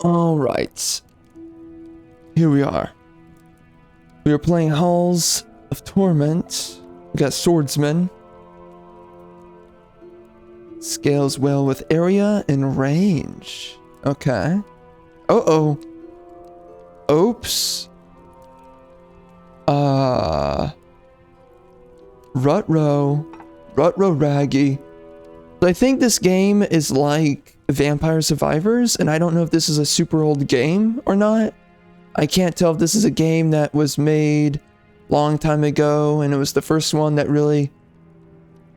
All right. Here we are. We are playing Halls of Torment. We got Swordsman. Scales well with area and range. Okay. Uh-oh. Oops. Rutro Raggy. So I think this game is like Vampire Survivors, and I don't know if this is a super old game or not. I can't tell if this is a game that was made long time ago, and it was the first one that really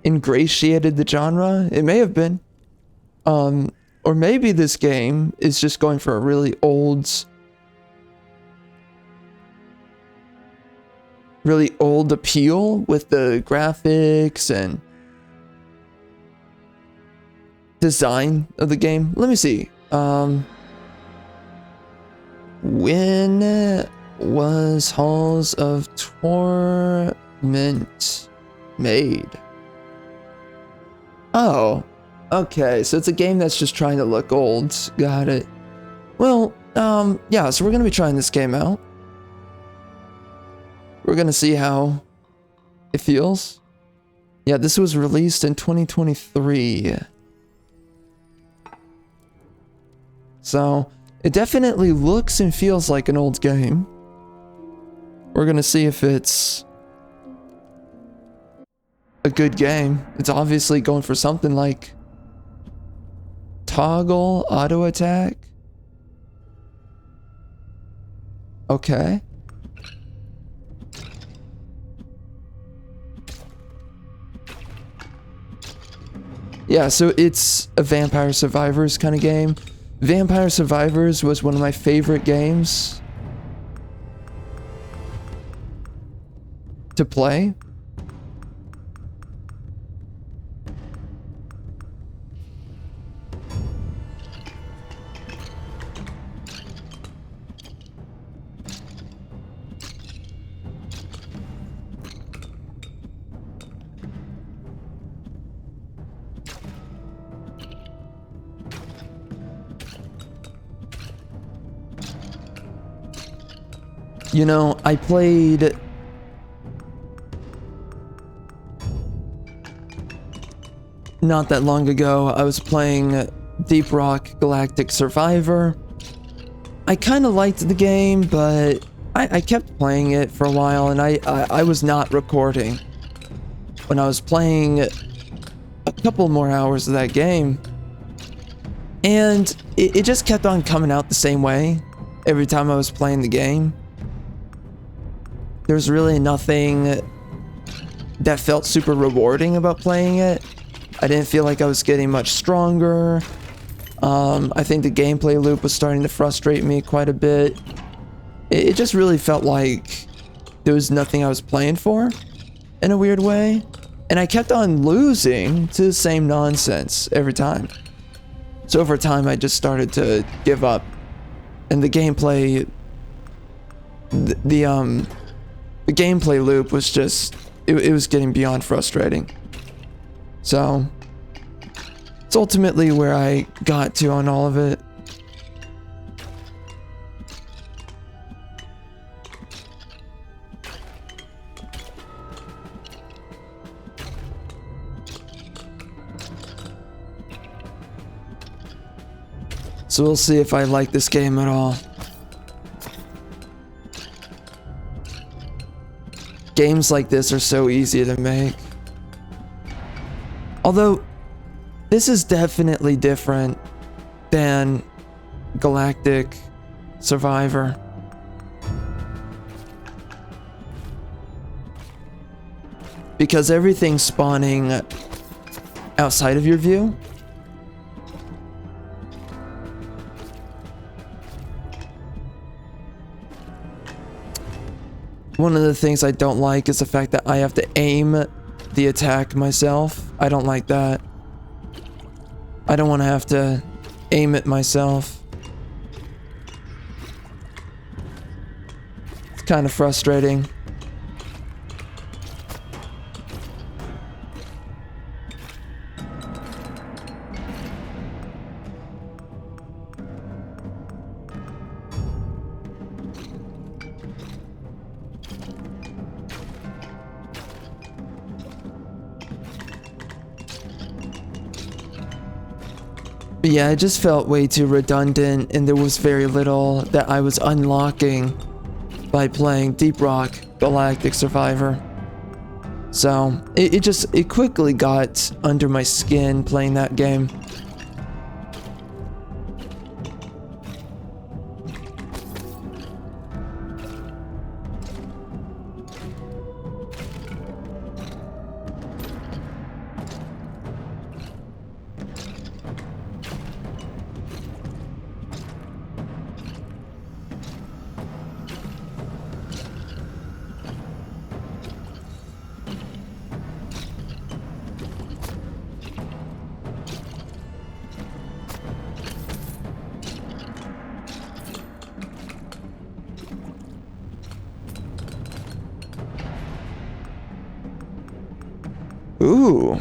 ingratiated the genre. It may have been. Or maybe this game is just going for a really old appeal with the graphics and design of the game. Let me see. When was Halls of Torment made? Oh, okay. So it's a game that's just trying to look old. Got it. Well, yeah, so we're going to be trying this game out. We're going to see how it feels. Yeah, this was released in 2023. So, it definitely looks and feels like an old game. We're going to see if it's a good game. It's obviously going for something like toggle auto attack. Okay. Yeah, so it's a Vampire Survivors kind of game. Vampire Survivors was one of my favorite games to play. You know, I played not that long ago. I was playing Deep Rock Galactic Survivor. I kind of liked the game, but I kept playing it for a while, and I was not recording when I was playing a couple more hours of that game. And it just kept on coming out the same way every time I was playing the game. There's really nothing that felt super rewarding about playing it. I didn't feel like I was getting much stronger. I think the gameplay loop was starting to frustrate me quite a bit. It just really felt like there was nothing I was playing for in a weird way. And I kept on losing to the same nonsense every time. So over time, I just started to give up. And the gameplay... The gameplay loop was just, it was getting beyond frustrating. So, it's ultimately where I got to on all of it. So we'll see if I like this game at all. Games like this are so easy to make. Although, this is definitely different than Galactic Survivor. Because everything's spawning outside of your view. One of the things I don't like is the fact that I have to aim the attack myself. I don't like that. I don't want to have to aim it myself. It's kind of frustrating. Yeah, it just felt way too redundant, and there was very little that I was unlocking by playing Deep Rock Galactic Survivor. So it quickly got under my skin playing that game. Ooh.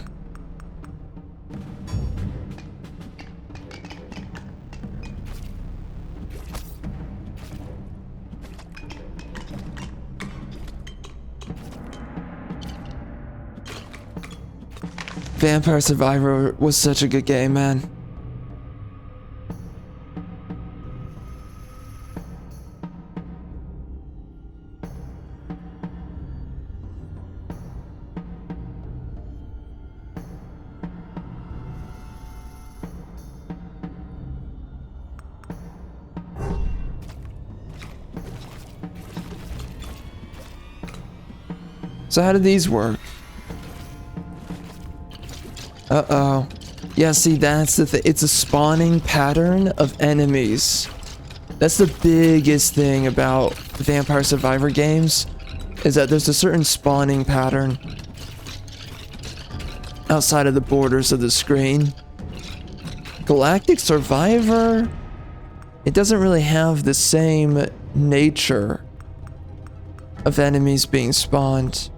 Vampire Survivor was such a good game, man. So how do these work? Uh-oh. Yeah, see, that's the thing. It's a spawning pattern of enemies. That's the biggest thing about Vampire Survivor games, is that there's a certain spawning pattern outside of the borders of the screen. Galactic Survivor, it doesn't really have the same nature of enemies being spawned.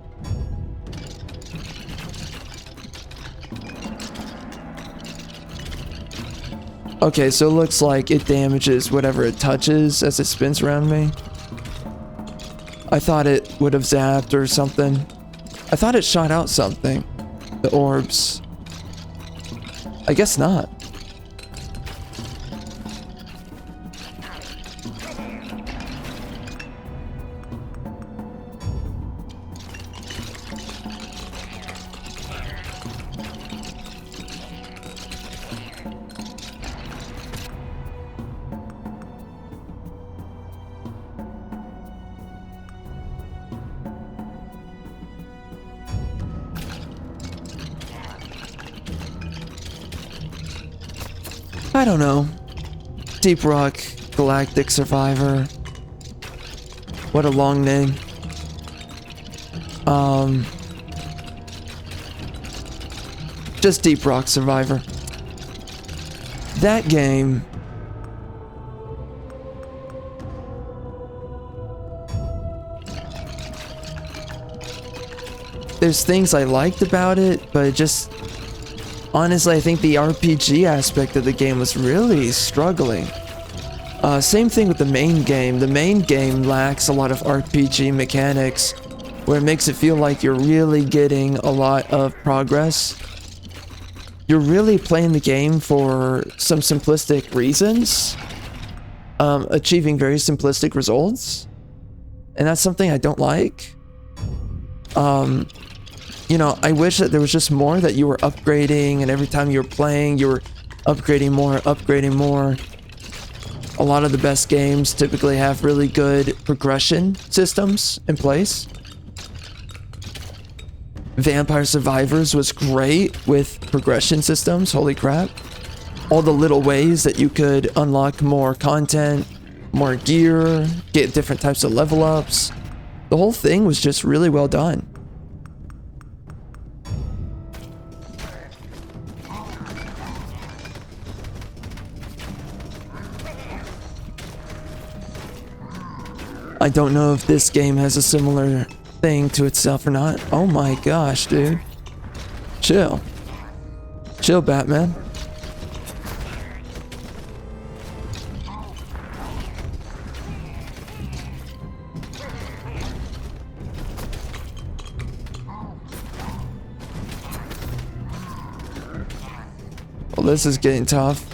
Okay, so it looks like it damages whatever it touches as it spins around me. I thought it would have zapped or something. I thought it shot out something. The orbs. I guess not. I don't know. Deep Rock Galactic Survivor. What a long name. Just Deep Rock Survivor. That game. There's things I liked about it, but it just... Honestly, I think the RPG aspect of the game was really struggling. Same thing with the main game. The main game lacks a lot of RPG mechanics, where it makes it feel like you're really getting a lot of progress. You're really playing the game for some simplistic reasons, achieving very simplistic results, and that's something I don't like. You know, I wish that there was just more that you were upgrading, and every time you were playing, you were upgrading more, upgrading more. A lot of the best games typically have really good progression systems in place. Vampire Survivors was great with progression systems, holy crap. All the little ways that you could unlock more content, more gear, get different types of level ups. The whole thing was just really well done. I don't know if this game has a similar thing to itself or not. Oh my gosh, dude. Chill. Chill, Batman. Well, this is getting tough.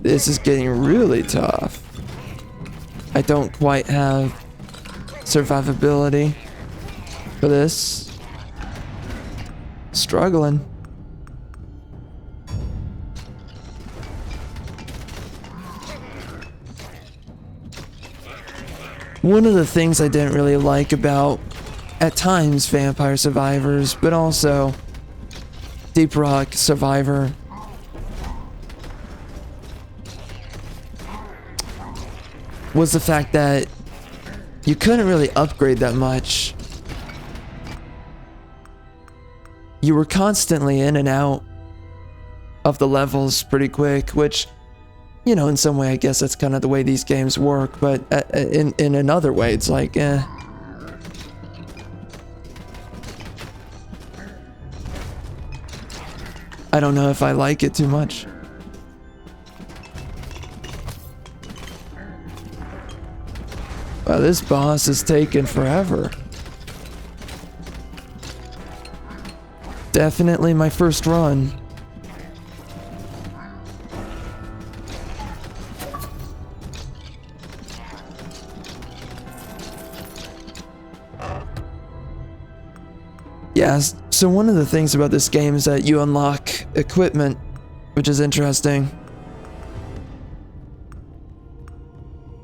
This is getting really tough. I don't quite have survivability for this. Struggling. One of the things I didn't really like about, at times, Vampire Survivors, but also Deep Rock Survivor, was the fact that you couldn't really upgrade that much. You were constantly in and out of the levels pretty quick, which, you know, in some way, I guess that's kind of the way these games work, but in another way, it's like, eh. I don't know if I like it too much. Wow, this boss is taking forever. Definitely my first run. Yes, so one of the things about this game is that you unlock equipment, which is interesting.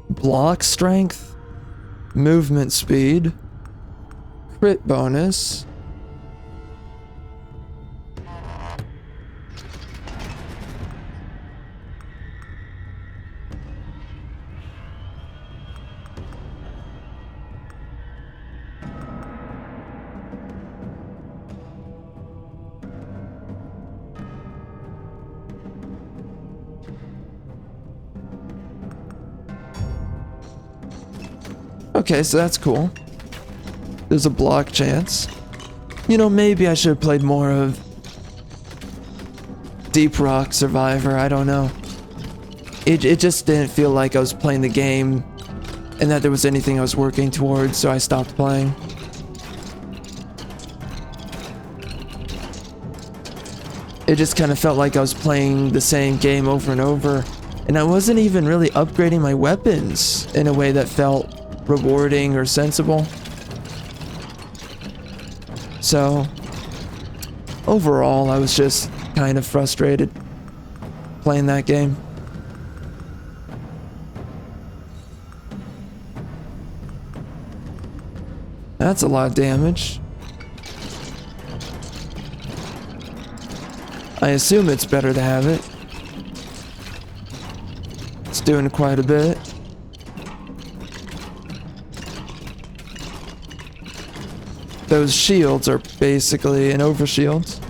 Block strength, movement speed, crit bonus, okay, so that's cool. There's a block chance. You know, maybe I should have played more of Deep Rock Survivor, I don't know. It just didn't feel like I was playing the game and that there was anything I was working towards, so I stopped playing. It just kind of felt like I was playing the same game over and over, and I wasn't even really upgrading my weapons in a way that felt rewarding or sensible. So overall, I was just kind of frustrated playing that game. That's a lot of damage. I assume it's better to have it. It's doing quite a bit. Those shields are basically an overshield.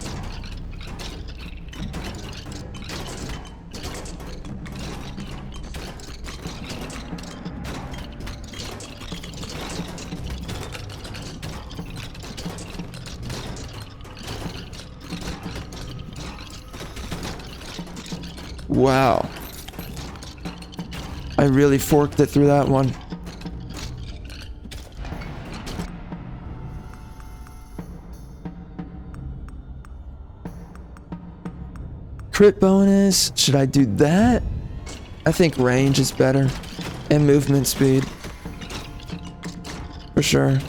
Wow. I really forked it through that one. Crit bonus, should I do that? I think range is better. And movement speed. For sure.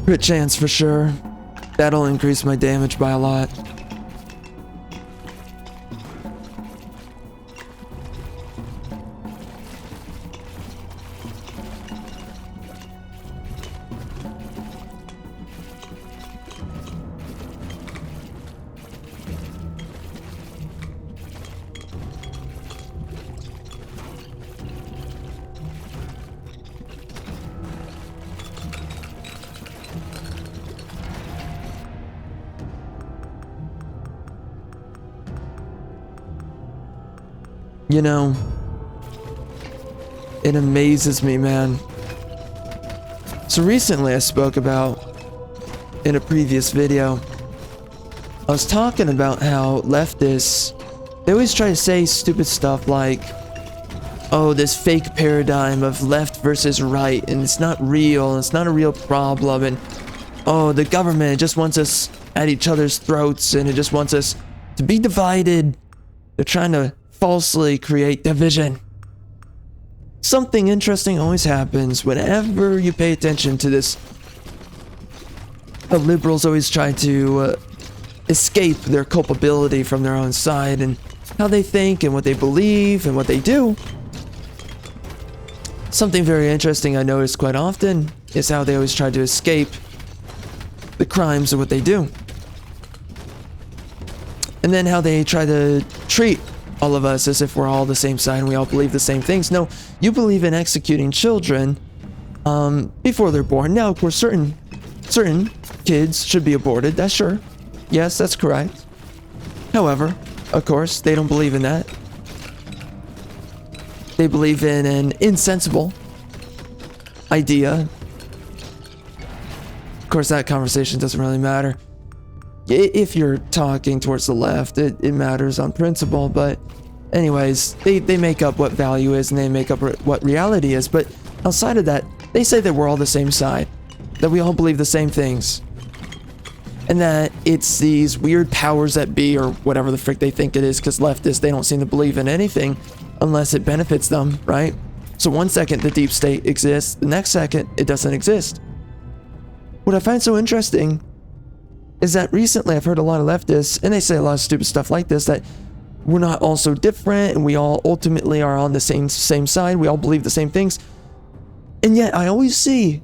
Crit chance for sure. That'll increase my damage by a lot. You know, it amazes me, man. So recently I spoke about, in a previous video, I was talking about how leftists, they always try to say stupid stuff like, oh, this fake paradigm of left versus right, and it's not real, and it's not a real problem, and oh, the government just wants us at each other's throats, and it just wants us to be divided. They're trying to falsely create division. Something interesting always happens whenever you pay attention to this. The liberals always try to escape their culpability from their own side and how they think and what they believe and what they do. Something very interesting I notice quite often is how they always try to escape the crimes of what they do. And then how they try to treat all of us as if we're all the same side and we all believe the same things. No, you believe in executing children before they're born. Now, of course, certain kids should be aborted, that's sure. Yes, that's correct. However, of course, they don't believe in that. They believe in an insensible idea. Of course, that conversation doesn't really matter. If you're talking towards the left, it matters on principle, but anyways, they make up what value is and they make up what reality is, but outside of that, they say that we're all the same side, that we all believe the same things, and that it's these weird powers that be, or whatever the frick they think it is, because leftists, they don't seem to believe in anything unless it benefits them, right? So one second the deep state exists, the next second it doesn't exist. What I find so interesting is that recently I've heard a lot of leftists, and they say a lot of stupid stuff like this, that we're not all so different, and we all ultimately are on the same side, we all believe the same things. And yet I always see,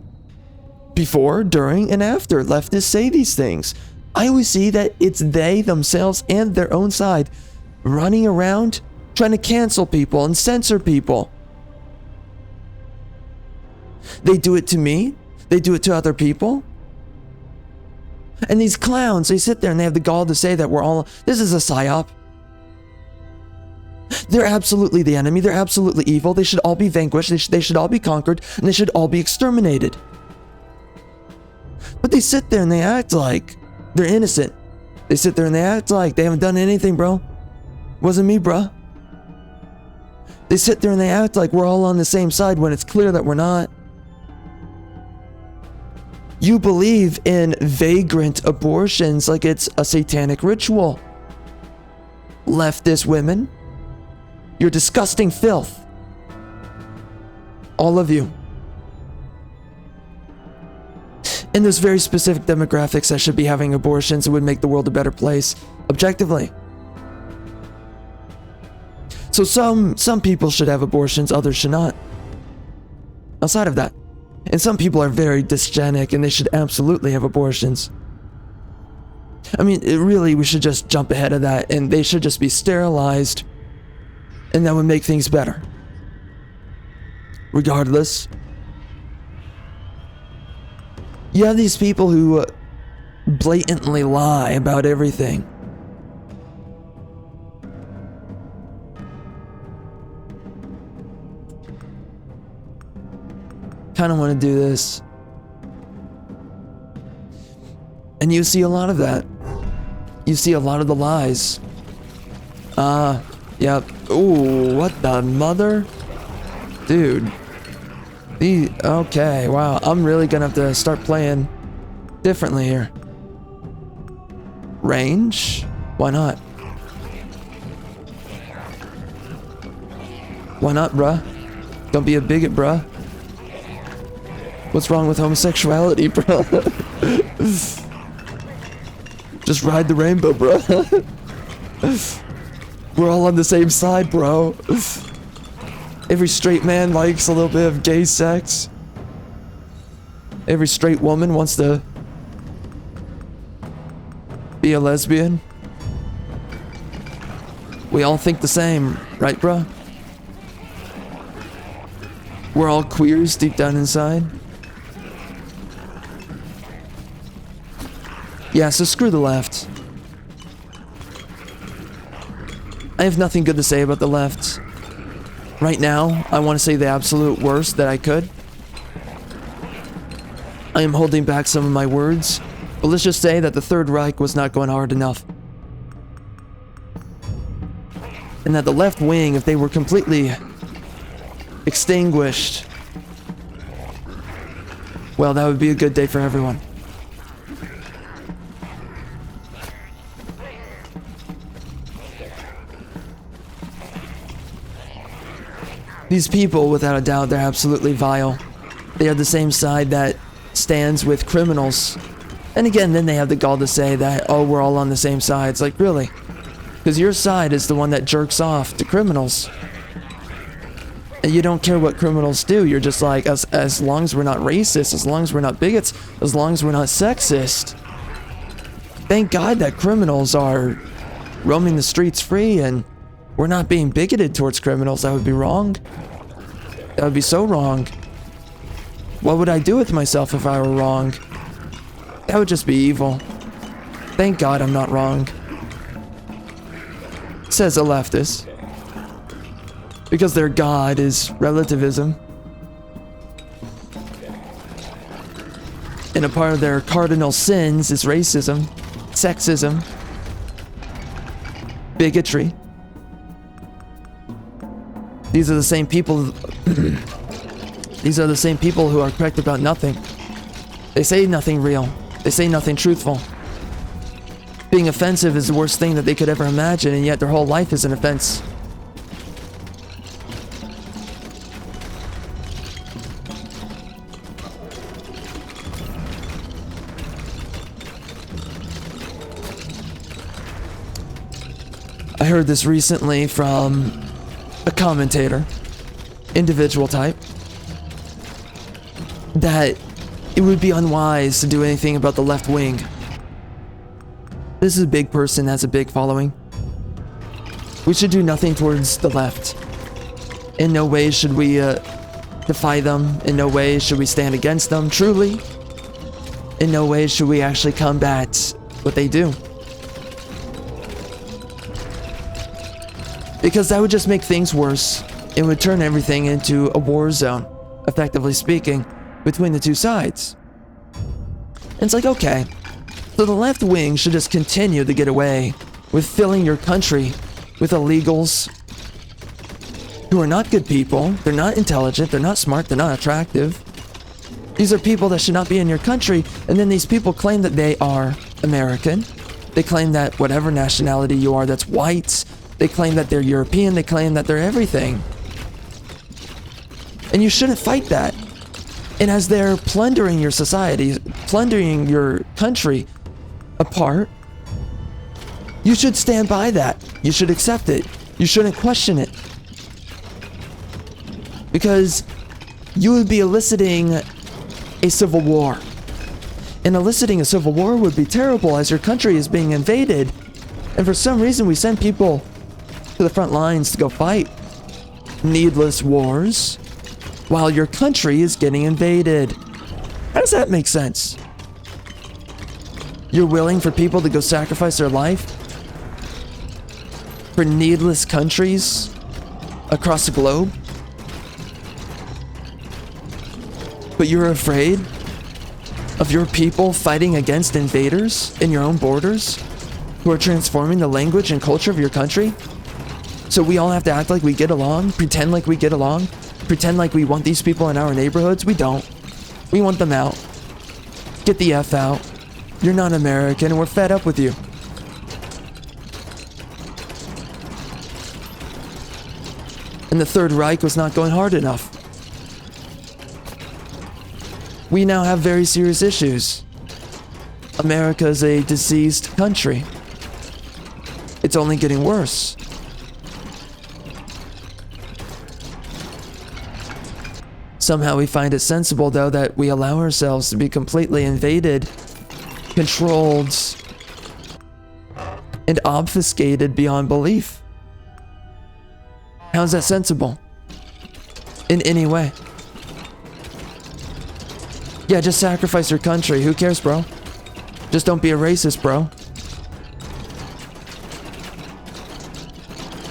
before, during, and after leftists say these things, I always see that it's they themselves and their own side running around trying to cancel people and censor people. They do it to me, they do it to other people. And these clowns, they sit there and they have the gall to say that we're all, this is a psyop. They're absolutely the enemy, they're absolutely evil, they should all be vanquished, they should all be conquered, and they should all be exterminated. But they sit there and they act like they're innocent. They sit there and they act like they haven't done anything, bro. Wasn't me, bro. They sit there and they act like we're all on the same side when it's clear that we're not. You believe in vagrant abortions like it's a satanic ritual. Leftist women, you're disgusting filth. All of you. And there's very specific demographics that should be having abortions and would make the world a better place, objectively. So some people should have abortions, others should not. Outside of that. And some people are very dysgenic and they should absolutely have abortions. I mean, we should just jump ahead of that and they should just be sterilized, and that would make things better. Regardless, you have these people who blatantly lie about everything. Kind of want to do this. And you see a lot of that. You see a lot of the lies. Yep. Ooh, what the mother? Dude. Okay, wow. I'm really gonna have to start playing differently here. Range? Why not? Why not, bruh? Don't be a bigot, bruh. What's wrong with homosexuality, bro? Just ride the rainbow, bro. We're all on the same side, bro. Every straight man likes a little bit of gay sex. Every straight woman wants to be a lesbian. We all think the same, right, bro? We're all queers deep down inside. Yeah, so screw the left. I have nothing good to say about the left. Right now, I want to say the absolute worst that I could. I am holding back some of my words, but let's just say that the Third Reich was not going hard enough. And that the left wing, if they were completely extinguished, well, that would be a good day for everyone. These people, without a doubt, they're absolutely vile. They are the same side that stands with criminals. And again, then they have the gall to say that, oh, we're all on the same side. It's like, really? Because your side is the one that jerks off to criminals. And you don't care what criminals do. You're just like, as long as we're not racist, as long as we're not bigots, as long as we're not sexist. Thank God that criminals are roaming the streets free and we're not being bigoted towards criminals. That would be wrong. That would be so wrong. What would I do with myself if I were wrong? That would just be evil. Thank God I'm not wrong. Says a leftist. Because their God is relativism. And a part of their cardinal sins is racism, sexism, bigotry. These are the same people. These are the same people who are correct about nothing. They say nothing real. They say nothing truthful. Being offensive is the worst thing that they could ever imagine, and yet their whole life is an offense. I heard this recently from a commentator, individual type, that it would be unwise to do anything about the left wing. This is a big person, has a big following. We should do nothing towards the left. In no way should we defy them. In no way should we stand against them, truly. In no way should we actually combat what they do. Because that would just make things worse. It would turn everything into a war zone, effectively speaking, between the two sides. And it's like, okay, so the left wing should just continue to get away with filling your country with illegals who are not good people, they're not intelligent, they're not smart, they're not attractive. These are people that should not be in your country, and then these people claim that they are American. They claim that whatever nationality you are that's white, they claim that they're European, they claim that they're everything. And you shouldn't fight that. And as they're plundering your society, plundering your country apart, you should stand by that. You should accept it. You shouldn't question it. Because you would be eliciting a civil war. And eliciting a civil war would be terrible as your country is being invaded. And for some reason we send people to the front lines to go fight needless wars while your country is getting invaded. How does that make sense? You're willing for people to go sacrifice their life for needless countries across the globe? But you're afraid of your people fighting against invaders in your own borders who are transforming the language and culture of your country? So we all have to act like we get along, pretend like we get along, pretend like we want these people in our neighborhoods? We don't. We want them out. Get the F out. You're not American and we're fed up with you. And the Third Reich was not going hard enough. We now have very serious issues. America is a diseased country. It's only getting worse. Somehow we find it sensible, though, that we allow ourselves to be completely invaded, controlled, and obfuscated beyond belief. How's that sensible? In any way? Yeah, just sacrifice your country. Who cares, bro? Just don't be a racist, bro.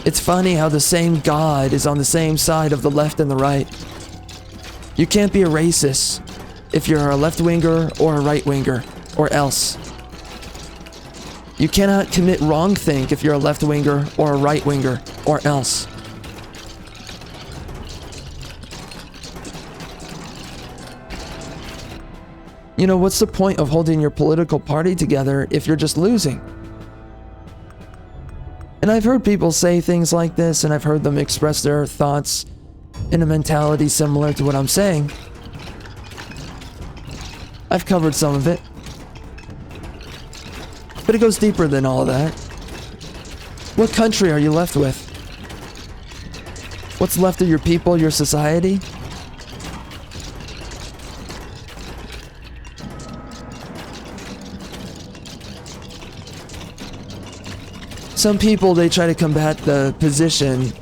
It's funny how the same God is on the same side of the left and the right. You can't be a racist if you're a left-winger or a right-winger, or else. You cannot commit wrongthink if you're a left-winger or a right-winger, or else. You know, what's the point of holding your political party together if you're just losing? And I've heard people say things like this, and I've heard them express their thoughts in a mentality similar to what I'm saying. I've covered some of it. But it goes deeper than all of that. What country are you left with? What's left of your people, your society? Some people, they try to combat the position.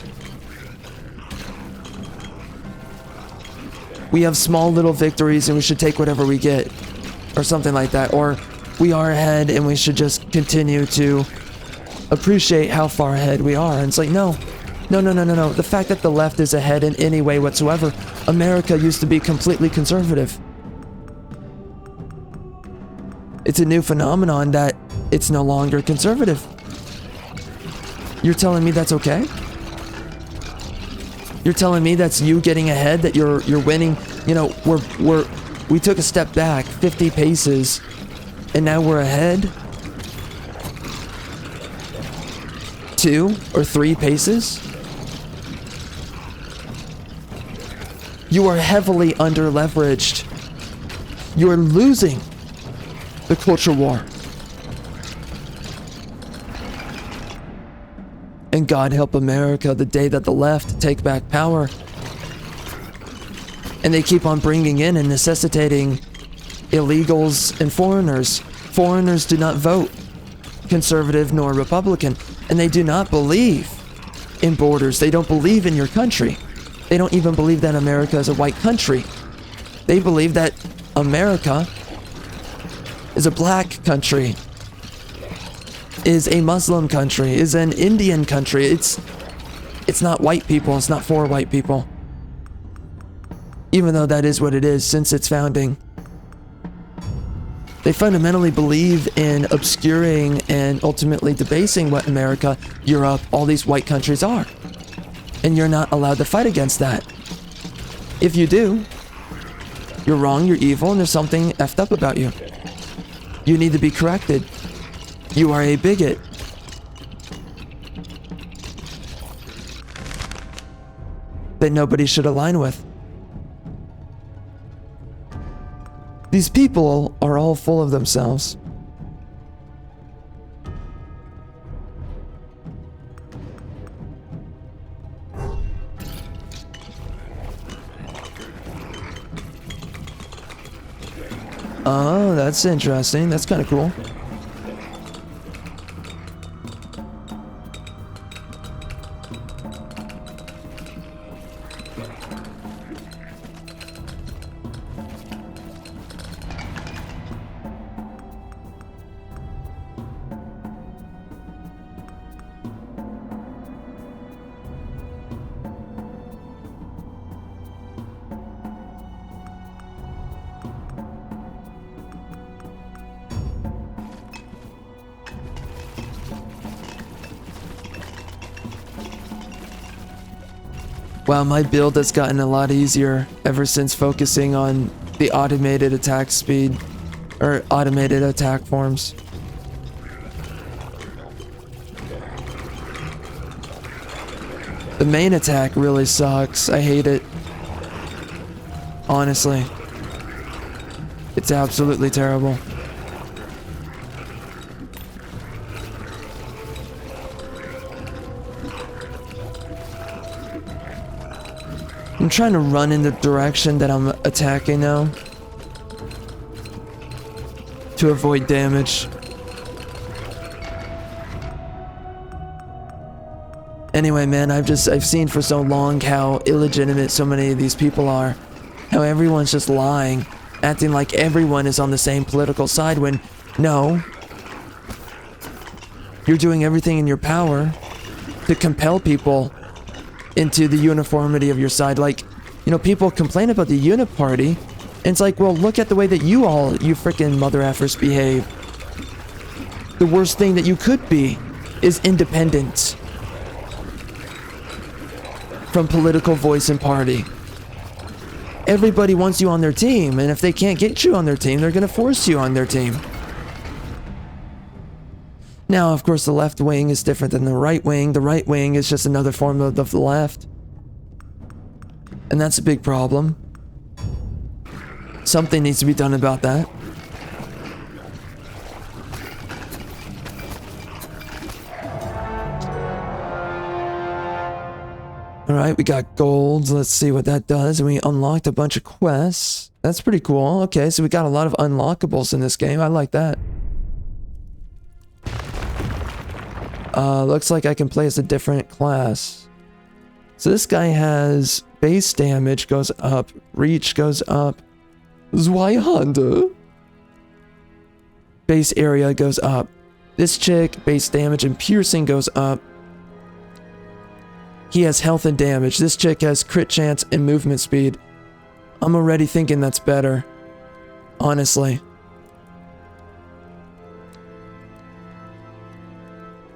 We have small little victories and we should take whatever we get. Or something like that. Or we are ahead and we should just continue to appreciate how far ahead we are. And it's like, no. No. The fact that the left is ahead in any way whatsoever. America used to be completely conservative. It's a new phenomenon that it's no longer conservative. You're telling me that's okay? You're telling me that's you getting ahead, that you're winning? You know, we took a step back 50 paces and now we're ahead 2 or 3 paces? You are heavily under leveraged. You're losing the culture war. And God help America the day that the left take back power. And they keep on bringing in and necessitating illegals and foreigners. Foreigners do not vote conservative nor Republican. And they do not believe in borders. They don't believe in your country. They don't even believe that America is a white country. They believe that America is a black country, is a Muslim country, is an Indian country. It's not white people. It's not for white people. Even though that is what it is since its founding. They fundamentally believe in obscuring and ultimately debasing what America, Europe, all these white countries are. And you're not allowed to fight against that. If you do, you're wrong, you're evil, and there's something effed up about you. You need to be corrected. You are a bigot. That nobody should align with. These people are all full of themselves. Oh, that's interesting. That's kind of cool. Wow, my build has gotten a lot easier ever since focusing on the automated attack speed, or automated attack forms. The main attack really sucks. I hate it. Honestly. It's absolutely terrible. I'm trying to run in the direction that I'm attacking now to avoid damage. Anyway, man, I've seen for so long how illegitimate so many of these people are. How everyone's just lying, acting like everyone is on the same political side when, no. You're doing everything in your power to compel people into the uniformity of your side. Like, you know, people complain about the unit party, and it's like, well, look at the way that you freaking mother effers behave. The worst thing that you could be is independent from political voice and party. Everybody wants you on their team, and if they can't get you on their team, they're gonna force you on their team. Now, of course, the left wing is different than the right wing. The right wing is just another form of the left. And that's a big problem. Something needs to be done about that. Alright, we got golds. Let's see what that does. And we unlocked a bunch of quests. That's pretty cool. Okay, so we got a lot of unlockables in this game. I like that. Looks like I can play as a different class. So this guy has base damage goes up, reach goes up, Zweihander. Base area goes up. This chick, base damage and piercing goes up. He has health and damage. This chick has crit chance and movement speed. I'm already thinking that's better. Honestly.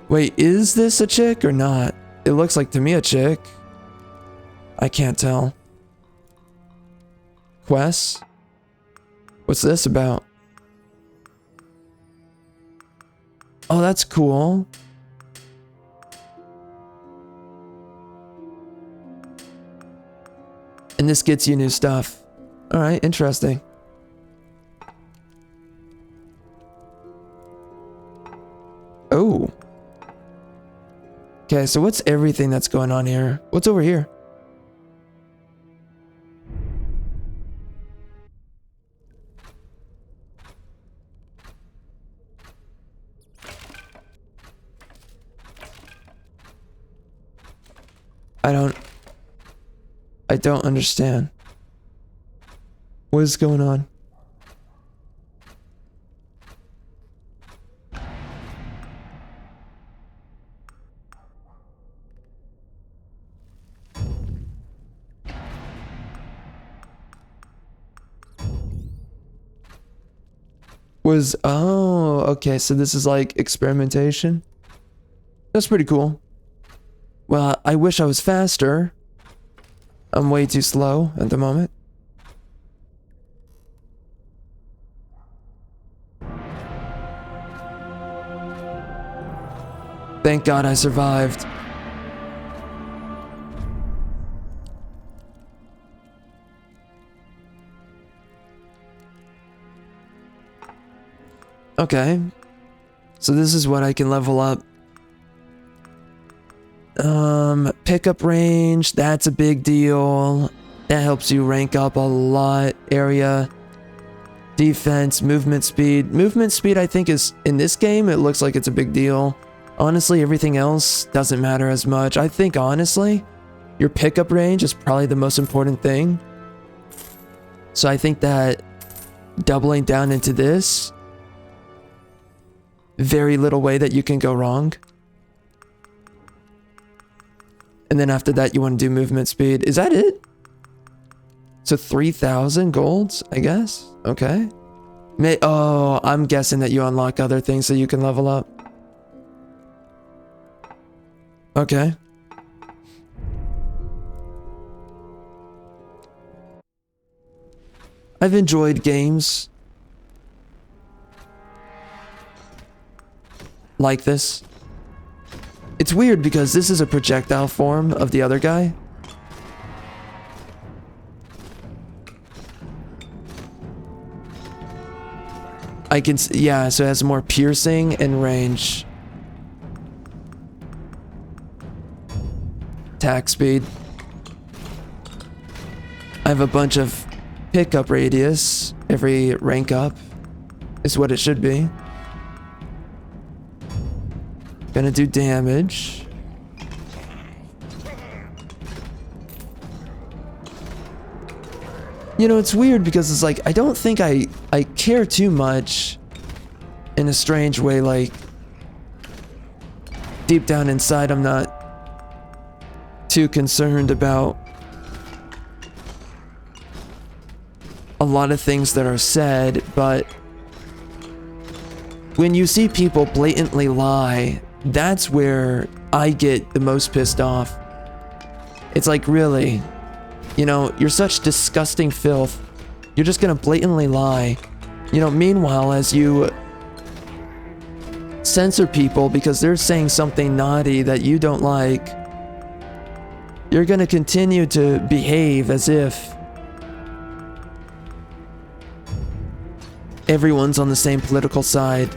Wait, is this a chick or not? It looks like to me a chick. I can't tell. Quests? What's this about? Oh, that's cool. And this gets you new stuff. Alright, interesting. Oh. Okay, so what's everything that's going on here? What's over here? I don't understand. What is going on? Oh, okay, so this is like experimentation? That's pretty cool. Well, I wish I was faster. I'm way too slow at the moment. Thank God I survived. Okay. So this is what I can level up. Pickup range, that's a big deal. That helps you rank up a lot. Area, defense, movement speed. Movement speed, I think, is in this game, it looks like it's a big deal. Honestly, everything else doesn't matter as much. I think, honestly, your pickup range is probably the most important thing. So I think that doubling down into this, very little way that you can go wrong. And then after that, you want to do movement speed. Is that it? So 3,000 golds, I guess? Okay. Oh, I'm guessing that you unlock other things so you can level up. Okay. I've enjoyed games like this. It's weird because this is a projectile form of the other guy. I can, yeah, so it has more piercing and range. Attack speed. I have a bunch of pickup radius. Every rank up is what it should be. Gonna do damage. You know, it's weird because it's like, I don't think I care too much in a strange way, like deep down inside I'm not too concerned about a lot of things that are said, but when you see people blatantly lie, that's where I get the most pissed off. It's like, really? You know, you're such disgusting filth. You're just gonna blatantly lie. You know, meanwhile, as you censor people because they're saying something naughty that you don't like, you're gonna continue to behave as if everyone's on the same political side.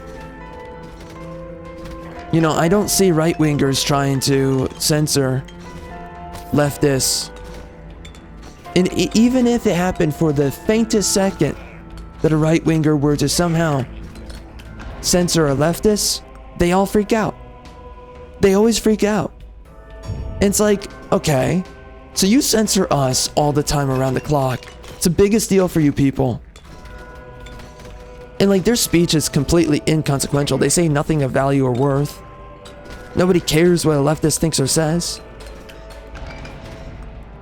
You know, I don't see right-wingers trying to censor leftists. And even if it happened for the faintest second that a right-winger were to somehow censor a leftist, they all freak out. They always freak out. And it's like, okay, so you censor us all the time around the clock. It's the biggest deal for you people. And like, their speech is completely inconsequential. They say nothing of value or worth. Nobody cares what a leftist thinks or says.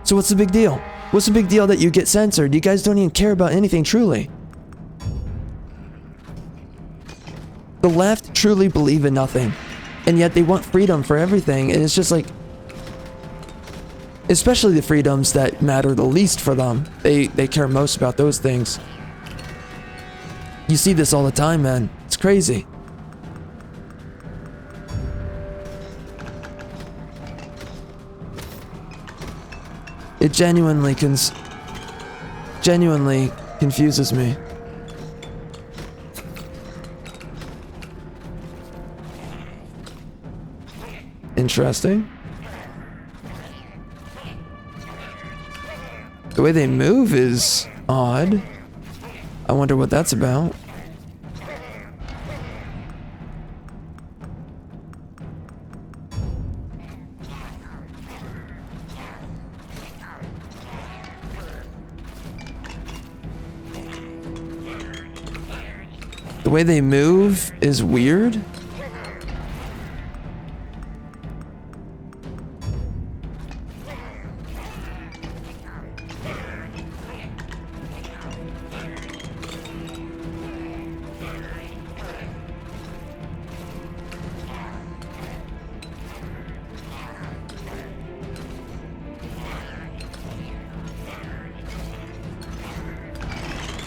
So what's the big deal? What's the big deal that you get censored? You guys don't even care about anything truly. The left truly believe in nothing. And yet they want freedom for everything. And it's just like, especially the freedoms that matter the least for them. They care most about those things. You see this all the time, man. It's crazy. It genuinely confuses me. Interesting. The way they move is odd. I wonder what that's about. The way they move is weird.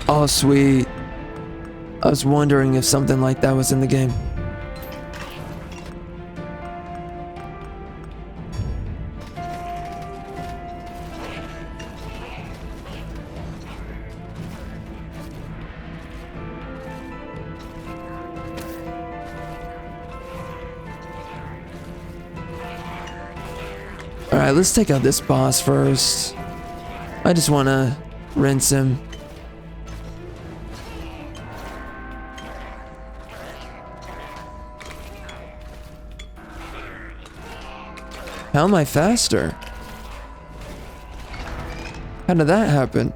Oh, sweet. I was wondering if something like that was in the game. Alright, let's take out this boss first. I just want to rinse him. How am I faster? How did that happen?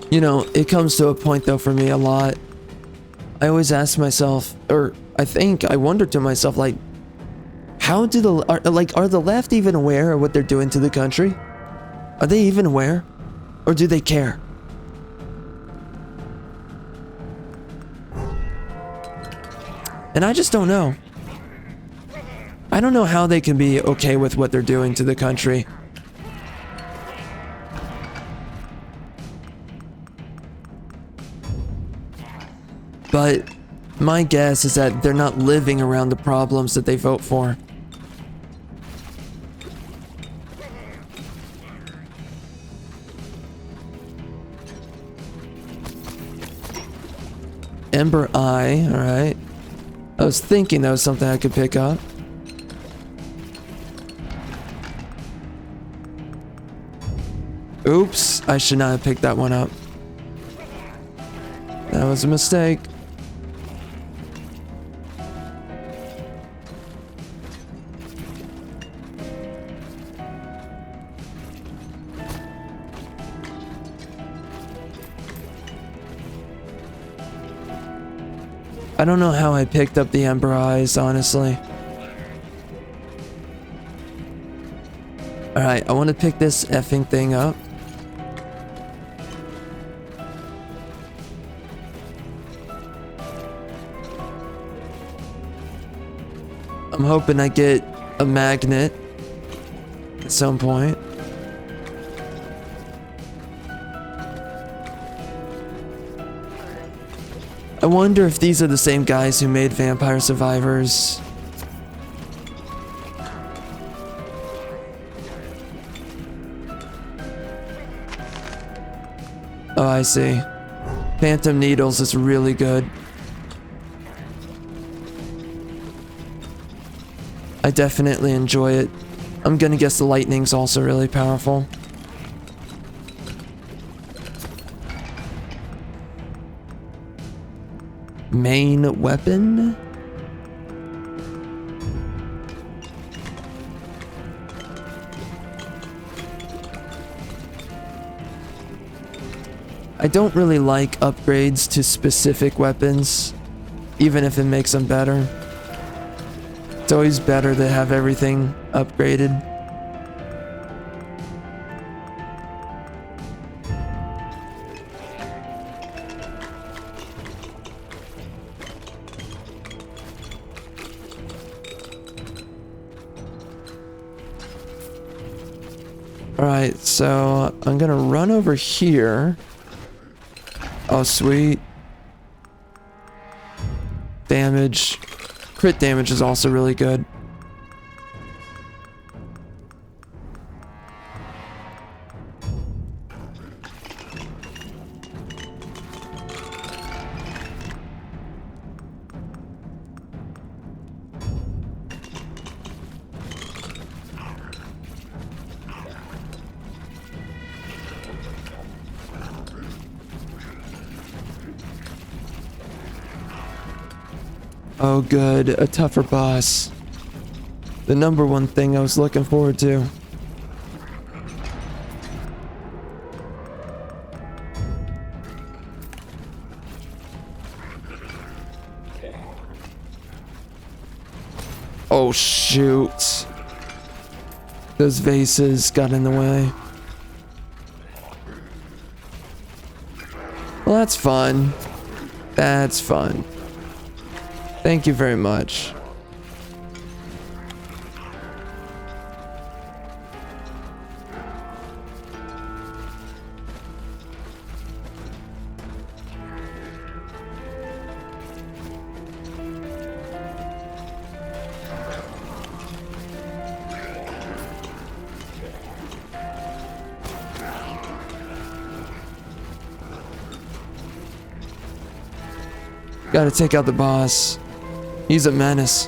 You know, it comes to a point though for me a lot. I always ask myself, or I wonder to myself, like, how do are the left even aware of what they're doing to the country? Are they even aware? Or do they care? And I just don't know. I don't know how they can be okay with what they're doing to the country. But my guess is that they're not living around the problems that they vote for. Ember Eye, alright. I was thinking that was something I could pick up. Oops, I should not have picked that one up. That was a mistake. I don't know how I picked up the Ember Eyes, honestly. Alright, I want to pick this effing thing up. I'm hoping I get a magnet at some point. I wonder if these are the same guys who made Vampire Survivors. Oh, I see. Phantom Needles is really good. I definitely enjoy it. I'm gonna guess the lightning's also really powerful. Main weapon? I don't really like upgrades to specific weapons, even if it makes them better. It's always better to have everything upgraded. Alright, so I'm gonna run over here. Oh, sweet. Damage. Crit damage is also really good. Oh good, a tougher boss. The number one thing I was looking forward to. Oh shoot. Those vases got in the way. Well, that's fun. That's fun. Thank you very much. Gotta take out the boss. He's a menace.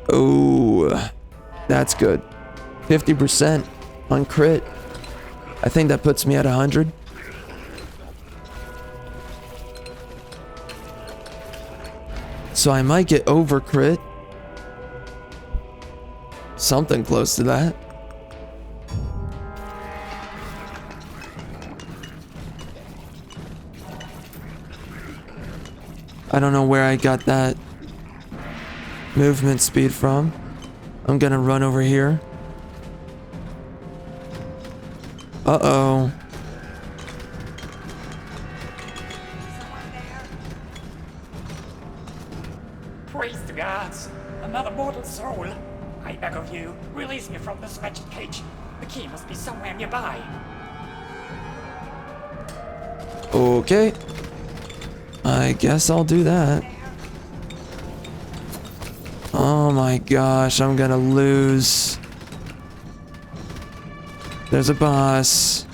Oh, that's good. 50% on crit. I think that puts me at 100. So I might get over crit. Something close to that. I don't know where I got that movement speed from. I'm gonna run over here. Uh-oh. Praise the gods! Another mortal soul! I beg of you, release me from this wretched cage. The key must be somewhere nearby. Okay. I guess I'll do that. Oh my gosh, I'm gonna lose. There's a boss.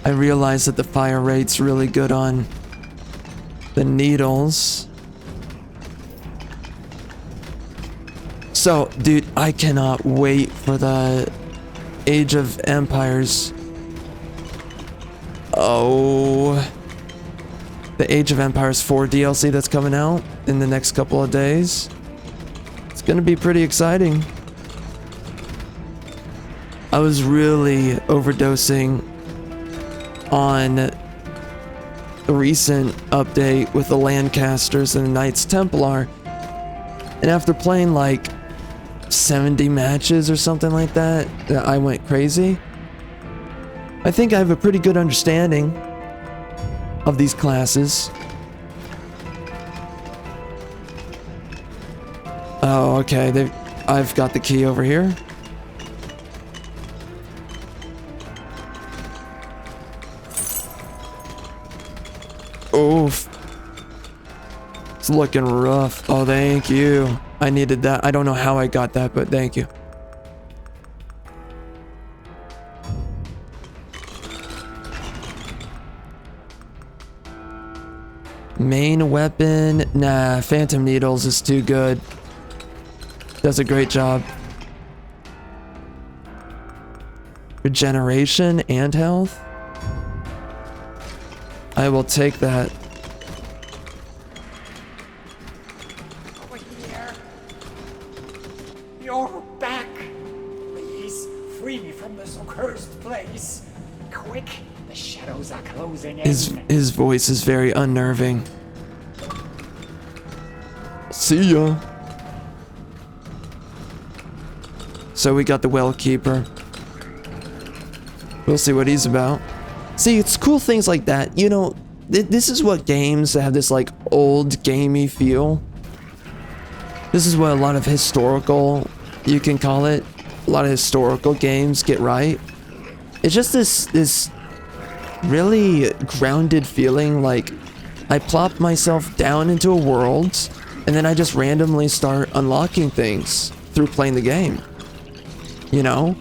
I realized that the fire rate's really good on the needles. So, dude, I cannot wait for the Age of Empires. Oh, the Age of Empires 4 DLC that's coming out in the next couple of days. It's gonna be pretty exciting. I was really overdosing on the recent update with the Lancasters and the Knights Templar, and after playing like 70 matches or something like that, I went crazy. I think I have a pretty good understanding of these classes. Oh, okay, I've got the key over here. Oof. It's looking rough. Oh, thank you. I needed that. I don't know how I got that, but thank you. Main weapon? Nah, Phantom Needles is too good. Does a great job. Regeneration and health? I will take that. Over here. You're back. Please, free me from this accursed place. Quick, the shadows are closing in. His voice is very unnerving. See ya. So we got the Well Keeper. We'll see what he's about. See, it's cool things like that. You know, this is what games that have this like old gamey feel. This is what a lot of historical, you can call it, a lot of historical games get right. It's just this really grounded feeling, like I plop myself down into a world and then I just randomly start unlocking things through playing the game. You know?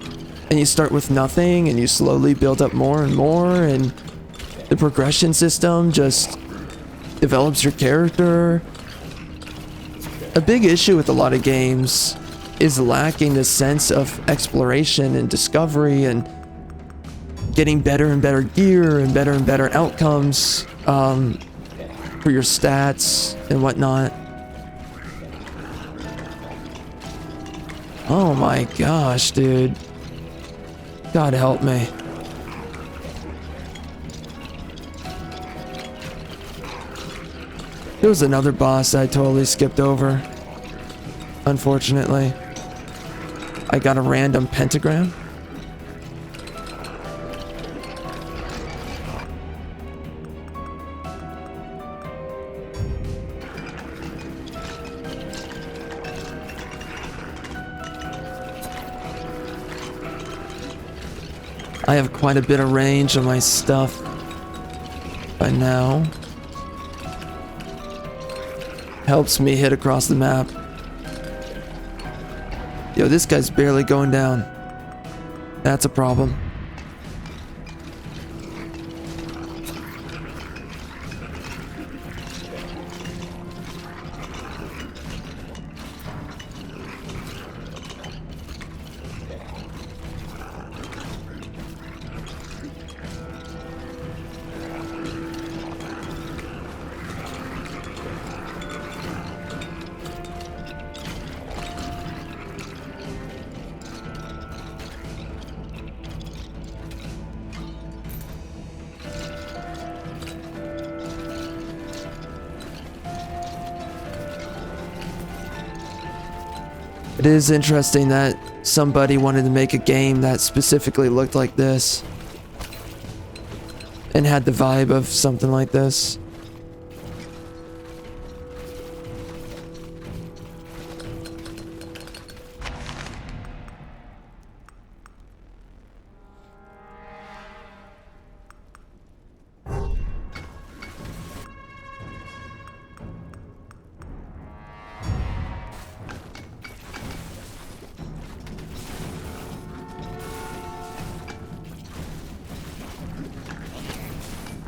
And you start with nothing and you slowly build up more and more, and the progression system just develops your character. A big issue with a lot of games is lacking this sense of exploration and discovery and getting better and better gear and better outcomes for your stats and whatnot. Oh my gosh, dude. God help me. There was another boss I totally skipped over. Unfortunately. I got a random pentagram. I have quite a bit of range on my stuff by now. Helps me hit across the map. Yo, this guy's barely going down. That's a problem. It is interesting that somebody wanted to make a game that specifically looked like this and had the vibe of something like this.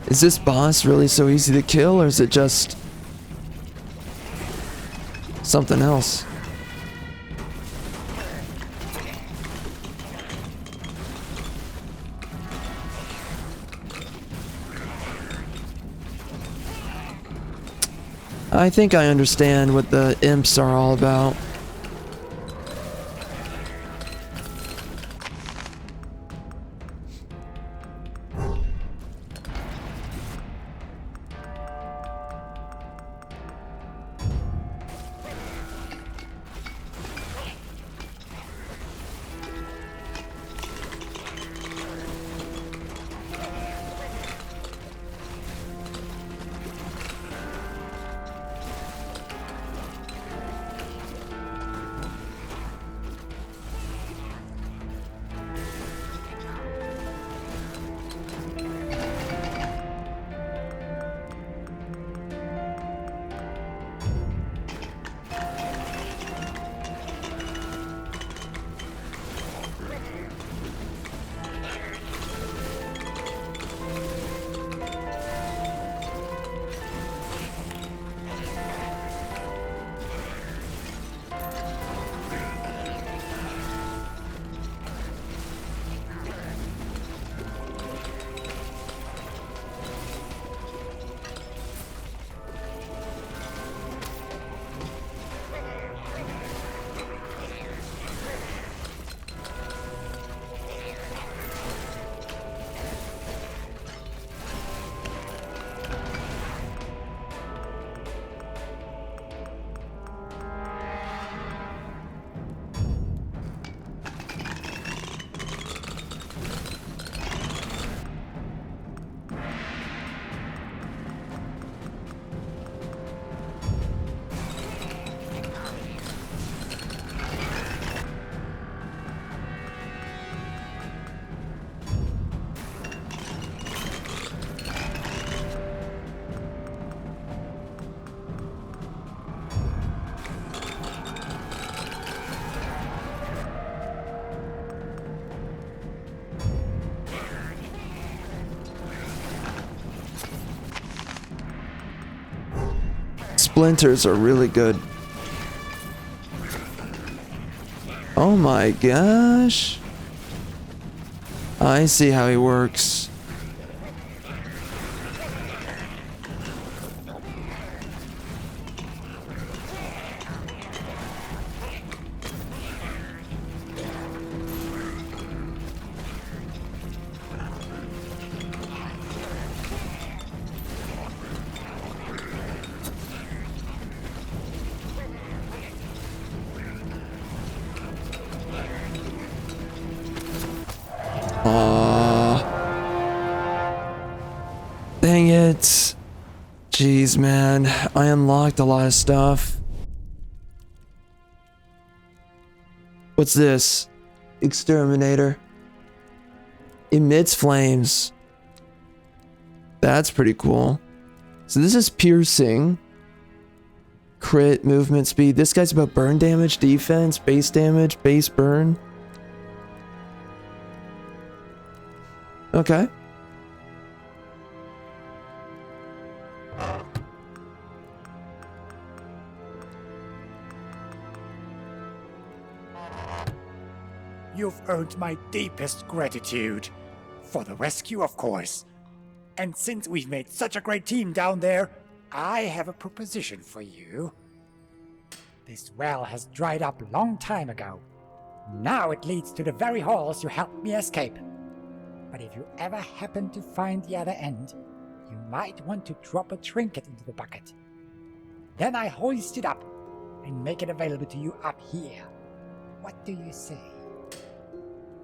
Is this boss really so easy to kill, or is it just something else? I think I understand what the imps are all about. Splinters are really good. Oh my gosh. I see how he works. Dang it. Jeez, man. I unlocked a lot of stuff. What's this? Exterminator. Emits flames. That's pretty cool. So this is piercing. Crit, movement speed. This guy's about burn damage, defense, base damage, base burn. Okay. You've earned my deepest gratitude. For the rescue, of course. And since we've made such a great team down there, I have a proposition for you. This well has dried up a long time ago. Now it leads to the very halls you helped me escape. But if you ever happen to find the other end, you might want to drop a trinket into the bucket. Then I hoist it up and make it available to you up here. What do you say?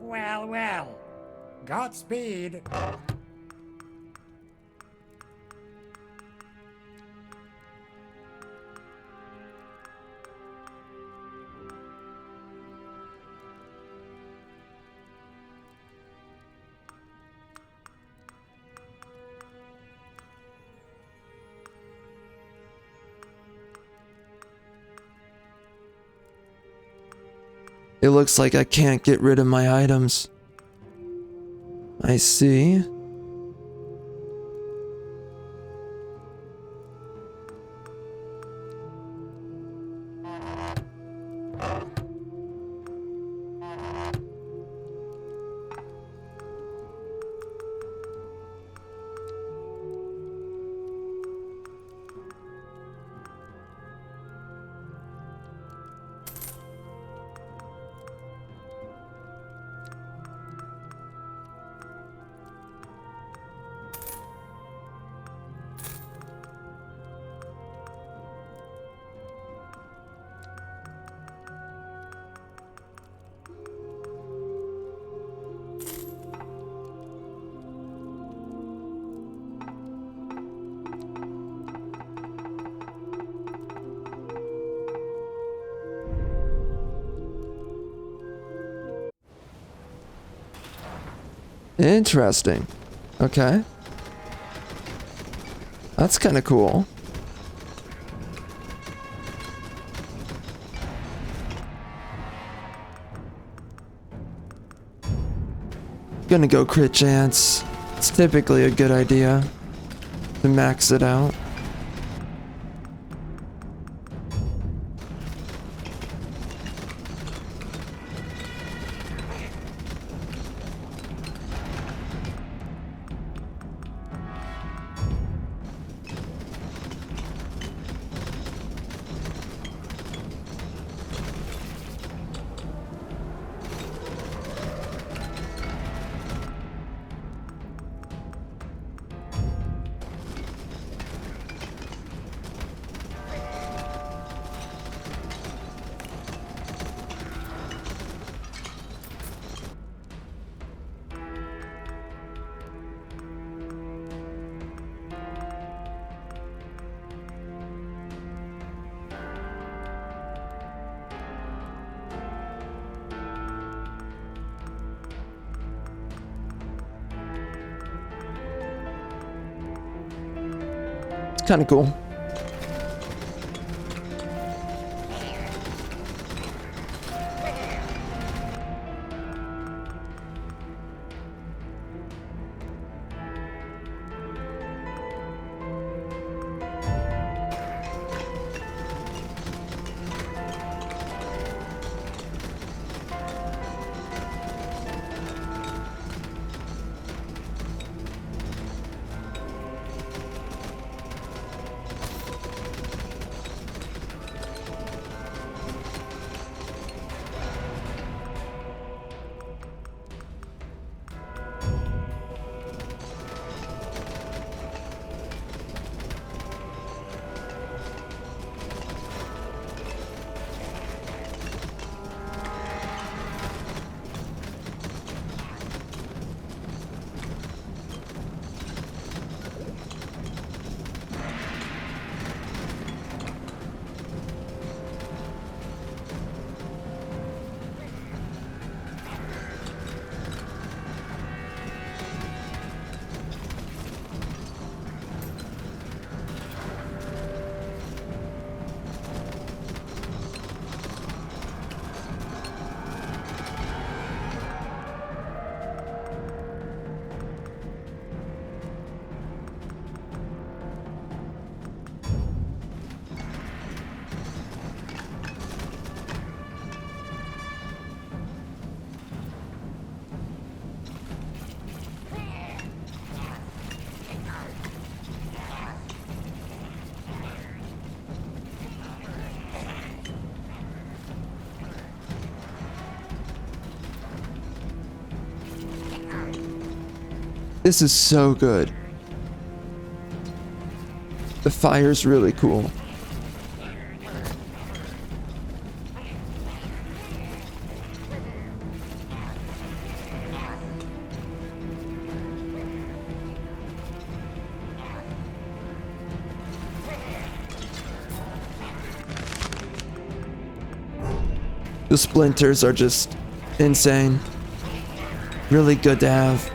Well, well. Godspeed. It looks like I can't get rid of my items. I see. Interesting. Okay. That's kind of cool. Gonna go crit chance. It's typically a good idea to max it out. It's kind of cool. This is so good. The fire's really cool. The splinters are just insane. Really good to have.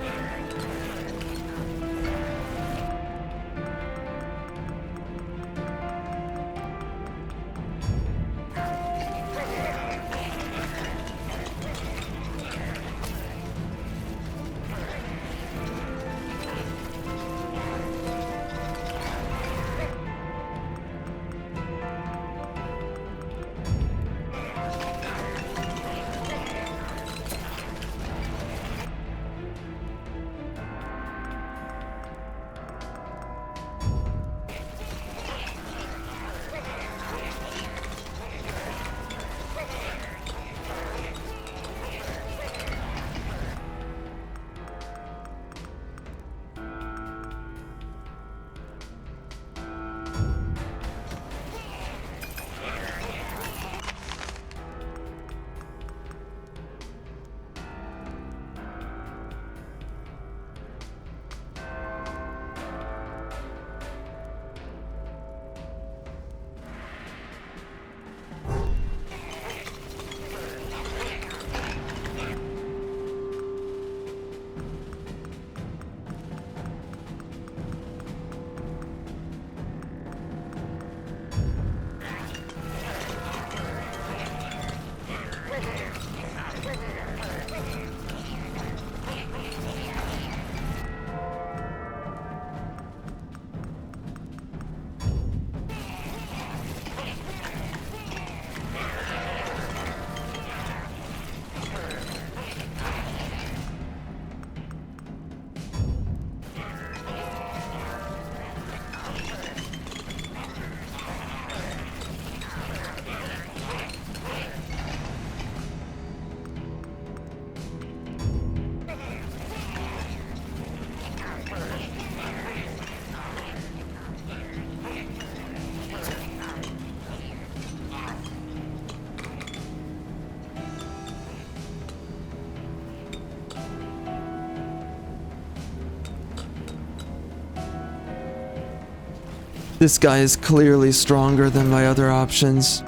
This guy is clearly stronger than my other options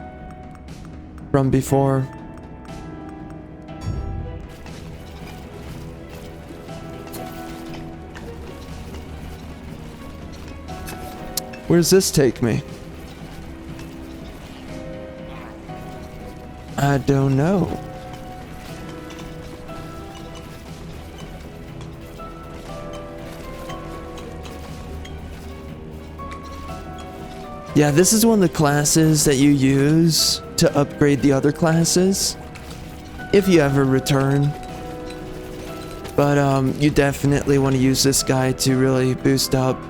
from before. Where's this take me? I don't know. Yeah, this is one of the classes that you use to upgrade the other classes, if you ever return. But you definitely want to use this guy to really boost up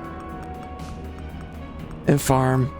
and farm.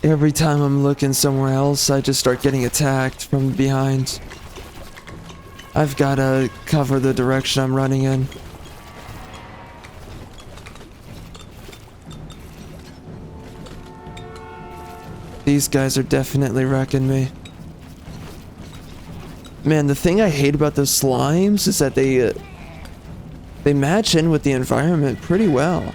Every time I'm looking somewhere else, I just start getting attacked from behind. I've gotta cover the direction I'm running in. These guys are definitely wrecking me. Man, the thing I hate about those slimes is that they match in with the environment pretty well.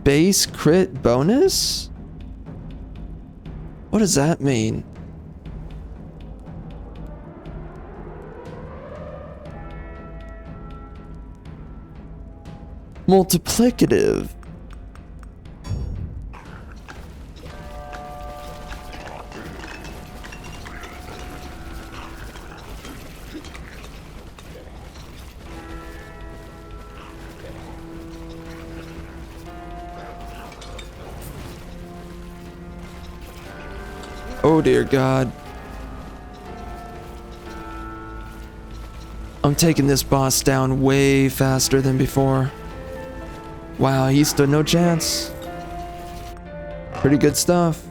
Base crit bonus? What does that mean? Multiplicative. Oh dear God. I'm taking this boss down way faster than before. Wow, he stood no chance. Pretty good stuff.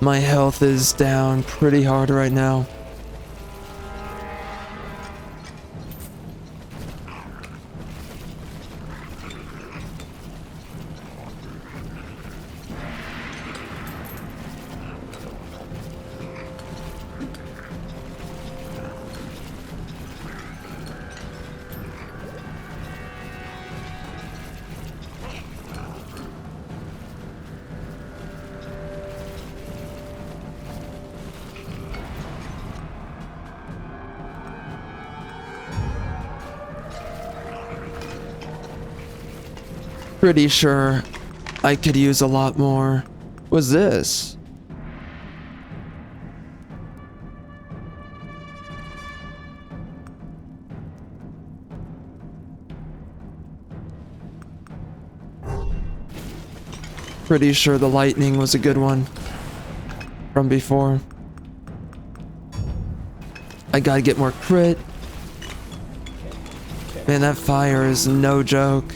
My health is down pretty hard right now. Pretty sure I could use a lot more. What's this? Pretty sure the lightning was a good one. from before. I gotta get more crit. Man, that fire is no joke.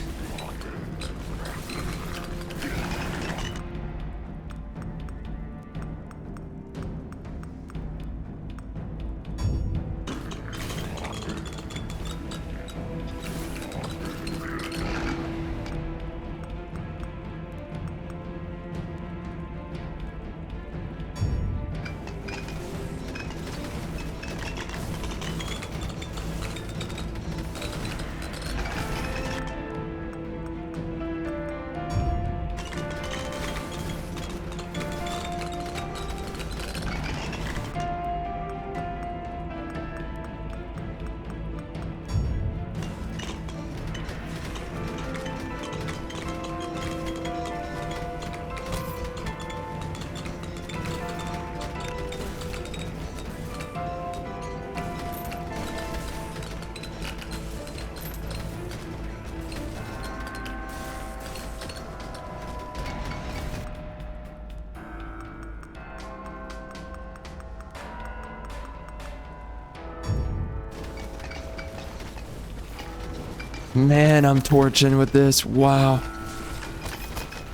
Man, I'm torching with this. Wow.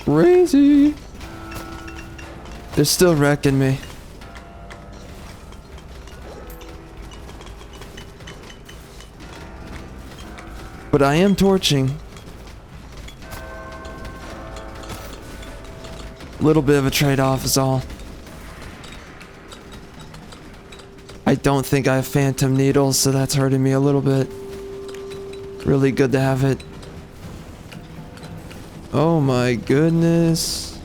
Crazy. They're still wrecking me. But I am torching. A little bit of a trade-off is all. I don't think I have phantom needles, so that's hurting me a little bit. Really good to have it. Oh my goodness.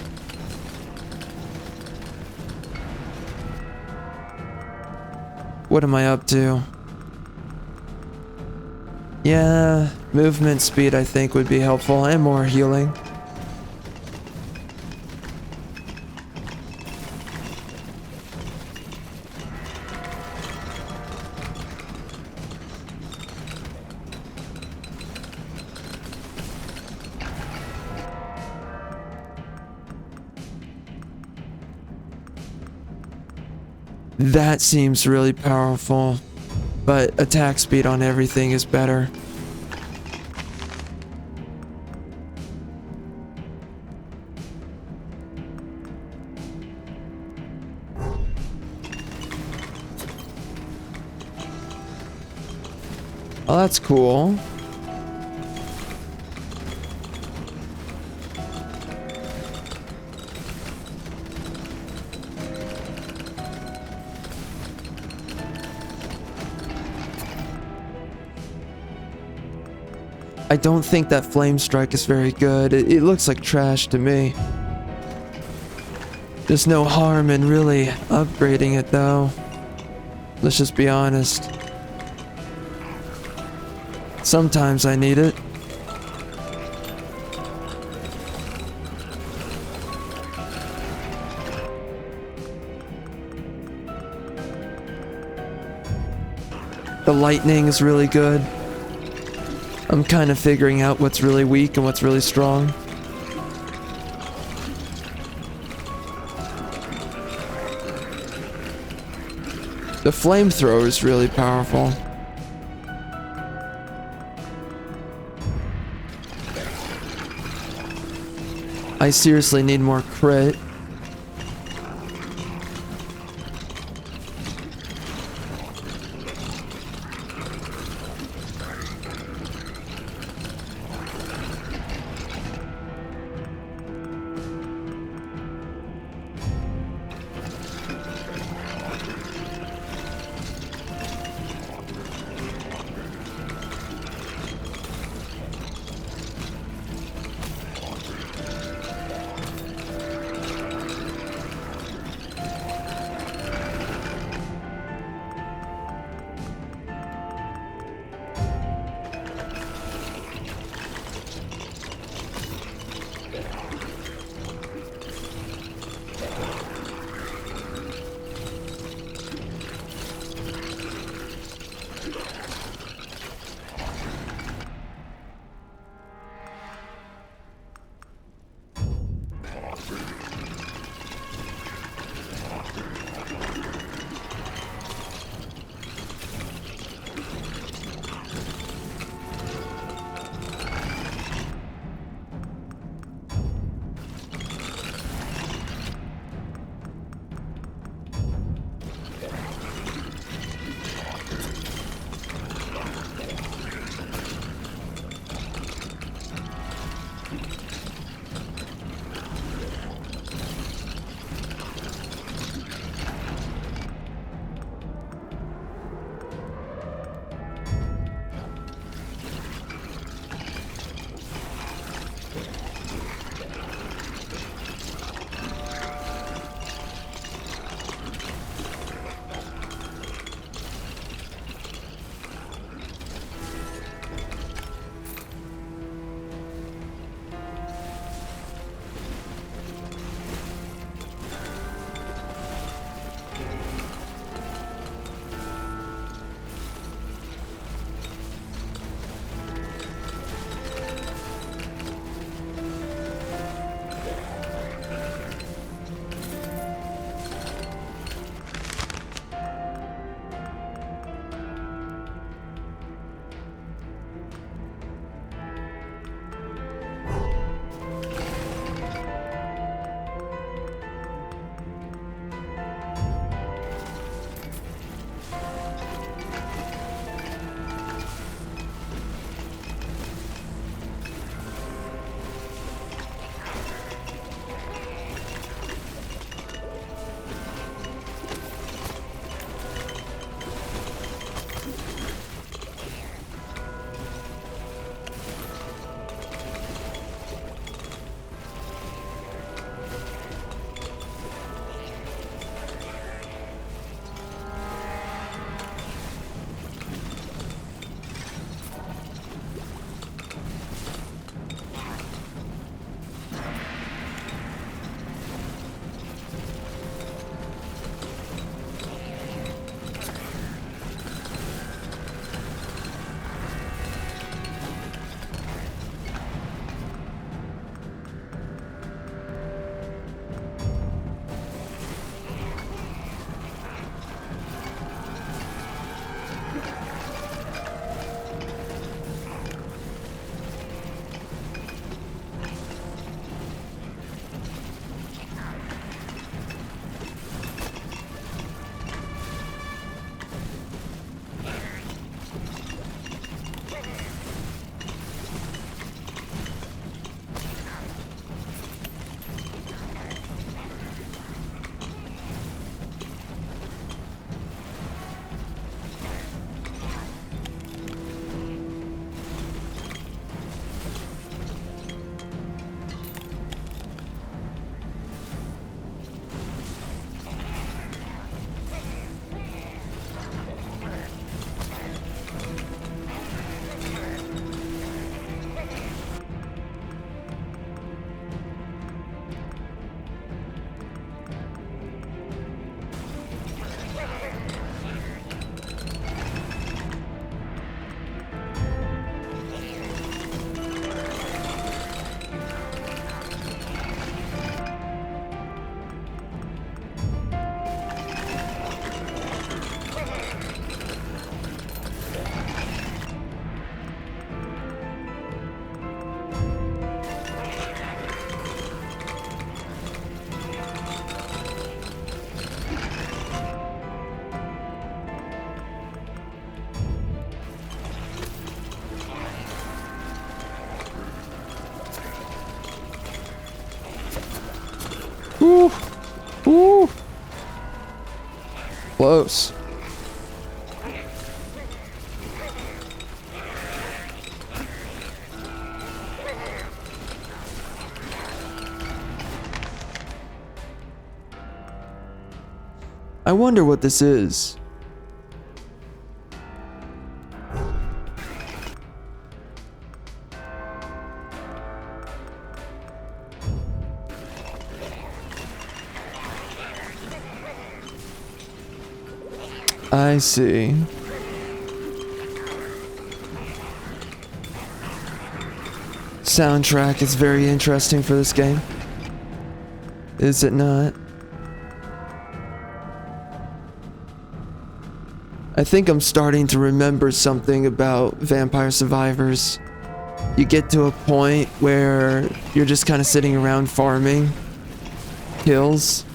What am I up to? Yeah, movement speed I think would be helpful and more healing. That seems really powerful, but attack speed on everything is better. Oh, that's cool. I don't think that flame strike is very good. It looks like trash to me. There's no harm in really upgrading it though. Let's just be honest. Sometimes I need it. The lightning is really good. I'm kind of figuring out what's really weak and what's really strong. The flamethrower is really powerful. I seriously need more crit. Ooh. Ooh. Close. I wonder what this is. I see. Soundtrack is very interesting for this game. Is it not? I think I'm starting to remember something about Vampire Survivors. You get to a point where you're just kind of sitting around farming kills.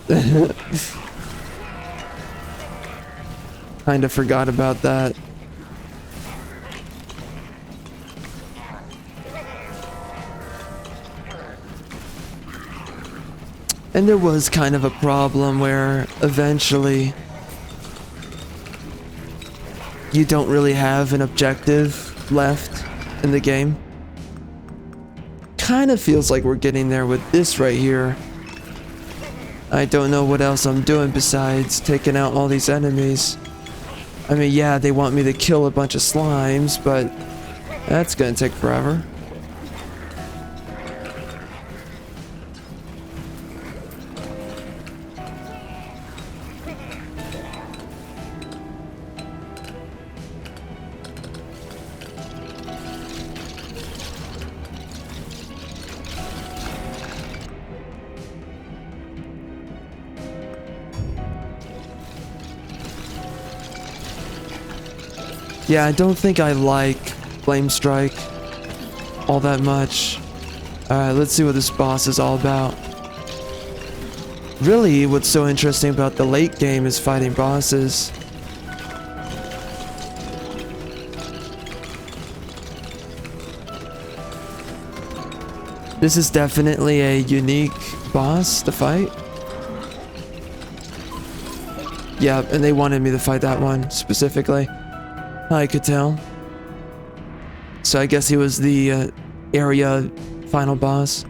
Kind of forgot about that. And there was kind of a problem where eventually you don't really have an objective left in the game. Kind of feels like we're getting there with this right here. I don't know what else I'm doing besides taking out all these enemies. I mean, yeah, they want me to kill a bunch of slimes, but that's gonna take forever. Yeah, I don't think I like Flame Strike all that much. Alright, let's see what this boss is all about. Really, what's so interesting about the late game is fighting bosses. This is definitely a unique boss to fight. Yeah, and they wanted me to fight that one specifically. I could tell. So I guess he was the area final boss.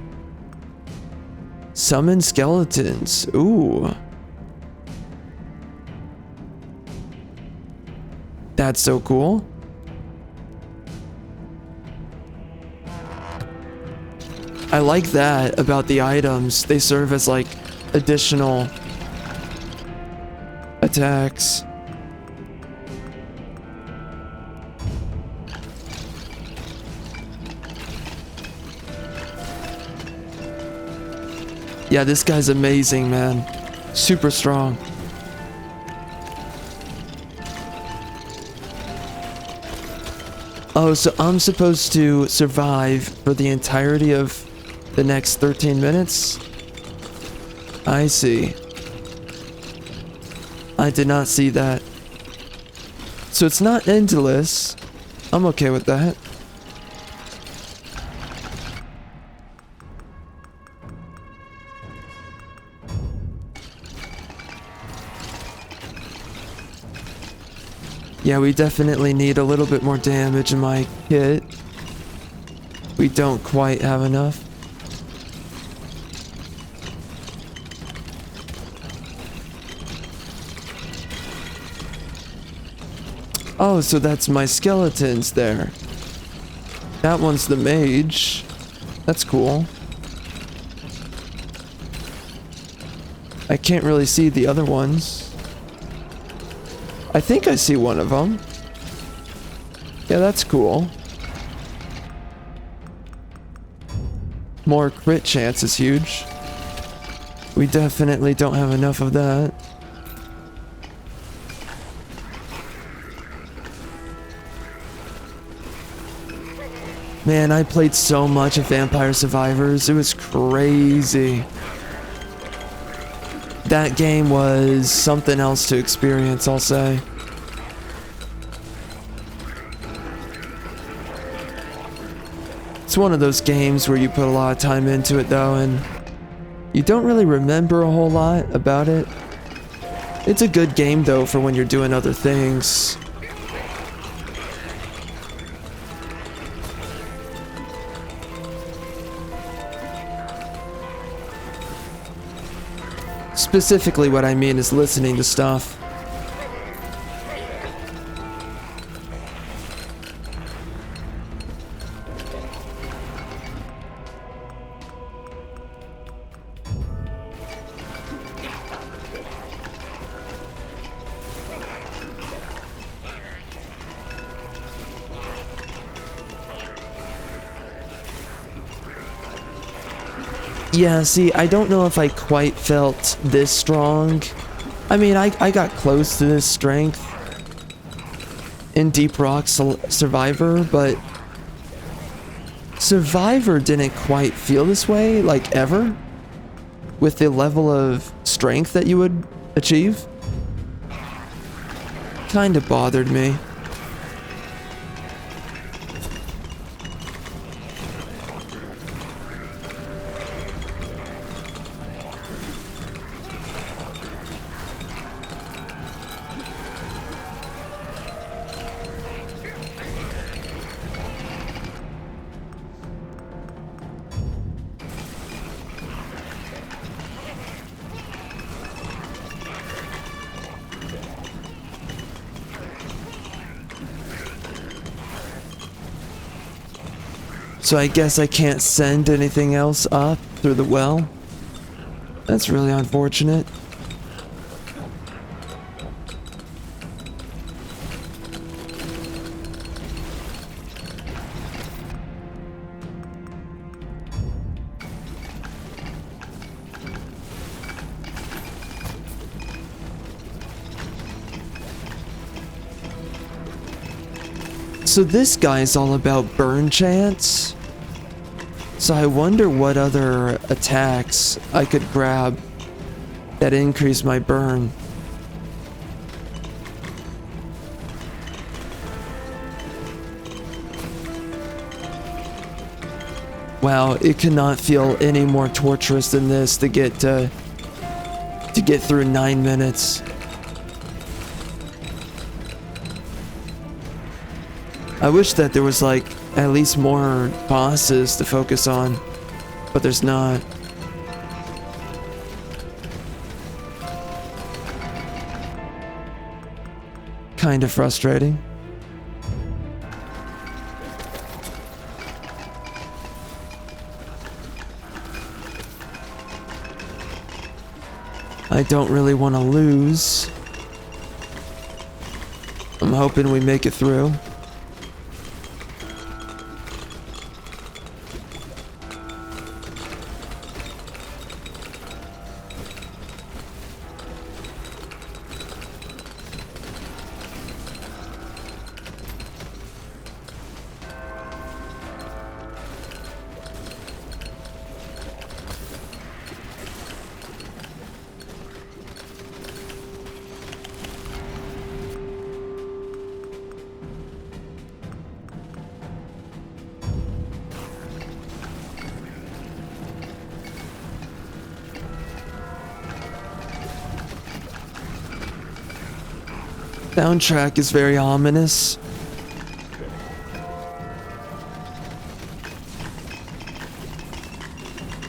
Summon skeletons. Ooh. That's so cool. I like that about the items. They serve as like additional attacks. Yeah, this guy's amazing, man. Super strong. Oh, so I'm supposed to survive for the entirety of the next 13 minutes? I see. I did not see that. So it's not endless. I'm okay with that. Yeah, we definitely need a little bit more damage in my kit. We don't quite have enough. Oh, so that's my skeletons there. That one's the mage. That's cool. I can't really see the other ones. I think I see one of them. Yeah, that's cool. More crit chance is huge. We definitely don't have enough of that. Man, I played so much of Vampire Survivors. It was crazy. That game was something else to experience, I'll say. It's one of those games where you put a lot of time into it though, and You don't really remember a whole lot about it. It's a good game though for when you're doing other things. Specifically what I mean is listening to stuff. Yeah, see, I don't know if I quite felt this strong. I mean, I got close to this strength in Deep Rock Survivor, but Survivor didn't quite feel this way, like, ever, with the level of strength that you would achieve. Kinda bothered me. So I guess I can't send anything else up through the well. That's really unfortunate. So this guy's all about burn chance. So I wonder what other attacks I could grab that increase my burn. Wow, it cannot feel any more torturous than this to get through 9 minutes. I wish that there was like at least more bosses to focus on, but there's not. Kind of frustrating. I don't really want to lose. I'm hoping we make it through. Soundtrack is very ominous.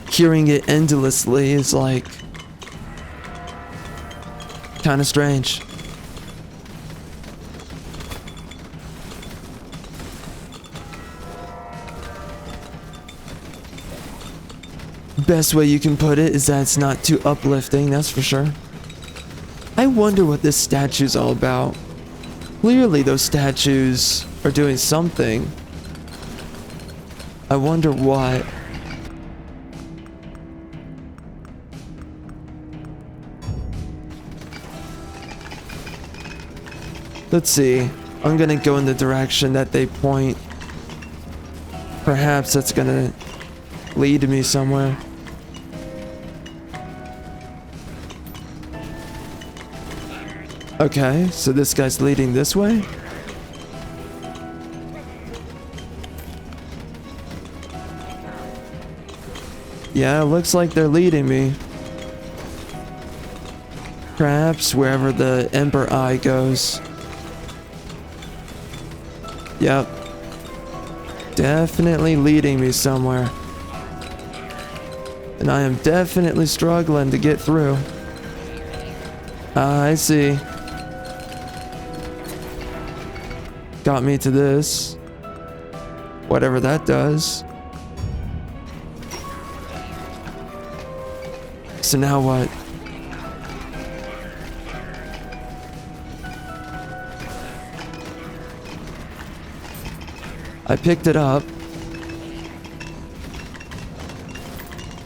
Hearing it endlessly is like kind of strange. Best way you can put it is that it's not too uplifting, that's for sure. I wonder what this statue's all about. Clearly those statues are doing something. I wonder what. Let's see. I'm gonna go in the direction that they point. Perhaps that's gonna lead me somewhere. Okay, so this guy's leading this way? Yeah, it looks like they're leading me. Perhaps wherever the Ember Eye goes. Yep. Definitely leading me somewhere. And I am definitely struggling to get through. I see. Got me to this. Whatever that does. So now what? I picked it up.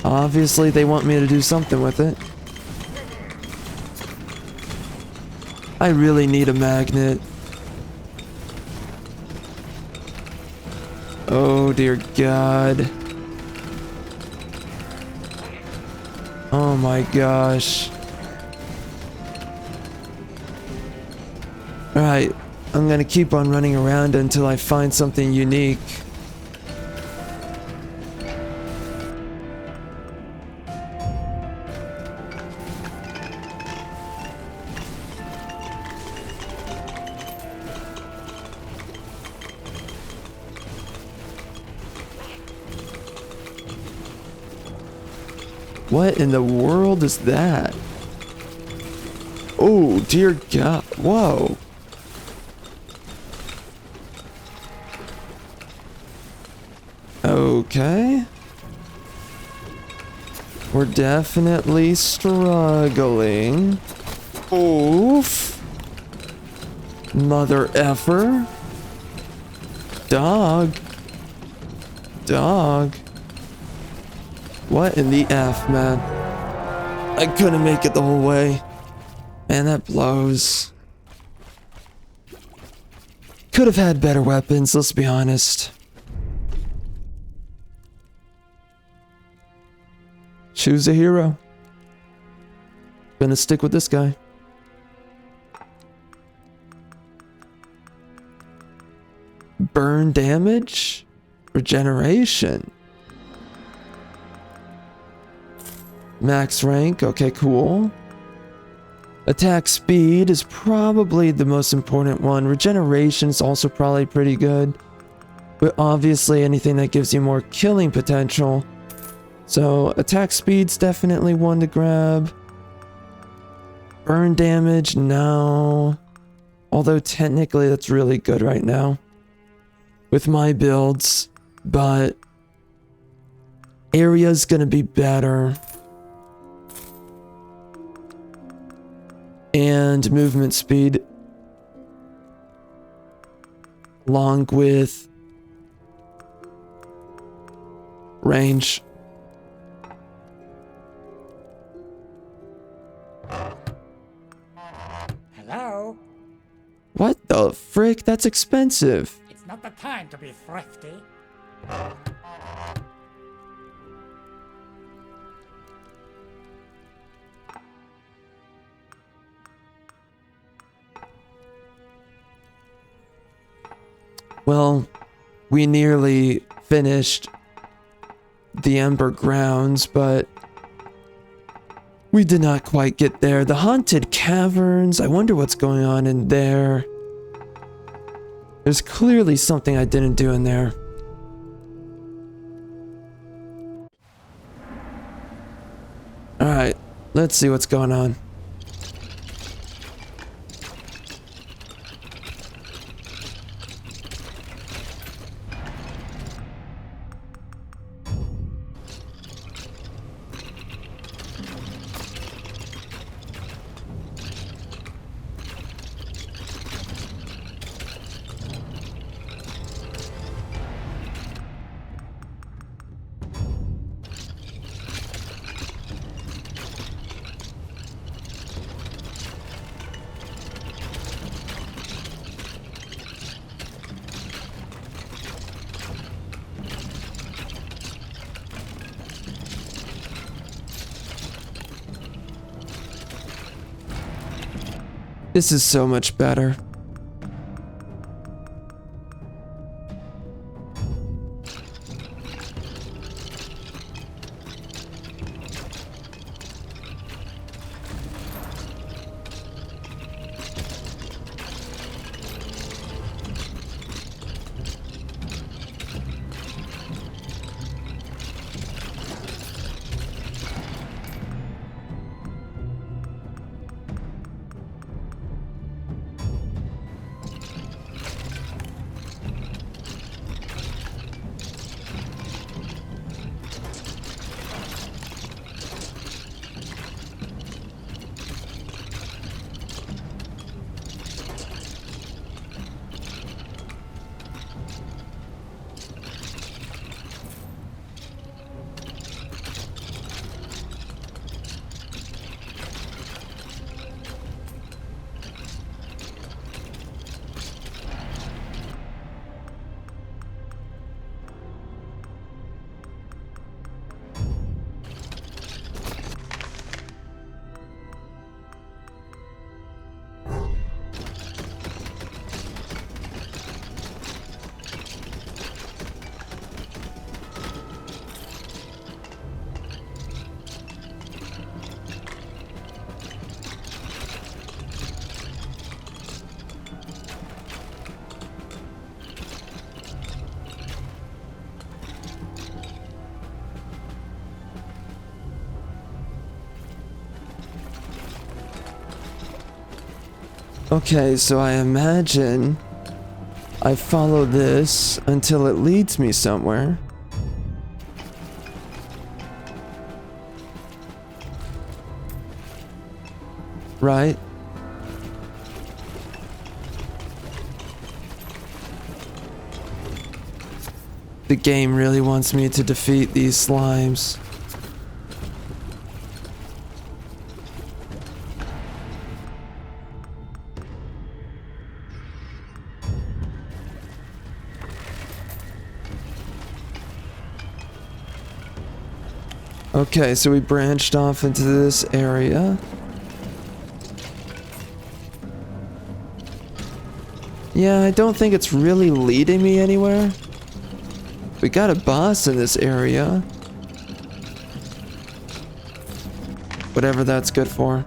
Obviously, they want me to do something with it. I really need a magnet. Oh dear God. Oh my gosh. Alright, I'm gonna keep on running around until I find something unique. What in the world is that? Oh, dear God. Whoa. Okay. We're definitely struggling. Oof. Mother effer. Dog. Dog. What in the F, man? I couldn't make it the whole way. Man, that blows. Could have had better weapons, let's be honest. Choose a hero. Gonna stick with this guy. Burn damage? Regeneration. Max rank, okay, cool. Attack speed is probably the most important one. Regeneration is also probably pretty good. But obviously anything that gives you more killing potential. So attack speed's definitely one to grab. Burn damage, no. Although technically that's really good right now. With my builds. But area's gonna be better. And movement speed, along with range. Hello? What the frick? That's expensive. It's not the time to be thrifty. Well, we nearly finished the Ember Grounds, but we did not quite get there. The Haunted Caverns, I wonder what's going on in there. There's clearly something I didn't do in there. Alright, let's see what's going on. This is so much better. Okay, so I imagine I follow this until it leads me somewhere. Right? The game really wants me to defeat these slimes. Okay, so we branched off into this area. Yeah, I don't think it's really leading me anywhere. We got a boss in this area. Whatever that's good for.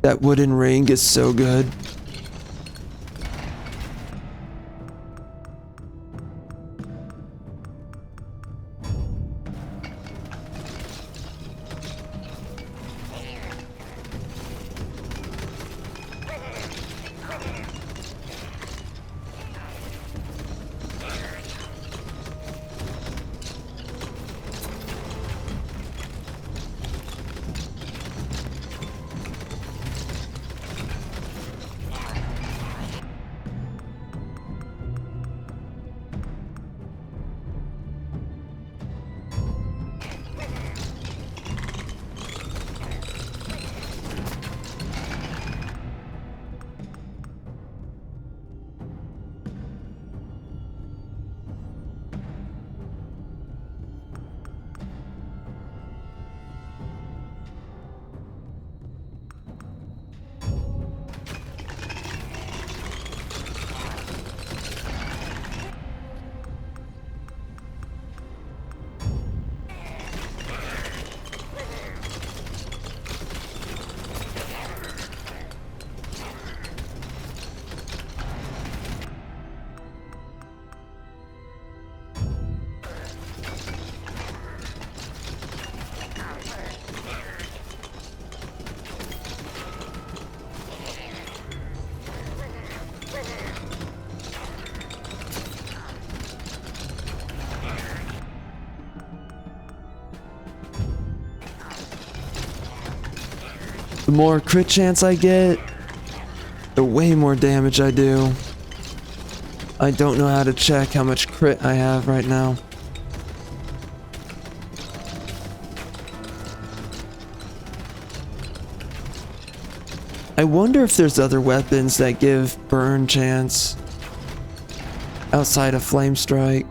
That wooden ring is so good. The more crit chance I get, the way more damage I do. I don't know how to check how much crit I have right now. I wonder if there's other weapons that give burn chance outside of Flame Strike.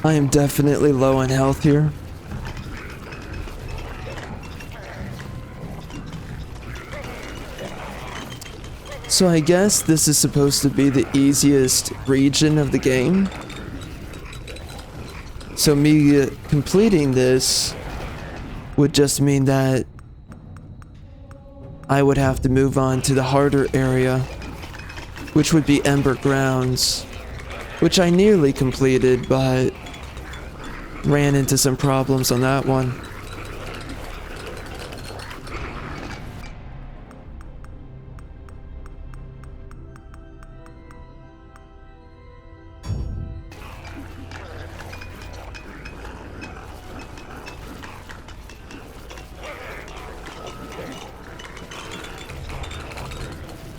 I am definitely low on health here. So I guess this is supposed to be the easiest region of the game. So me completing this would just mean that I would have to move on to the harder area, which would be Ember Grounds, which I nearly completed, but ran into some problems on that one.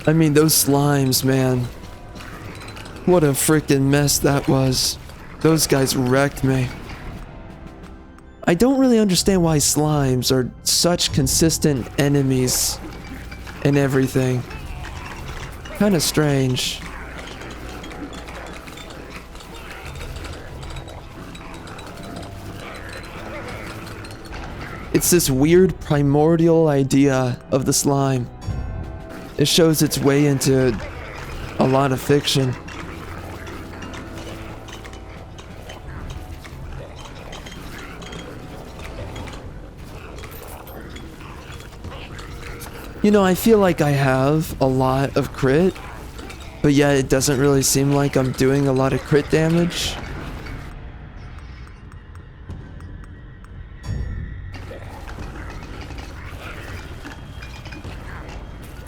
I mean, those slimes, man. What a freaking mess that was. Those guys wrecked me. I don't really understand why slimes are such consistent enemies in everything. Kinda strange. It's this weird primordial idea of the slime. It shows its way into a lot of fiction. You know, I feel like I have a lot of crit, but yet it doesn't really seem like I'm doing a lot of crit damage.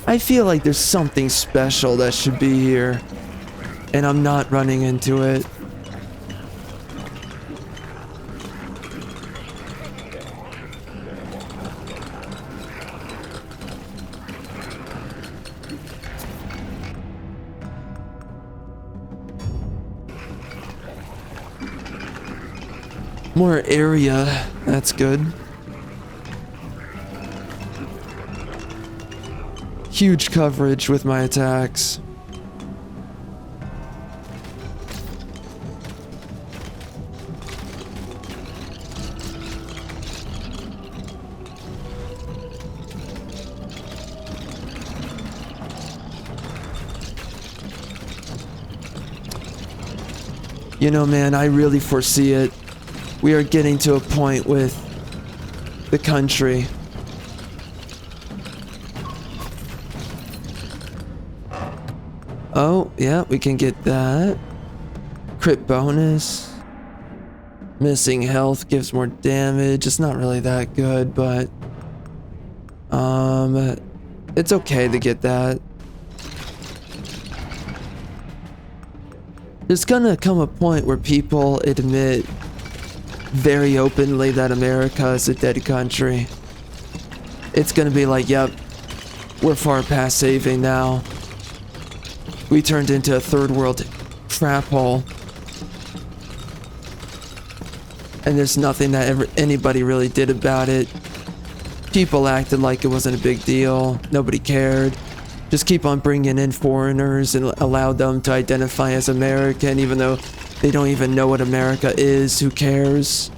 I feel like there's something special that should be here, and I'm not running into it. More area, that's good. Huge coverage with my attacks. You know, man, I really foresee it. We are getting to a point with the country. Oh, yeah, we can get that. Crit bonus. Missing health gives more damage. It's not really that good, but it's okay to get that. There's gonna come a point where people admit very openly that America is a dead country. It's gonna be like, yep, we're far past saving now. We turned into a third world trap hole. And there's nothing that anybody really did about it. People acted like it wasn't a big deal. Nobody cared. Just keep on bringing in foreigners and allow them to identify as American, even though they don't even know what America is. Who cares?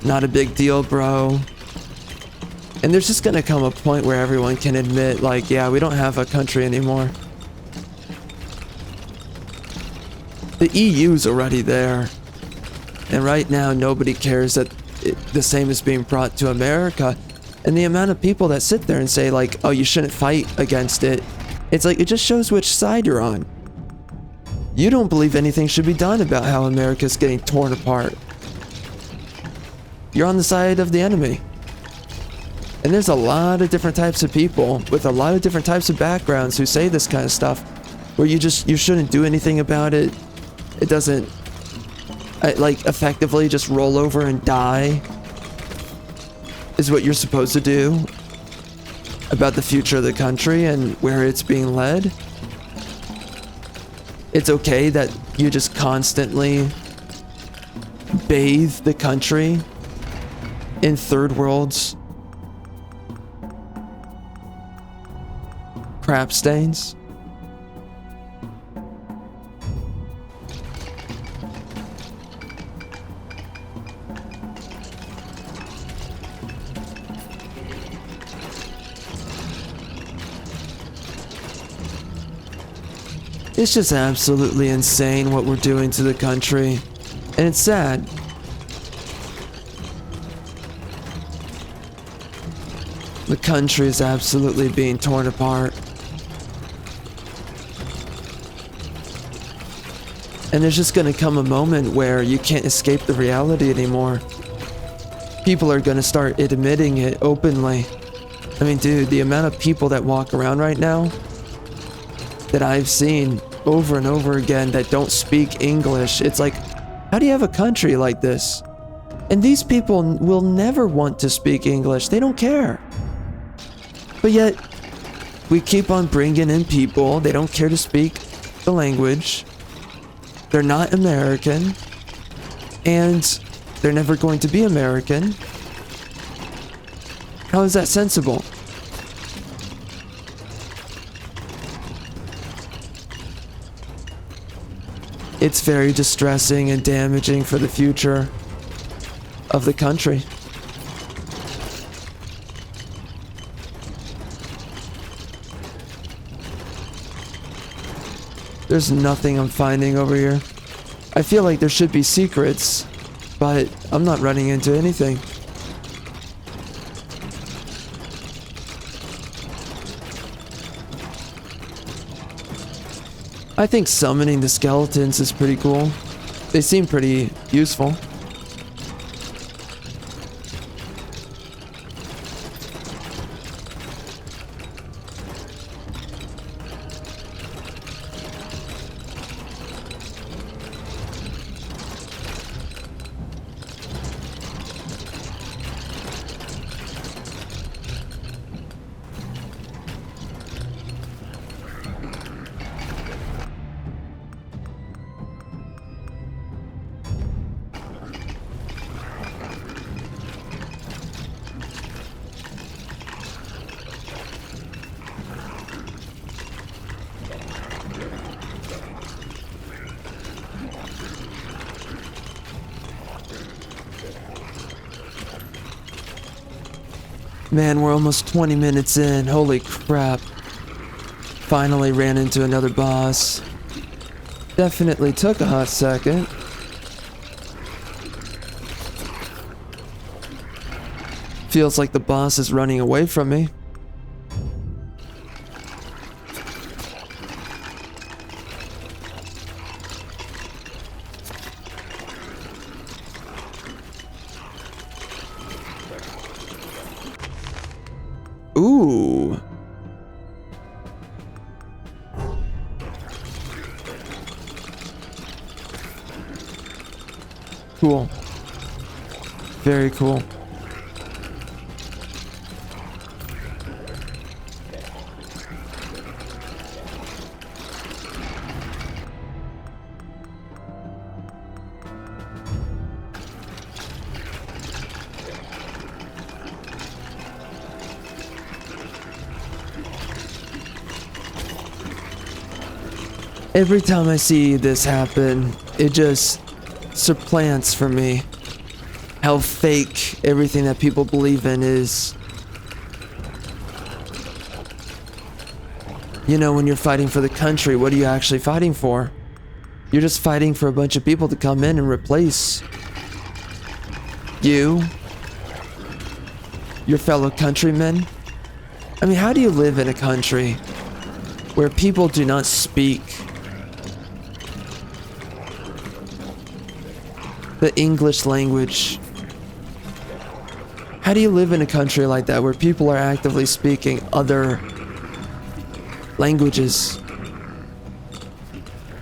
Not a big deal, bro. And there's just gonna come a point where everyone can admit, like, yeah, we don't have a country anymore. The EU's already there. And right now, nobody cares that the same is being brought to America. And the amount of people that sit there and say, like, oh, you shouldn't fight against it. It's like, it just shows which side you're on. You don't believe anything should be done about how America's getting torn apart. You're on the side of the enemy. And there's a lot of different types of people with a lot of different types of backgrounds who say this kind of stuff. Where you shouldn't do anything about it. It doesn't, like, effectively just roll over and die is what you're supposed to do about the future of the country and where it's being led. It's okay that you just constantly bathe the country in third world's crap stains. It's just absolutely insane what we're doing to the country. And it's sad. The country is absolutely being torn apart. And there's just gonna come a moment where you can't escape the reality anymore. People are gonna start admitting it openly. I mean, dude, the amount of people that walk around right now that I've seen over and over again that don't speak English, it's like, how do you have a country like this? And these people will never want to speak English. They don't care. But yet, we keep on bringing in people. They don't care to speak the language. They're not American. And they're never going to be American. How is that sensible? It's very distressing and damaging for the future of the country. There's nothing I'm finding over here. I feel like there should be secrets, but I'm not running into anything. I think summoning the skeletons is pretty cool. They seem pretty useful. Man, we're almost 20 minutes in. Holy crap. Finally ran into another boss. Definitely took a hot second. Feels like the boss is running away from me. Ooh. Cool. Very cool. Every time I see this happen, it just supplants for me how fake everything that people believe in is. You know, when you're fighting for the country, what are you actually fighting for? You're just fighting for a bunch of people to come in and replace you, your fellow countrymen. I mean, how do you live in a country where people do not speak the English language? How do you live in a country like that where people are actively speaking other languages?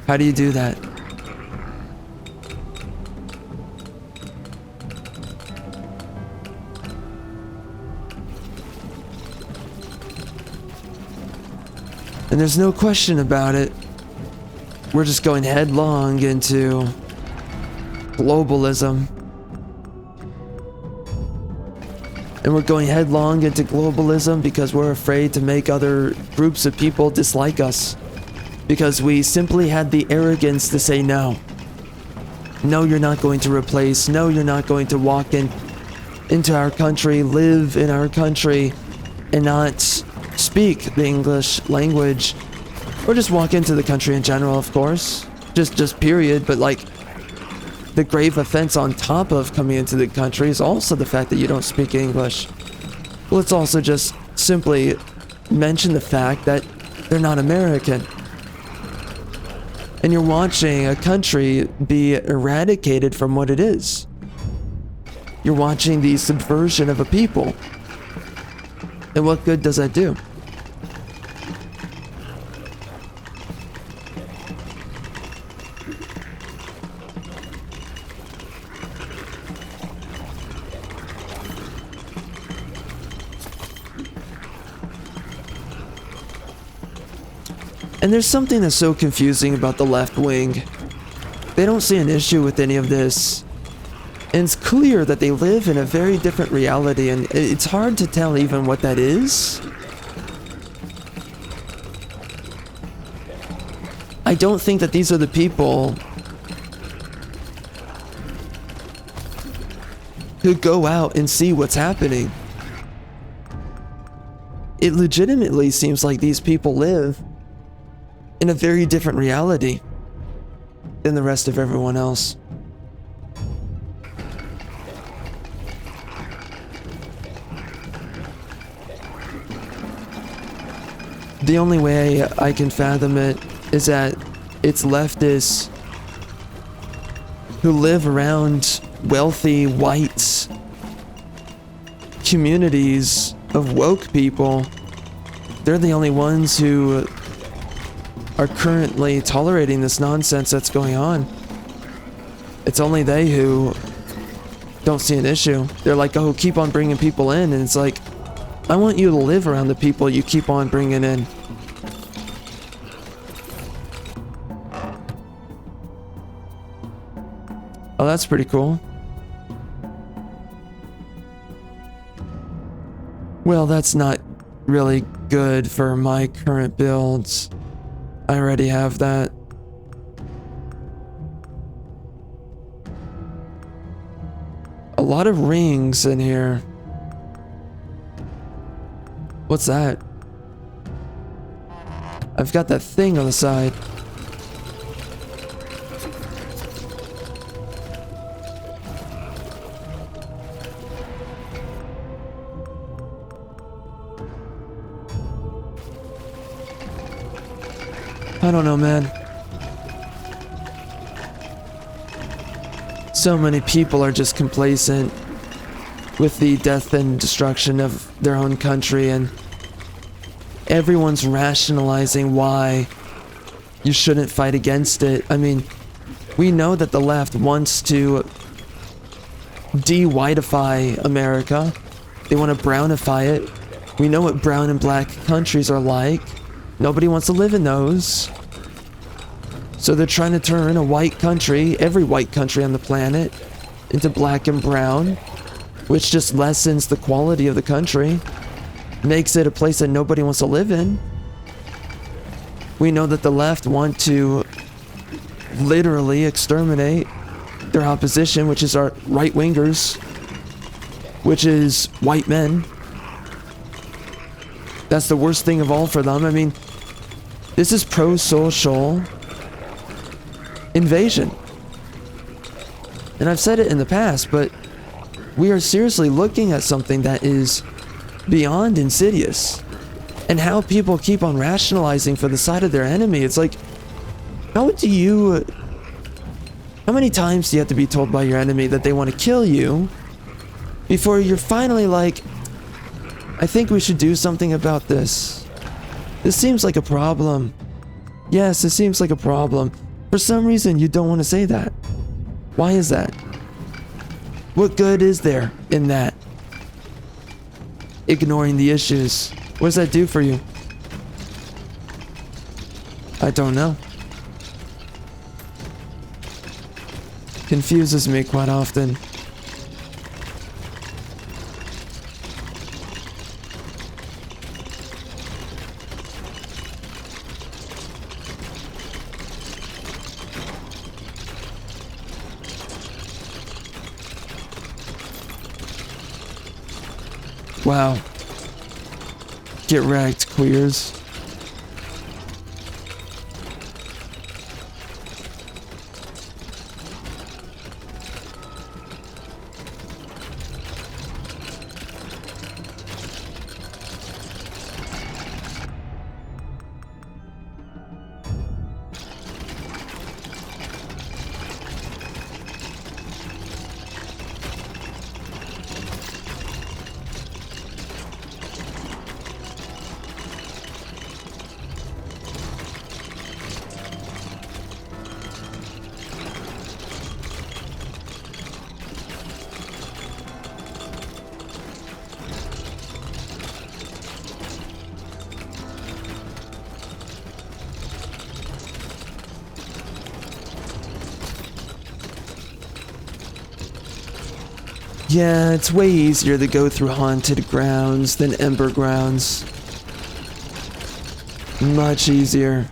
How do you do that? And there's no question about it. We're just going headlong into globalism. And we're going headlong into globalism because we're afraid to make other groups of people dislike us. Because we simply had the arrogance to say no. No, you're not going to replace. No, you're not going to walk into our country, live in our country, and not speak the English language. Or just walk into the country in general, of course. Just period. But like, the grave offense on top of coming into the country is also the fact that you don't speak English. Let's also just simply mention the fact that they're not American. And you're watching a country be eradicated from what it is. You're watching the subversion of a people. And what good does that do? And there's something that's so confusing about the left wing. They don't see an issue with any of this. And it's clear that they live in a very different reality, and it's hard to tell even what that is. I don't think that these are the people who go out and see what's happening. It legitimately seems like these people live in a very different reality than the rest of everyone else. The only way I can fathom it is that it's leftists who live around wealthy white communities of woke people. They're the only ones who are currently tolerating this nonsense that's going on. It's only they who don't see an issue. They're like, oh, keep on bringing people in. And it's like, I want you to live around the people you keep on bringing in. Oh, that's pretty cool. Well, that's not really good for my current builds. I already have that. A lot of rings in here. What's that? I've got that thing on the side. I don't know, man. So many people are just complacent with the death and destruction of their own country, and everyone's rationalizing why you shouldn't fight against it. I mean, we know that the left wants to de-whiteify America. They want to brownify it. We know what brown and black countries are like. Nobody wants to live in those. So they're trying to turn a white country, every white country on the planet, into black and brown, which just lessens the quality of the country, makes it a place that nobody wants to live in. We know that the left want to literally exterminate their opposition, which is our right-wingers, which is white men. That's the worst thing of all for them. I mean, this is pro-social invasion. And I've said it in the past, but we are seriously looking at something that is beyond insidious. And how people keep on rationalizing for the side of their enemy. It's like, how many times do you have to be told by your enemy that they want to kill you before you're finally like, I think we should do something about this. This seems like a problem. Yes, it seems like a problem. For some reason, you don't want to say that. Why is that? What good is there in that? Ignoring the issues. What does that do for you? I don't know. Confuses me quite often. Wow. Get wrecked, queers. Yeah, it's way easier to go through haunted grounds than ember grounds. Much easier.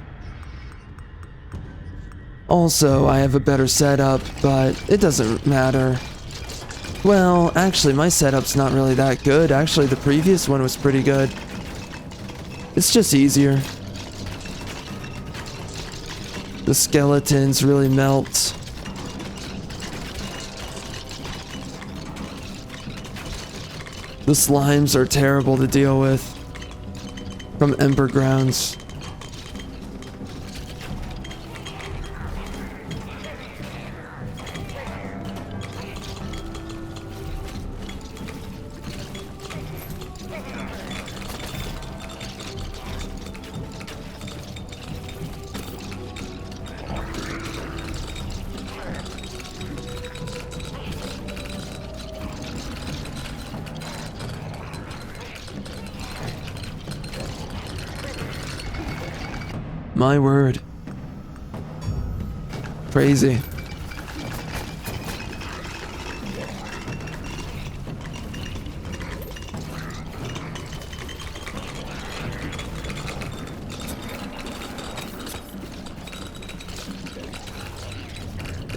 Also, I have a better setup, but it doesn't matter. Well, actually, my setup's not really that good. Actually, the previous one was pretty good. It's just easier. The skeletons really melt. The slimes are terrible to deal with from ember grounds. My word. Crazy.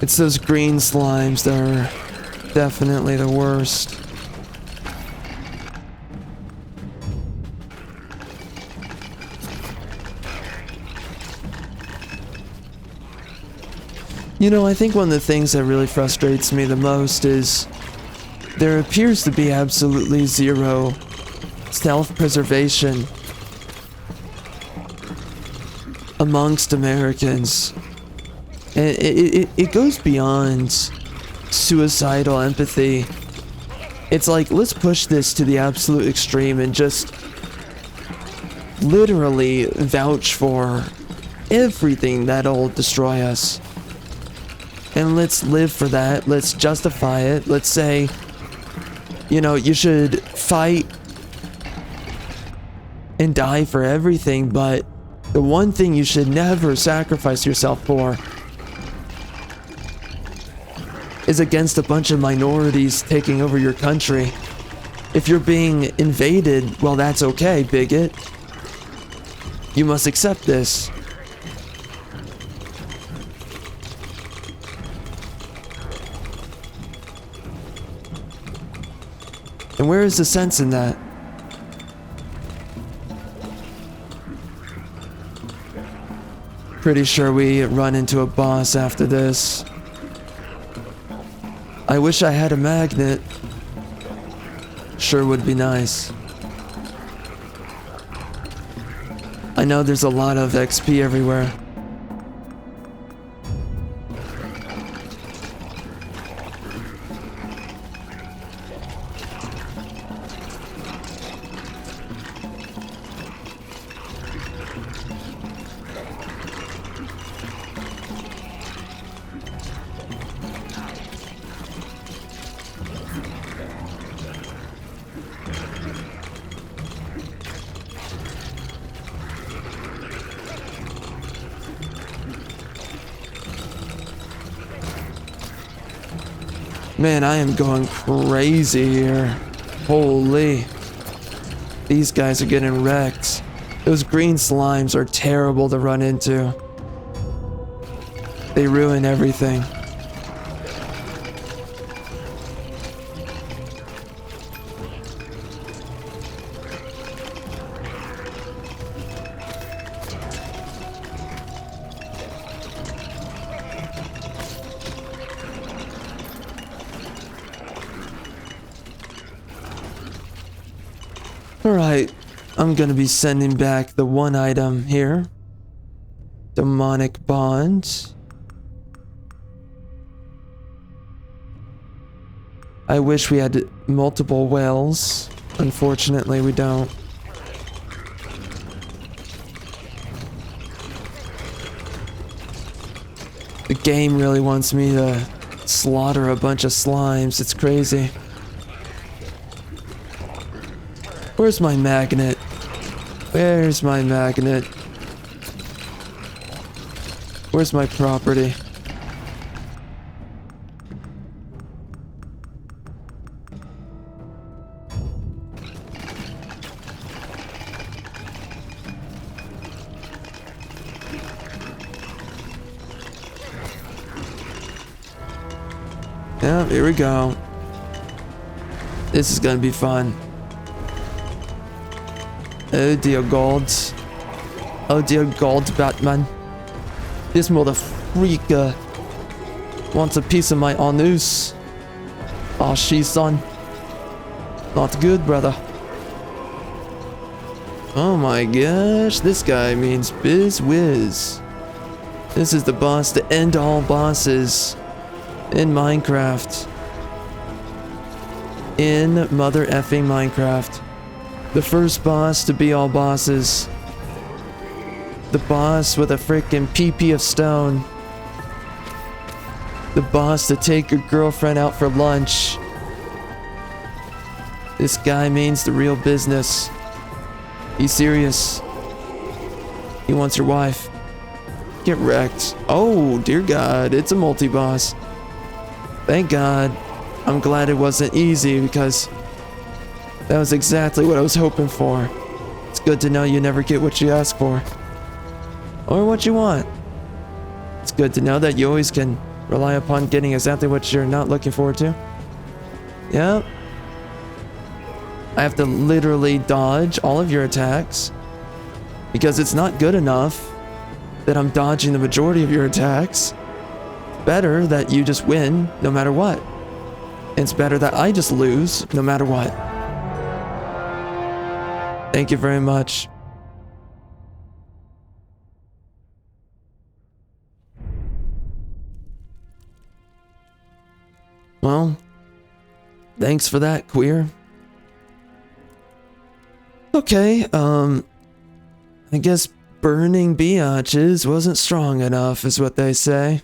It's those green slimes that are definitely the worst. You know, I think one of the things that really frustrates me the most is there appears to be absolutely zero self-preservation amongst Americans. And it goes beyond suicidal empathy. It's like, let's push this to the absolute extreme and just literally vouch for everything that'll destroy us. And let's live for that. Let's justify it. Let's say, you know, you should fight and die for everything, but the one thing you should never sacrifice yourself for is against a bunch of minorities taking over your country. If you're being invaded, well, that's okay, bigot. You must accept this. And where is the sense in that? Pretty sure we run into a boss after this. I wish I had a magnet. Sure would be nice. I know there's a lot of XP everywhere. Man, I am going crazy here. Holy. These guys are getting wrecked. Those green slimes are terrible to run into. They ruin everything. Alright, I'm gonna be sending back the one item here. Demonic Bond. I wish we had multiple wells. Unfortunately, we don't. The game really wants me to slaughter a bunch of slimes. It's crazy. Where's my magnet? Where's my magnet? Where's my property? Yeah, here we go. This is gonna be fun. Oh dear God. Oh dear God, Batman. This mother freaker wants a piece of my anus. Oh, she son. Not good, brother. Oh my gosh, this guy means biz whiz. This is the boss to end all bosses in Minecraft. In mother effing Minecraft. The first boss to be all bosses. The boss with a freaking PP of stone. The boss to take your girlfriend out for lunch. This guy means the real business. He's serious. He wants your wife. Get wrecked. Oh, dear God, it's a multi-boss. Thank God. I'm glad it wasn't easy because that was exactly what I was hoping for. It's good to know you never get what you ask for. Or what you want. It's good to know that you always can rely upon getting exactly what you're not looking forward to. Yep. I have to literally dodge all of your attacks because it's not good enough that I'm dodging the majority of your attacks. Better that you just win no matter what. It's better that I just lose no matter what. Thank you very much. Well, thanks for that, queer. Okay, I guess burning biatches wasn't strong enough, is what they say.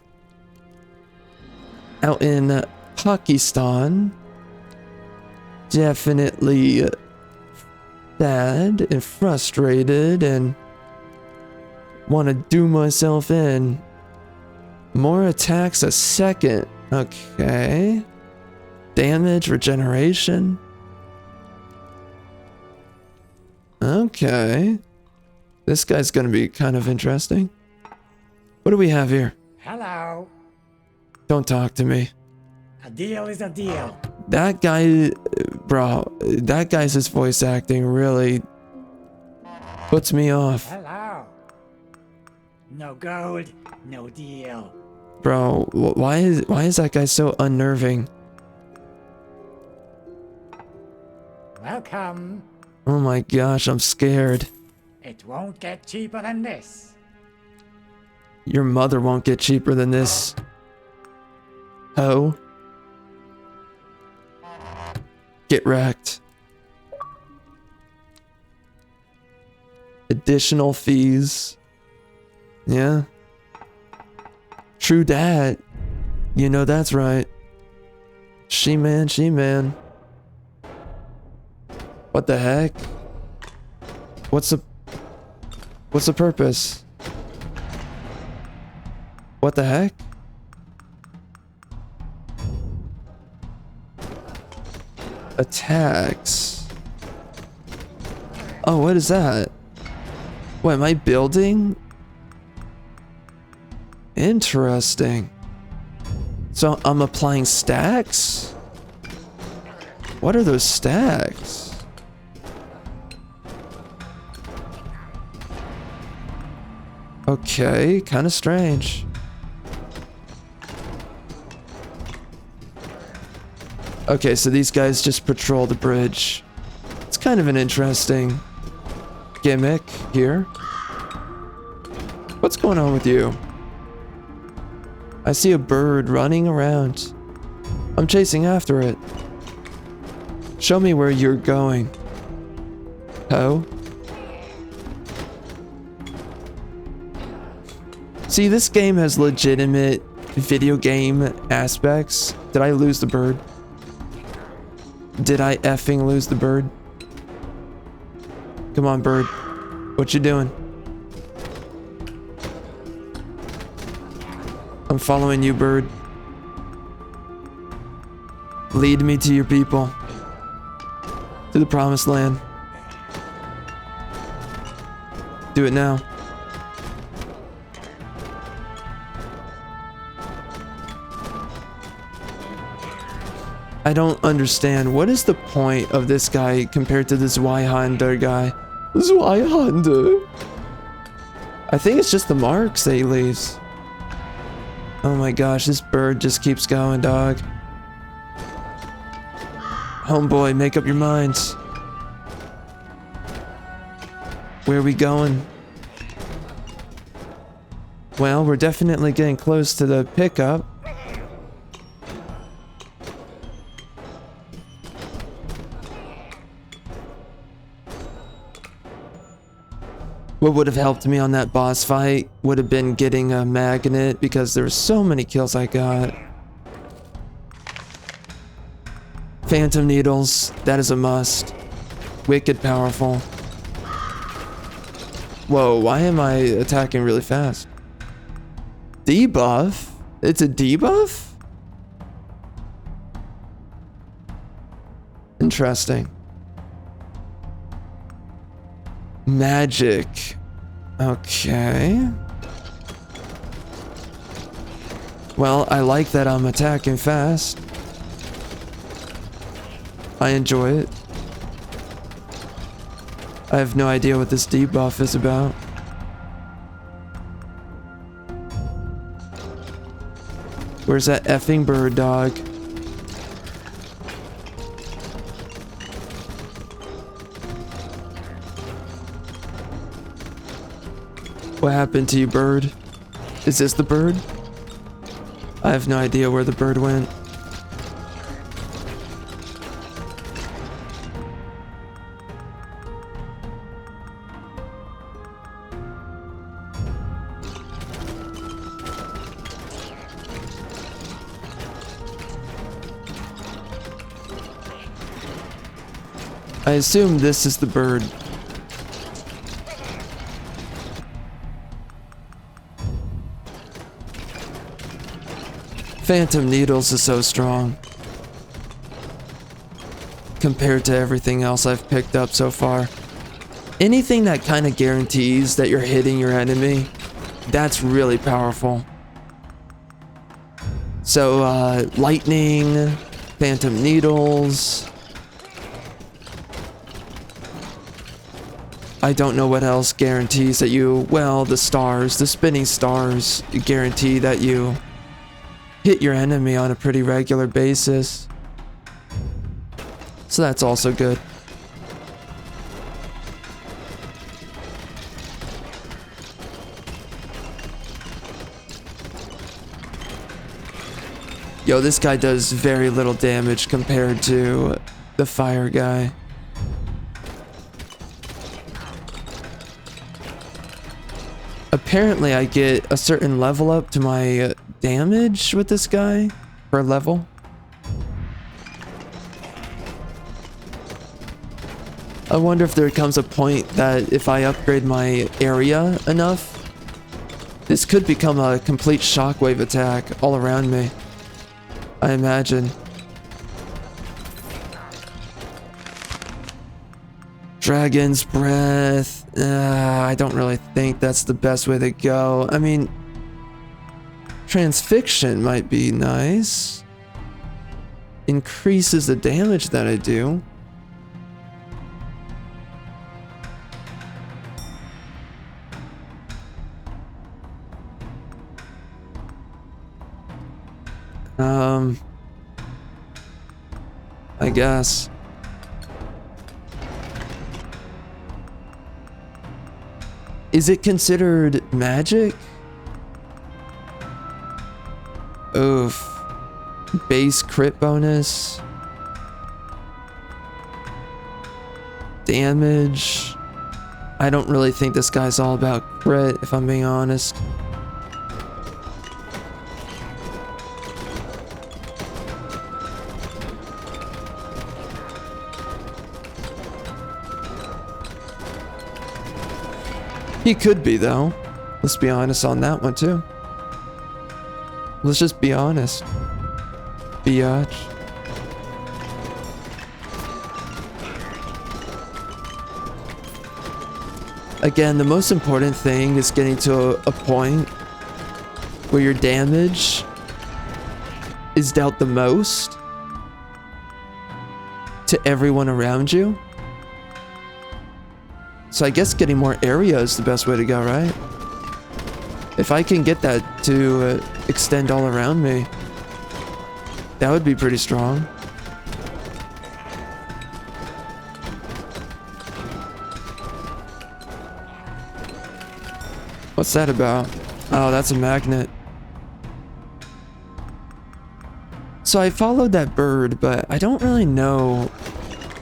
Out in Pakistan, definitely sad and frustrated and want to do myself in. More attacks a second. Okay. Damage, regeneration. Okay. This guy's gonna be kind of interesting. What do we have here? Hello. Don't talk to me. A deal is a deal. That guy, bro, that guy's voice acting really puts me off. Hello. No gold, no deal. Bro, why is that guy so unnerving? Welcome. Oh my gosh, I'm scared. It won't get cheaper than this. Your mother won't get cheaper than this. Oh. Get wrecked. Additional fees. Yeah. True dat. You know that's right. She-man, she-man. What the heck? What's the purpose? What the heck? Attacks. Oh, what is that? What am I building? Interesting. So I'm applying stacks? What are those stacks? Okay, kind of strange. Okay, so these guys just patrol the bridge. It's kind of an interesting gimmick here. What's going on with you? I see a bird running around. I'm chasing after it. Show me where you're going. Oh? See, this game has legitimate video game aspects. Did I lose the bird? Did I effing lose the bird? Come on, bird. What you doing? I'm following you, bird. Lead me to your people. To the promised land. Do it now. I don't understand. What is the point of this guy compared to the Zweihander guy? Zweihander. I think it's just the marks that he leaves. Oh my gosh, this bird just keeps going, dog. Homeboy, make up your minds. Where are we going? Well, we're definitely getting close to the pickup. What would have helped me on that boss fight would have been getting a magnet because there were so many kills I got. Phantom needles, that is a must. Wicked powerful. Whoa, why am I attacking really fast? Debuff? It's a debuff? Interesting. Magic. Okay. Well, I like that I'm attacking fast. I enjoy it. I have no idea what this debuff is about. Where's that effing bird, dog? What happened to you, bird? Is this the bird? I have no idea where the bird went. I assume this is the bird. Phantom needles is so strong compared to everything else I've picked up so far. Anything that kind of guarantees that you're hitting your enemy, that's really powerful. So, lightning, phantom needles. I don't know what else guarantees that you, well, the stars, the spinning stars guarantee that you hit your enemy on a pretty regular basis. So that's also good. Yo, this guy does very little damage compared to the fire guy. Apparently I get a certain level up to my damage with this guy per level. I wonder if there comes a point that if I upgrade my area enough, this could become a complete shockwave attack all around me. I imagine. Dragon's Breath. I don't really think that's the best way to go. I mean, Transfixion might be nice. Increases the damage that I do. I guess. Is it considered magic? Oof. Base crit bonus. Damage. I don't really think this guy's all about crit, if I'm being honest. He could be, though. Let's be honest on that one, too. Let's just be honest. Biatch. Again, the most important thing is getting to a point where your damage is dealt the most to everyone around you. So I guess getting more area is the best way to go, right? If I can get that to extend all around me, that would be pretty strong. What's that about? Oh, that's a magnet. So I followed that bird, but I don't really know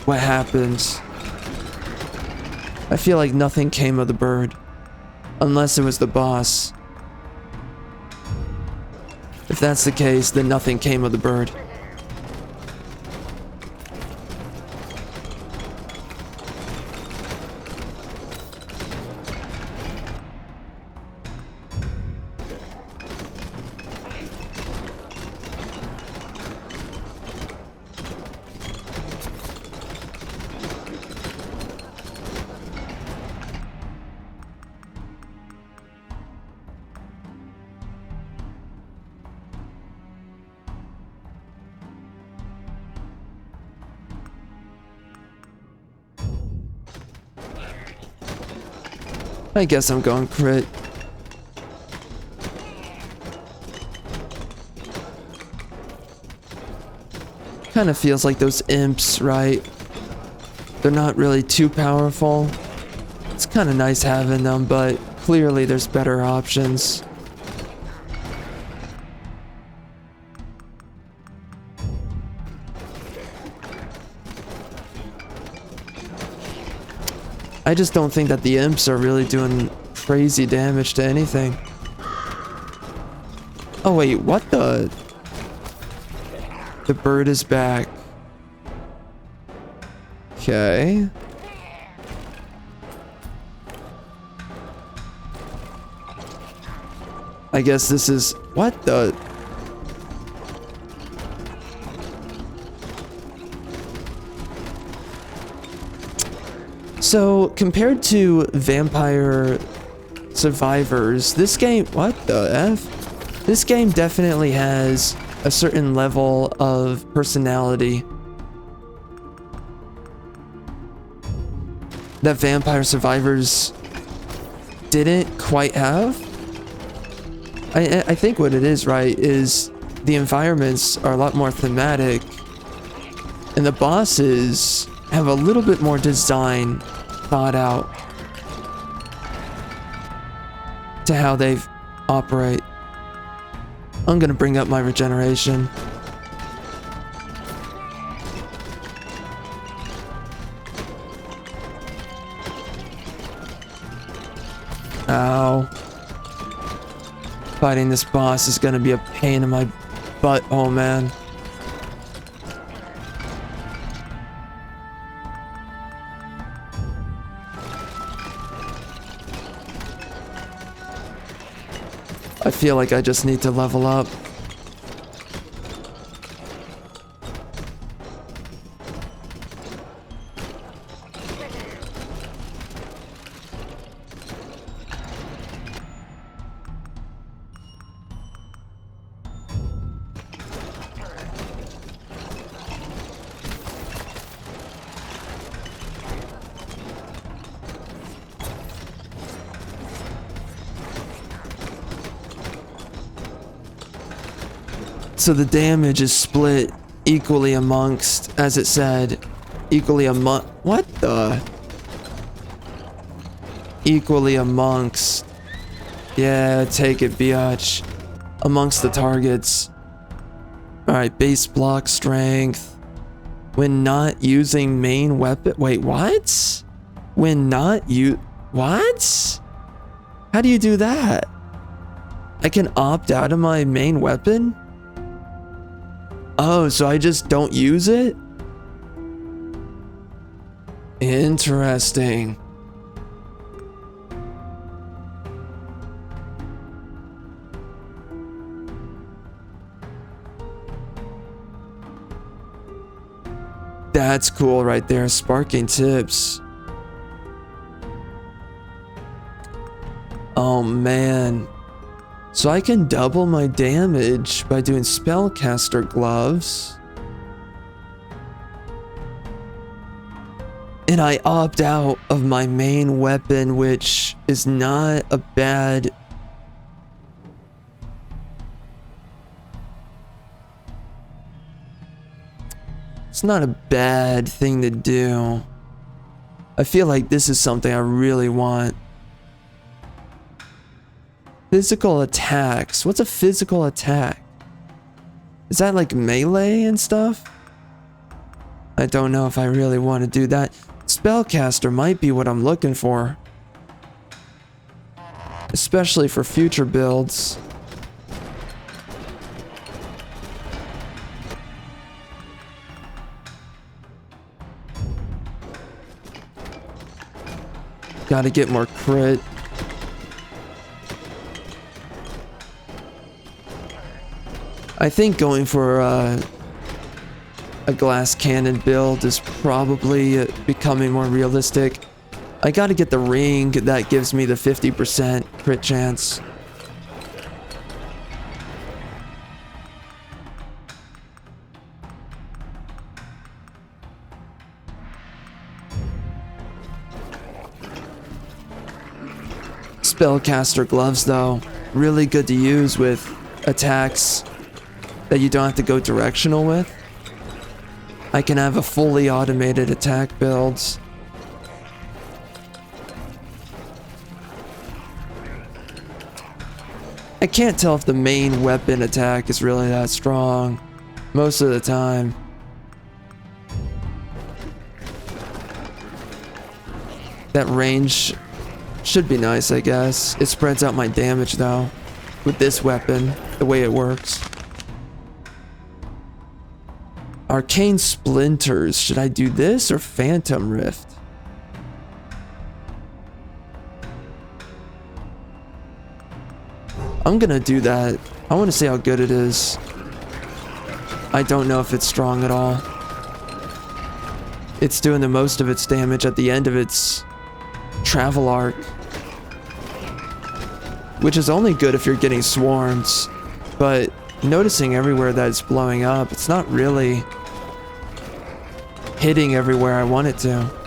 what happens. I feel like nothing came of the bird. Unless it was the boss. If that's the case, then nothing came of the bird. I guess I'm going crit. Kind of feels like those imps, right? They're not really too powerful. It's kind of nice having them, but clearly there's better options. I just don't think that the imps are really doing crazy damage to anything. Oh wait, what the? The bird is back. Okay. I guess this is... What the? So, compared to Vampire Survivors, this game... What the F? This game definitely has a certain level of personality that Vampire Survivors didn't quite have. I think what it is, right, is the environments are a lot more thematic, and the bosses have a little bit more design thought out to how they operate. I'm gonna bring up my regeneration. Ow. Fighting this boss is gonna be a pain in my butt, oh man. I feel like I just need to level up. So the damage is split equally amongst, as it said, equally among... What the? Equally amongst... Yeah, take it, biatch. Amongst the targets. Alright, base block strength. When not using main weapon... Wait, what? When not What? How do you do that? I can opt out of my main weapon? Oh, so I just don't use it? Interesting. That's cool right there, sparking tips. Oh man. So I can double my damage by doing spellcaster gloves. And I opt out of my main weapon, which is not a bad... It's not a bad thing to do. I feel like this is something I really want. Physical attacks. What's a physical attack? Is that like melee and stuff? I don't know if I really want to do that. Spellcaster might be what I'm looking for. Especially for future builds. Gotta get more crit. I think going for a glass cannon build is probably becoming more realistic. I gotta get the ring that gives me the 50% crit chance. Spellcaster gloves though, really good to use with attacks that you don't have to go directional with. I can have a fully automated attack build. I can't tell if the main weapon attack is really that strong most of the time. That range should be nice, I guess. It spreads out my damage though with this weapon, the way it works. Arcane Splinters. Should I do this or Phantom Rift? I'm gonna do that. I want to see how good it is. I don't know if it's strong at all. It's doing the most of its damage at the end of its travel arc. Which is only good if you're getting swarms. But noticing everywhere that it's blowing up, it's not really hitting everywhere I want it to.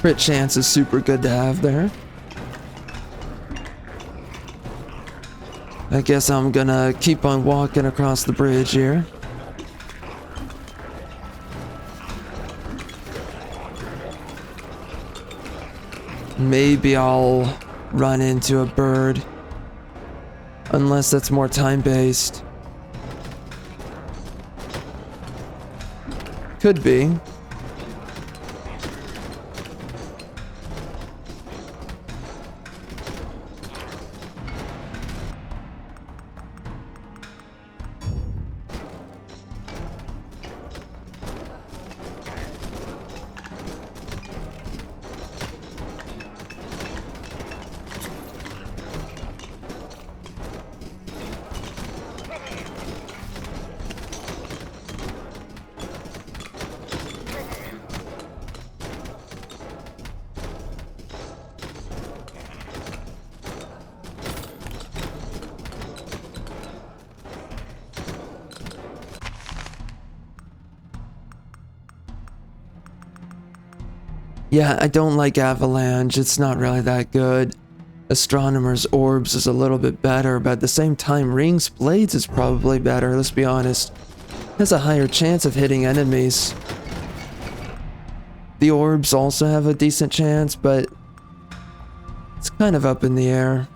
Crit chance is super good to have there. I guess I'm gonna keep on walking across the bridge here. Maybe I'll run into a bird. Unless that's more time-based. Could be. Yeah, I don't like Avalanche. It's not really that good. Astronomer's Orbs is a little bit better, but at the same time, Ring's Blades is probably better, let's be honest. Has a higher chance of hitting enemies. The Orbs also have a decent chance, but it's kind of up in the air.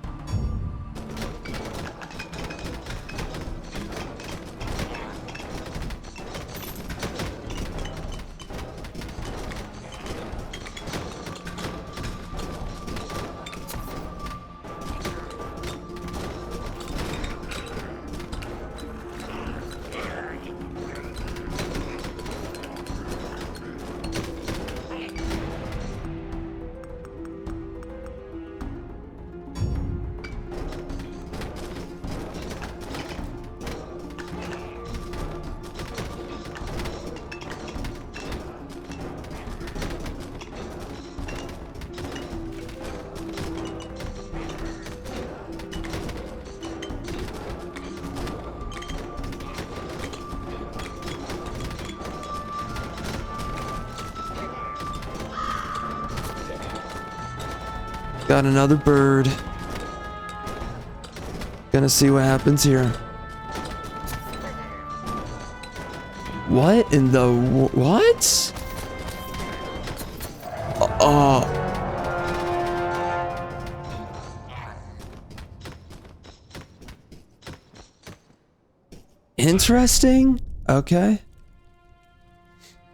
Got another bird. Gonna see what happens here. What in the what? Interesting. Okay.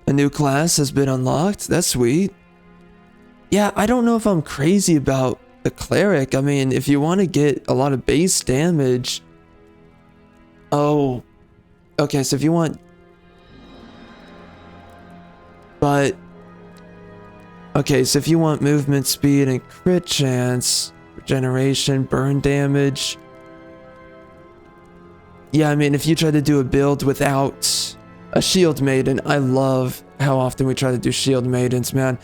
A new class has been unlocked. That's sweet. Yeah, I don't know if I'm crazy about the cleric. I mean, if you want to get a lot of base damage. Oh. Okay, so if you want. But. Okay, so if you want movement speed and crit chance, regeneration, burn damage. Yeah, I mean, if you try to do a build without a shield maiden, I love how often we try to do shield maidens, man.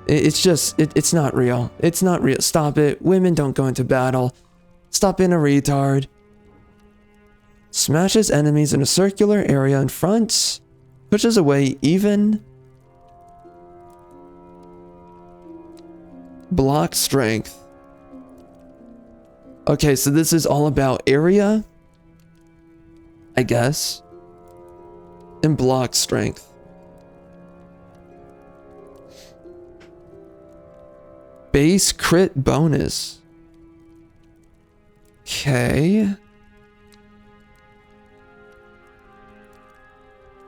It's just, it's not real. It's not real. Stop it. Women don't go into battle. Stop being a retard. Smashes enemies in a circular area in front. Pushes away even. Block strength. Okay, so this is all about area, I guess. And block strength. Base crit bonus. Okay.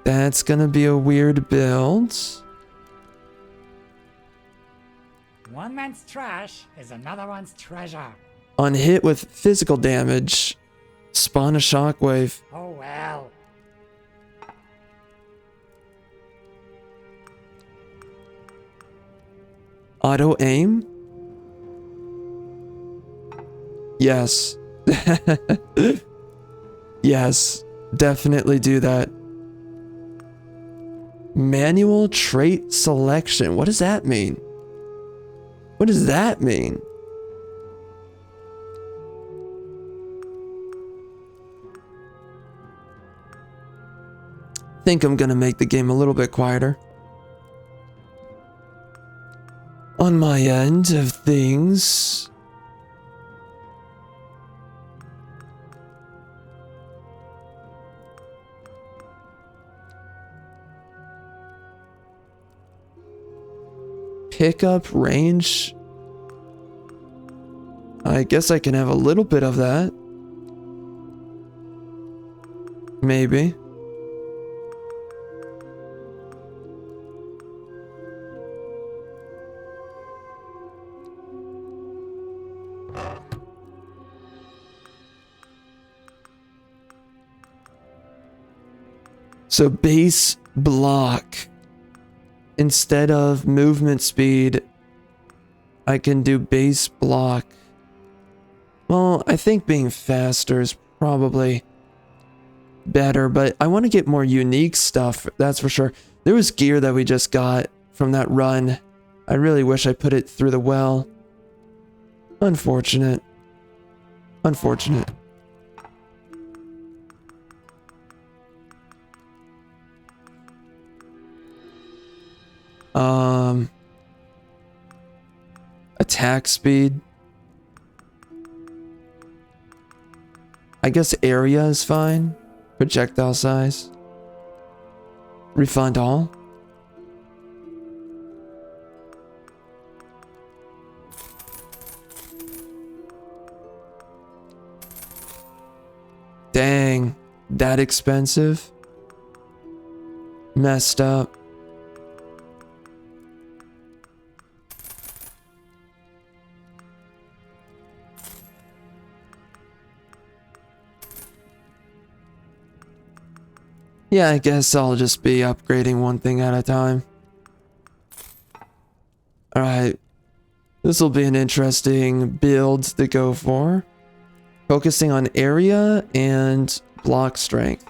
That's gonna be a weird build. One man's trash is another one's treasure. On hit with physical damage, spawn a shockwave. Oh well. Auto aim? Yes. Yes, definitely do that. Manual trait selection. What does that mean? What does that mean? Think I'm gonna make the game a little bit quieter. On my end of things. Pickup range. I guess I can have a little bit of that. Maybe. So base block. Instead of movement speed, I can do base block. Well, I think being faster is probably better, but I want to get more unique stuff, that's for sure. There was gear that we just got from that run. I really wish I put it through the well. Unfortunate. Unfortunate. Attack speed. I guess area is fine. Projectile size. Refund all. Dang, that expensive? Messed up. Yeah, I guess I'll just be upgrading one thing at a time. Alright. This will be an interesting build to go for. Focusing on area and block strength.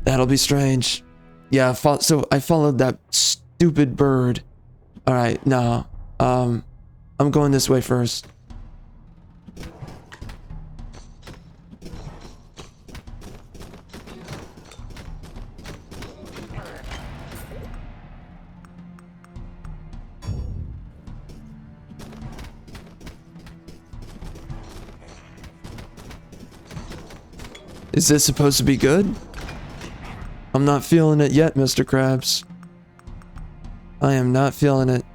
That'll be strange. Yeah, so I followed that stupid bird. Alright, no. I'm going this way first. Is this supposed to be good? I'm not feeling it yet, Mr. Krabs. I am not feeling it.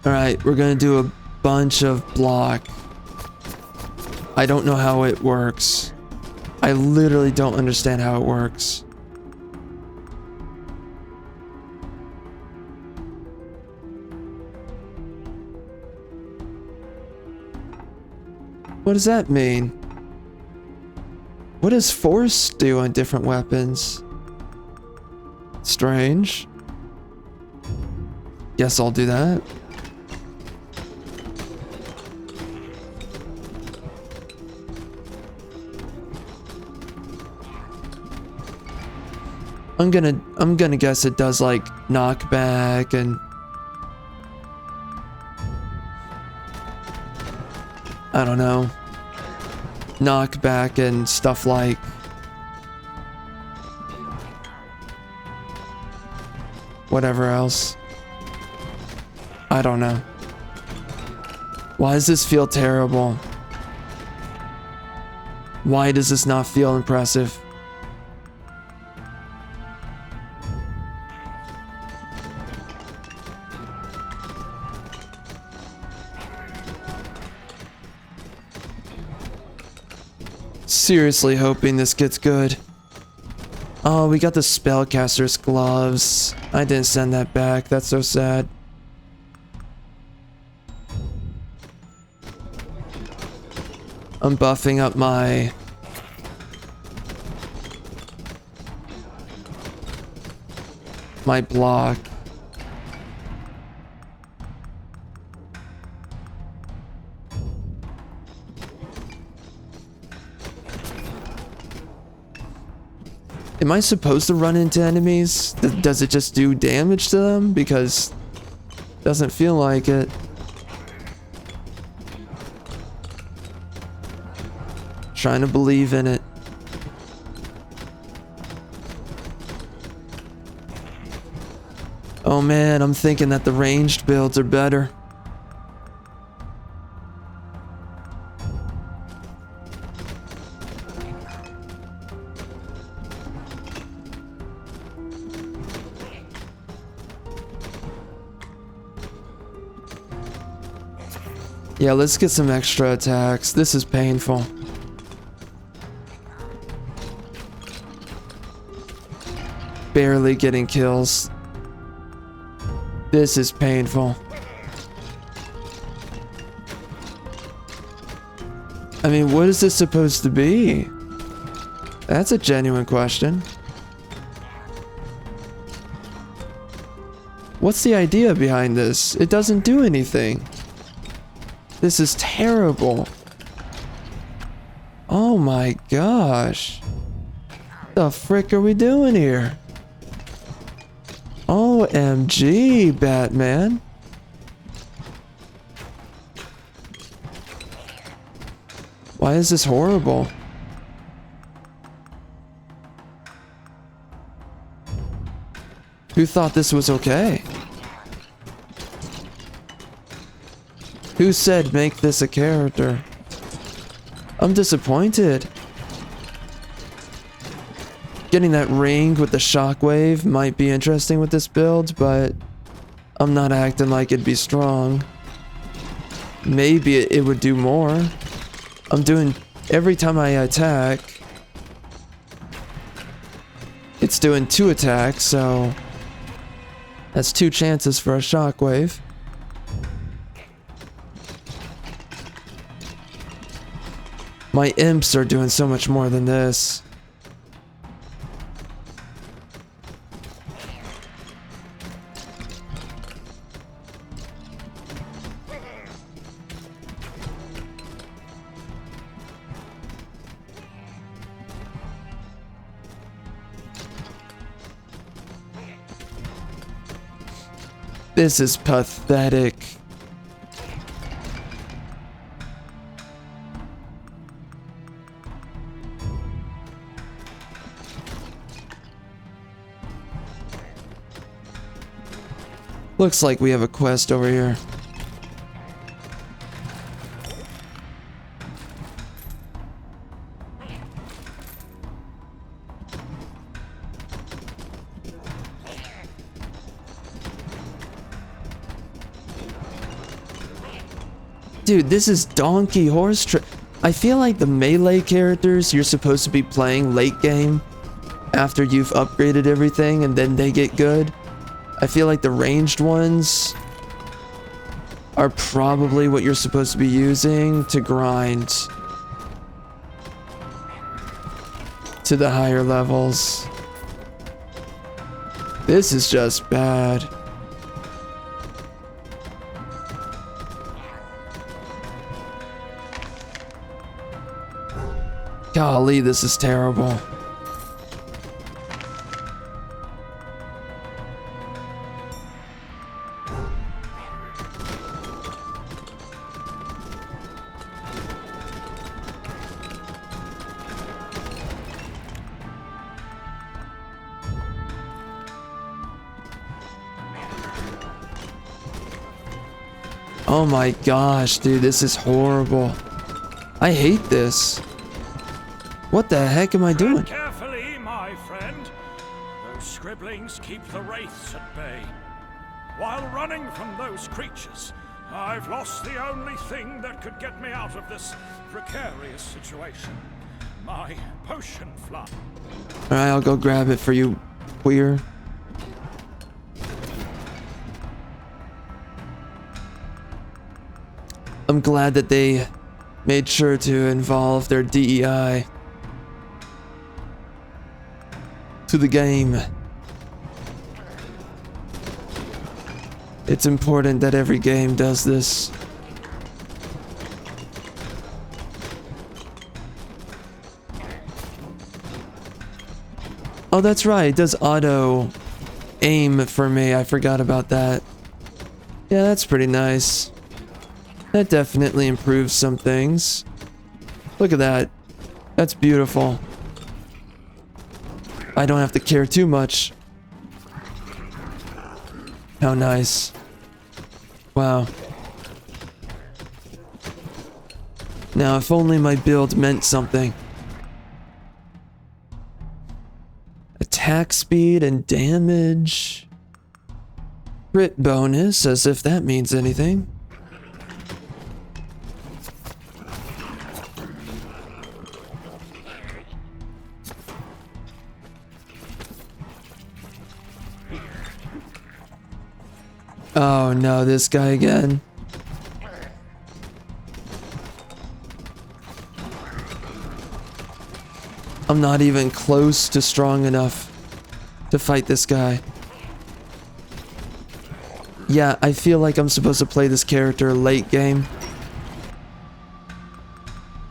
Alright, we're gonna do a bunch of block. I don't know how it works. I literally don't understand how it works. What does that mean? What does force do on different weapons? Strange. Guess I'll do that. I'm gonna guess it does like knockback and I don't know, knockback and stuff like whatever else. I don't know. Why does this feel terrible? Why does this not feel impressive? Seriously hoping this gets good. Oh, we got the spellcaster's gloves. I didn't send that back. That's so sad. I'm buffing up my block. Am I supposed to run into enemies? Does it just do damage to them? Because it doesn't feel like it. Trying to believe in it. Oh man, I'm thinking that the ranged builds are better. Yeah, let's get some extra attacks. This is painful. Barely getting kills. This is painful. I mean, what is this supposed to be? That's a genuine question. What's the idea behind this? It doesn't do anything. This is terrible. Oh my gosh. What the frick are we doing here? OMG, Batman. Why is this horrible? Who thought this was okay? Who said make this a character? I'm disappointed. Getting that ring with the shockwave might be interesting with this build, but I'm not acting like it'd be strong. Maybe it would do more. I'm doing, every time I attack, it's doing 2 attacks, so that's 2 chances for a shockwave. My imps are doing so much more than this. This is pathetic. Looks like we have a quest over here. Dude, this is donkey horse I feel like the melee characters you're supposed to be playing late game after you've upgraded everything and then they get good. I feel like the ranged ones are probably what you're supposed to be using to grind to the higher levels. This is just bad. Golly, this is terrible. Oh my gosh, dude, this is horrible. I hate this. What the heck am I doing? Tread carefully, my friend. Those scribblings keep the wraiths at bay. While running from those creatures, I've lost the only thing that could get me out of this precarious situation. My potion flask. Alright, I'll go grab it for you, queer. I'm glad that they made sure to involve their DEI to the game. It's important that every game does this. Oh, that's right. It does auto aim for me. I forgot about that. Yeah, that's pretty nice. That definitely improves some things. Look at that. That's beautiful. I don't have to care too much. How nice. Wow. Now, if only my build meant something. Attack speed and damage. Crit bonus, as if that means anything. Oh no, this guy again. I'm not even close to strong enough to fight this guy. Yeah, I feel like I'm supposed to play this character late game.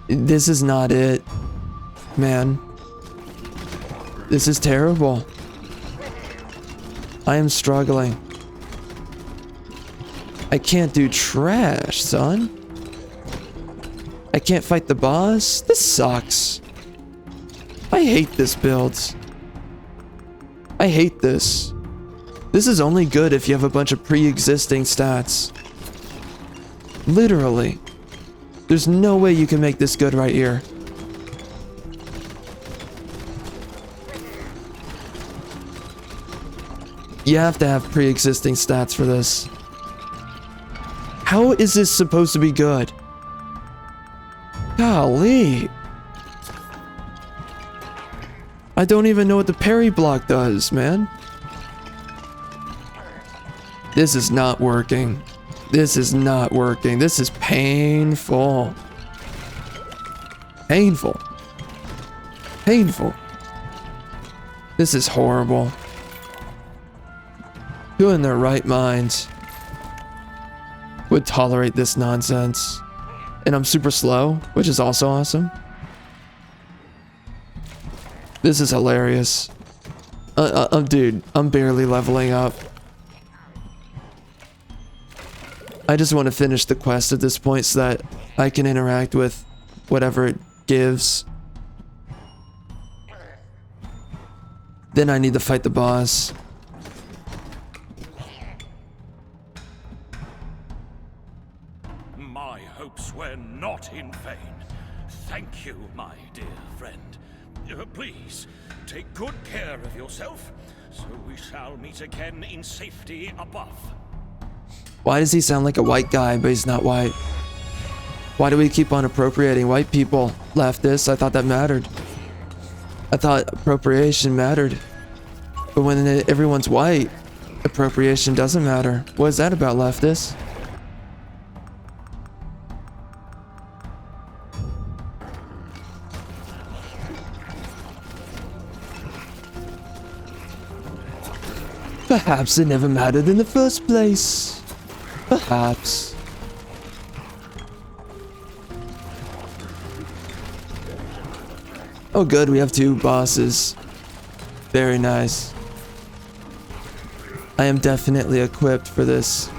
This is not it, man. This is terrible. I am struggling. I can't do trash, son. I can't fight the boss? This sucks. I hate this build. I hate this. This is only good if you have a bunch of pre-existing stats. Literally. There's no way you can make this good right here. You have to have pre-existing stats for this. How is this supposed to be good? Golly. I don't even know what the parry block does, man. This is not working. This is not working. This is painful. Painful. Painful. This is horrible. Who in their right minds would tolerate this nonsense? And I'm super slow, which is also awesome. This is hilarious. Dude, I'm barely leveling up. I just want to finish the quest at this point so that I can interact with whatever it gives. Then I need to fight the boss. good care of yourself, so we shall meet again in safety above. Why does he sound like a white guy, but he's not white? Why do we keep on appropriating white people? Leftists, I thought that mattered. I thought appropriation mattered. But when everyone's white, appropriation doesn't matter. What is that about, leftists? Perhaps it never mattered in the first place. Perhaps. Oh good, we have 2 bosses. Very nice. I am definitely equipped for this.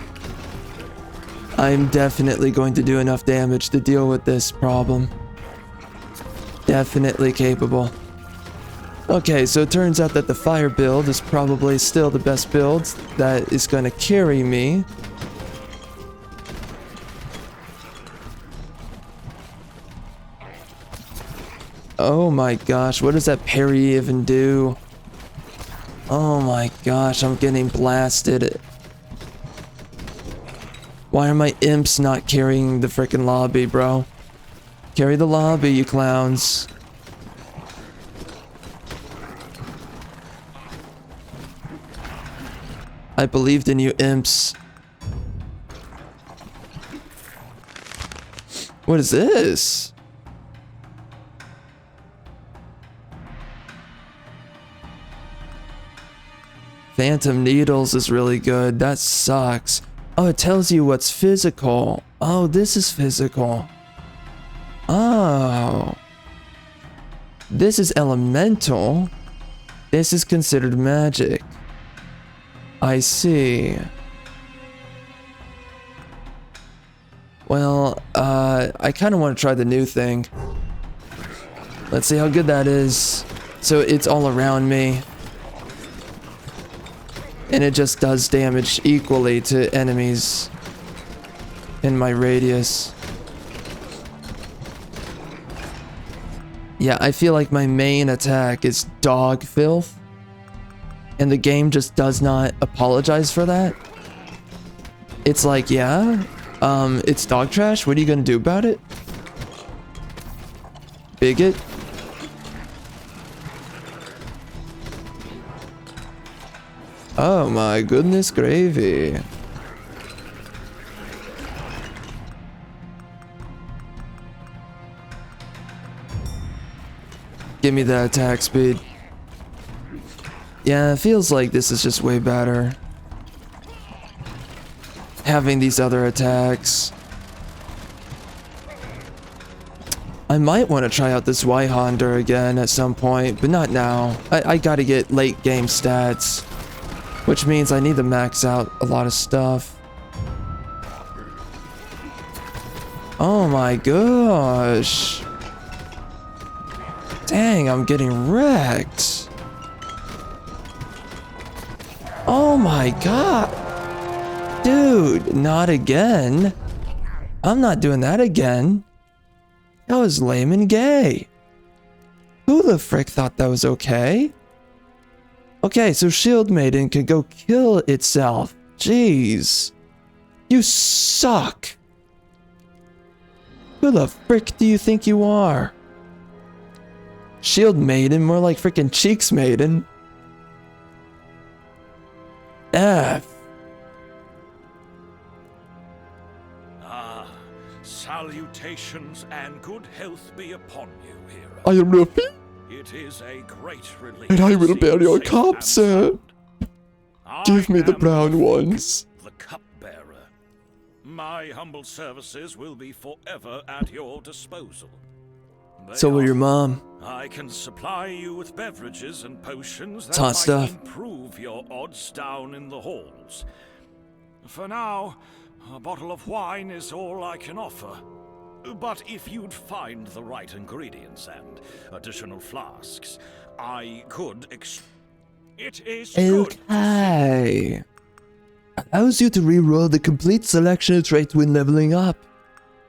I am definitely going to do enough damage to deal with this problem. Definitely capable. Okay, so it turns out that the fire build is probably still the best build that is going to carry me. Oh my gosh, what does that parry even do? Oh my gosh, I'm getting blasted. Why are my imps not carrying the frickin' lobby, bro? Carry the lobby, you clowns. I believed in you, imps. What is this? Phantom Needles is really good. That sucks. Oh, it tells you what's physical. Oh, this is physical. Oh. This is elemental. This is considered magic. I see. Well, I kind of want to try the new thing. Let's see how good that is. So it's all around me. And it just does damage equally to enemies in my radius. Yeah, I feel like my main attack is dog filth. And the game just does not apologize for that. It's like, yeah, it's dog trash. What are you gonna do about it? Bigot? Oh my goodness gravy. Give me that attack speed. Yeah, it feels like this is just way better. Having these other attacks. I might want to try out this Y-Honda again at some point, but not now. I gotta get late game stats. Which means I need to max out a lot of stuff. Oh my gosh. Dang, I'm getting wrecked. Oh my god. Dude, not again. I'm not doing that again. That was lame and gay. Who the frick thought that was okay? Okay, so Shield Maiden can go kill itself. Jeez. You suck. Who the frick do you think you are? Shield Maiden, more like frickin' Cheeks Maiden. F. Ah, salutations and good health be upon you, hero. I am Ruffy, It is a great relief. and I to will see bear you your safe cup, and sir. sound. Give me the I am brown Ruffy, ones. the cupbearer. My humble services will be forever at your disposal. They So will are- your mom. I can supply you with beverages and potions that It's hot might stuff. improve your odds down in the halls. For now, a bottle of wine is all I can offer. But if you'd find the right ingredients and additional flasks, I could It is good. Okay. Allows you to reroll the complete selection of traits when leveling up.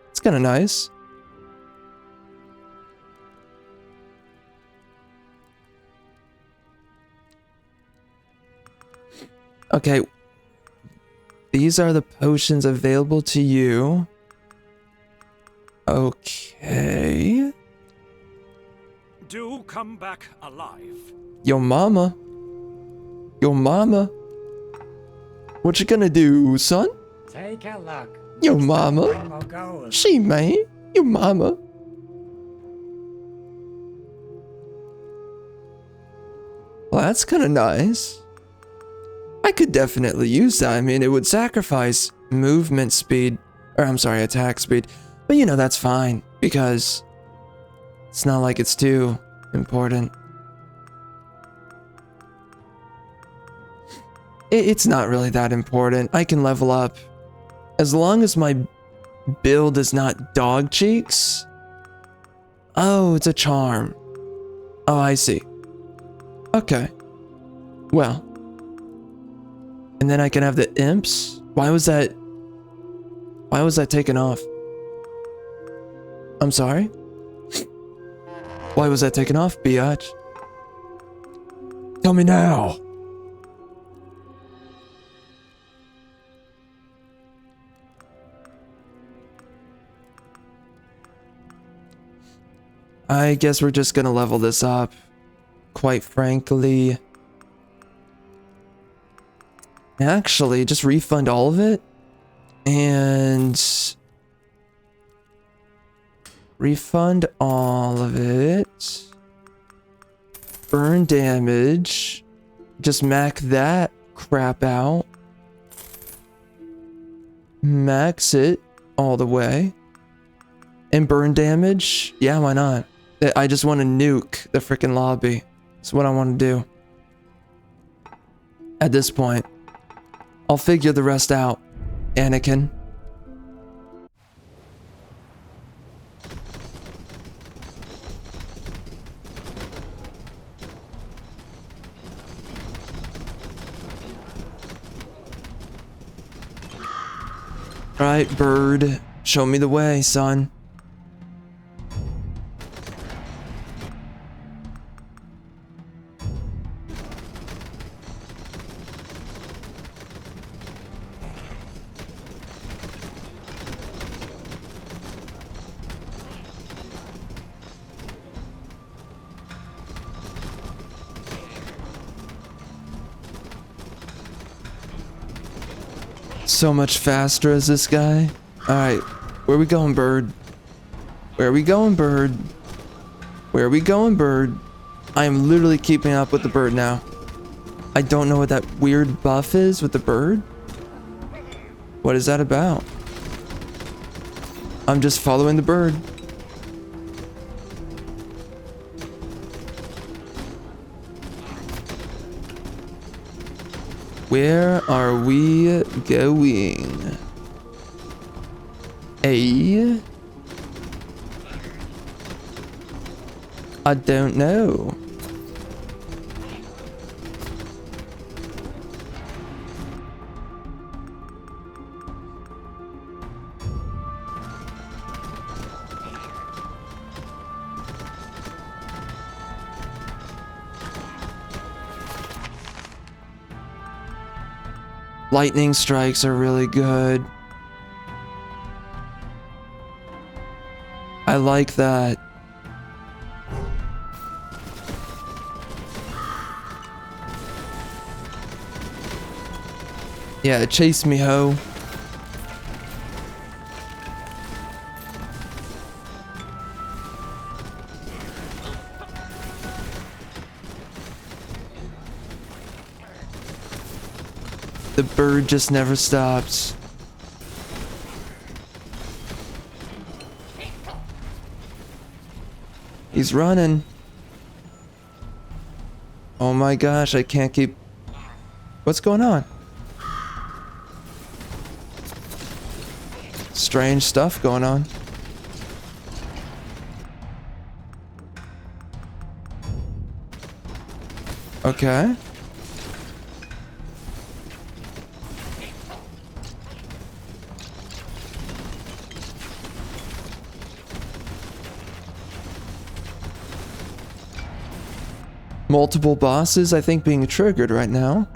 It's kind of nice. Okay. These are the potions available to you. Okay. Do come back alive. Yo mama. Yo mama. What you gonna do, son? Take a look. Yo mama. Rainbow gold. She man. Yo mama. Well, that's kind of nice. I could definitely use that. I mean, it would sacrifice movement speed, or I'm sorry, attack speed. But you know, that's fine because it's not like it's too important. It's not really that important. I can level up as long as my build is not dog cheeks. Oh, it's a charm. Oh, I see. Okay. Well. And then I can have the imps. Why was that taken off? I'm sorry? Why was that taken off, biatch? Tell me now. I guess we're just gonna level this up. Quite frankly. Actually, just refund all of it. And refund all of it. Burn damage. Just max that crap out. Max it all the way. And burn damage? Yeah, why not? I just want to nuke the freaking lobby. That's what I want to do. At this point. I'll figure the rest out, Anakin. Alright, bird. Show me the way, son. So much faster as this guy. Alright, where we going, bird? Where we going, bird? Where we going, bird? I am literally keeping up with the bird now. I don't know what that weird buff is with the bird. What is that about? I'm just following the bird. Where are we going? I don't know. Lightning strikes are really good. I like that. Yeah, chase me, ho. The bird just never stops. He's running. Oh my gosh, I can't keep... What's going on? Strange stuff going on. Okay. Multiple bosses, I think, being triggered right now.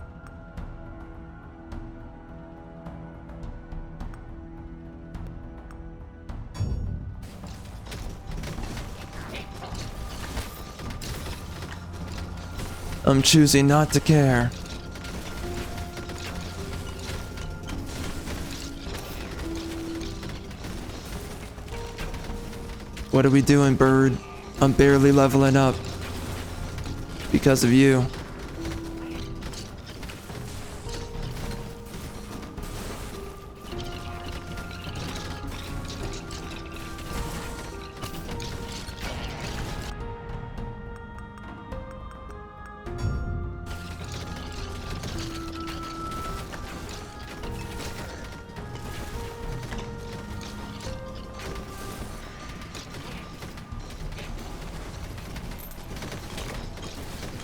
I'm choosing not to care. What are we doing, bird? I'm barely leveling up. Because of you.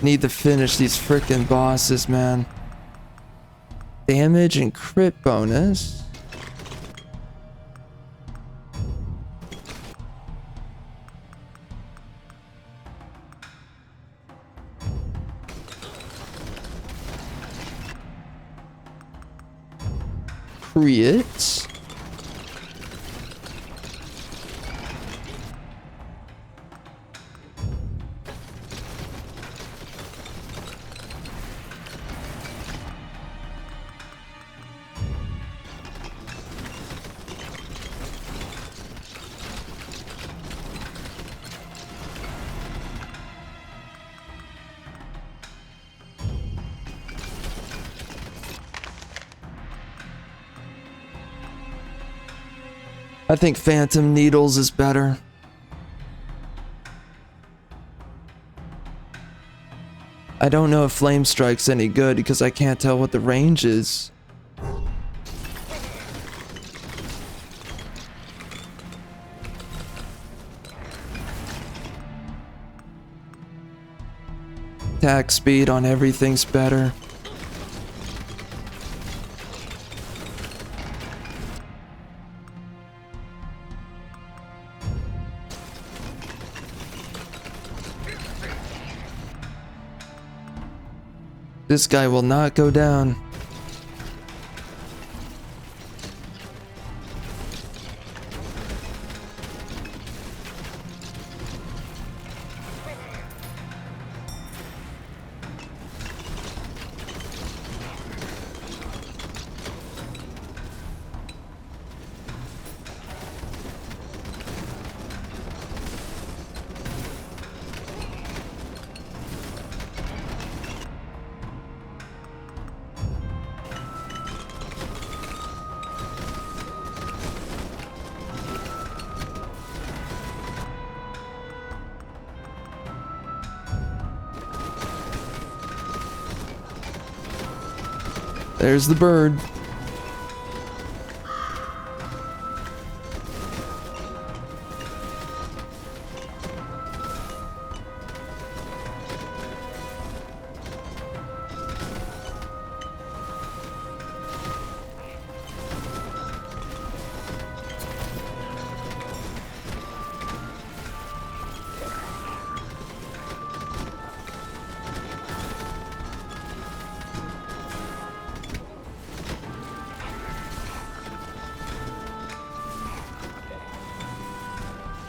Need to finish these frickin' bosses, man. Damage and crit bonus. Crit. I think Phantom Needles is better. I don't know if Flame Strike's any good because I can't tell what the range is. Attack speed on everything's better. This guy will not go down. There's the bird.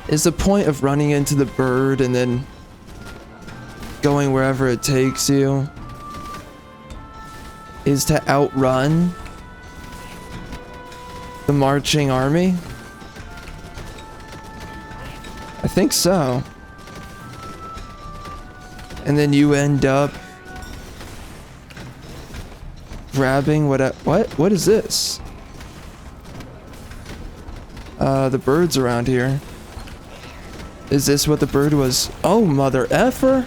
Is the point of running into the bird and then going wherever it takes you is to outrun the marching army? I think so. And then you end up grabbing what is this? The bird's around here. Is this what the bird was? Oh, mother effer!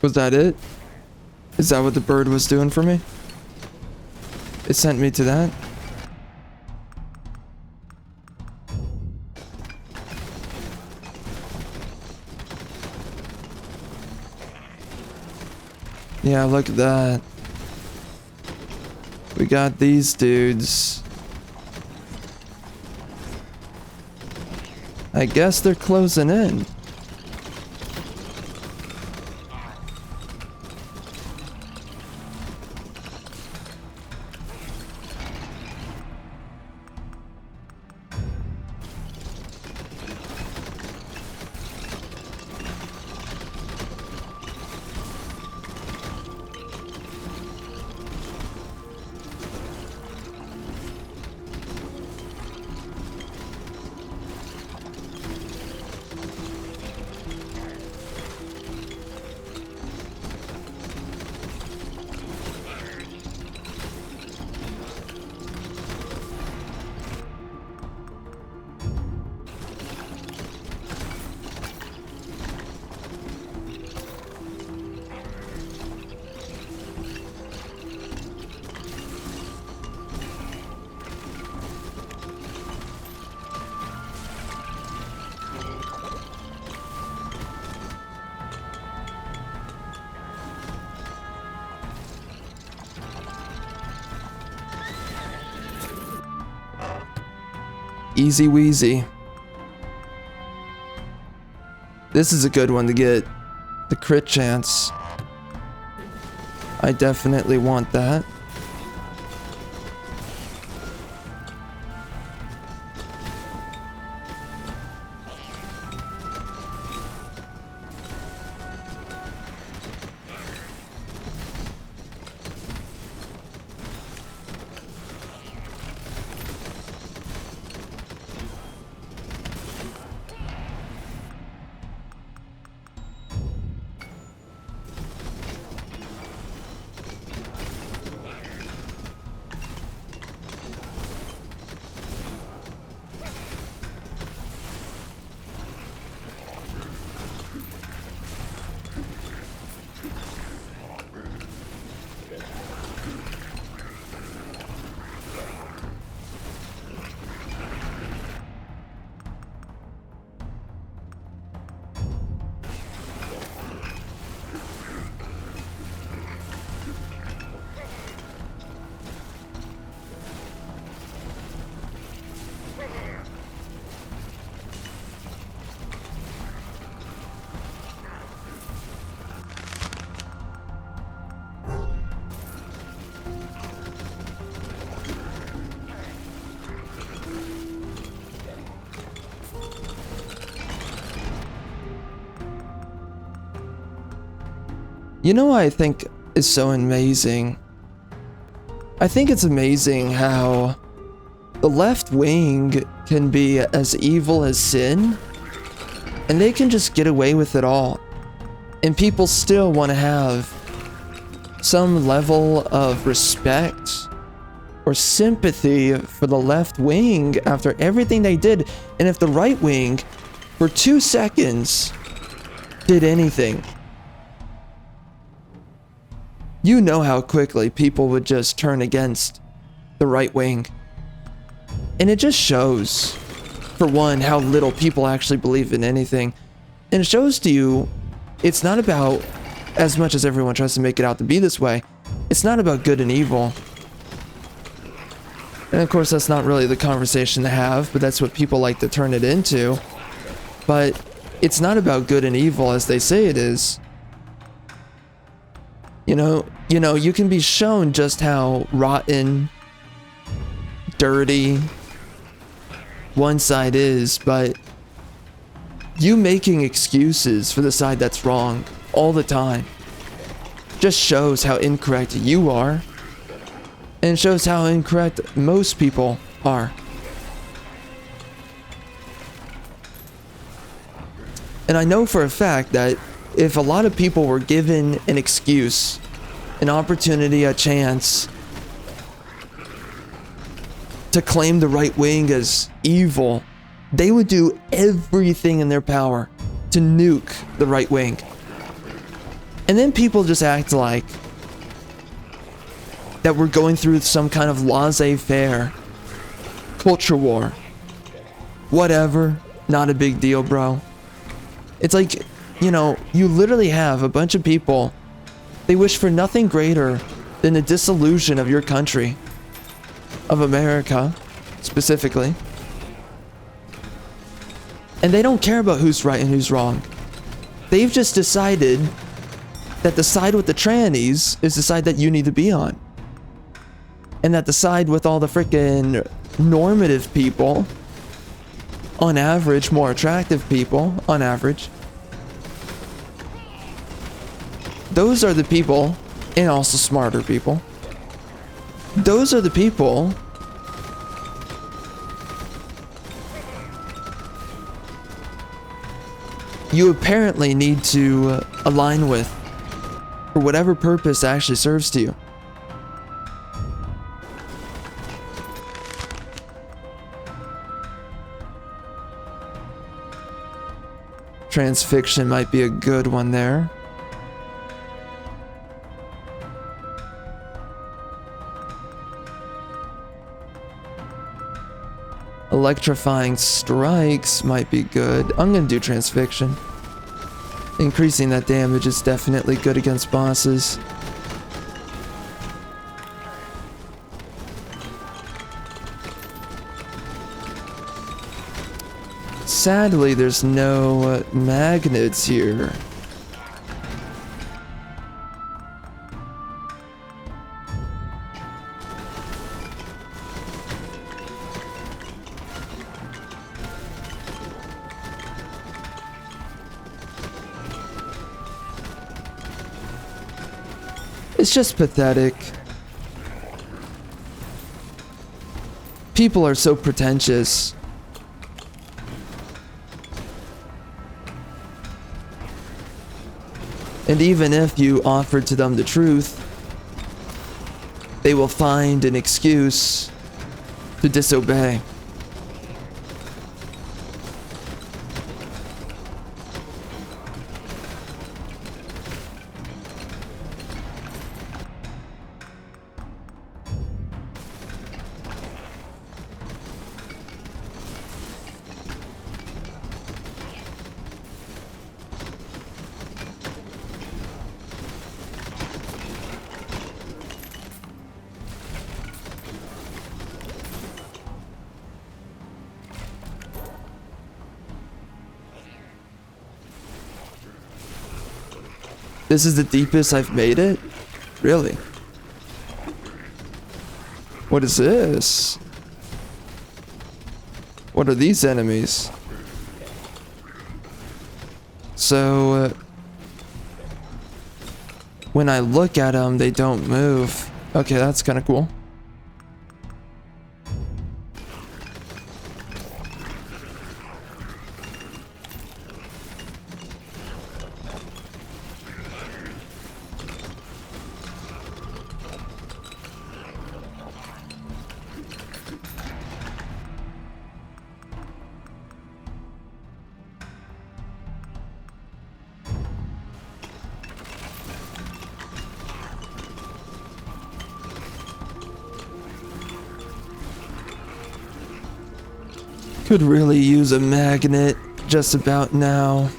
Was that it? Is that what the bird was doing for me? It sent me to that? Yeah, look at that. We got these dudes. I guess they're closing in. Easy Weezy. This is a good one to get the crit chance. I definitely want that. You know what I think is so amazing? I think it's amazing how the left wing can be as evil as sin, and they can just get away with it all. And people still want to have some level of respect or sympathy for the left wing after everything they did. And if the right wing, for 2 seconds, did anything, you know how quickly people would just turn against the right wing. And it just shows, for one, how little people actually believe in anything. And it shows to you, it's not about, as much as everyone tries to make it out to be this way, it's not about good and evil. And of course, that's not really the conversation to have, but that's what people like to turn it into. But it's not about good and evil as they say it is. You know, you can be shown just how rotten, dirty one side is, but you making excuses for the side that's wrong all the time just shows how incorrect you are, and shows how incorrect most people are. And I know for a fact that if a lot of people were given an excuse, an opportunity, a chance to claim the right wing as evil, they would do everything in their power to nuke the right wing. And then people just act like that we're going through some kind of laissez-faire culture war. Whatever, not a big deal, bro. It's like, you know, you literally have a bunch of people, they wish for nothing greater than the dissolution of your country, of America, specifically. And they don't care about who's right and who's wrong. They've just decided that the side with the trannies is the side that you need to be on. And that the side with all the freaking normative people, on average, more attractive people, on average, those are the people, and also smarter people, those are the people you apparently need to align with for whatever purpose actually serves to you. Transfixion might be a good one there. Electrifying strikes might be good. I'm gonna do transfixion. Increasing that damage is definitely good against bosses. Sadly, there's no magnets here. It's just pathetic. People are so pretentious. And even if you offer to them the truth, they will find an excuse to disobey. This is the deepest I've made it? Really? What is this? What are these enemies? So, when I look at them, they don't move. Okay, that's kind of cool. Could really use a magnet just about now.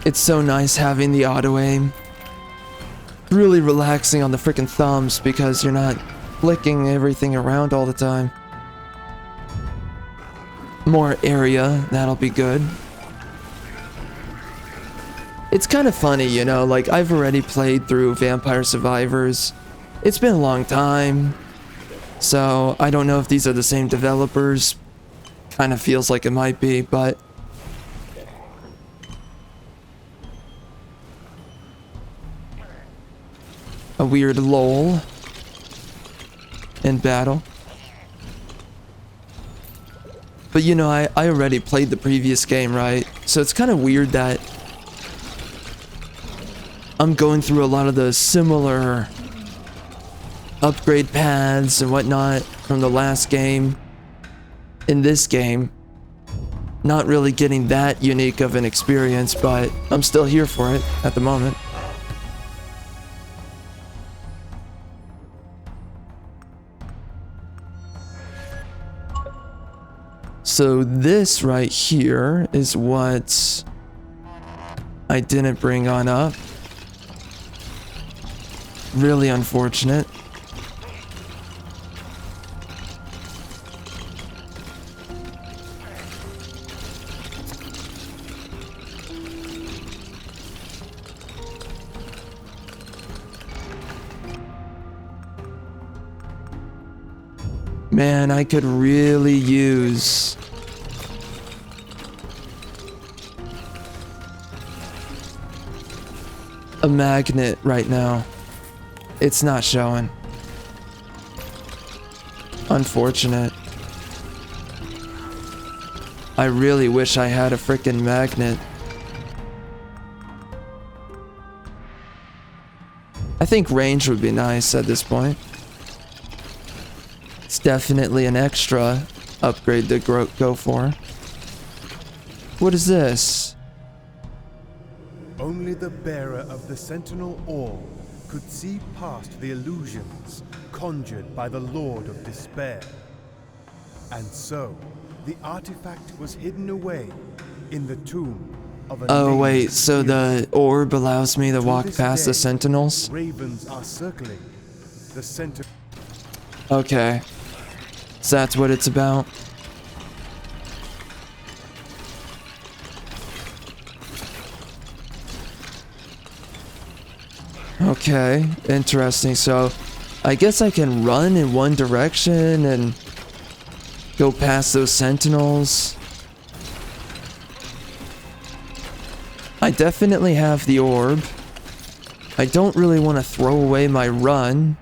It's so nice having the auto aim. Really relaxing on the freaking thumbs because you're not flicking everything around all the time. More area, that'll be good. It's kind of funny, you know, like I've already played through Vampire Survivors. It's been a long time, so I don't know if these are the same developers. Kind of feels like it might be, but a weird lull in battle. But you know, I already played the previous game, right? So it's kind of weird that I'm going through a lot of the similar upgrade paths and whatnot from the last game in this game. Not really getting that unique of an experience, but I'm still here for it at the moment. So this right here is what I didn't bring on up. Really unfortunate. Man, I could really use a magnet right now. It's not showing. Unfortunate. I really wish I had a frickin' magnet. I think range would be nice at this point. It's definitely an extra upgrade to go for. What is this? Only the bearer of the Sentinel Orb could see past the illusions conjured by the Lord of Despair. And so, the artifact was hidden away in the tomb of a Oh nameless wait, so spirit. the orb allows me to walk this past the day, sentinels? Ravens are circling the center. Okay. So that's what it's about. Okay, interesting. So I guess I can run in one direction and go past those sentinels. I definitely have the orb. I don't really want to throw away my run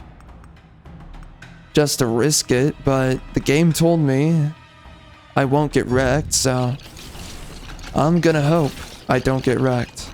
just to risk it, but the game told me I won't get wrecked, so I'm gonna hope I don't get wrecked.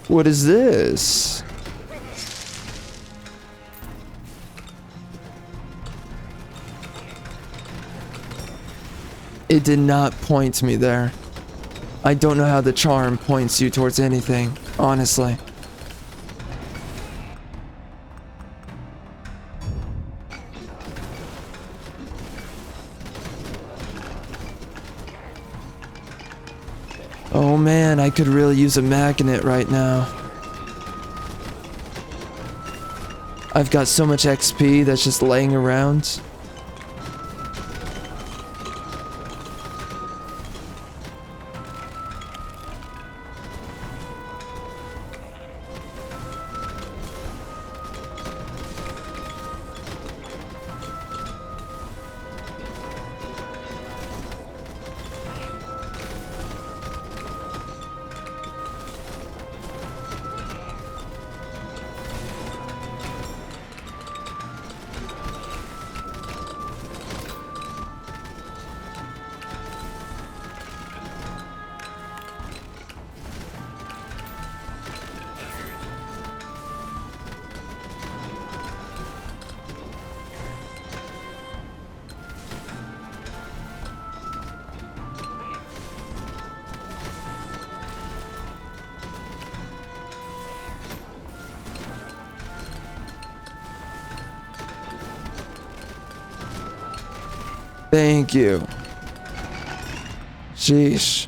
What is this? It did not point me there. I don't know how the charm points you towards anything, honestly. Oh man, I could really use a magnet right now. I've got so much XP that's just laying around. Thank you. Sheesh.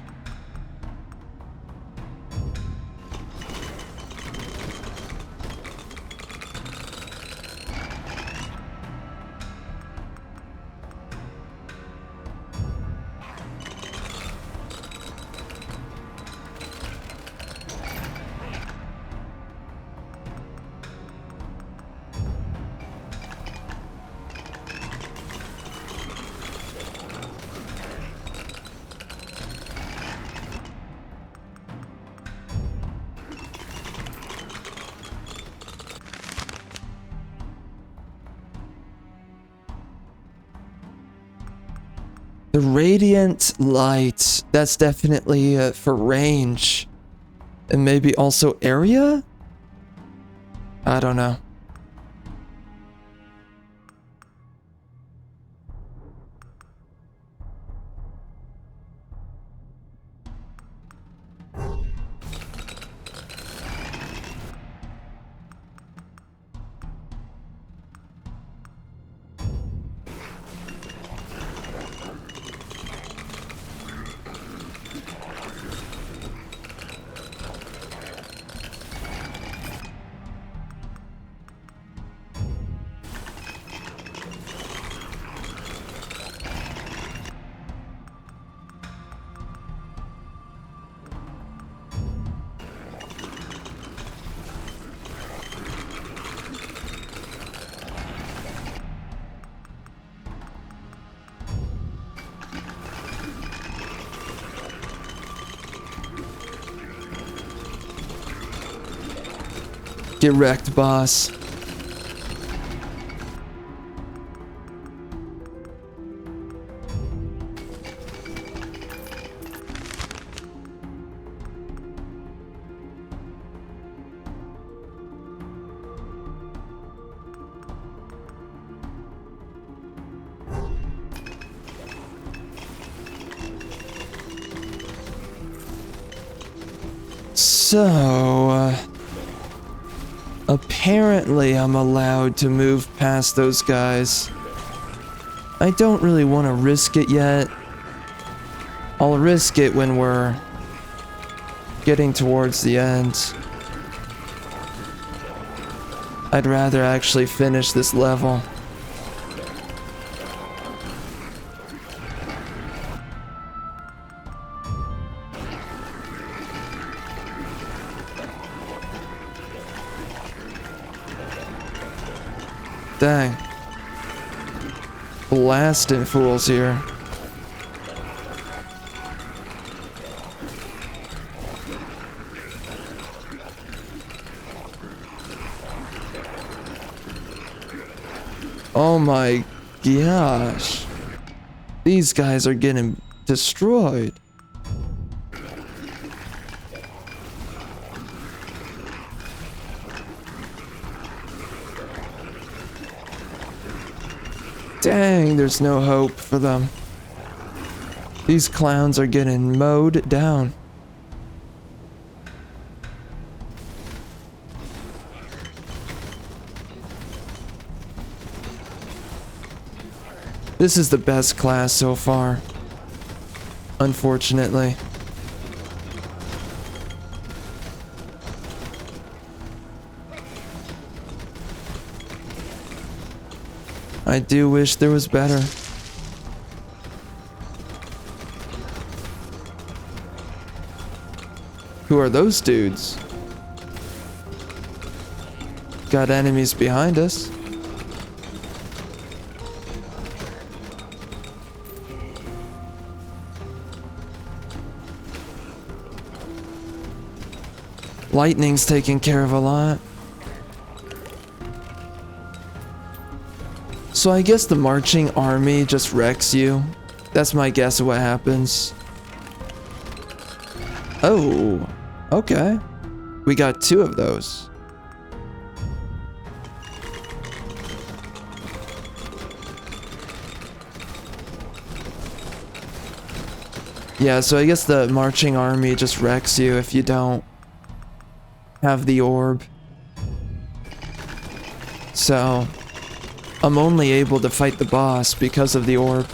The radiant light, that's definitely for range. And maybe also area? I don't know. Get wrecked, boss. So, apparently I'm allowed to move past those guys. I don't really want to risk it yet. I'll risk it when we're getting towards the end. I'd rather actually finish this level. Dang. Blasting fools here. Oh my gosh. These guys are getting destroyed. Dang, there's no hope for them. These clowns are getting mowed down. This is the best class so far, unfortunately. I do wish there was better. Who are those dudes? Got enemies behind us. Lightning's taking care of a lot. So I guess the marching army just wrecks you. That's my guess of what happens. Oh, okay. We got 2 of those. Yeah, so I guess the marching army just wrecks you if you don't have the orb. So I'm only able to fight the boss because of the orb.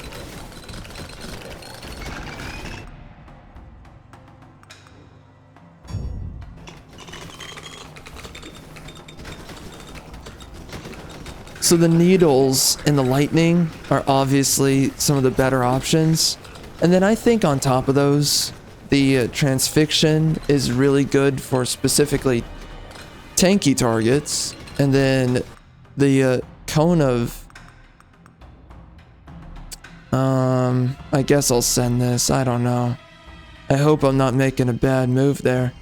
So the needles and the lightning are obviously some of the better options. And then I think on top of those, the transfixion is really good for specifically tanky targets. And then the cone of... I guess I'll send this. I don't know. I hope I'm not making a bad move there.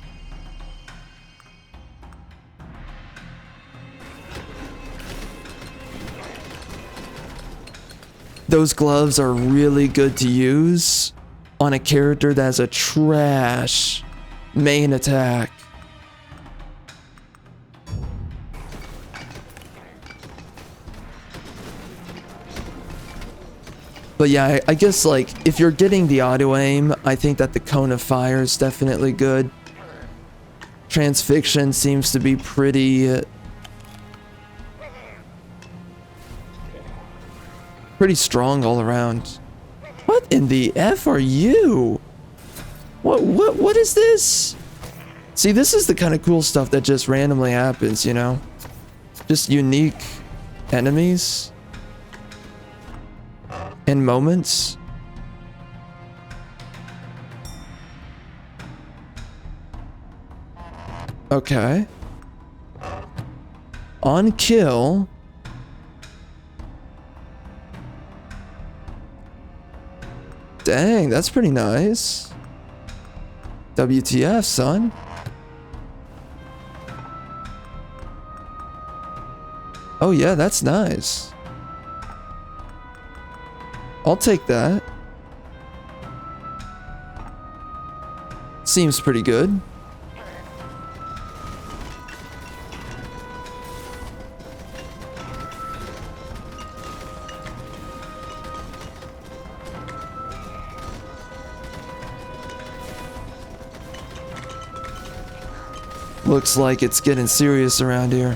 Those gloves are really good to use on a character that has a trash main attack. But yeah, I guess like if you're getting the auto aim, I think that the cone of fire is definitely good. Transfixion seems to be pretty strong all around. What in the F are you? What is this? See, this is the kind of cool stuff that just randomly happens, you know? Just unique enemies and moments. Okay. On kill. Dang, that's pretty nice. WTF, son. Oh yeah, that's nice. I'll take that. Seems pretty good. Looks like it's getting serious around here.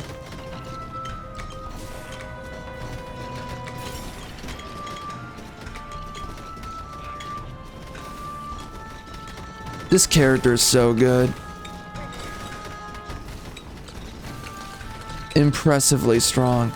This character is so good. Impressively strong.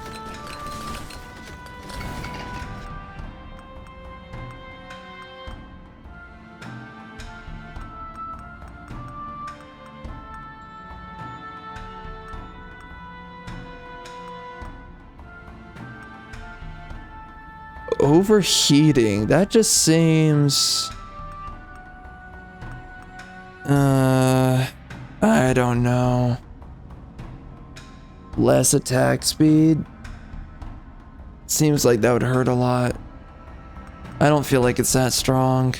Overheating, that just seems... I don't know. Less attack speed? Seems like that would hurt a lot. I don't feel like it's that strong.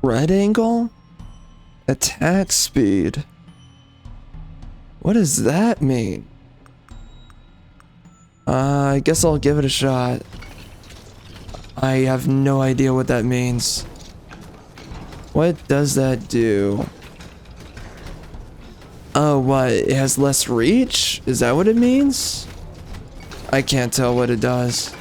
Spread angle? Attack speed. What does that mean? I guess I'll give it a shot. I have no idea what that means. What does that do? Oh, what? It has less reach? Is that what it means? I can't tell what it does.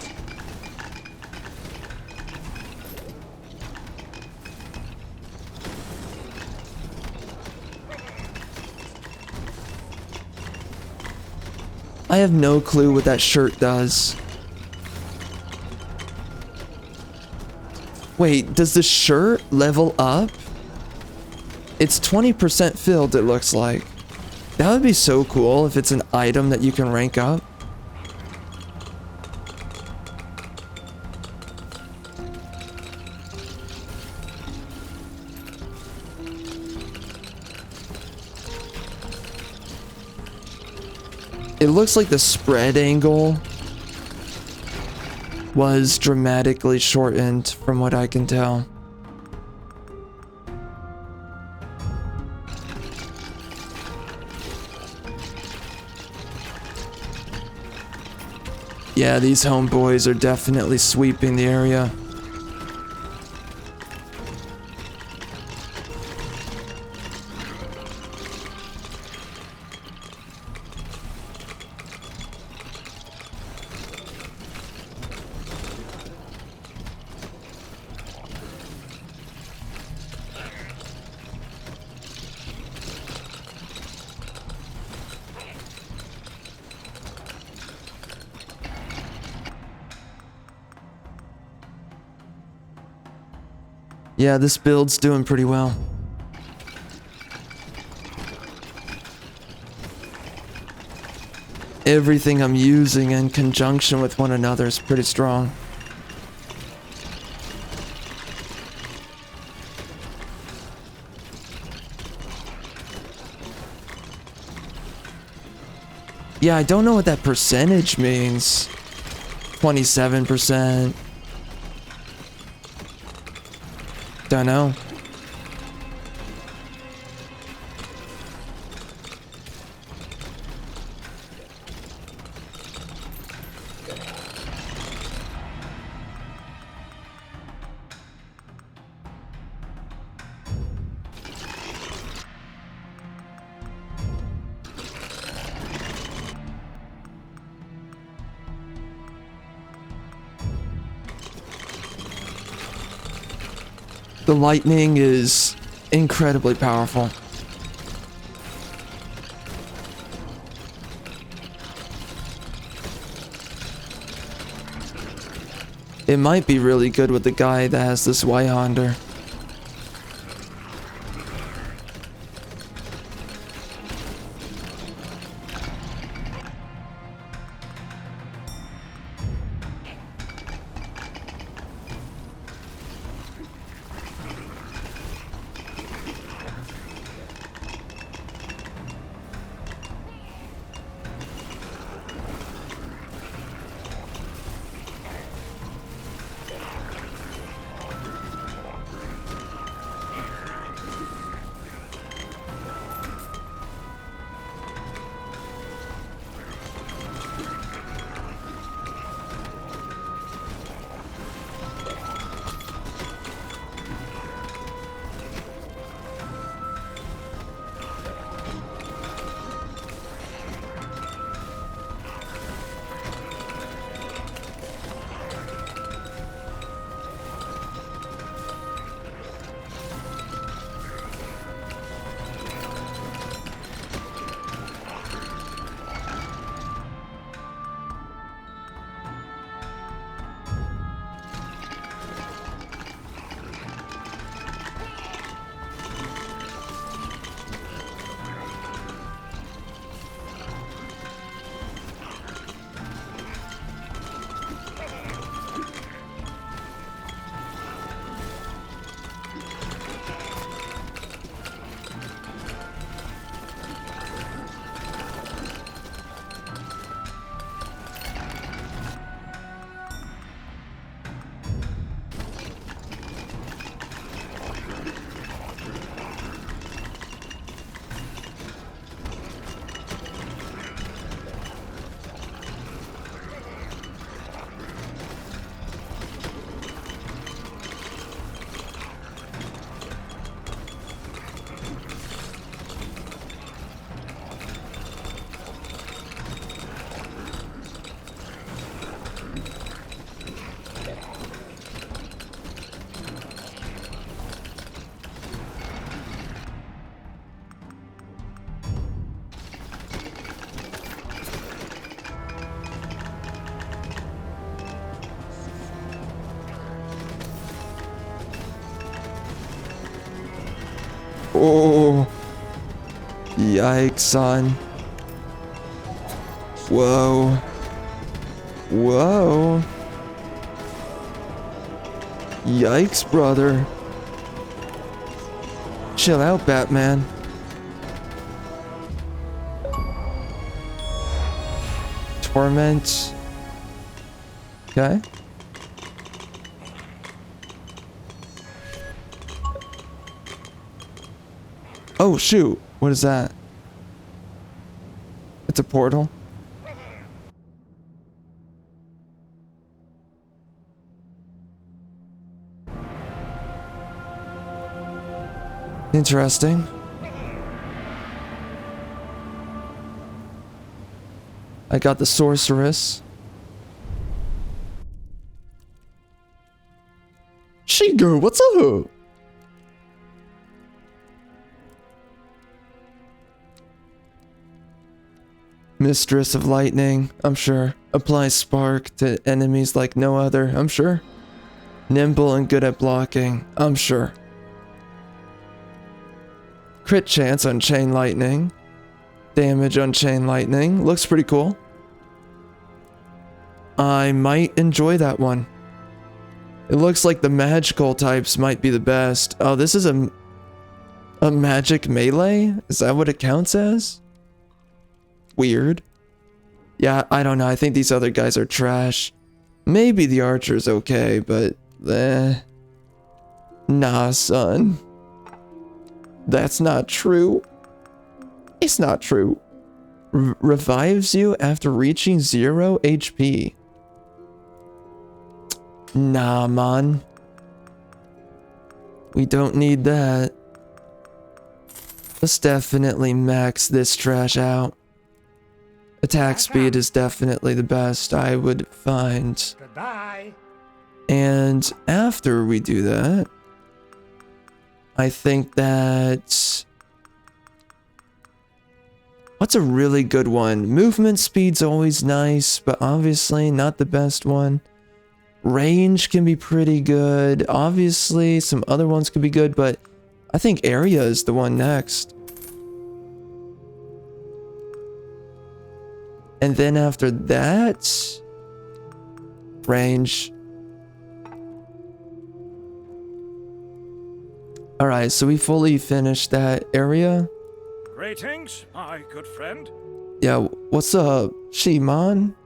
I have no clue what that shirt does. Wait, does the shirt level up? It's 20% filled, it looks like. That would be so cool if it's an item that you can rank up. It looks like the spread angle was dramatically shortened from what I can tell. Yeah, these homeboys are definitely sweeping the area. Yeah, this build's doing pretty well. Everything I'm using in conjunction with one another is pretty strong. Yeah, I don't know what that percentage means. 27%. Don't know. The lightning is incredibly powerful. It might be really good with the guy that has this Zweihander. Oh. Yikes, son. Whoa. Whoa. Yikes, brother. Chill out, Batman. Torment. Okay. Oh, shoot. What is that? It's a portal. Interesting. I got the sorceress. Shigo, what's up? Mistress of Lightning, I'm sure. Applies spark to enemies like no other, I'm sure. Nimble and good at blocking, I'm sure. Crit chance on Chain Lightning. Damage on Chain Lightning. Looks pretty cool. I might enjoy that one. It looks like the magical types might be the best. Oh, this is a magic melee? Is that what it counts as? Weird. Yeah, I don't know. I think these other guys are trash. Maybe the archer's okay, but nah, son. That's not true. It's not true. Revives you after reaching 0 HP. Nah, man. We don't need that. Let's definitely max this trash out. Attack speed is definitely the best I would find. Goodbye. And after we do that, I think that... What's a really good one? Movement speed's always nice, but obviously not the best one. Range can be pretty good. Obviously, some other ones could be good, but I think area is the one next. And then after that... range. Alright, so we fully finished that area. Greetings, my good friend. Yeah, what's up, Shimon?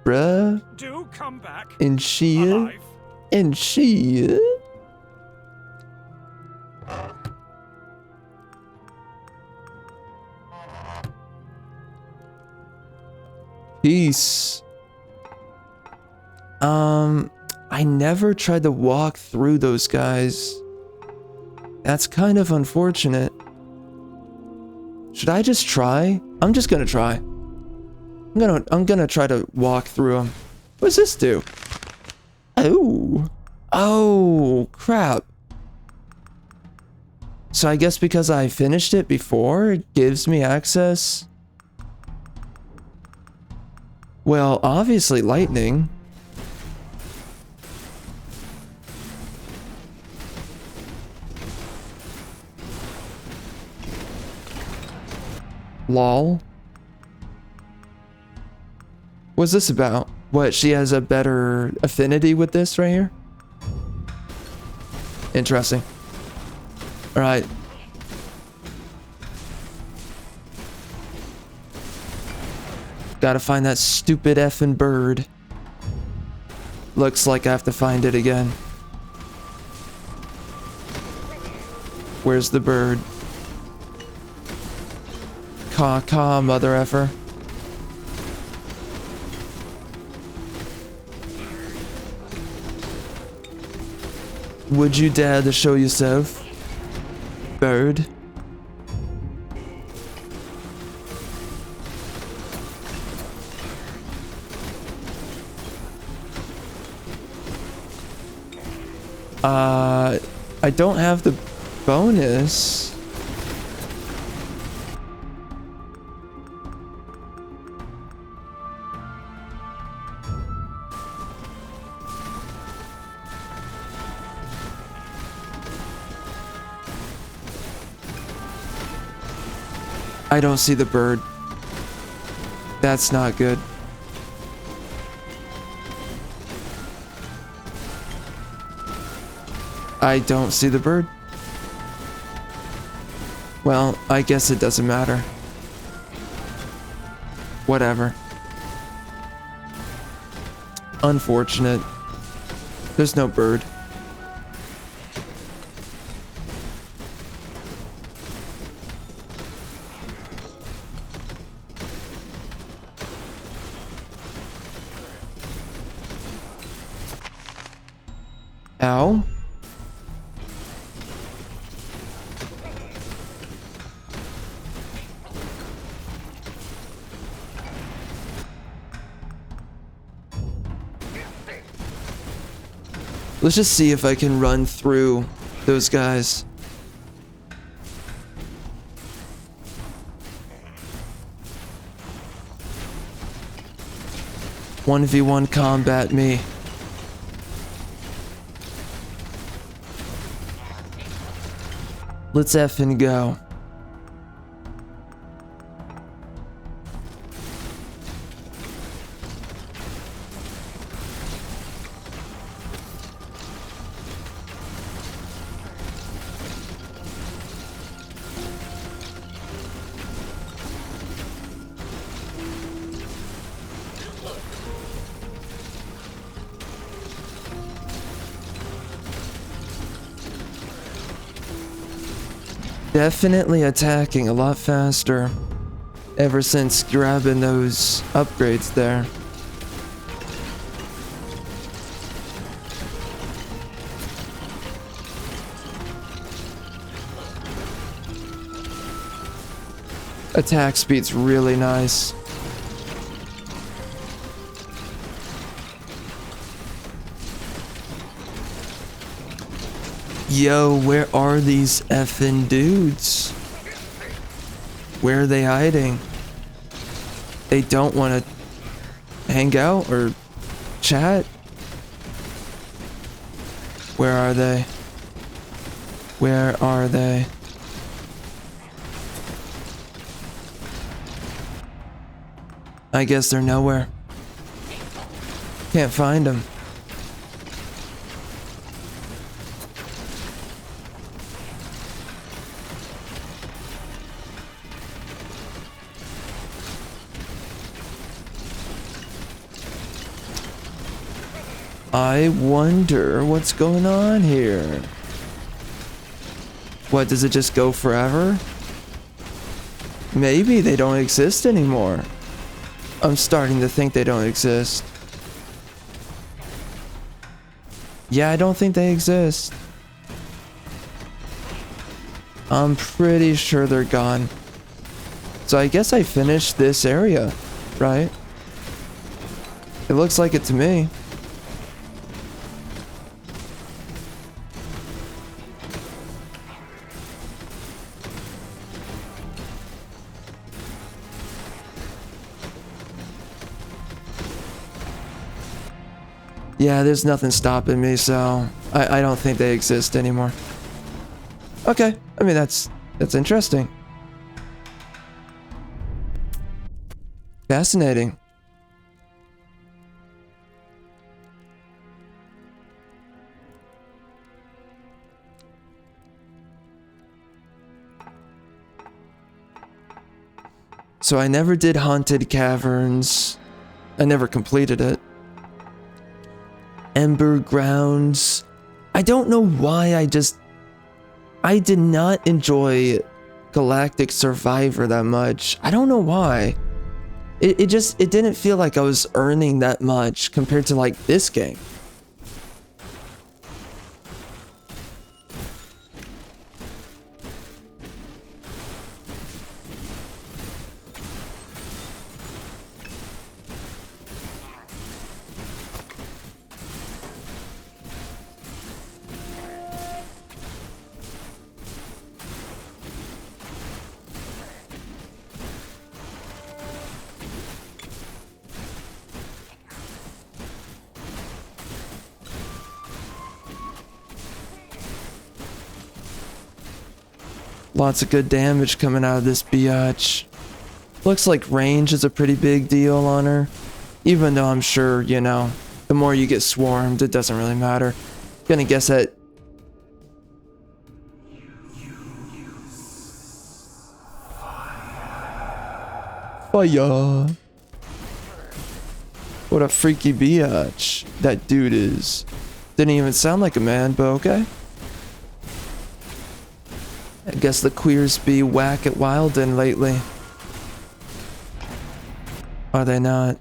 Bruh? Do come back. And she? Alive. And she? Peace. I never tried to walk through those guys. That's kind of unfortunate. Should I just try? I'm just gonna try. I'm gonna try to walk through them. What does this do? Oh. Oh, crap. So I guess because I finished it before, it gives me access. Well, obviously lightning. Lol. What's this about? What, she has a better affinity with this right here? Interesting. Alright. Gotta find that stupid effing bird. Looks like I have to find it again. Where's the bird? Caw, mother effer. Would you dare to show yourself? Bird. I don't have the bonus. I don't see the bird. That's not good. I don't see the bird. Well, I guess it doesn't matter. Whatever. Unfortunate. There's no bird. Ow. Let's just see if I can run through those guys. One v one combat me. Let's effing go. Definitely attacking a lot faster ever since grabbing those upgrades there. Attack speed's really nice. Yo, where are these effing dudes? Where are they hiding? They don't want to hang out or chat? Where are they? Where are they? I guess they're nowhere. Can't find them. I wonder what's going on here. What, does it just go forever? Maybe they don't exist anymore. I'm starting to think they don't exist. Yeah, I don't think they exist. I'm pretty sure they're gone. So I guess I finished this area, right? It looks like it to me. Yeah, there's nothing stopping me, so I don't think they exist anymore. Okay, I mean that's interesting. Fascinating. So I never did Haunted Caverns. I never completed it. Ember Grounds. I don't know why I did not enjoy Galactic Survivor that much. I don't know why. It didn't feel like I was earning that much compared to like this game. Lots of good damage coming out of this biatch. Looks like range is a pretty big deal on her. Even though I'm sure, you know, the more you get swarmed, it doesn't really matter. Gonna guess that... Fire! What a freaky biatch that dude is. Didn't even sound like a man, but okay. I guess the queers be whack at Wilden lately. Are they not?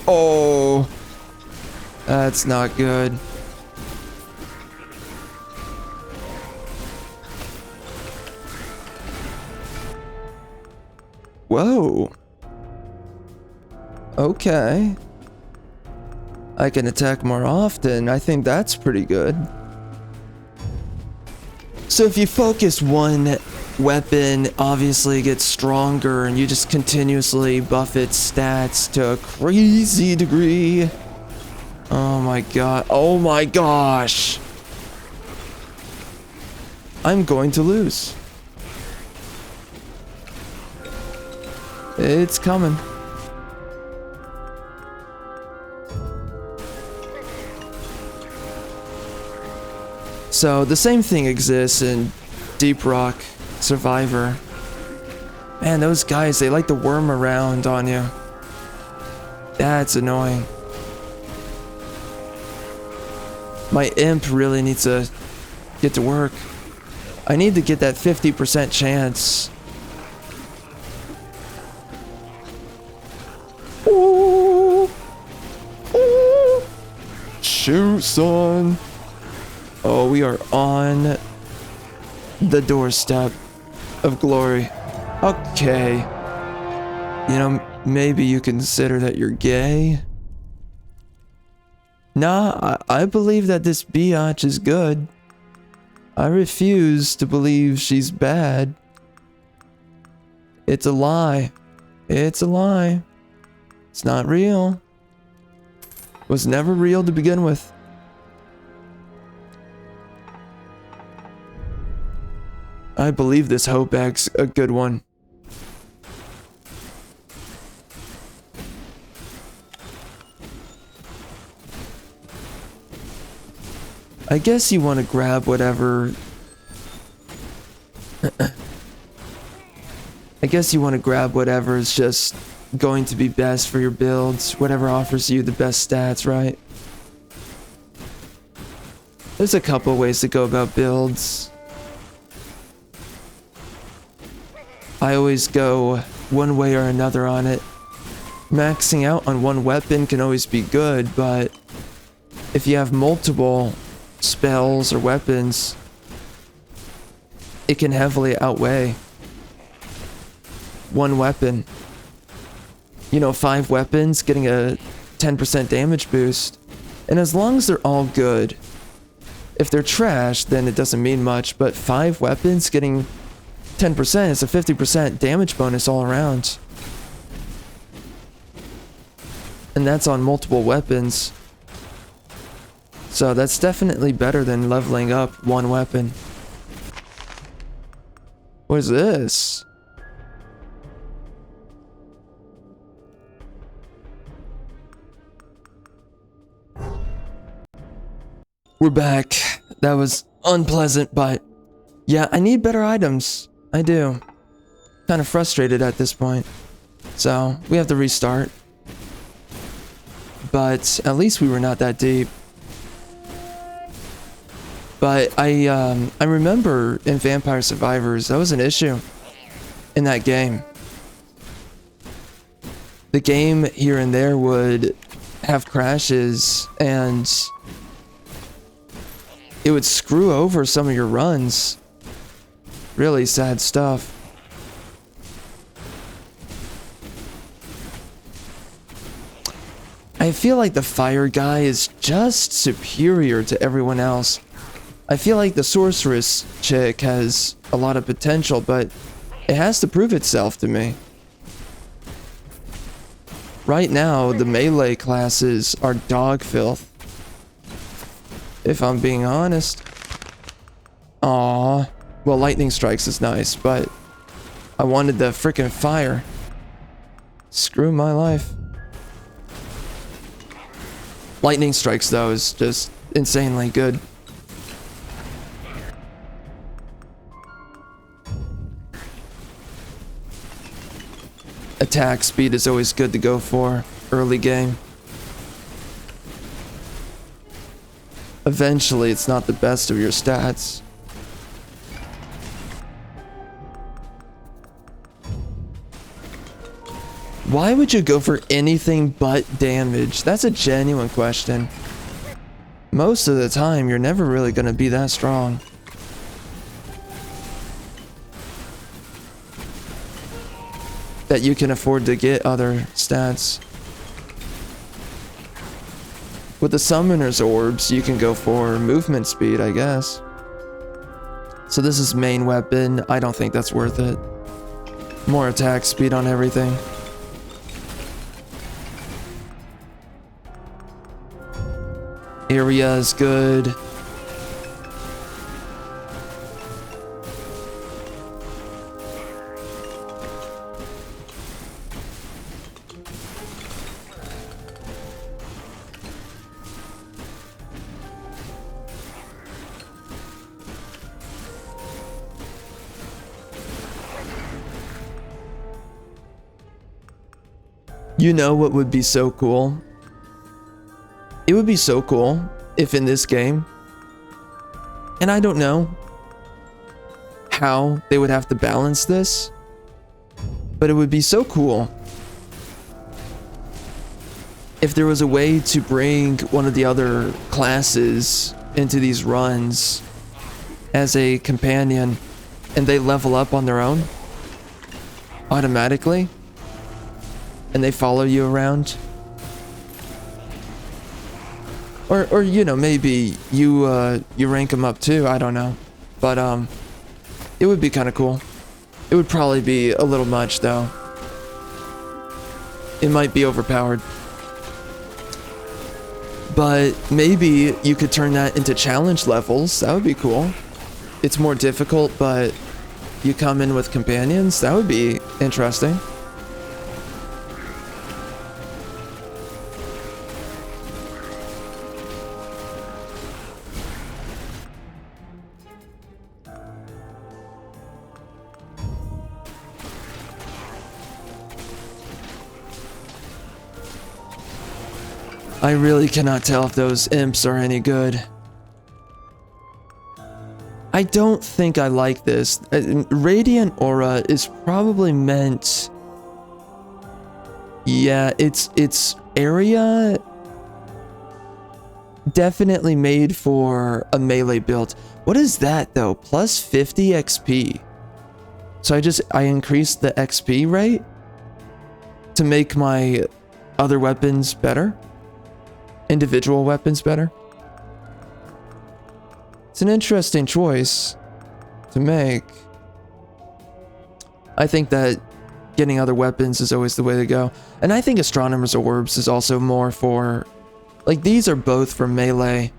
Oh, that's not good. Whoa. Okay. I can attack more often. I think that's pretty good. So if you focus one weapon, obviously it gets stronger and you just continuously buff its stats to a crazy degree. Oh my god. Oh my gosh. I'm going to lose. It's coming. So the same thing exists in Deep Rock Survivor. Man, those guys, they like to worm around on you. That's annoying. My imp really needs to get to work. I need to get that 50% chance. Ooh. Ooh. Shoot, son. Oh, we are on the doorstep of glory. Okay. You know, maybe you consider that you're gay. Nah, I believe that this biatch is good. I refuse to believe she's bad. It's a lie. It's a lie. It's not real. It was never real to begin with. I believe this hoe bag's a good one. I guess you want to grab whatever... I guess you want to grab whatever is just going to be best for your builds. Whatever offers you the best stats, right? There's a couple ways to go about builds. I always go one way or another on it. Maxing out on one weapon can always be good, but if you have multiple spells or weapons, it can heavily outweigh one weapon. You know, 5 weapons getting a 10% damage boost. And as long as they're all good, If they're trash, then it doesn't mean much, but 5 weapons getting 10% is a 50% damage bonus all around. And that's on multiple weapons. So that's definitely better than leveling up 1 weapon. What is this? We're back. That was unpleasant, but yeah, I need better items. I do. Kind of frustrated at this point. So we have to restart. But at least we were not that deep. But I remember in Vampire Survivors, that was an issue in that game. The game here and there would have crashes and it would screw over some of your runs. Really sad stuff. I feel like the fire guy is just superior to everyone else. I feel like the sorceress chick has a lot of potential, but it has to prove itself to me. Right now, the melee classes are dog filth. If I'm being honest. Aww. Well, lightning strikes is nice, but I wanted the frickin' fire. Screw my life. Lightning strikes, though, is just insanely good. Attack speed is always good to go for early game. Eventually, it's not the best of your stats. Why would you go for anything but damage? That's a genuine question. Most of the time, you're never really going to be that strong. That you can afford to get other stats. With the Summoner's Orbs, you can go for movement speed, I guess. So this is main weapon. I don't think that's worth it. More attack speed on everything. Area is good. You know what would be so cool? It would be so cool if in this game, and I don't know how they would have to balance this, but it would be so cool if there was a way to bring one of the other classes into these runs as a companion and they level up on their own automatically and they follow you around. Or you know, maybe you rank them up too, I don't know. But it would be kind of cool. It would probably be a little much though. It might be overpowered. But maybe you could turn that into challenge levels. That would be cool. It's more difficult, but you come in with companions. That would be interesting. I really cannot tell if those imps are any good. I don't think I like this. Radiant Aura is probably meant... Yeah, it's area... Definitely made for a melee build. What is that though? Plus 50 XP. So I increased the XP rate to make my other weapons better. Individual weapons better. It's an interesting choice to make. I think that getting other weapons is always the way to go. And I think Astronomer's Orbs is also more for... Like, these are both for melee.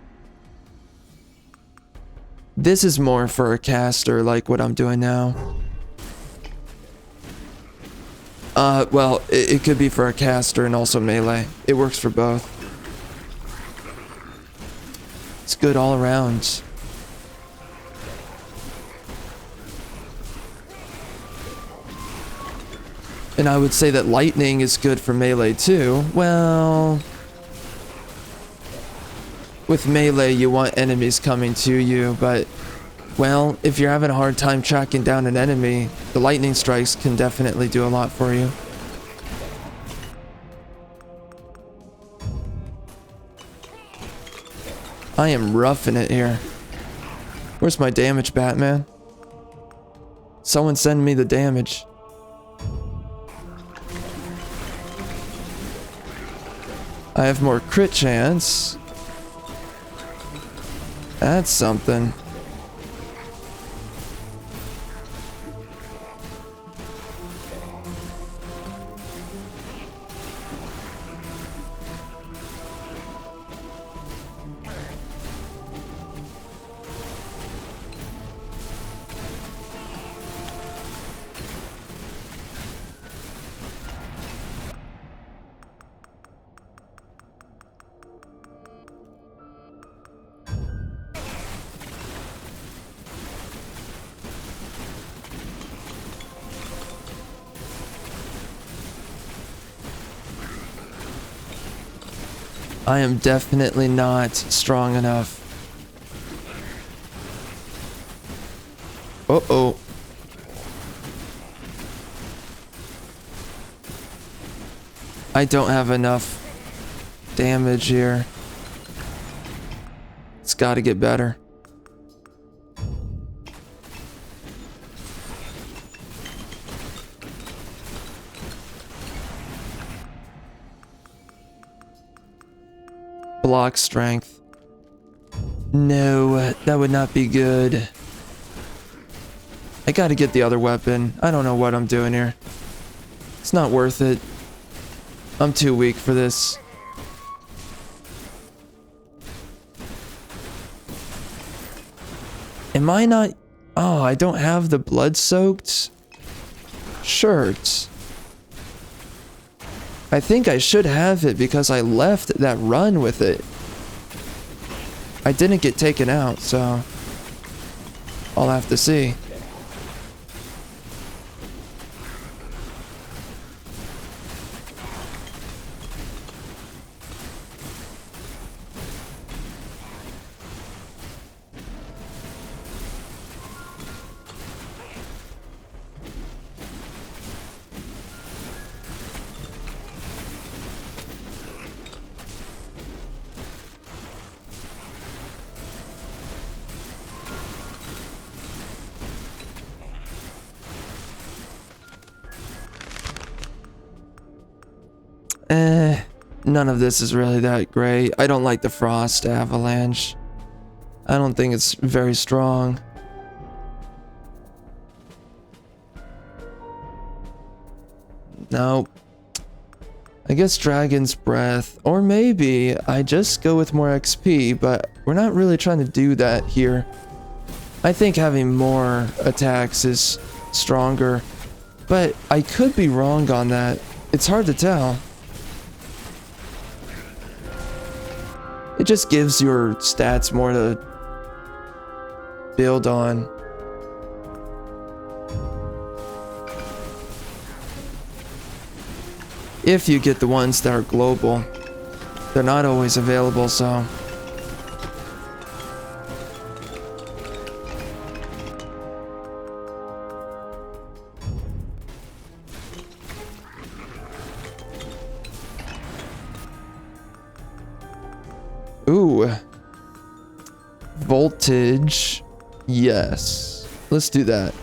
This is more for a caster, like what I'm doing now. Well, it could be for a caster and also melee. It works for both. It's good all around. And I would say that lightning is good for melee too. Well, with melee you want enemies coming to you, but well, if you're having a hard time tracking down an enemy, the lightning strikes can definitely do a lot for you. I am roughing it here. Where's my damage, Batman? Someone send me the damage. I have more crit chance. That's something. I am definitely not strong enough. Uh-oh. I don't have enough damage here. It's gotta get better. Block strength. No, that would not be good. I gotta get the other weapon. I don't know what I'm doing here. It's not worth it. I'm too weak for this. Am I not... Oh, I don't have the blood-soaked shirt. I think I should have it because I left that run with it. I didn't get taken out, so I'll have to see. None of this is really that great. I don't like the Frost Avalanche. I don't think it's very strong. Nope. I guess Dragon's Breath. Or maybe I just go with more XP, but we're not really trying to do that here. I think having more attacks is stronger, but I could be wrong on that. It's hard to tell. It just gives your stats more to build on. If you get the ones that are global. They're not always available, so... Ooh. Voltage. Yes. Let's do that.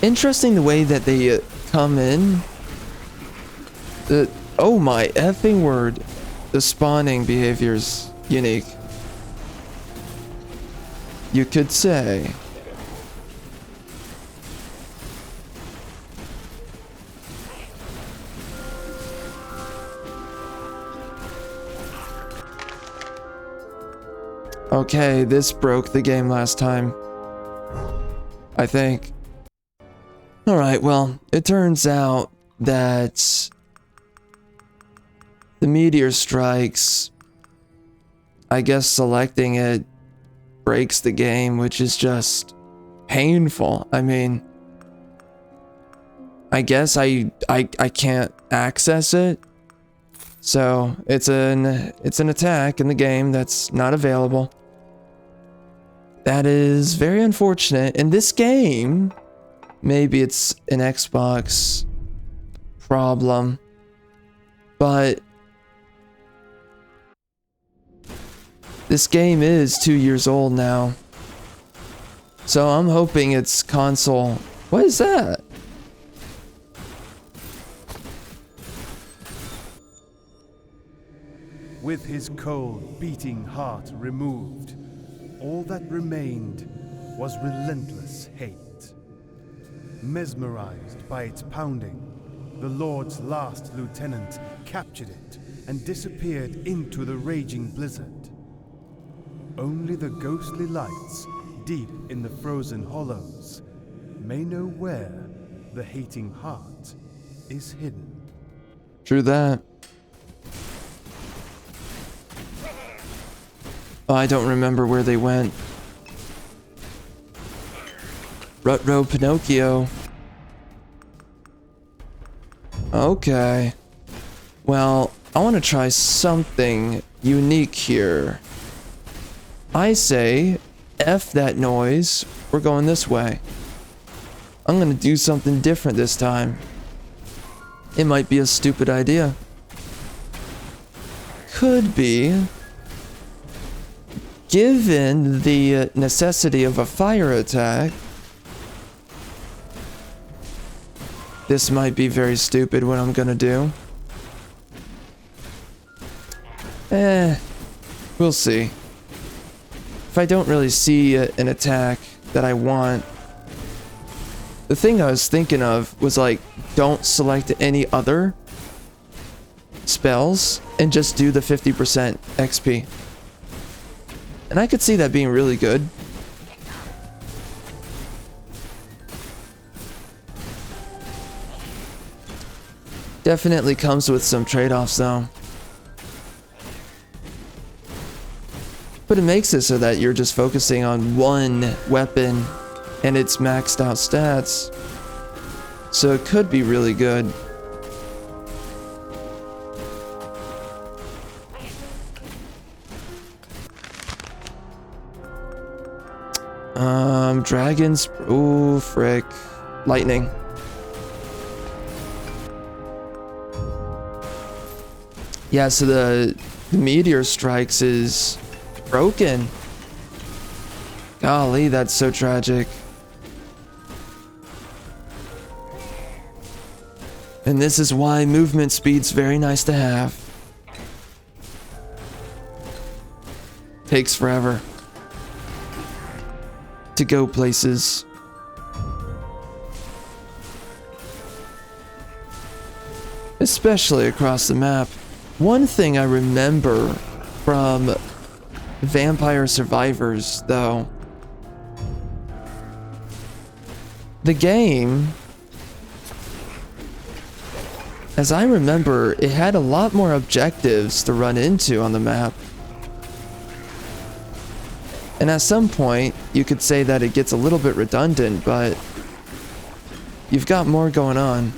Interesting the way that they come in. Oh my effing word. The spawning behavior's unique. You could say. Okay, this broke the game last time. I think. Alright, well, it turns out that the meteor strikes, I guess selecting it breaks the game, which is just painful. I mean, I guess I can't access it. So it's an attack in the game that's not available. That is very unfortunate. In this game, maybe it's an Xbox problem, but this game is 2 years old now. So I'm hoping it's console. What is that? With his cold, beating heart removed, all that remained was relentless hate. Mesmerized by its pounding, the Lord's last lieutenant captured it and disappeared into the raging blizzard. Only the ghostly lights, deep in the frozen hollows, may know where the hating heart is hidden. True that. Oh, I don't remember where they went. Rutro Pinocchio. Okay. Well, I want to try something unique here. I say, F that noise. We're going this way. I'm going to do something different this time. It might be a stupid idea. Could be. Given the necessity of a fire attack, this might be very stupid what I'm gonna do. We'll see. If I don't really see an attack that I want, the thing I was thinking of was like, don't select any other spells and just do the 50% XP. And I could see that being really good. Definitely comes with some trade-offs though. But it makes it so that you're just focusing on one weapon and its maxed out stats. So it could be really good. Dragons. Ooh, frick. Lightning. Yeah, so the meteor strikes is broken. Golly, that's so tragic. And this is why movement speed's very nice to have. Takes forever to go places. Especially across the map. One thing I remember from Vampire Survivors, though, the game, as I remember, it had a lot more objectives to run into on the map. And at some point, you could say that it gets a little bit redundant, but you've got more going on.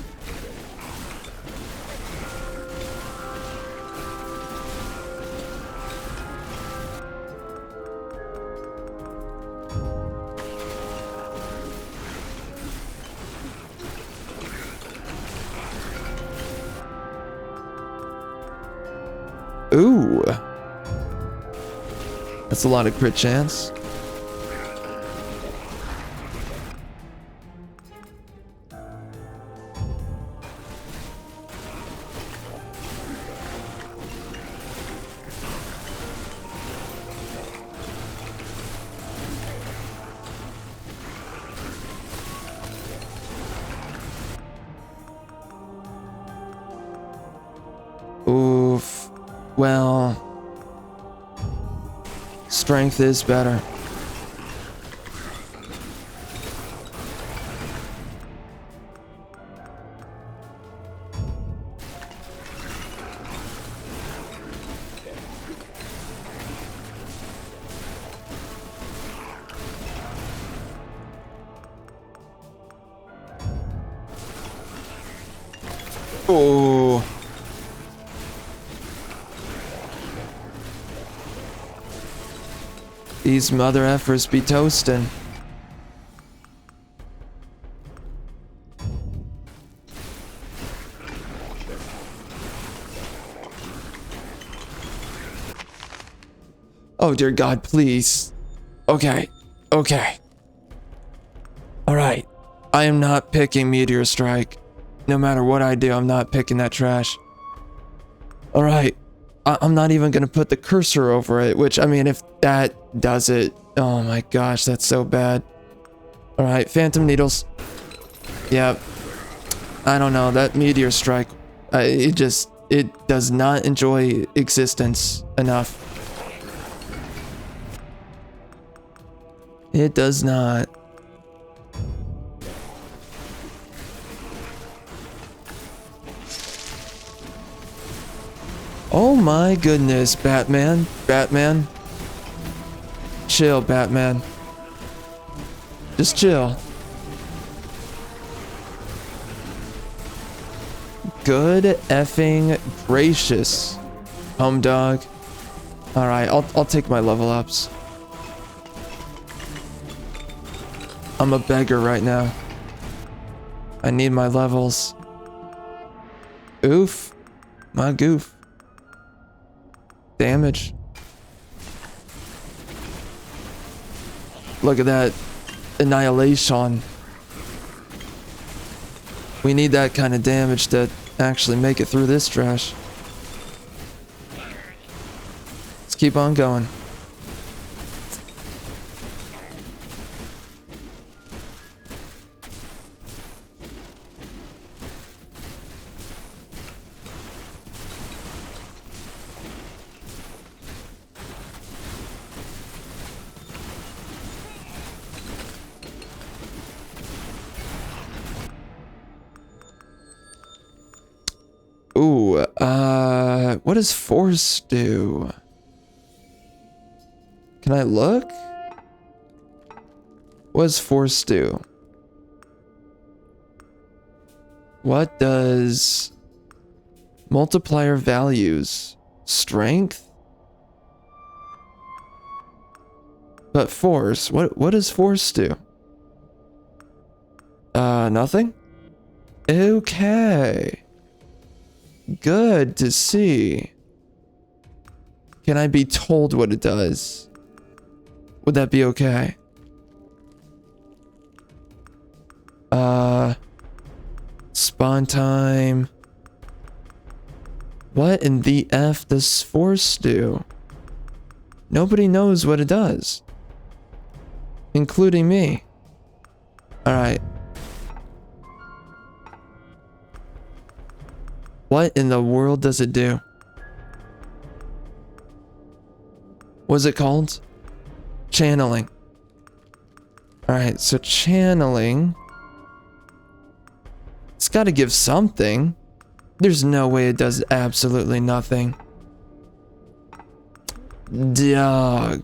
Ooh. That's a lot of crit chance. Oof. Well, strength is better. Oh. These mother effers be toasting. Oh dear God, please. Okay. Okay. Alright. I am not picking Meteor Strike. No matter what I do, I'm not picking that trash. Alright. I'm not even gonna put the cursor over it, which, I mean, if that does it... Oh my gosh, that's so bad. Alright, Phantom Needles. Yep. I don't know, that Meteor Strike, it does not enjoy existence enough. It does not. Oh my goodness, Batman. Batman. Chill, Batman. Just chill. Good effing gracious, home dog. Alright, I'll take my level ups. I'm a beggar right now. I need my levels. Oof. My goof. Damage. Look at that annihilation. We need that kind of damage to actually make it through this trash. Let's keep on going. Ooh, what does force do? Can I look? What does force do? What does multiplier values? Strength? But force, what does force do? Nothing? Okay. Good to see. Can I be told what it does? Would that be okay? Spawn time. What in the F does force do? Nobody knows what it does. Including me. Alright. What in the world does it do? What's it called? Channeling. Alright, so channeling. It's gotta give something. There's no way it does absolutely nothing. Dog.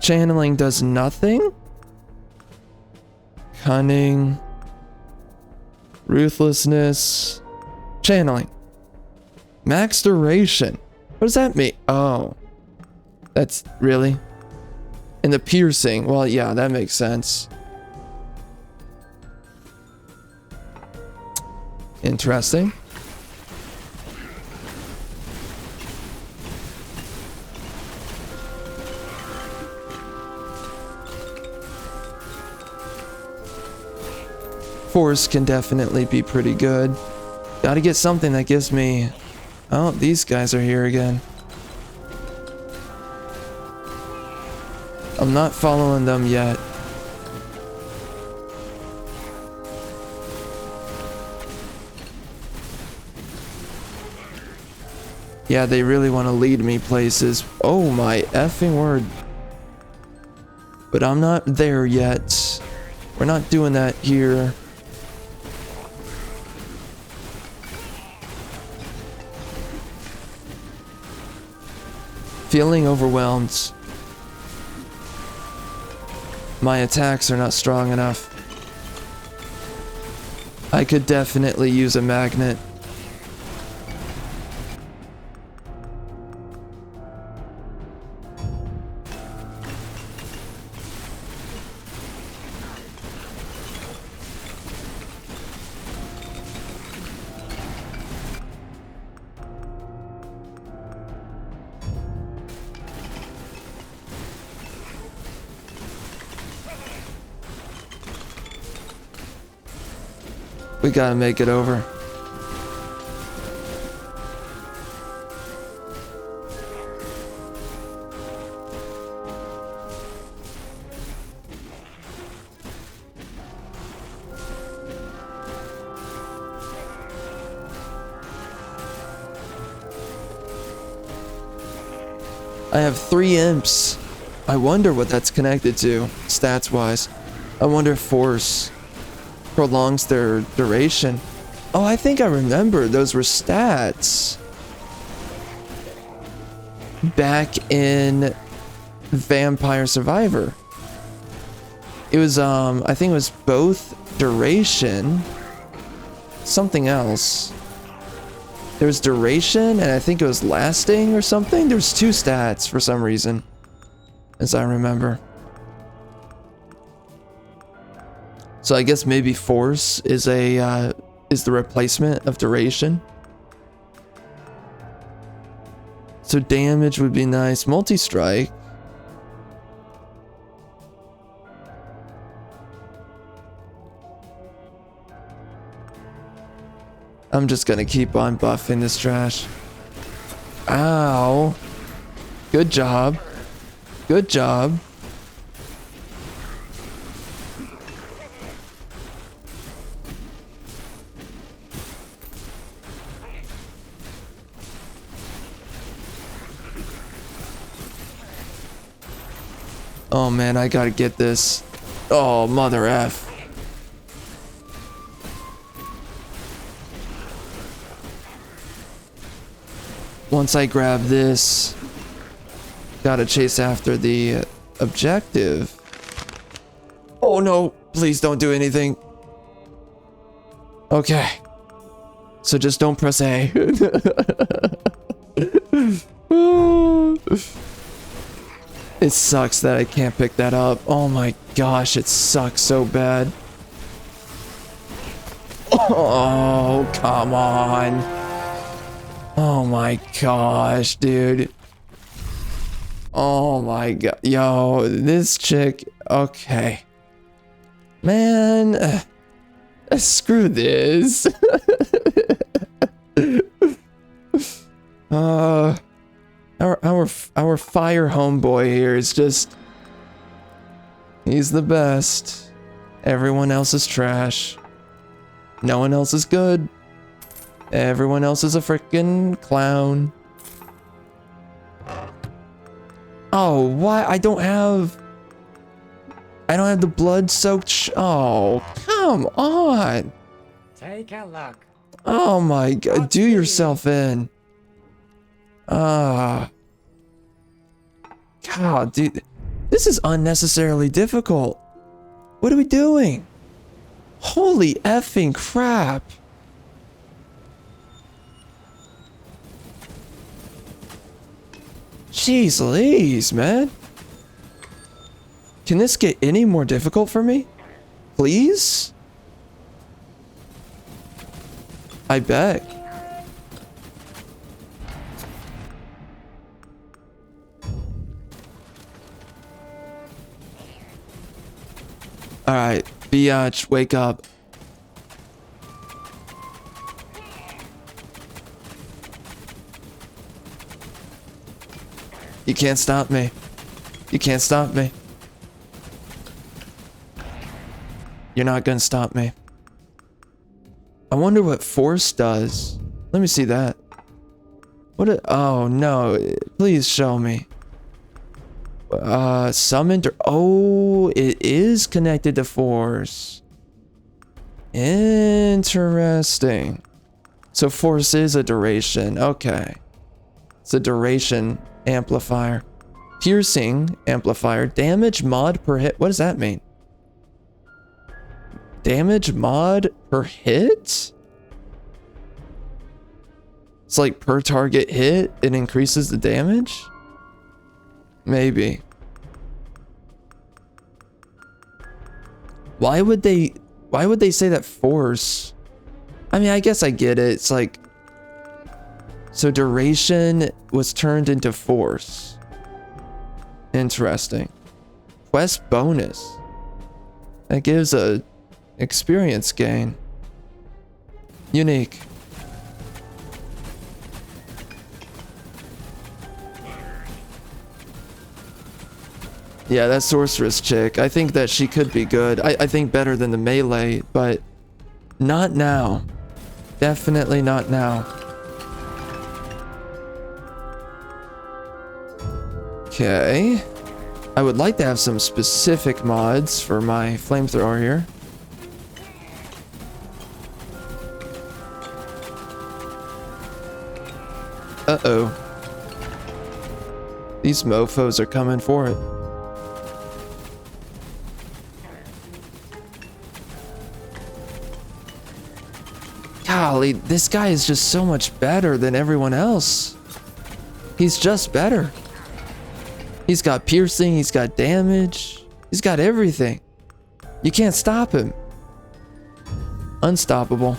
Channeling does nothing? Cunning. Ruthlessness. Channeling. Max duration. What does that mean? Oh. That's really? And the piercing. Well, yeah, that makes sense. Interesting. Force can definitely be pretty good. Gotta get something that gives me... Oh, these guys are here again. I'm not following them yet. Yeah, they really want to lead me places. Oh my effing word. But I'm not there yet. We're not doing that here. Feeling overwhelmed. My attacks are not strong enough. I could definitely use a magnet. We gotta make it over. I have 3 imps. I wonder what that's connected to, stats-wise. I wonder if force prolongs their duration. Oh, I think I remember those were stats back in Vampire Survivor. It was I think it was both duration, something else. There was duration and I think it was lasting or something. There was 2 stats for some reason, as I remember. So I guess maybe force is the replacement of duration. So damage would be nice. Multi-strike. I'm just gonna keep on buffing this trash. Ow. Good job. Good job. Oh man, I gotta get this. Oh, mother F. Once I grab this, gotta chase after the objective. Oh no, please don't do anything. Okay. So just don't press A. It sucks that I can't pick that up. Oh my gosh, it sucks so bad. Oh, come on. Oh my gosh, dude. Oh my god. Yo, this chick. Okay. Man. Screw this. Our fire homeboy here is just, he's the best. Everyone else is trash. No one else is good. Everyone else is a freaking clown. Oh, why? I don't have the blood soaked. Oh, come on. Take a look. Oh my god, do yourself in. God, dude, this is unnecessarily difficult. What are we doing? Holy effing crap. Jeez Louise, man. Can this get any more difficult for me? Please? I bet. Alright, biatch, wake up. You can't stop me. You can't stop me. You're not gonna stop me. I wonder what force does. Let me see that. Oh no, please show me. Summoned, oh, it is connected to force. Interesting. So force is a duration, okay. It's a duration amplifier. Piercing amplifier, damage mod per hit, what does that mean? Damage mod per hit? It's like per target hit, it increases the damage? Maybe. Why would they say that force? I mean, I guess I get it. It's like, so duration was turned into force. Interesting. Quest bonus. That gives a experience gain. Unique. Yeah, that sorceress chick. I think that she could be good. I think better than the melee, but not now. Definitely not now. Okay. I would like to have some specific mods for my flamethrower here. Uh-oh. These mofos are coming for it. Golly, this guy is just so much better than everyone else. He's just better. He's got piercing, he's got damage, he's got everything. You can't stop him. Unstoppable.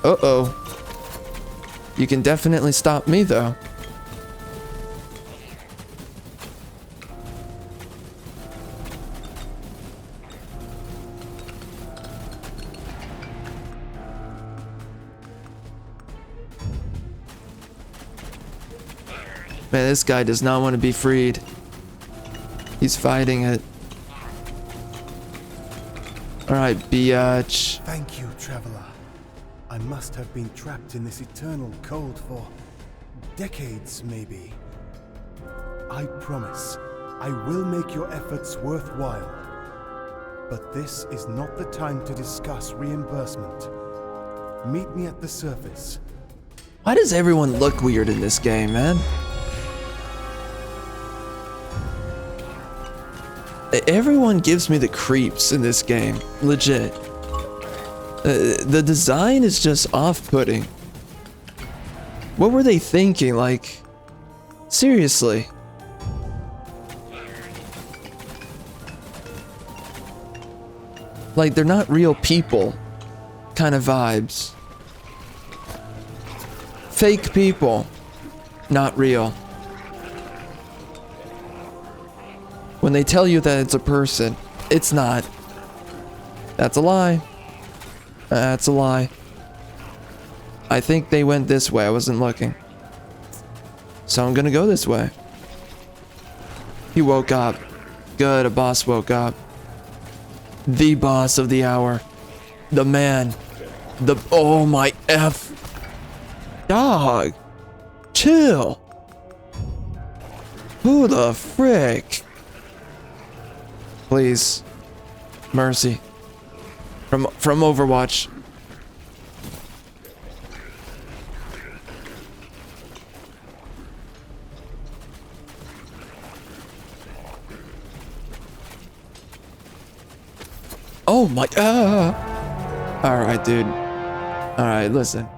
Uh-oh. You can definitely stop me, though. Man, this guy does not want to be freed. He's fighting it. Alright, biatch. Thank you, traveler. I must have been trapped in this eternal cold for decades, maybe. I promise, I will make your efforts worthwhile. But this is not the time to discuss reimbursement. Meet me at the surface. Why does everyone look weird in this game, man? Everyone gives me the creeps in this game. Legit. The design is just off-putting. What were they thinking? Like, seriously. Like, they're not real people kind of vibes. Fake people. Not real. When they tell you that it's a person, it's not. That's a lie. That's a lie. I think they went this way. I wasn't looking. So I'm gonna go this way. He woke up. Good, a boss woke up. The boss of the hour. The man. The... Oh my F. Dog. Chill. Who the frick? Please. Mercy. From Overwatch. Oh my... Alright, dude. Alright, listen.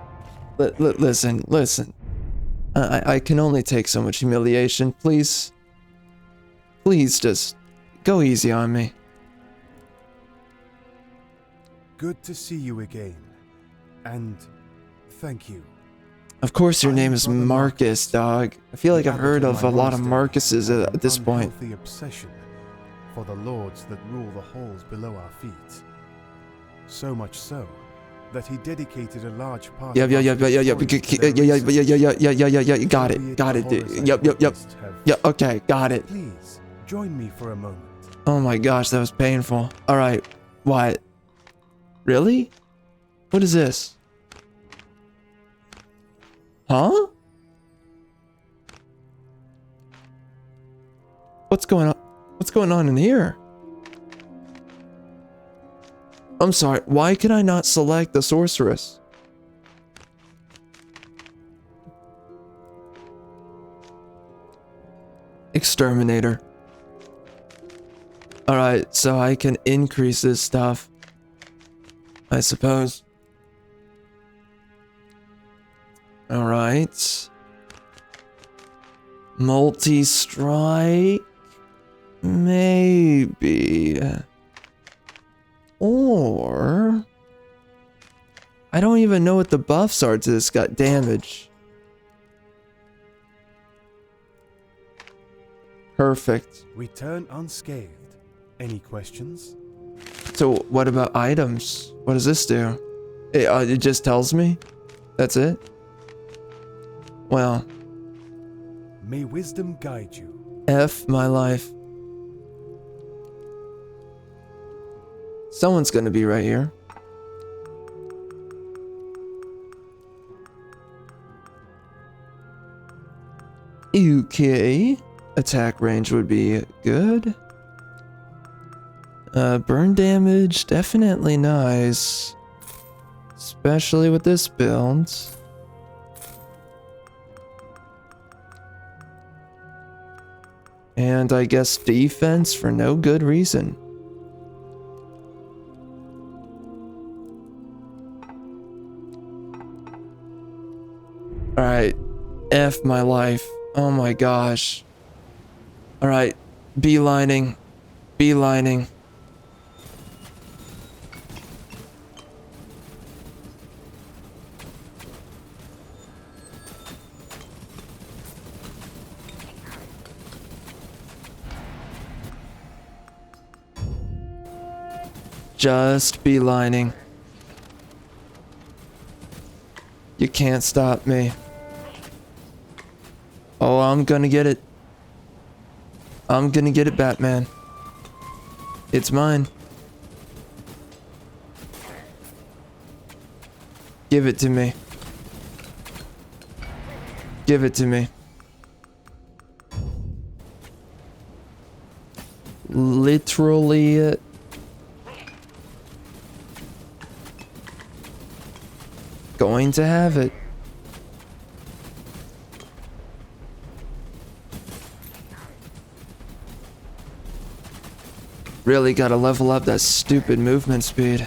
Listen. I can only take so much humiliation. Please. Please just go easy on me. Good to see you again. And thank you. Of course your name is Marcus, dog. I feel like I've heard of a lot of Marcuses at this point. The obsession for the lords that rule the halls below our feet. So much so that he dedicated a large part Yeah, dude. Yep. Yeah, okay, got it. Please join me for a moment. Oh my gosh, that was painful. Alright, what? Really? What is this? Huh? What's going on? What's going on in here? I'm sorry, why can I not select the sorceress? Exterminator. Alright, so I can increase this stuff, I suppose. Alright. Multi-strike? Maybe. Or... I don't even know what the buffs are to this got damage. Perfect. Return unscathed. Any questions? So what about items? What does this do? It just tells me? That's it? Well. May wisdom guide you. F my life. Someone's gonna be right here. Okay. Attack range would be good. Burn damage, definitely nice. Especially with this build. And I guess defense for no good reason. Alright. F my life. Oh my gosh. Alright. Beelining. Beelining. Just beelining. You can't stop me. Oh, I'm gonna get it. I'm gonna get it, Batman. It's mine. Give it to me. Give it to me. Literally. Going to have it. Really gotta level up that stupid movement speed.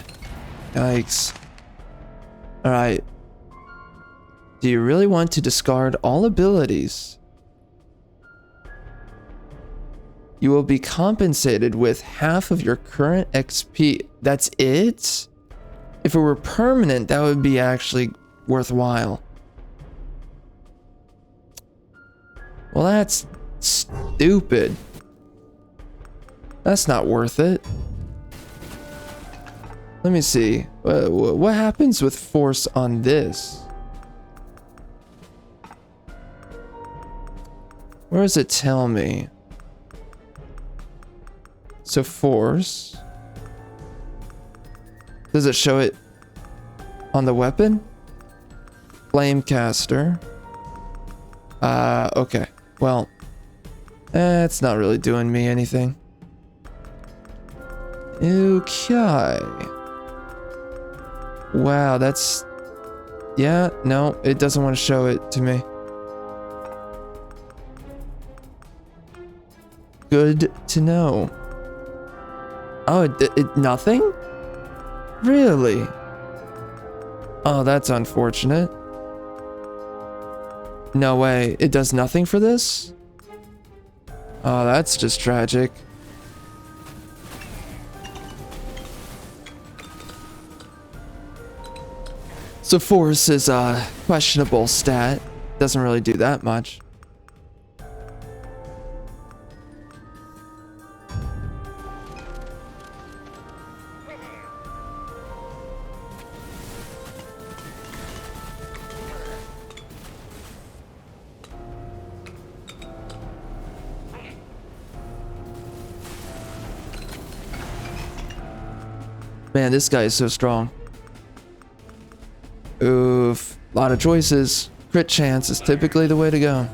Yikes. Alright. Do you really want to discard all abilities? You will be compensated with half of your current XP. That's it? If it were permanent, that would be actually worthwhile. Well, that's stupid. That's not worth it. Let me see. What happens with force on this? Where does it tell me? So force. Does it show it on the weapon? Flamecaster. Okay. Well, it's not really doing me anything. Okay. Wow, that's... Yeah, no, it doesn't want to show it to me. Good to know. Oh, it nothing? Really? Oh, that's unfortunate. No way. It does nothing for this? Oh, that's just tragic. So force is a questionable stat. Doesn't really do that much. Man, this guy is so strong. Oof. A lot of choices. Crit chance is typically the way to go.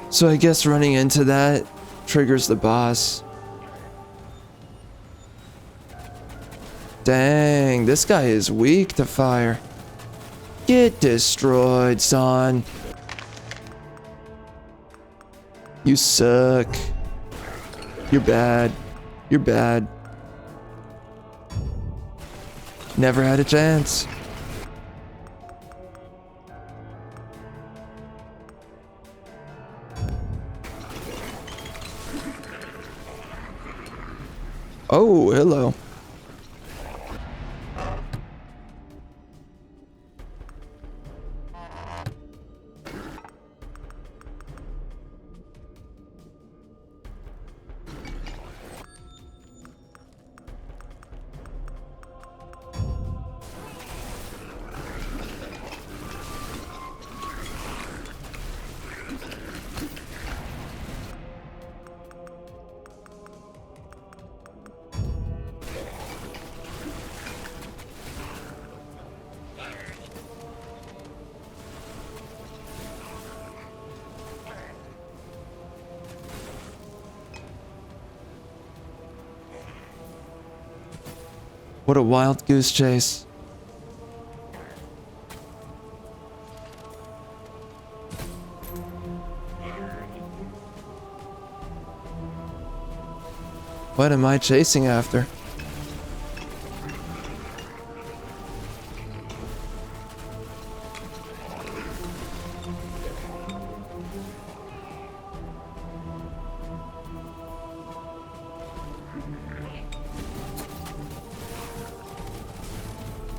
So I guess running into that triggers the boss. Dang, this guy is weak to fire. Get destroyed, son. You suck. You're bad. You're bad. Never had a chance. Oh, hello. What a wild goose chase. What am I chasing after?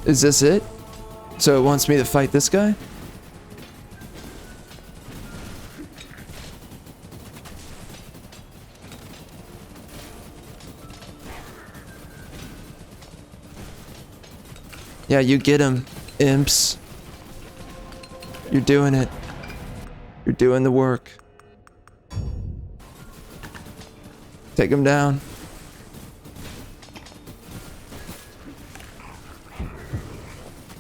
Is this it? So it wants me to fight this guy? Yeah, you get him, imps. You're doing it. You're doing the work. Take him down.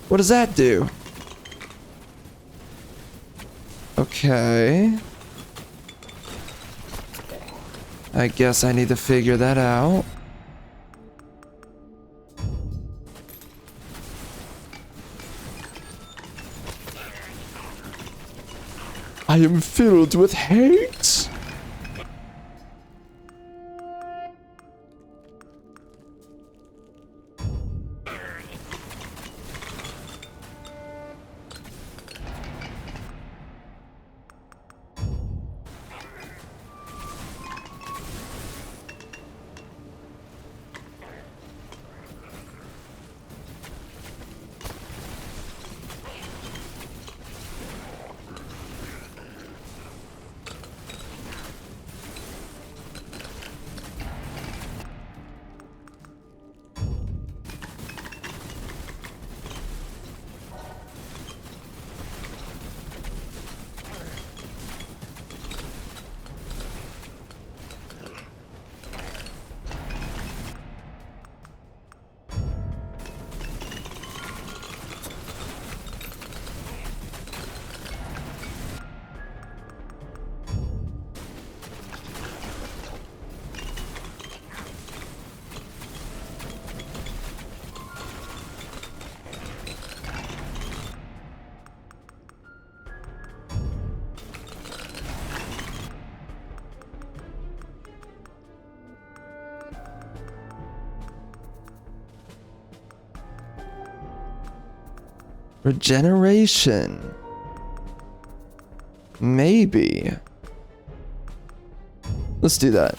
What does that do? Okay. I guess I need to figure that out. I am filled with hate. Regeneration. Maybe. Let's do that.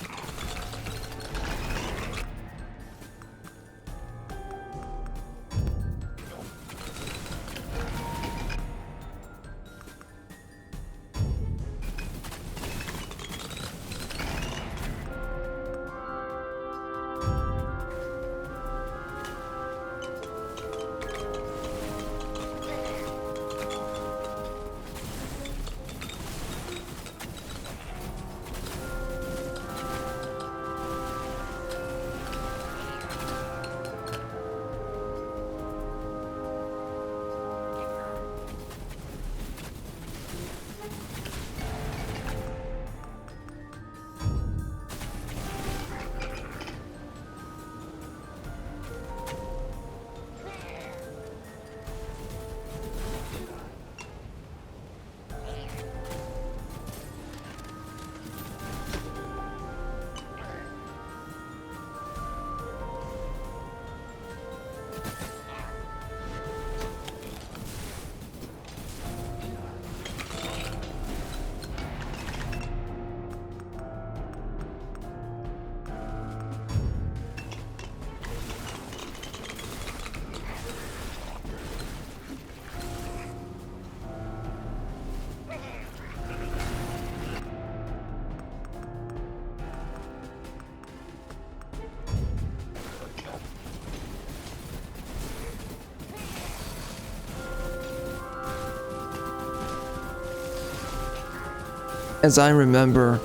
As I remember,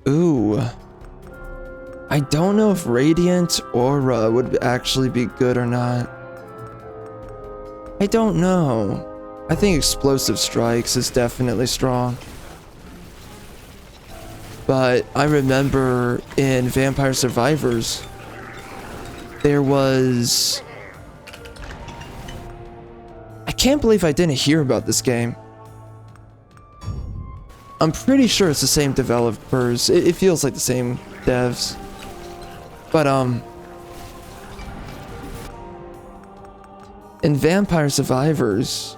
ooh, I don't know if Radiant Aura would actually be good or not. I don't know. I think Explosive Strikes is definitely strong. But I remember in Vampire Survivors, there was... I can't believe I didn't hear about this game. I'm pretty sure it's the same developers. It feels like the same devs. But, in Vampire Survivors,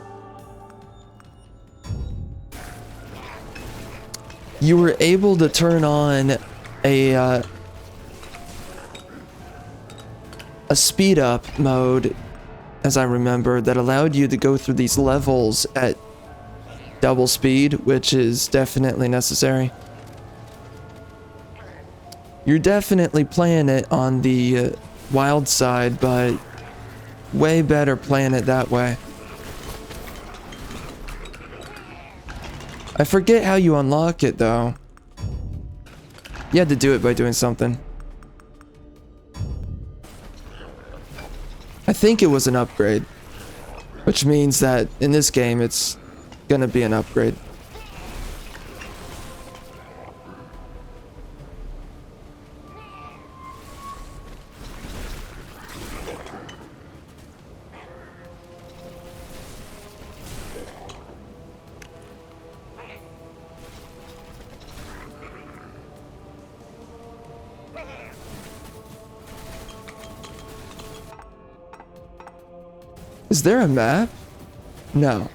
you were able to turn on a speed up mode, as I remember, that allowed you to go through these levels at double speed, which is definitely necessary. You're definitely playing it on the wild side, but way better playing it that way. I forget how you unlock it though. You had to do it by doing something. I think it was an upgrade, which means that in this game it's gonna be an upgrade. Is there a map? No.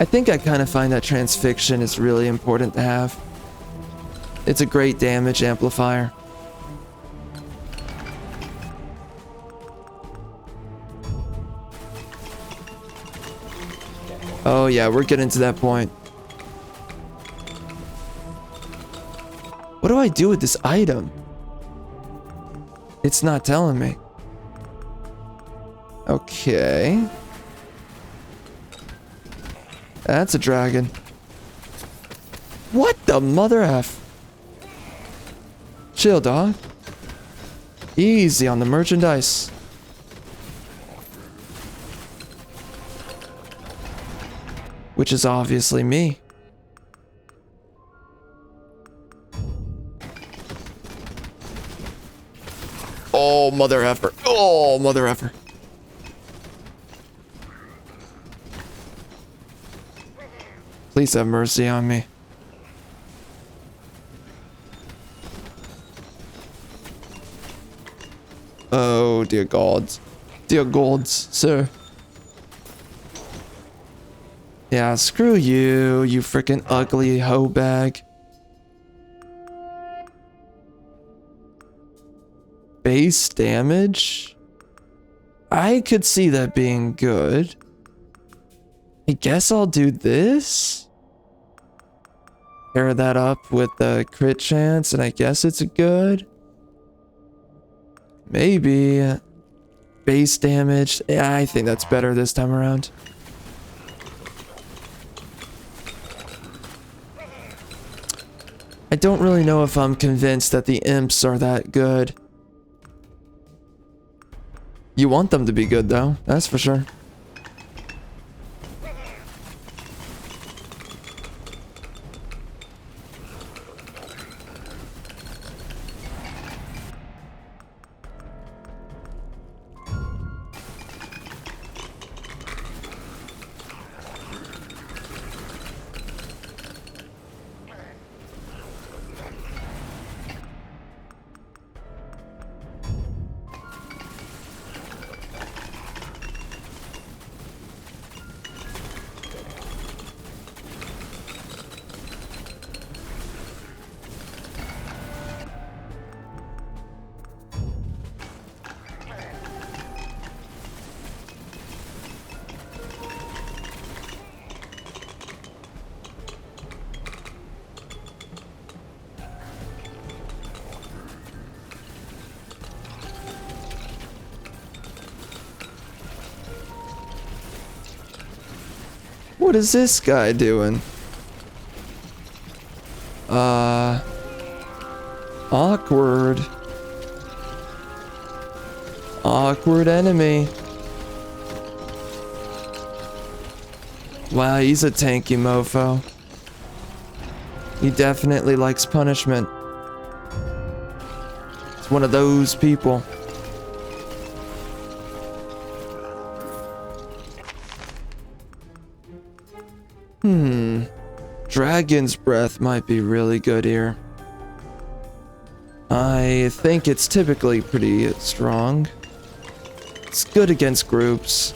I think I kind of find that transfixion is really important to have. It's a great damage amplifier. Oh yeah, we're getting to that point. What do I do with this item? It's not telling me. Okay. That's a dragon. What the mother F? Chill, dog. Easy on the merchandise. Which is obviously me. Oh, mother effer. Oh, mother effer. Please have mercy on me. Oh, dear gods. Dear gods, sir. Yeah, screw you, you freaking ugly hoe bag. Base damage? I could see that being good. I guess I'll do this. Pair that up with the crit chance, and I guess it's good. Maybe. Base damage. Yeah, I think that's better this time around. I don't really know if I'm convinced that the imps are that good. You want them to be good though, that's for sure. What is this guy doing? Awkward. Awkward enemy. Wow, he's a tanky mofo. He definitely likes punishment. It's one of those people. Dragon's Breath might be really good here. I think it's typically pretty strong. It's good against groups.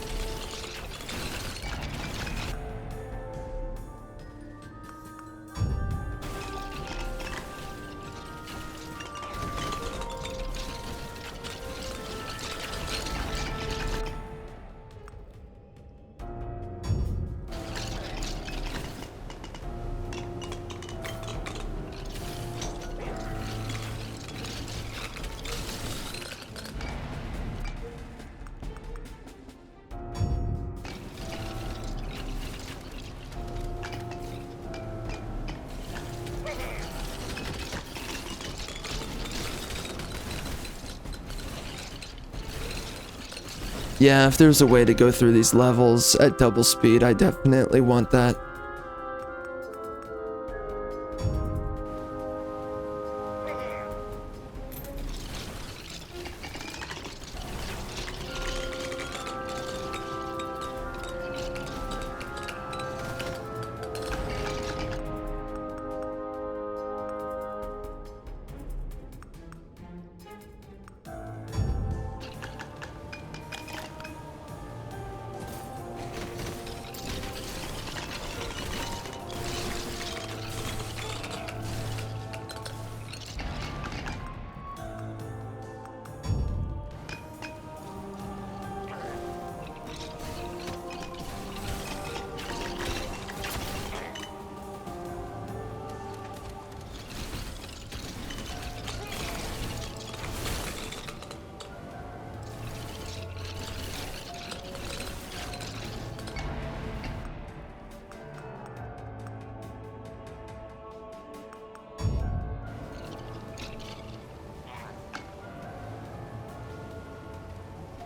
Yeah, if there's a way to go through these levels at double speed, I definitely want that.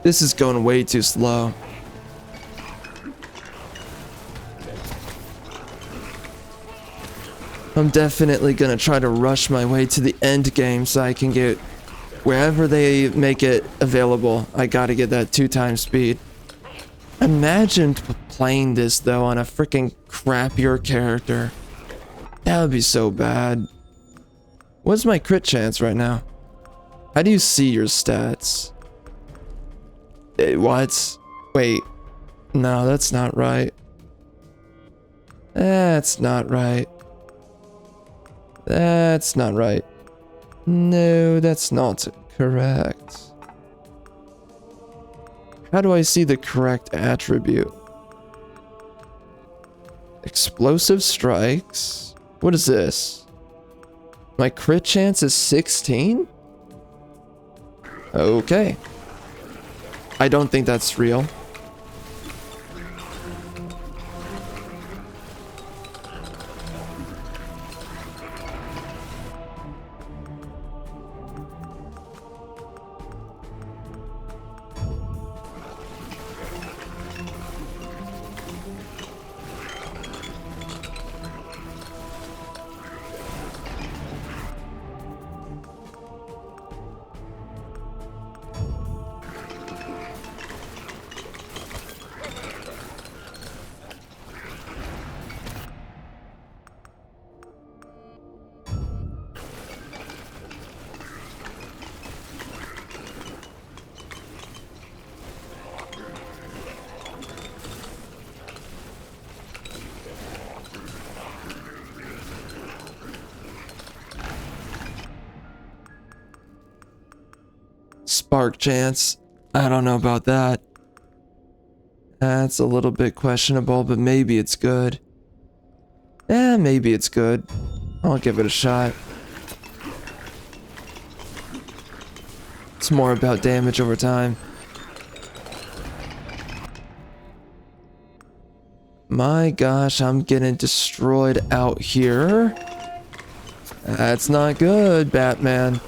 This is going way too slow. I'm definitely gonna try to rush my way to the end game so I can get wherever they make it available. I gotta get that 2x speed. Imagine playing this though on a freaking crappier character. That would be so bad. What's my crit chance right now? How do you see your stats? What? Wait. No, that's not right. That's not right. That's not right. No, that's not correct. How do I see the correct attribute? Explosive strikes? What is this? My crit chance is 16? Okay. I don't think that's real. Spark chance. I don't know about that. That's a little bit questionable, but maybe it's good. Maybe it's good. I'll give it a shot. It's more about damage over time. My gosh, I'm getting destroyed out here. That's not good, Batman.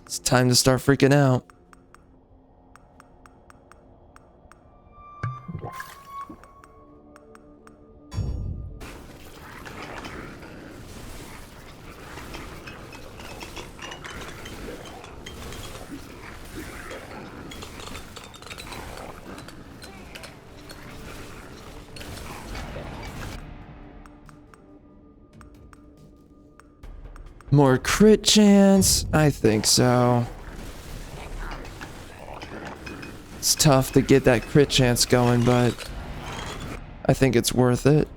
It's time to start freaking out. More crit chance? I think so. It's tough to get that crit chance going, but I think it's worth it.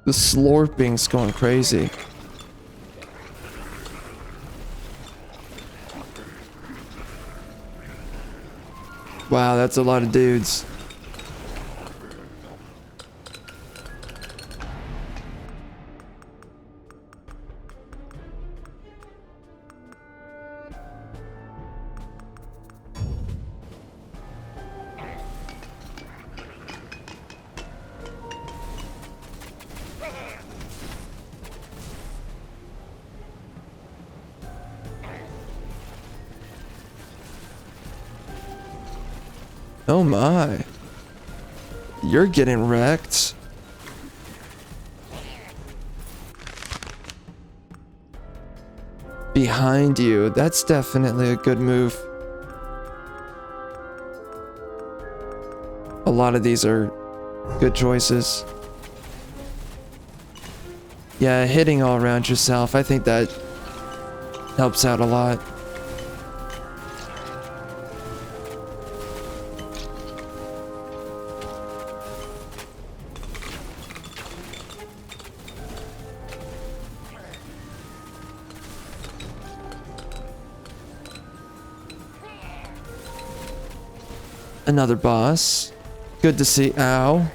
The slurping's going crazy. Wow, that's a lot of dudes. Oh my. You're getting wrecked. Behind you. That's definitely a good move. A lot of these are good choices. Yeah, hitting all around yourself. I think that helps out a lot. Another boss. Good to see. Ow.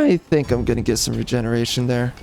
I think I'm gonna get some regeneration there.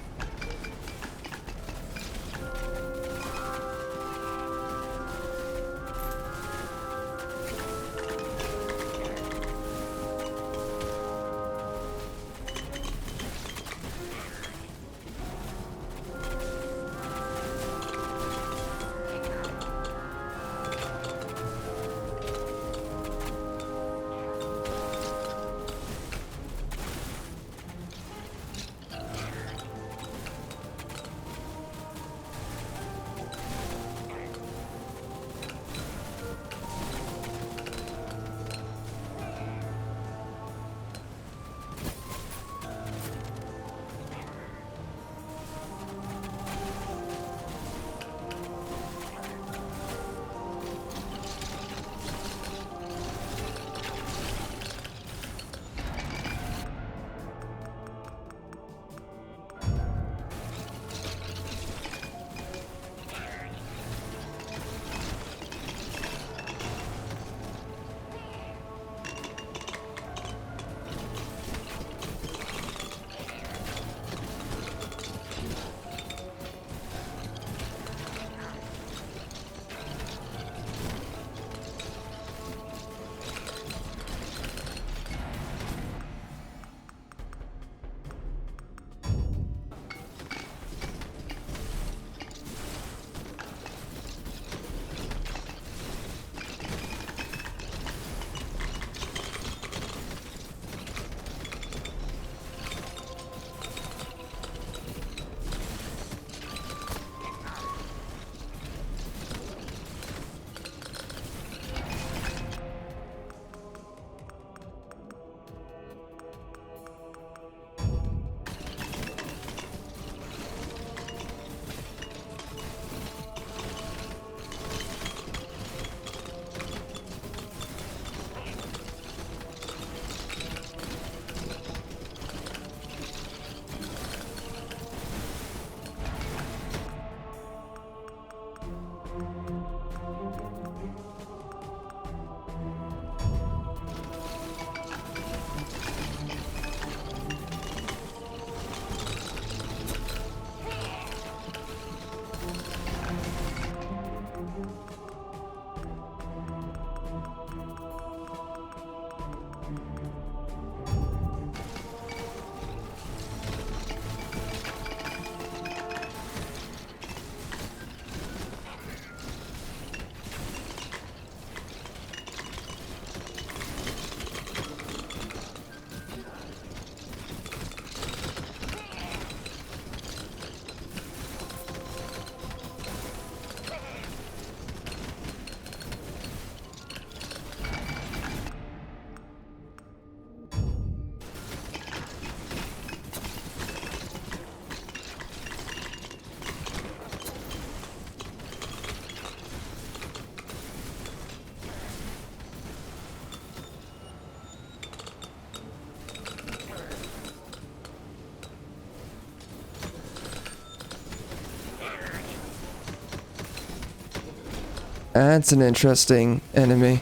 That's an interesting enemy.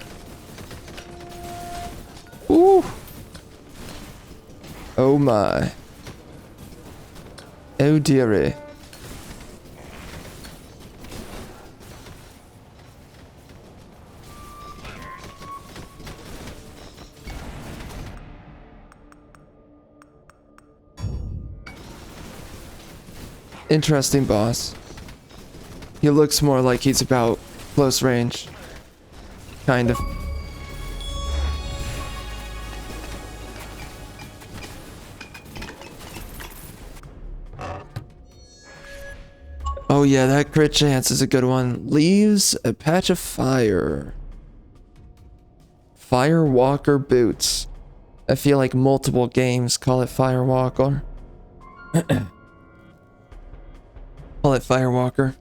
Ooh. Oh my. Oh dearie. Interesting boss. He looks more like he's about close range. Kind of. Oh yeah, that crit chance is a good one. Leaves a patch of fire. Firewalker boots. I feel like multiple games call it Firewalker. Call it Firewalker.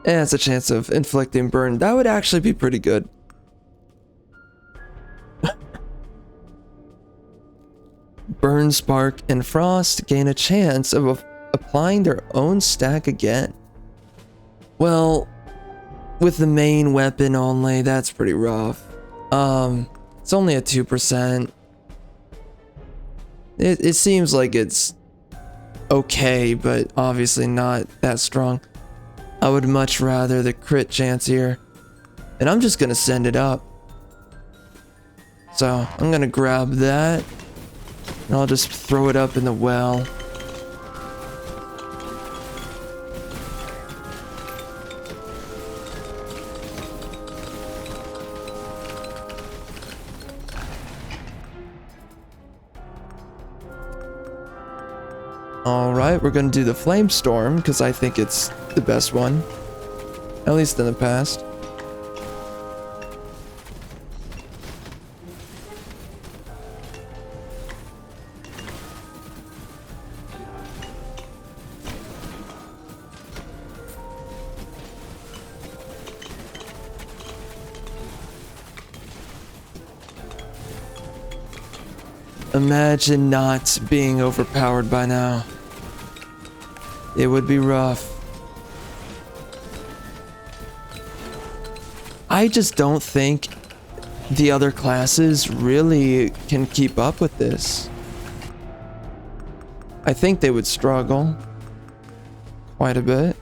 And it's a chance of inflicting burn. That would actually be pretty good. Burn, Spark, and Frost gain a chance of applying their own stack again. Well, with the main weapon only, that's pretty rough. It's only a 2%. It seems like it's okay, but obviously not that strong. I would much rather the crit chance here. And I'm just gonna send it up. So I'm gonna grab that. And I'll just throw it up in the well. Alright, we're gonna do the Flame Storm, because I think it's the best one. At least in the past. Imagine not being overpowered by now. It would be rough. I just don't think the other classes really can keep up with this. I think they would struggle quite a bit.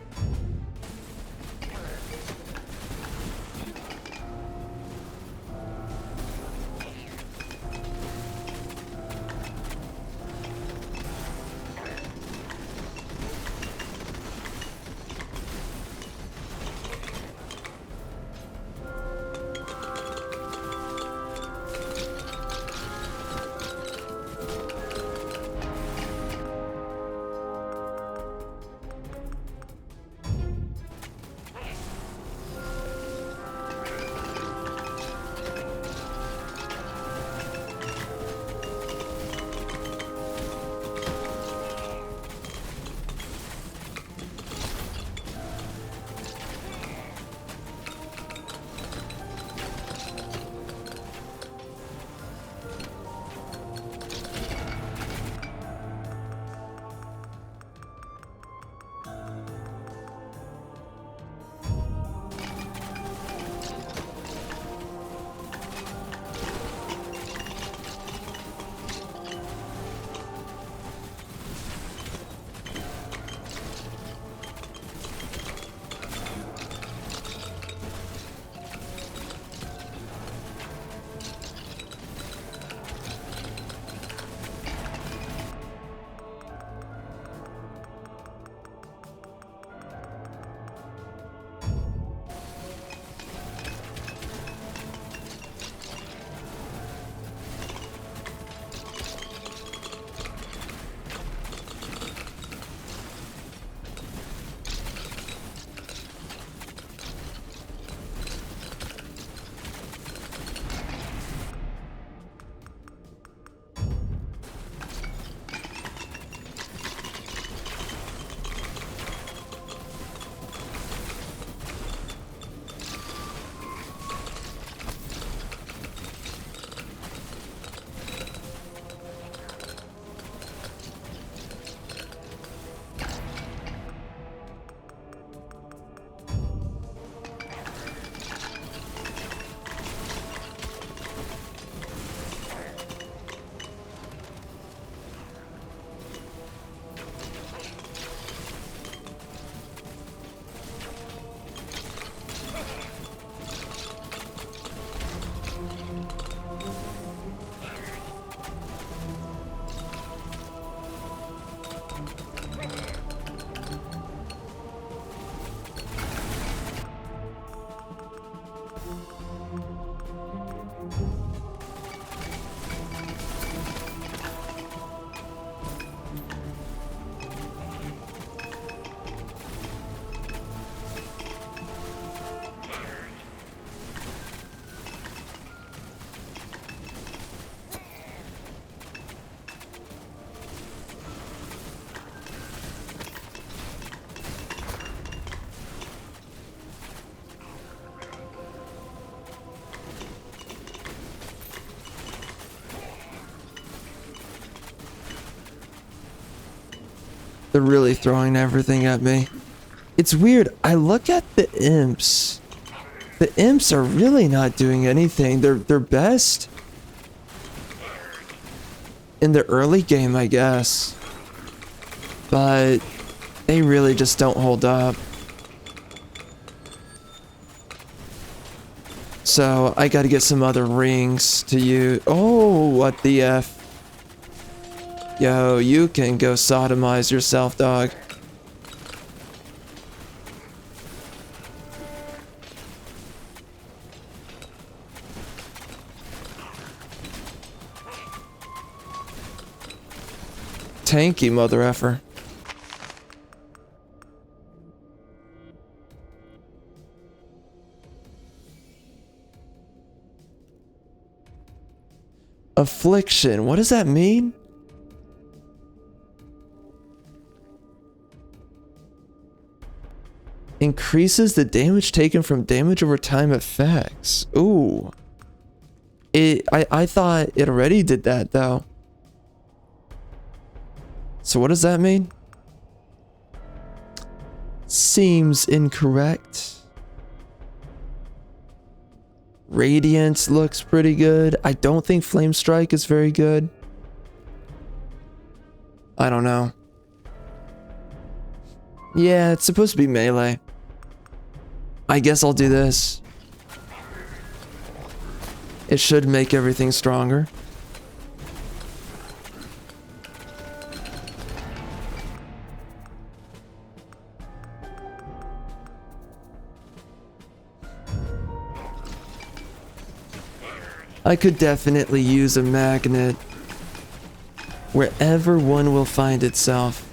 They're really throwing everything at me. It's weird. I look at the imps. The imps are really not doing anything. They're best in the early game, I guess. But they really just don't hold up. So I gotta get some other rings to use. Oh, what the F. Yo, you can go sodomize yourself, dog. Tanky mother effer. Affliction. What does that mean? Increases the damage taken from damage over time effects. Ooh. I thought it already did that though. So what does that mean? Seems incorrect. Radiance looks pretty good. I don't think Flame Strike is very good. I don't know. Yeah, it's supposed to be melee. I guess I'll do this. It should make everything stronger. I could definitely use a magnet wherever one will find itself.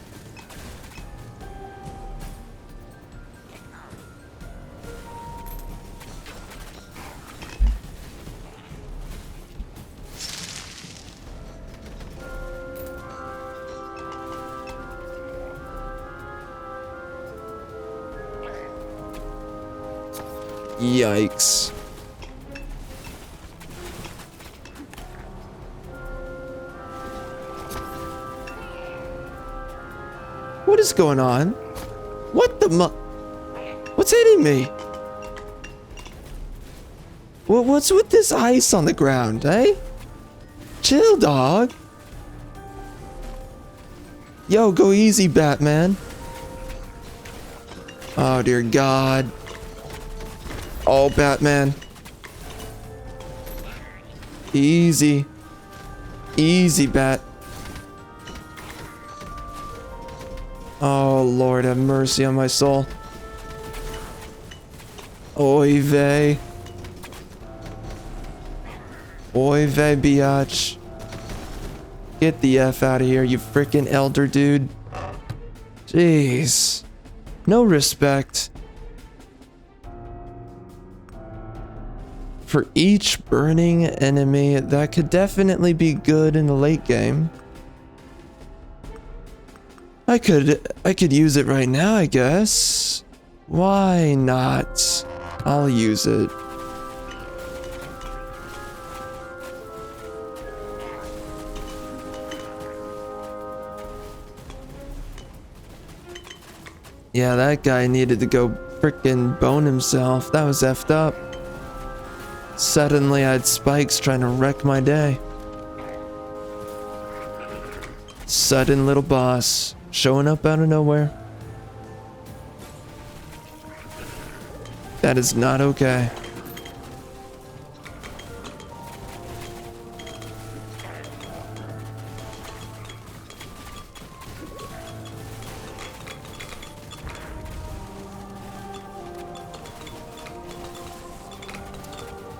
Yikes. What is going on? What the What's hitting me? What's with this ice on the ground, eh? Chill, dog. Yo, go easy, Batman. Oh, dear God. Oh, Batman. Easy. Easy, Bat. Oh, Lord, have mercy on my soul. Oy vey. Oy vey, biatch. Get the F out of here, you frickin' elder dude. Jeez. No respect. For each burning enemy, that could definitely be good in the late game. I could use it right now, I guess. Why not? I'll use it. Yeah, that guy needed to go frickin' bone himself. That was effed up. Suddenly I had spikes trying to wreck my day. Sudden little boss showing up out of nowhere. That is not okay.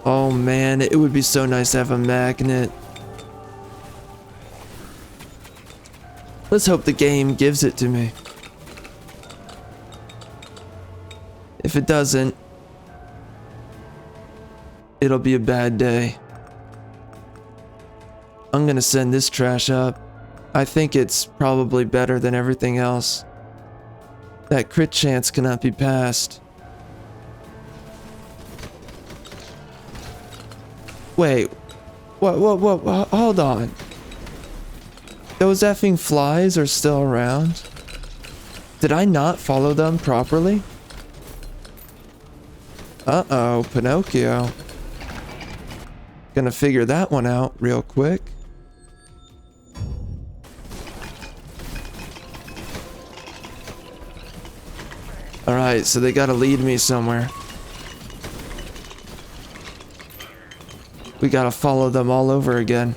Oh man, it would be so nice to have a magnet. Let's hope the game gives it to me. If it doesn't, it'll be a bad day. I'm gonna send this trash up. I think it's probably better than everything else. That crit chance cannot be passed. Wait, what, hold on. Those effing flies are still around? Did I not follow them properly? Uh-oh, Pinocchio. Gonna figure that one out real quick. Alright, so they gotta lead me somewhere. We gotta follow them all over again.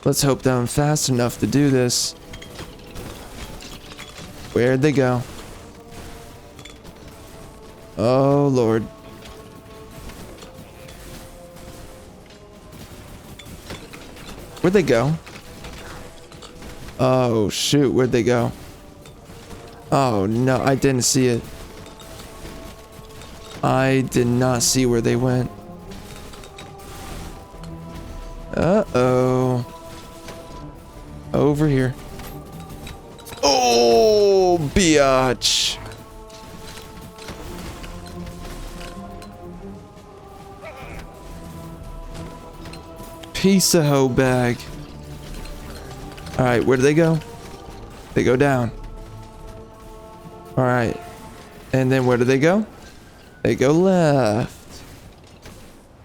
Let's hope that I'm fast enough to do this. Where'd they go? Oh, Lord. Where'd they go? Oh, shoot. Where'd they go? Oh, no. I didn't see it. I did not see where they went. Uh-oh. Over here. Oh, biatch. Piece of hoe bag. Alright, where do they go? They go down. Alright. And then where do they go? They go left.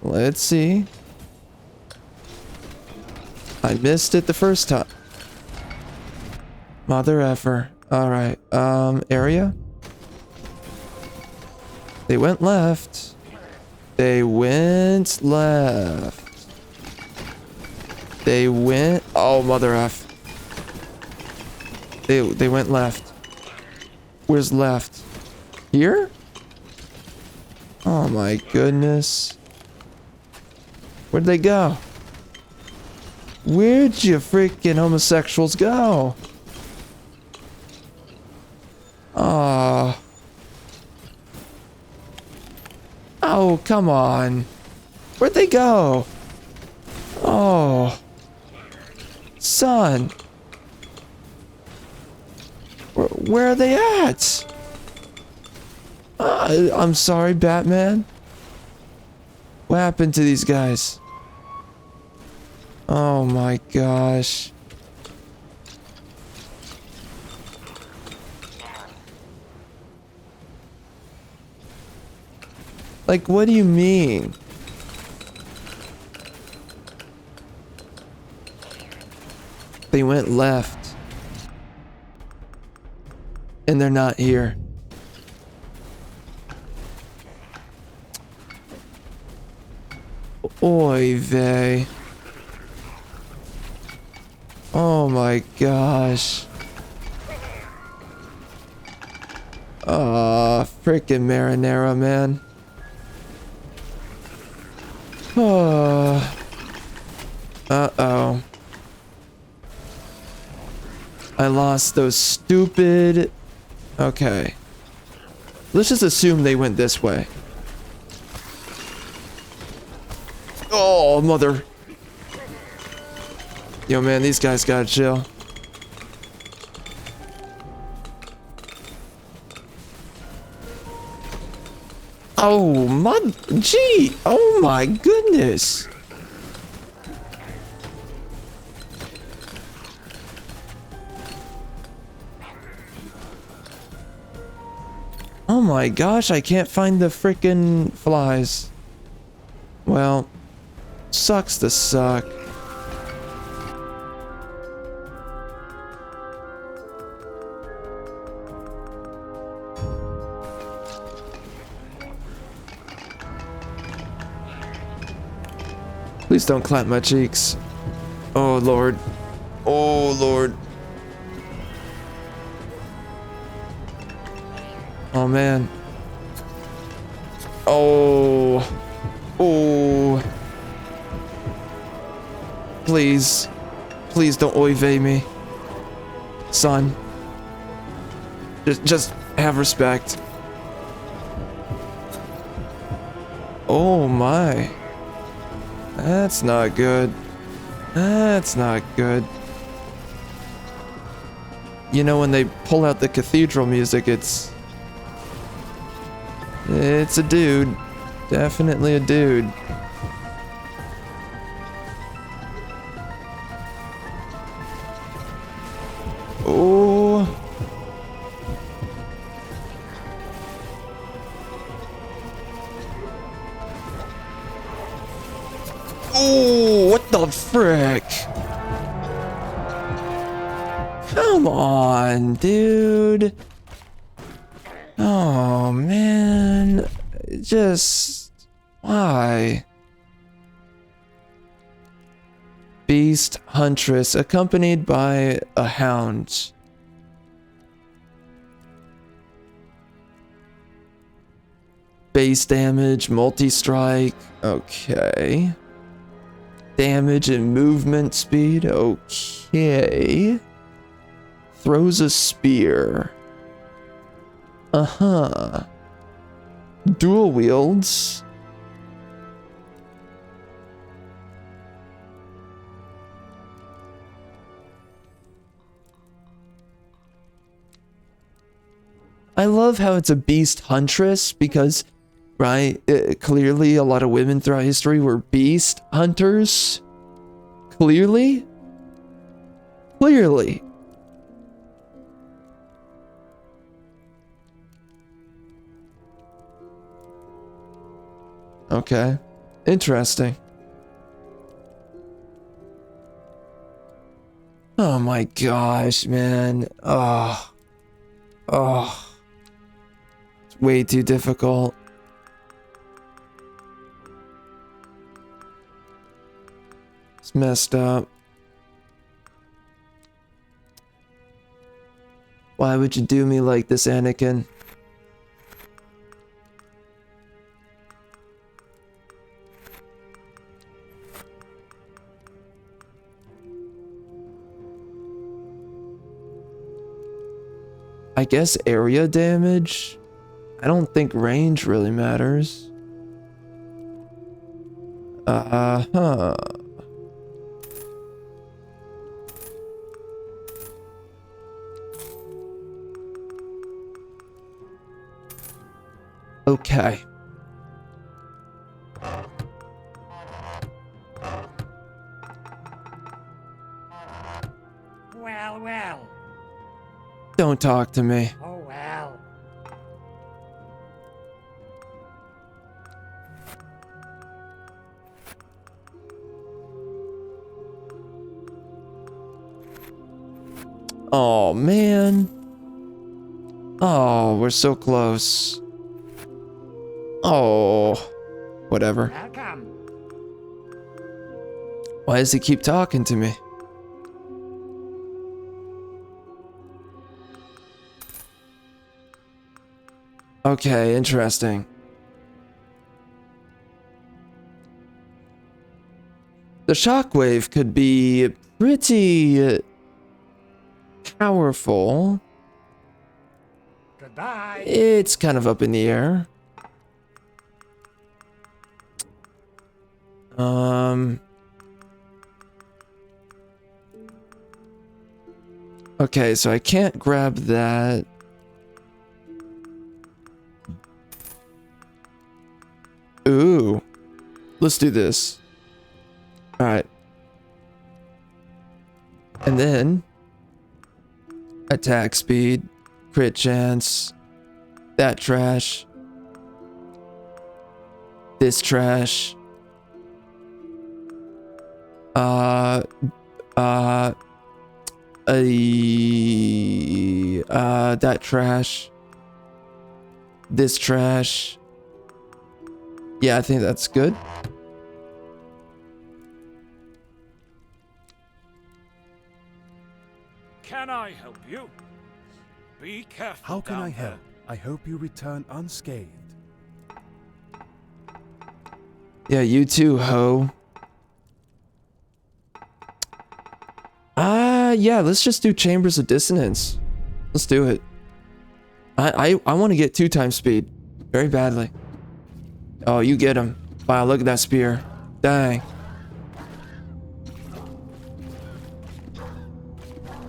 Let's see. I missed it the first time. Mother effer. Alright. Area? They went left. They went left. They went... Oh, mother F. They went left. Where's left? Here? Oh my goodness. Where'd they go? Where'd you freaking homosexuals go? Oh. Oh, come on. Where'd they go? Oh. Son. Where are they at? I'm sorry, Batman. What happened to these guys? Oh my gosh. Like, what do you mean? They went left. And they're not here. Oy vey. Oh my gosh. Frickin' marinara, man. Oh. Uh-oh. I lost those stupid... Okay. Let's just assume they went this way. Oh, mother. Yo, man, these guys gotta chill. Oh, gee. Oh my goodness. Oh my gosh, I can't find the frickin' flies. Well, sucks to suck. Please don't clap my cheeks. Oh Lord. Oh Lord. Oh man. Oh. Oh. Please. Please don't oy vey me. Son. Just have respect. Oh my. That's not good. That's not good. You know, when they pull out the cathedral music, it's a dude. Definitely a dude. Oh. the frick? Come on, dude. Oh, man. Just... why? Beast Huntress, accompanied by a hound. Base damage, multi-strike. Okay. Damage and movement speed. Okay. Throws a spear. Uh-huh. Dual wields. I love how it's a beast huntress because, right, clearly a lot of women throughout history were beast hunters. Clearly. Clearly. Okay. Interesting. Oh my gosh, man. Oh. Oh. It's way too difficult. It's messed up. Why would you do me like this, Anakin? I guess area damage? I don't think range really matters. Uh-huh. Okay. Well, well. Don't talk to me. Oh, well. Oh, man. Oh, we're so close. Oh, whatever. Welcome. Why does he keep talking to me? Okay, interesting. The shockwave could be pretty powerful. Goodbye. It's kind of up in the air. Okay, so I can't grab that. Ooh. Let's do this. Alright. And then attack speed, crit chance, that trash, this trash, that trash, this trash. Yeah, I think that's good. Can I help you? Be careful. How can down I there. help? I hope you return unscathed. Yeah, you too, ho. Yeah, let's just do Chambers of Dissonance. Let's do it. I want to get 2x speed. Very badly. Oh, you get him. Wow, look at that spear. Dang.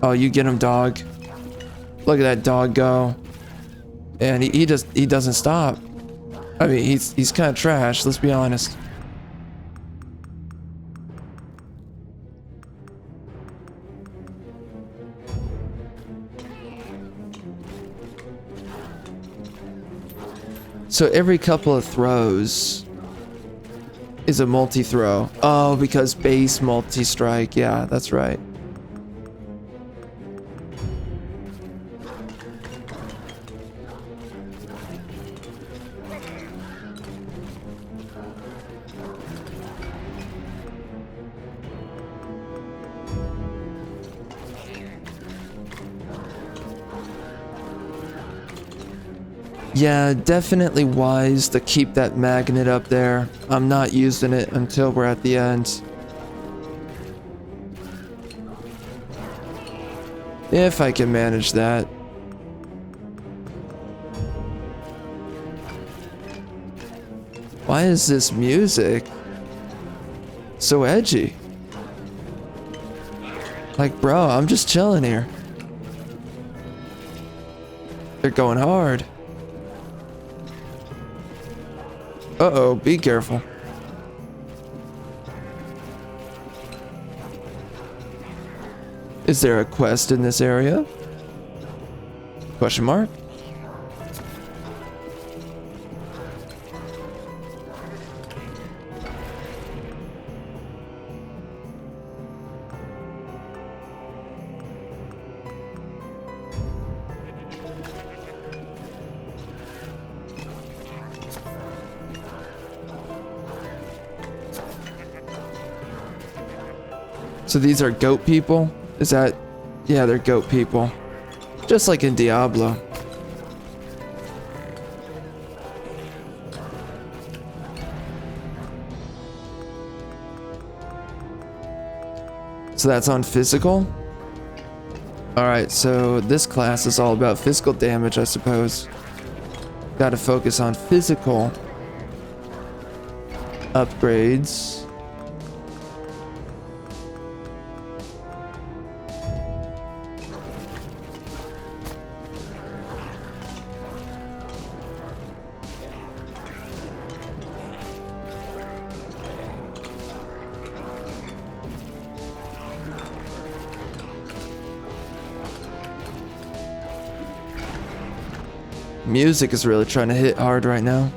Oh, you get him, dog. Look at that dog go. And he doesn't stop. I mean, he's kind of trash, let's be honest. So every couple of throws, is a multi-throw. Oh, because base multi-strike. Yeah, that's right. Yeah, definitely wise to keep that magnet up there. I'm not using it until we're at the end. If I can manage that. Why is this music so edgy? Like, bro, I'm just chilling here. They're going hard. Uh-oh, be careful. Is there a quest in this area? Question mark? So these are goat people? Is that... Yeah, they're goat people. Just like in Diablo. So that's on physical? Alright, so this class is all about physical damage, I suppose. Gotta focus on physical upgrades. Music is really trying to hit hard right now.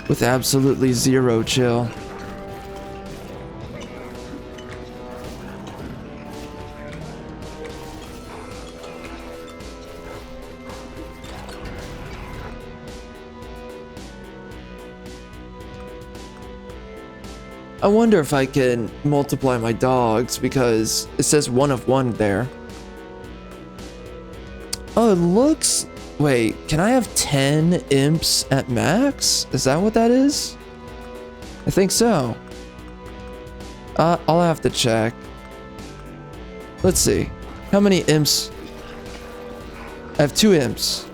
With absolutely zero chill. I wonder if I can multiply my dogs because it says 1 of 1 there. Oh, it looks... Wait, can I have 10 imps at max? Is that what that is? I think so. I'll have to check. Let's see. How many imps? I have 2 imps.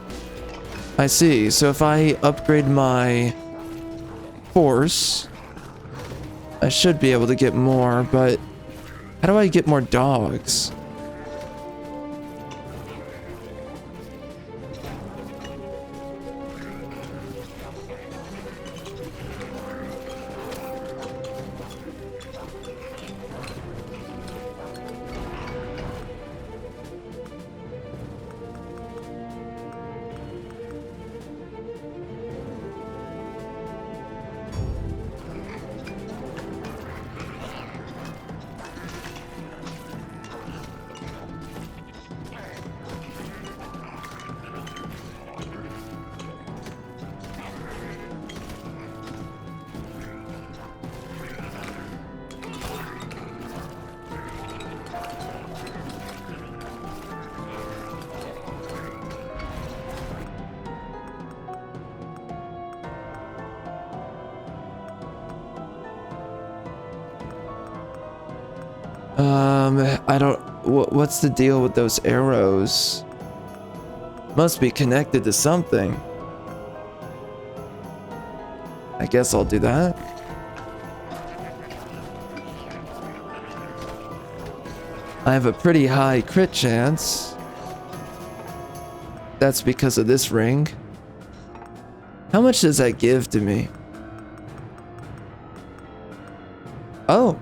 I see. So if I upgrade my force, I should be able to get more, but how do I get more dogs? I don't... What's the deal with those arrows? Must be connected to something. I guess I'll do that. I have a pretty high crit chance. That's because of this ring. How much does that give to me? Oh.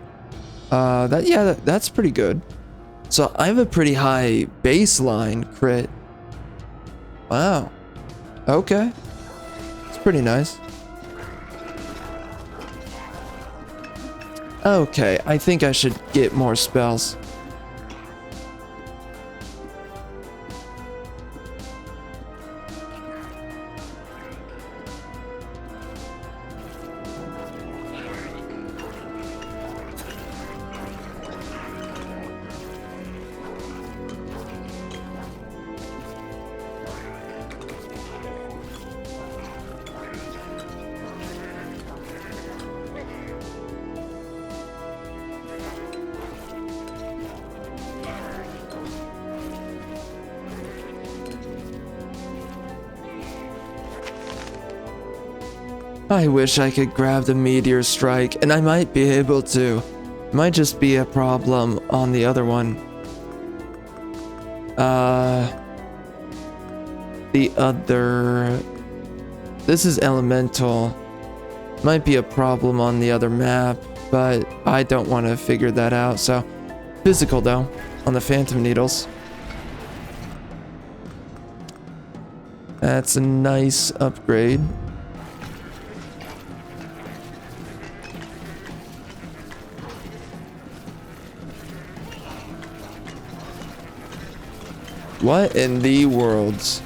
That's pretty good. So I have a pretty high baseline crit. Wow. Okay. It's pretty nice. Okay, I think I should get more spells. I wish I could grab the meteor strike, and I might be able to. Might just be a problem on the other one. The other... This is elemental. Might be a problem on the other map, but I don't want to figure that out, so... Physical, though, on the Phantom Needles. That's a nice upgrade. What in the worlds?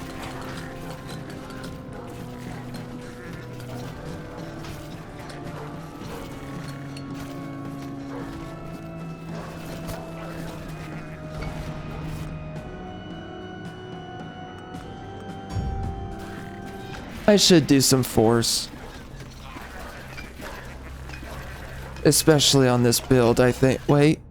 I should do some force. Especially on this build, I think. Wait.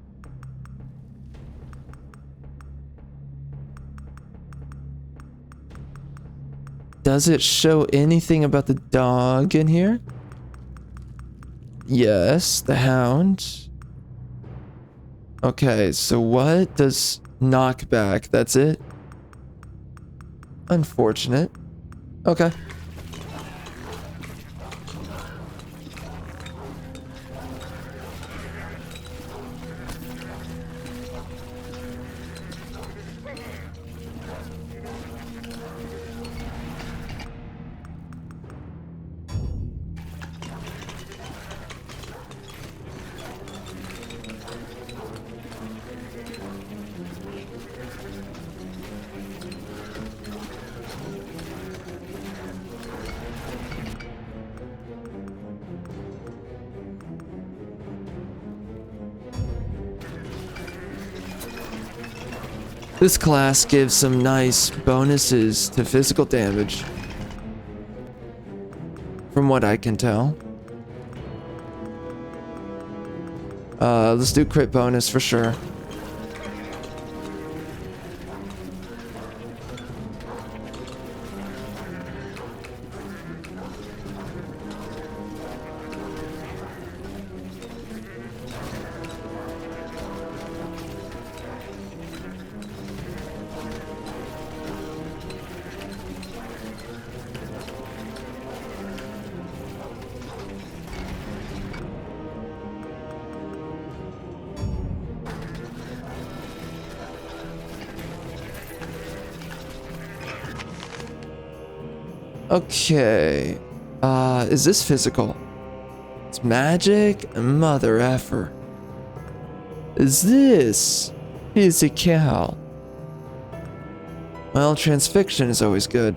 Does it show anything about the dog in here? Yes, the hound. Okay, so what does knockback? That's it? Unfortunate. Okay. This class gives some nice bonuses to physical damage. From what I can tell. Let's do crit bonus for sure. Okay. Is this physical? It's magic? Mother effer. Is this physical? Well, transfixion is always good.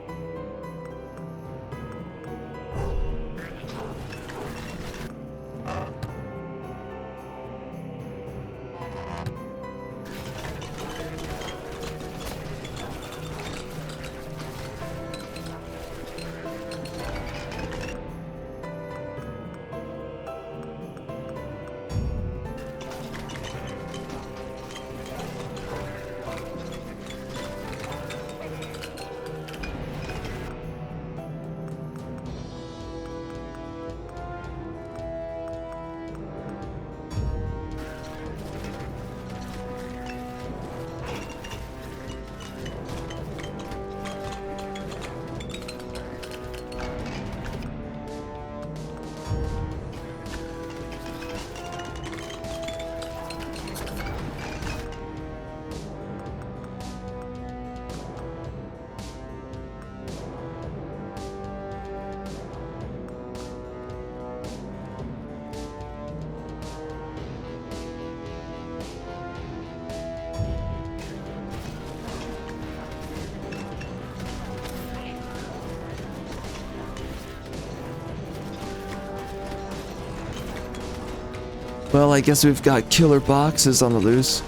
Well, I guess we've got killer boxes on the loose.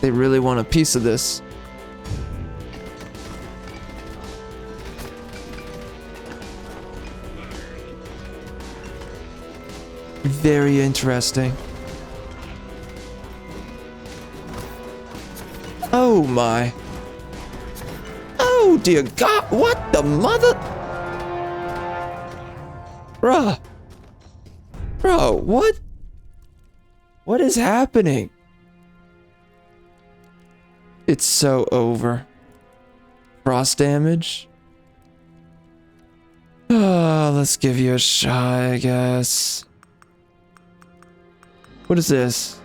They really want a piece of this. Very interesting. Oh my. Oh dear God, what the mother? Bruh. Bro, what? What is happening? It's so over. Frost damage? Let's give you a shot, I guess. What is this?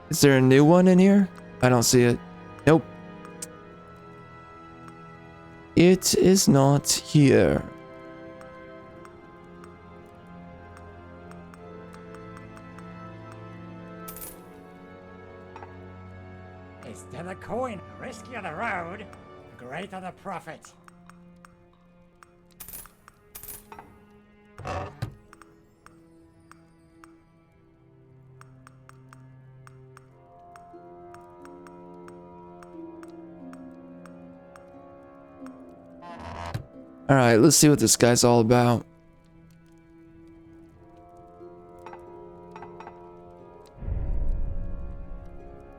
Is there a new one in here? I don't see it. Nope. It is not here. Instead of coin, riskier the road, greater the profit. Alright, let's see what this guy's all about.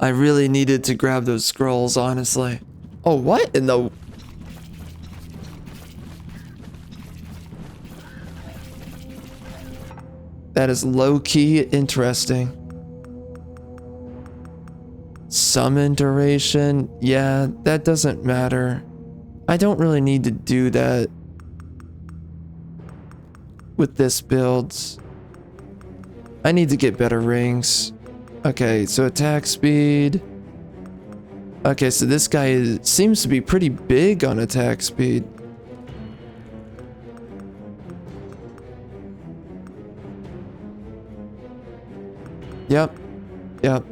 I really needed to grab those scrolls, honestly. Oh, what in the... That is low-key interesting. Summon duration? Yeah, that doesn't matter. I don't really need to do that with this build. I need to get better rings. Okay, so attack speed. Okay, so this guy seems to be pretty big on attack speed. Yep. Yep.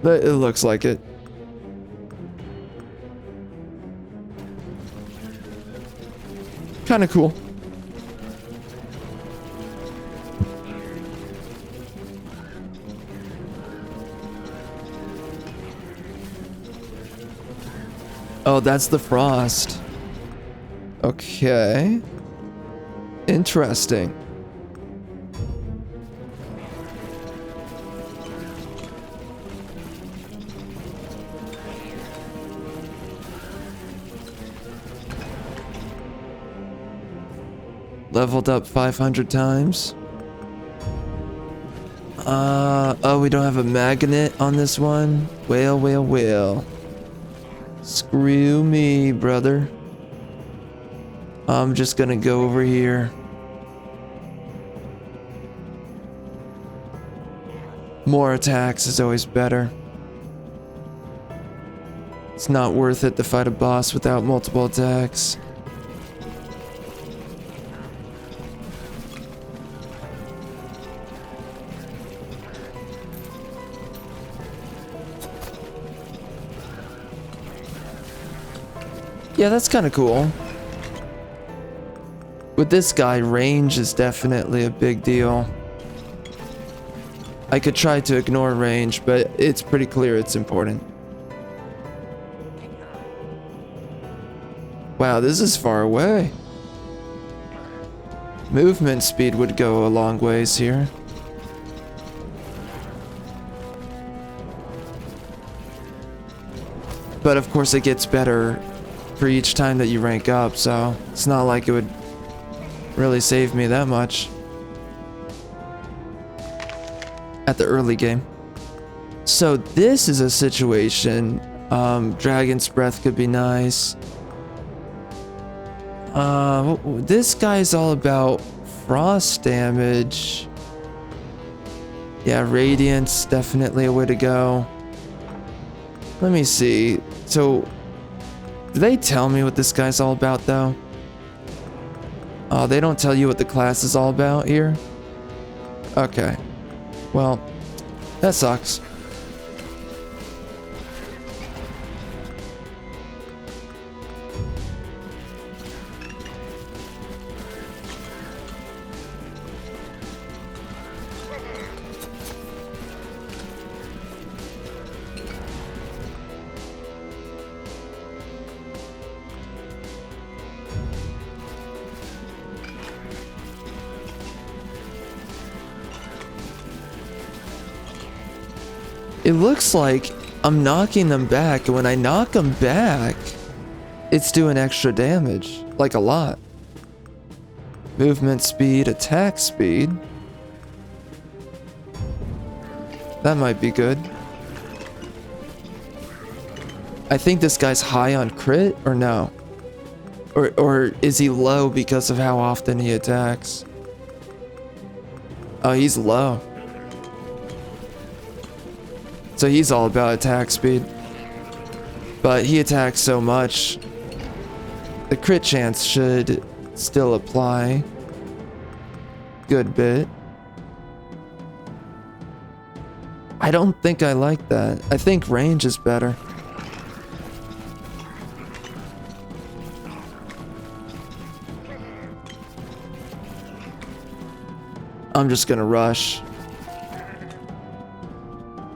It looks like it. Kind of cool. Oh, that's the frost. Okay. Interesting. Leveled up 500 times. Oh, we don't have a magnet on this one. Well. Screw me, brother. I'm just gonna go over here. More attacks is always better. It's not worth it to fight a boss without multiple attacks. Yeah, that's kind of cool. With this guy, range is definitely a big deal. I could try to ignore range, but it's pretty clear it's important. Wow, this is far away. Movement speed would go a long ways here. But of course it gets better for each time that you rank up, so it's not like it would really save me that much at the early game. So this is a situation. Dragon's Breath could be nice. This guy's all about frost damage. Yeah, Radiance, definitely a way to go. Let me see. So, do they tell me what this guy's all about, though? Oh, they don't tell you what the class is all about here? Okay. Well, that sucks. It looks like I'm knocking them back, and when I knock them back, it's doing extra damage, like a lot. Movement speed, attack speed. That might be good. I think this guy's high on crit, or no? Or is he low because of how often he attacks? Oh, he's low. So he's all about attack speed. But he attacks so much, the crit chance should still apply. Good bit. I don't think I like that. I think range is better. I'm just gonna rush.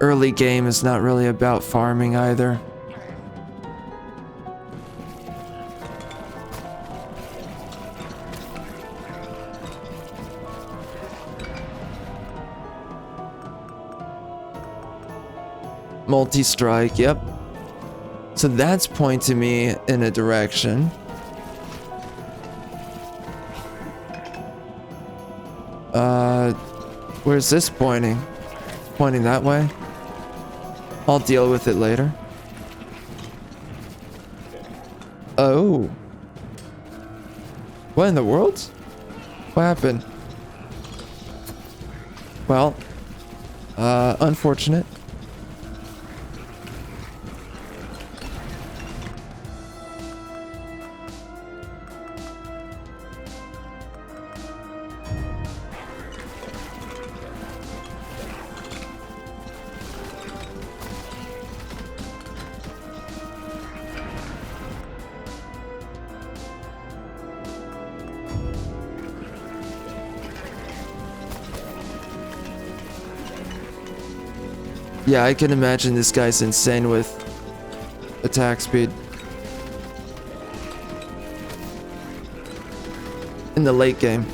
Early game is not really about farming either. Multi-strike, yep. So that's pointing me in a direction. Where's this pointing? Pointing that way? I'll deal with it later. Oh. What in the world? What happened? Well, unfortunate. Yeah, I can imagine this guy's insane with attack speed. In the late game.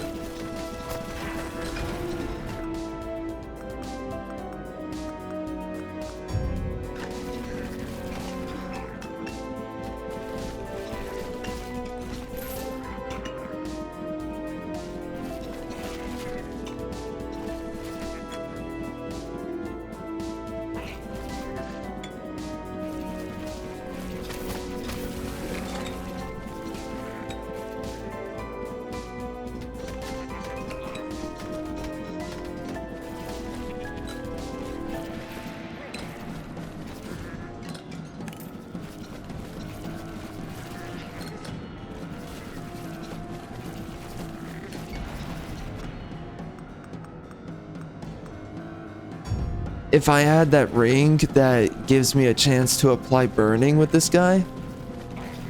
If I had that ring that gives me a chance to apply burning with this guy,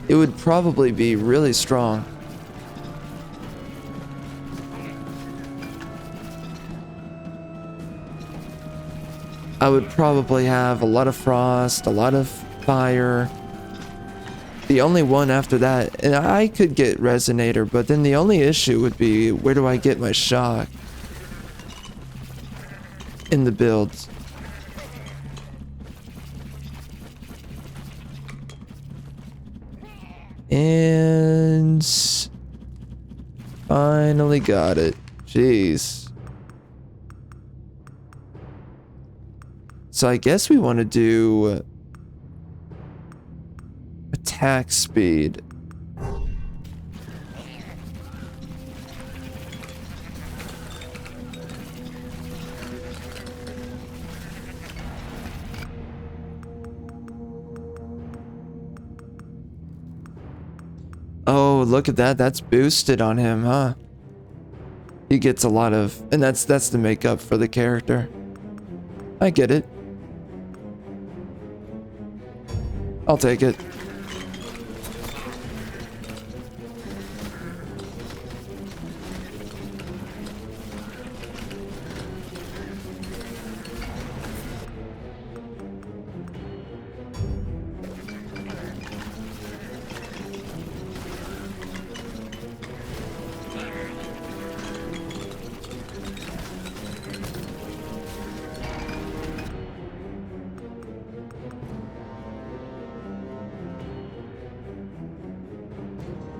it would probably be really strong. I would probably have a lot of frost, a lot of fire. The only one after that, and I could get resonator, but then the only issue would be, where do I get my shock in the builds? And finally got it. Jeez. So I guess we want to do attack speed. Oh, look at that. That's boosted on him, huh? He gets a lot of... And that's the makeup for the character. I get it. I'll take it.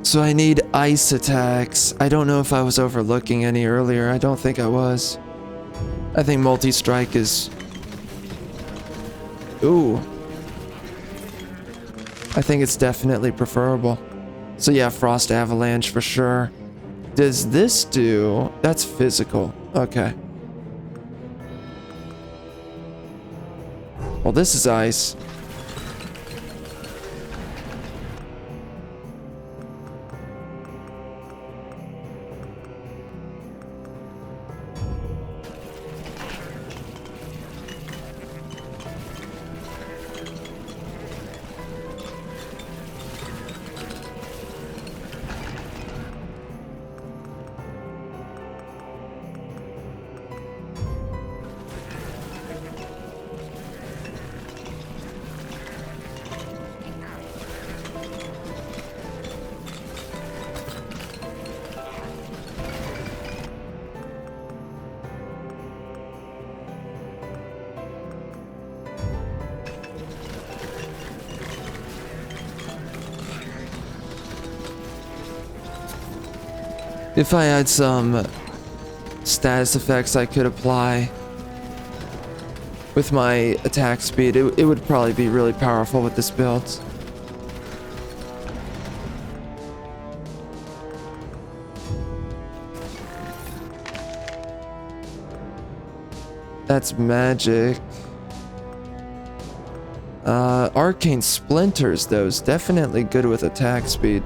So I need ice attacks. I don't know if I was overlooking any earlier. I don't think I was. I think multi-strike is... Ooh. I think it's definitely preferable. So yeah, Frost Avalanche for sure. Does this do... That's physical. Okay. Well, this is ice. If I had some status effects I could apply with my attack speed, it would probably be really powerful with this build. That's magic. Arcane Splinters, though, is definitely good with attack speed.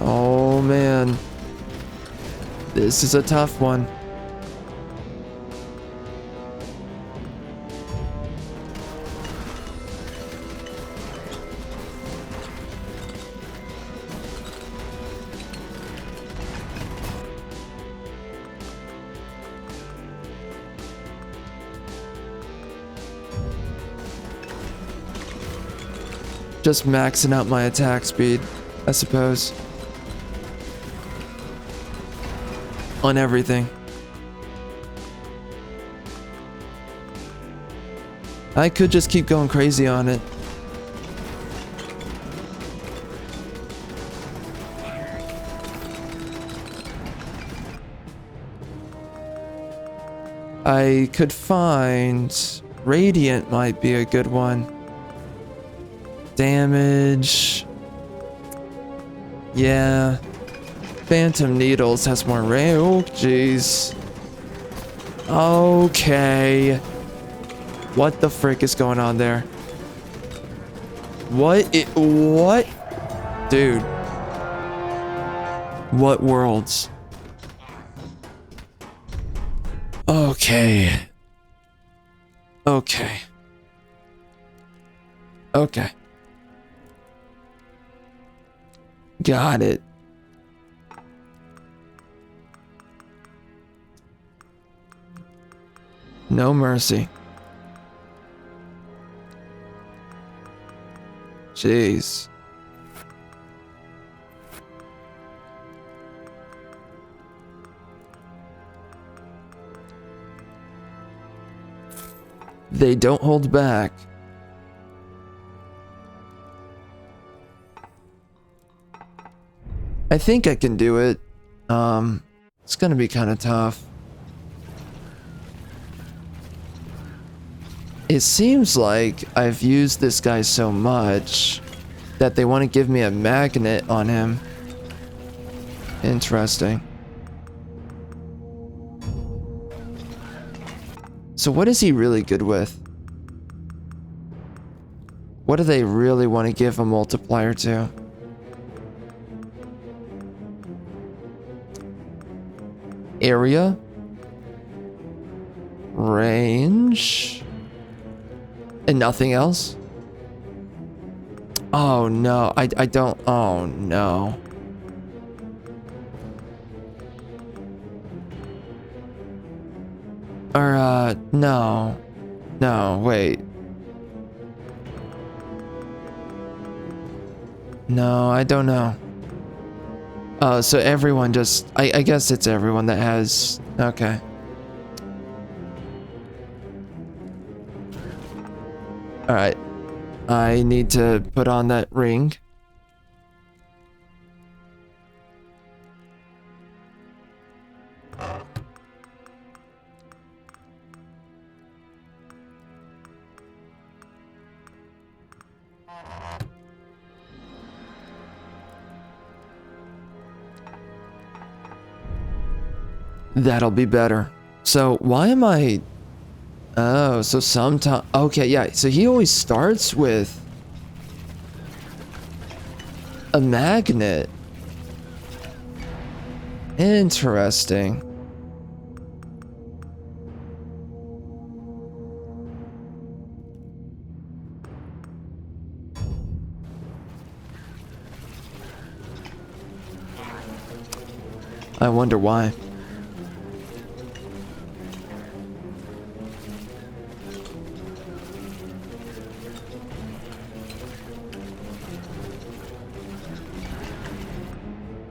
Oh man, this is a tough one. Just maxing out my attack speed, I suppose. On everything. I could just keep going crazy on it. I could find... Radiant might be a good one. Damage... Yeah... Phantom Needles has more range. Oh, jeez. Okay. What the frick is going on there? What? What? Dude. What worlds? Okay. Okay. Okay. Got it. No mercy. Jeez. They don't hold back. I think I can do it. It's gonna be kind of tough. It seems like I've used this guy so much that they want to give me a magnet on him. Interesting. So what is he really good with? What do they really want to give a multiplier to? Area? Range? And nothing else? Oh no, I don't, oh no. Or, no. No, wait. No, I don't know. So everyone just... I guess it's everyone that has... Okay. Alright. I need to put on that ring. That'll be better. So why am I... Oh, so sometimes... Okay, yeah. So he always starts with a magnet. Interesting. I wonder why.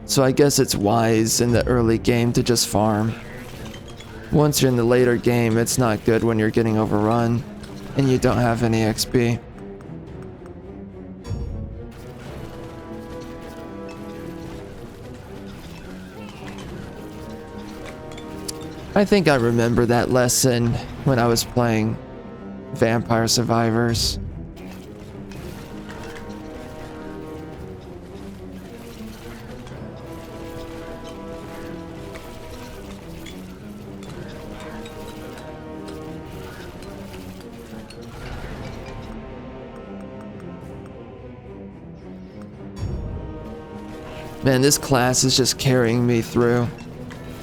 So I guess it's wise in the early game to just farm. Once you're in the later game, it's not good when you're getting overrun and you don't have any XP. I think I remember that lesson when I was playing Vampire Survivors. Man, this class is just carrying me through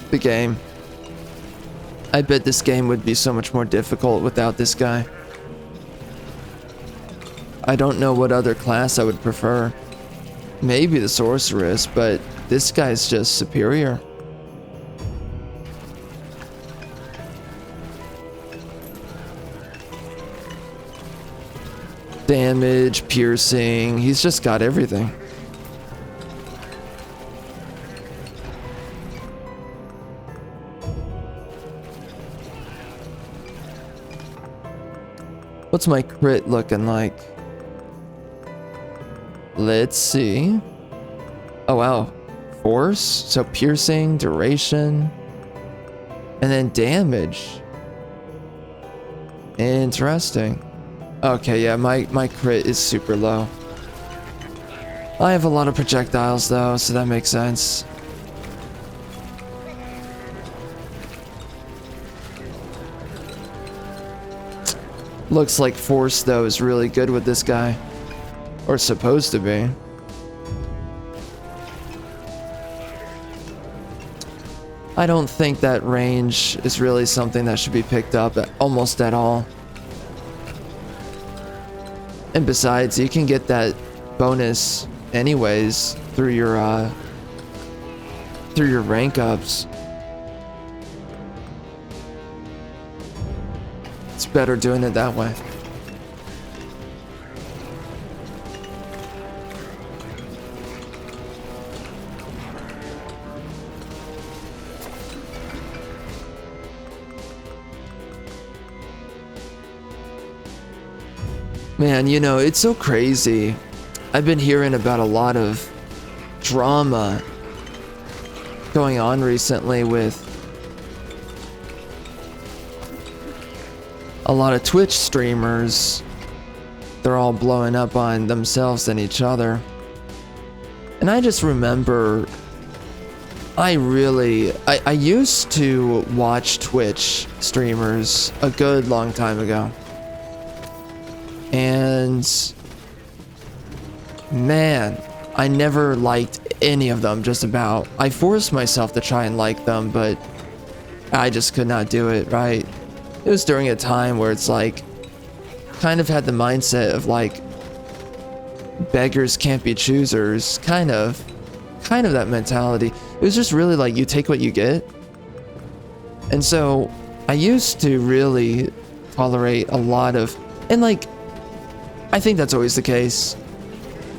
the game. I bet this game would be so much more difficult without this guy. I don't know what other class I would prefer. Maybe the sorceress, but this guy's just superior. Damage, piercing, he's just got everything. What's my crit looking like? Let's see. Oh wow. Force, so piercing, duration, and then damage. Interesting. Okay, yeah, my crit is super low. I have a lot of projectiles though, so that makes sense. Looks like force though is really good with this guy. Or supposed to be. I don't think that range is really something that should be picked up almost at all. And besides, you can get that bonus anyways through your rank ups. It's better doing it that way. Man, you know, it's so crazy. I've been hearing about a lot of drama going on recently with a lot of Twitch streamers. They're all blowing up on themselves and each other. And I just remember I used to watch Twitch streamers a good long time ago. And man, I never liked any of them, just about. I forced myself to try and like them, but I just could not do it, right? It was during a time where it's like, kind of had the mindset of like, beggars can't be choosers, kind of that mentality. It was just really like, you take what you get. And so I used to really tolerate a lot of, and like, I think that's always the case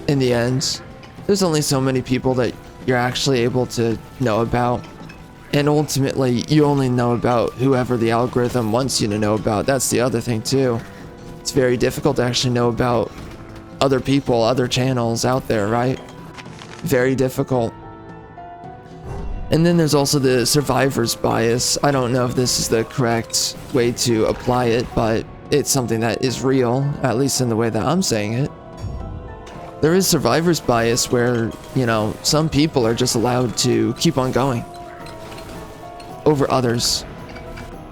in the end. There's only so many people that you're actually able to know about. And ultimately, you only know about whoever the algorithm wants you to know about. That's the other thing too. It's very difficult to actually know about other people, other channels out there, right? Very difficult. And then there's also the survivor's bias. I don't know if this is the correct way to apply it, but it's something that is real, at least in the way that I'm saying it. There is survivor's bias where, you know, some people are just allowed to keep on going over others.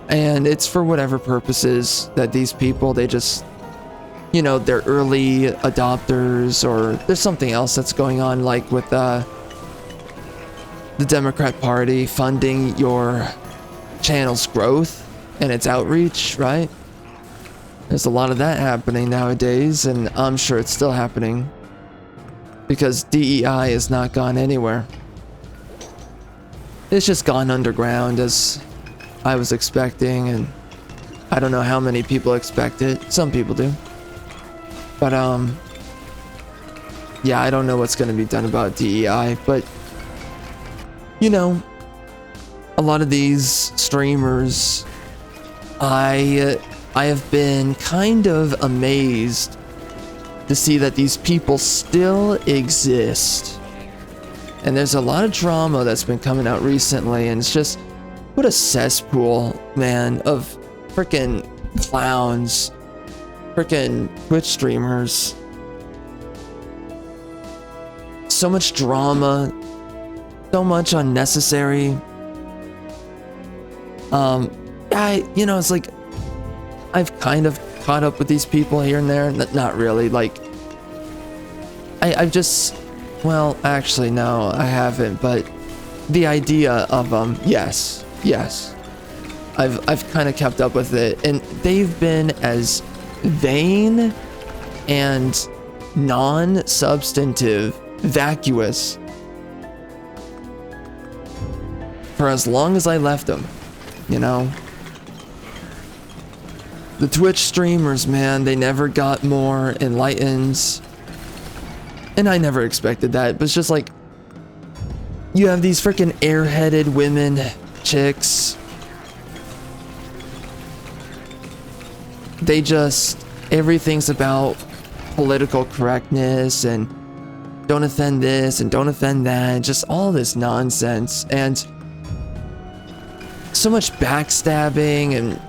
And it's for whatever purposes that these people, they just, you know, they're early adopters, or there's something else that's going on, like with the Democrat Party funding your channel's growth and its outreach, right? There's a lot of that happening nowadays, and I'm sure it's still happening because DEI has not gone anywhere. It's just gone underground, as I was expecting, and I don't know how many people expect it. Some people do. But, yeah, I don't know what's going to be done about DEI, but, you know, a lot of these streamers, I have been kind of amazed to see that these people still exist. And there's a lot of drama that's been coming out recently, and it's just, what a cesspool, man, of freaking clowns, freaking Twitch streamers. So much drama, so much unnecessary. You know, it's like, I've kind of caught up with these people here and there. Not really, like, I've just, well, actually, no, I haven't, but the idea of them, yes. I've kind of kept up with it, and they've been as vain and non-substantive, vacuous for as long as I left them, you know? The Twitch streamers, man, they never got more enlightened. And I never expected that, but it's just like, you have these freaking airheaded women, chicks. They just, everything's about political correctness and don't offend this and don't offend that, just all this nonsense, and so much backstabbing and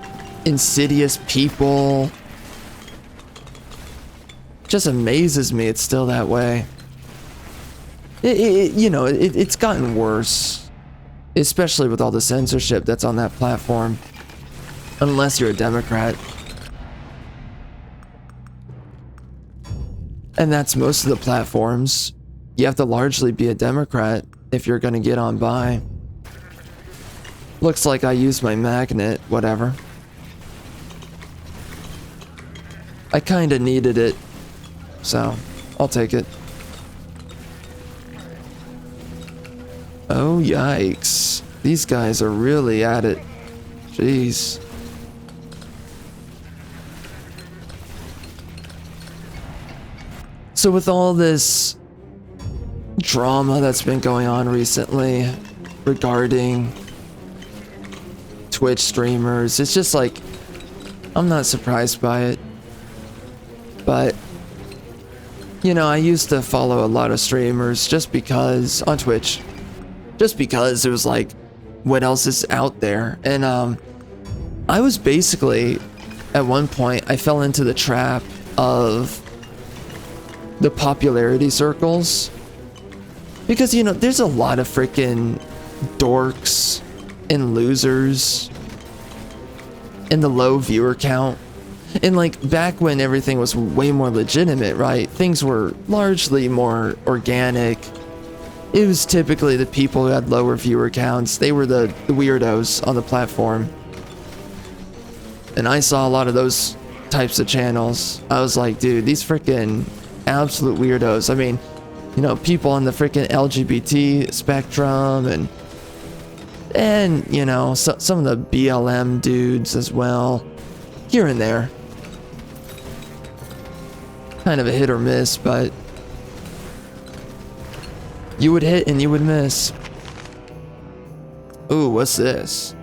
insidious people. Just amazes me it's still that way. You know, it's gotten worse, especially with all the censorship that's on that platform, unless you're a Democrat. And that's most of the platforms. You have to largely be a Democrat if you're gonna get on by. Looks like I used my magnet, whatever. I kinda needed it, so I'll take it. Oh, yikes. These guys are really at it. Jeez. So with all this drama that's been going on recently regarding Twitch streamers, it's just like, I'm not surprised by it. But, you know, I used to follow a lot of streamers just because, on Twitch, just because it was like, what else is out there? And I was basically, at one point, I fell into the trap of the popularity circles. Because, you know, there's a lot of freaking dorks and losers and the low viewer count. And like back when everything was way more legitimate, right? Things were largely more organic. It was typically the people who had lower viewer counts. They were the weirdos on the platform. And I saw a lot of those types of channels. I was like, dude, these freaking absolute weirdos. I mean, you know, people on the freaking LGBT spectrum and you know, some of the BLM dudes as well, here and there. Kind of a hit or miss, but You would hit and you would miss. Ooh, what's this?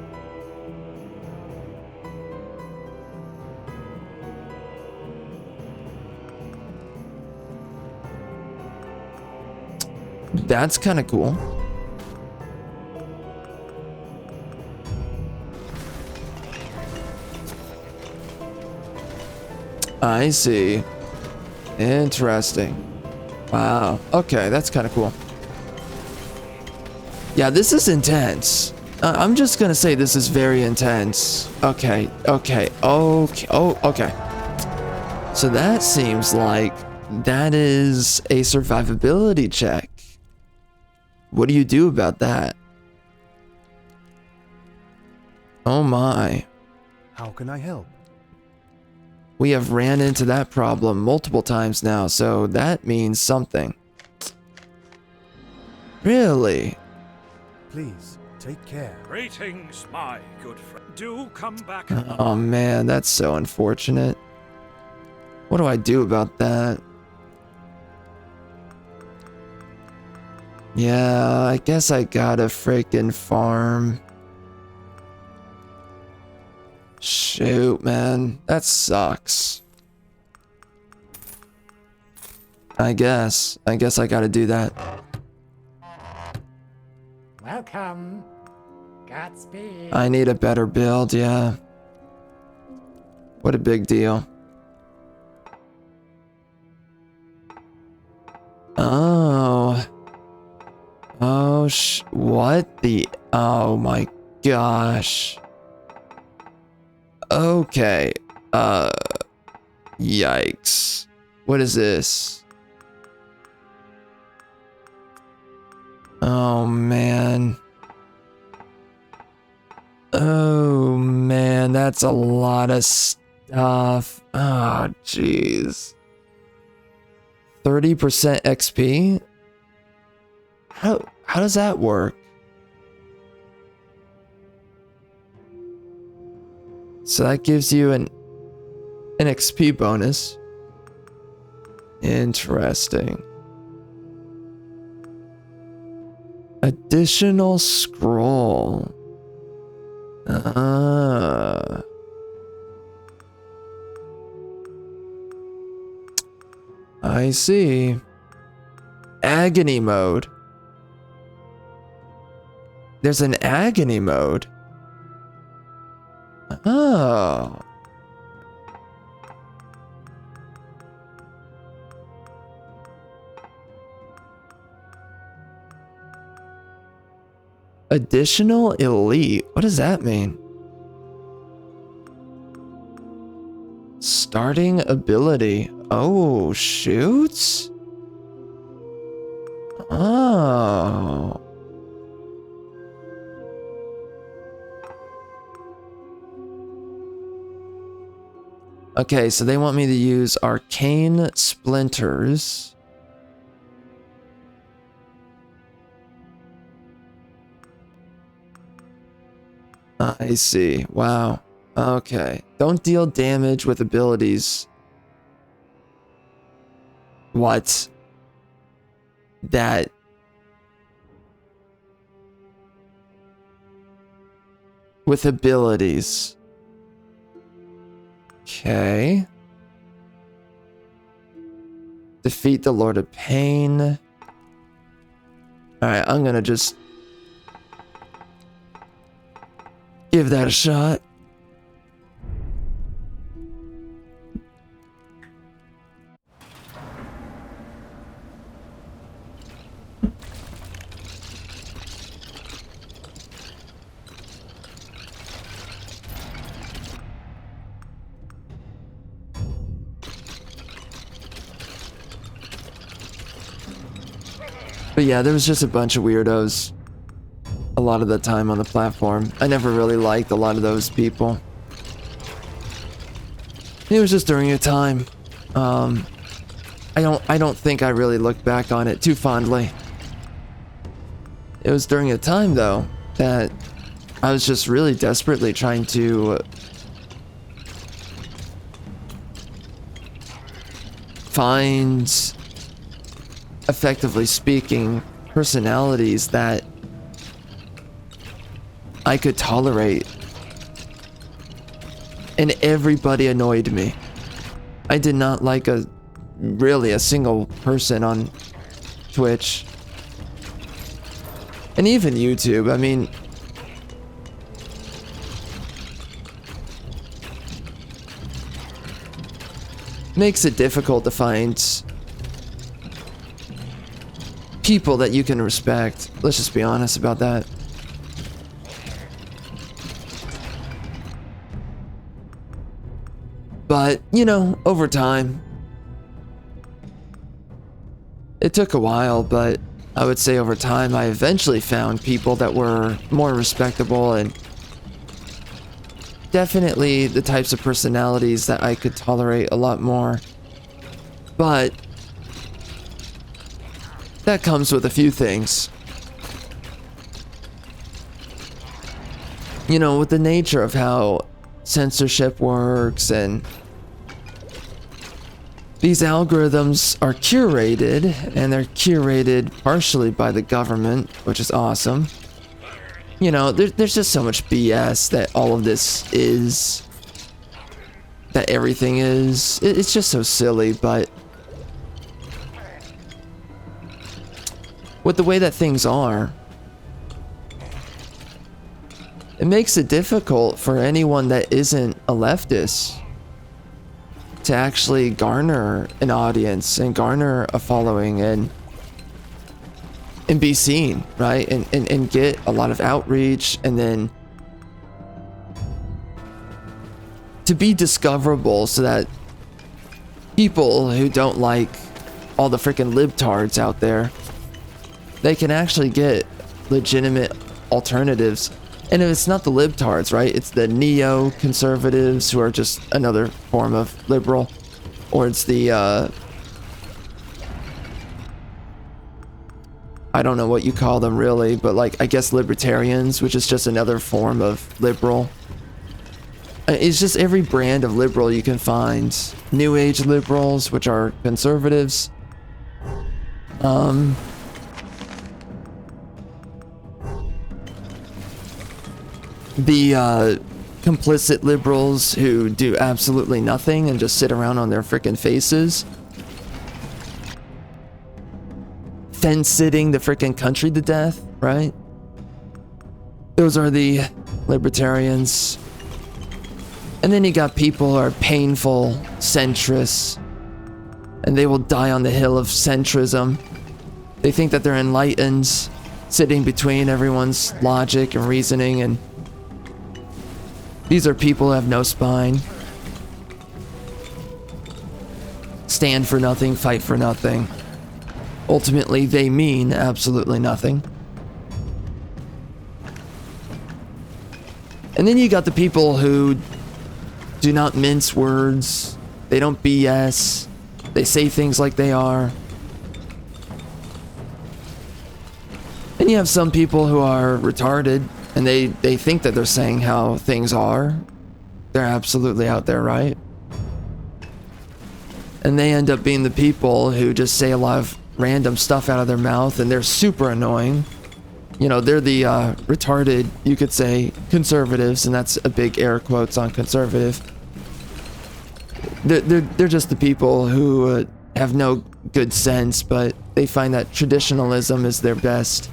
That's kind of cool. I see. Interesting. Wow. Okay, that's kind of cool. Yeah, this is intense. I'm just gonna say this is very intense. Okay. Oh, okay. So that seems like that is a survivability check. What do you do about that? Oh my. How can I help? We have ran into that problem multiple times now, so that means something. Really? Please, take care. Greetings, my good friend. Do come back. Oh man, that's so unfortunate. What do I do about that? Yeah, I guess I gotta freaking farm. Shoot, man. That sucks. I guess I gotta do that. Welcome. Godspeed. I need a better build, yeah. What a big deal. Oh. Oh, what the? Oh my gosh. Okay. Yikes. What is this? Oh man. Oh man, that's a lot of stuff. Oh jeez. 30% XP? How does that work? So that gives you an XP bonus. Interesting. Additional scroll. I see. Agony mode. There's an agony mode. Oh. Additional elite. What does that mean? Starting ability. Oh, shoots? Oh. Okay, so they want me to use arcane splinters. I see. Wow. Okay. Don't deal damage with abilities. What? That. With abilities. Okay. Defeat the Lord of Pain. Alright, I'm gonna just give that a shot. But yeah, there was just a bunch of weirdos a lot of the time on the platform. I never really liked a lot of those people. It was just during a time. I don't think I really look back on it too fondly. It was during a time though that I was just really desperately trying to find, effectively speaking, personalities that I could tolerate. And everybody annoyed me. I did not like really a single person on Twitch. And even YouTube, I mean, makes it difficult to find people that you can respect. Let's just be honest about that. But, you know, over time, it took a while, but I would say over time, I eventually found people that were more respectable and definitely the types of personalities that I could tolerate a lot more. But that comes with a few things. You know, with the nature of how censorship works, and these algorithms are curated, and they're curated partially by the government, which is awesome. You know, there's just so much BS that all of this is, that everything is. It's just so silly, but with the way that things are, it makes it difficult for anyone that isn't a leftist to actually garner an audience and garner a following and be seen, right? And get a lot of outreach, and then to be discoverable so that people who don't like all the freaking libtards out there, they can actually get legitimate alternatives. And if it's not the libtards, right? It's the neo-conservatives who are just another form of liberal. Or it's the, I don't know what you call them really, but like, I guess libertarians, which is just another form of liberal. It's just every brand of liberal you can find. New Age liberals, which are conservatives. The complicit liberals who do absolutely nothing and just sit around on their frickin' faces, fence-sitting the frickin' country to death, right? Those are the libertarians. And then you got people who are painful centrists, and they will die on the hill of centrism. They think that they're enlightened, sitting between everyone's logic and reasoning, and these are people who have no spine. Stand for nothing, fight for nothing. Ultimately, they mean absolutely nothing. And then you got the people who do not mince words. They don't BS. They say things like they are. And you have some people who are retarded, and they think that they're saying how things are. They're absolutely out there, right? And they end up being the people who just say a lot of random stuff out of their mouth, and they're super annoying. You know, they're the retarded, you could say, conservatives, and that's a big air quotes on conservative. They're just the people who have no good sense, but they find that traditionalism is their best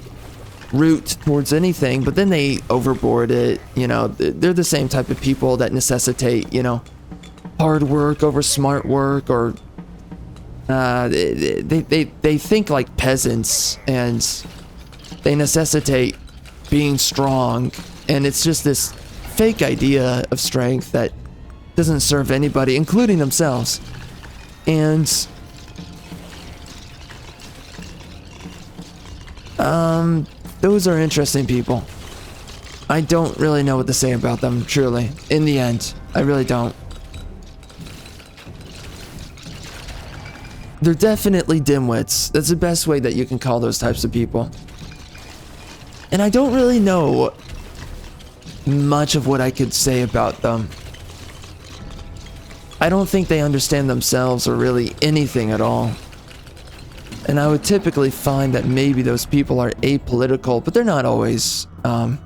route towards anything, but then they overboard it. You know, they're the same type of people that necessitate, you know, hard work over smart work, or they think like peasants, and they necessitate being strong, and it's just this fake idea of strength that doesn't serve anybody, including themselves. And those are interesting people. I don't really know what to say about them, truly. In the end, I really don't. They're definitely dimwits. That's the best way that you can call those types of people. And I don't really know much of what I could say about them. I don't think they understand themselves or really anything at all. And I would typically find that maybe those people are apolitical, but they're not always. But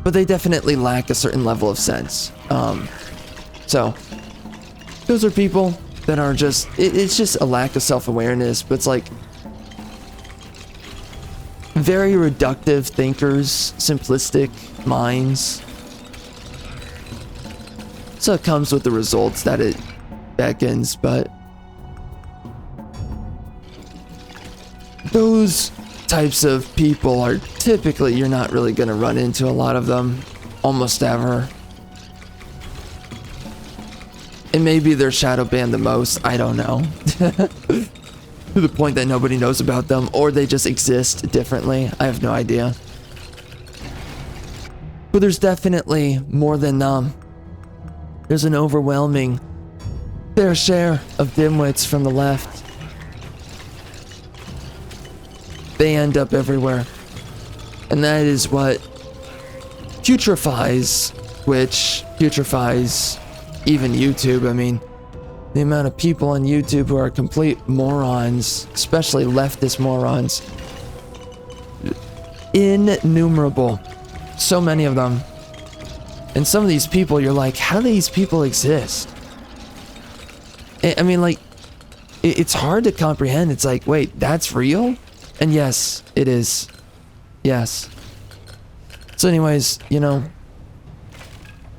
they definitely lack a certain level of sense. So, those are people that are just, it's just a lack of self-awareness, but it's like very reductive thinkers, simplistic minds. So it comes with the results that it beckons, but those types of people are typically, you're not really going to run into a lot of them, almost ever. And maybe they're shadow banned the most, I don't know. To the point that nobody knows about them, or they just exist differently, I have no idea. But there's definitely more than there's an overwhelming fair share of dimwits from the left. They end up everywhere. And that is what putrefies Twitch, putrefies even YouTube. I mean, the amount of people on YouTube who are complete morons, especially leftist morons, innumerable. So many of them. And some of these people, you're like, how do these people exist? I mean, like, it's hard to comprehend. It's like, wait, that's real? And yes, it is. Yes. So anyways, you know,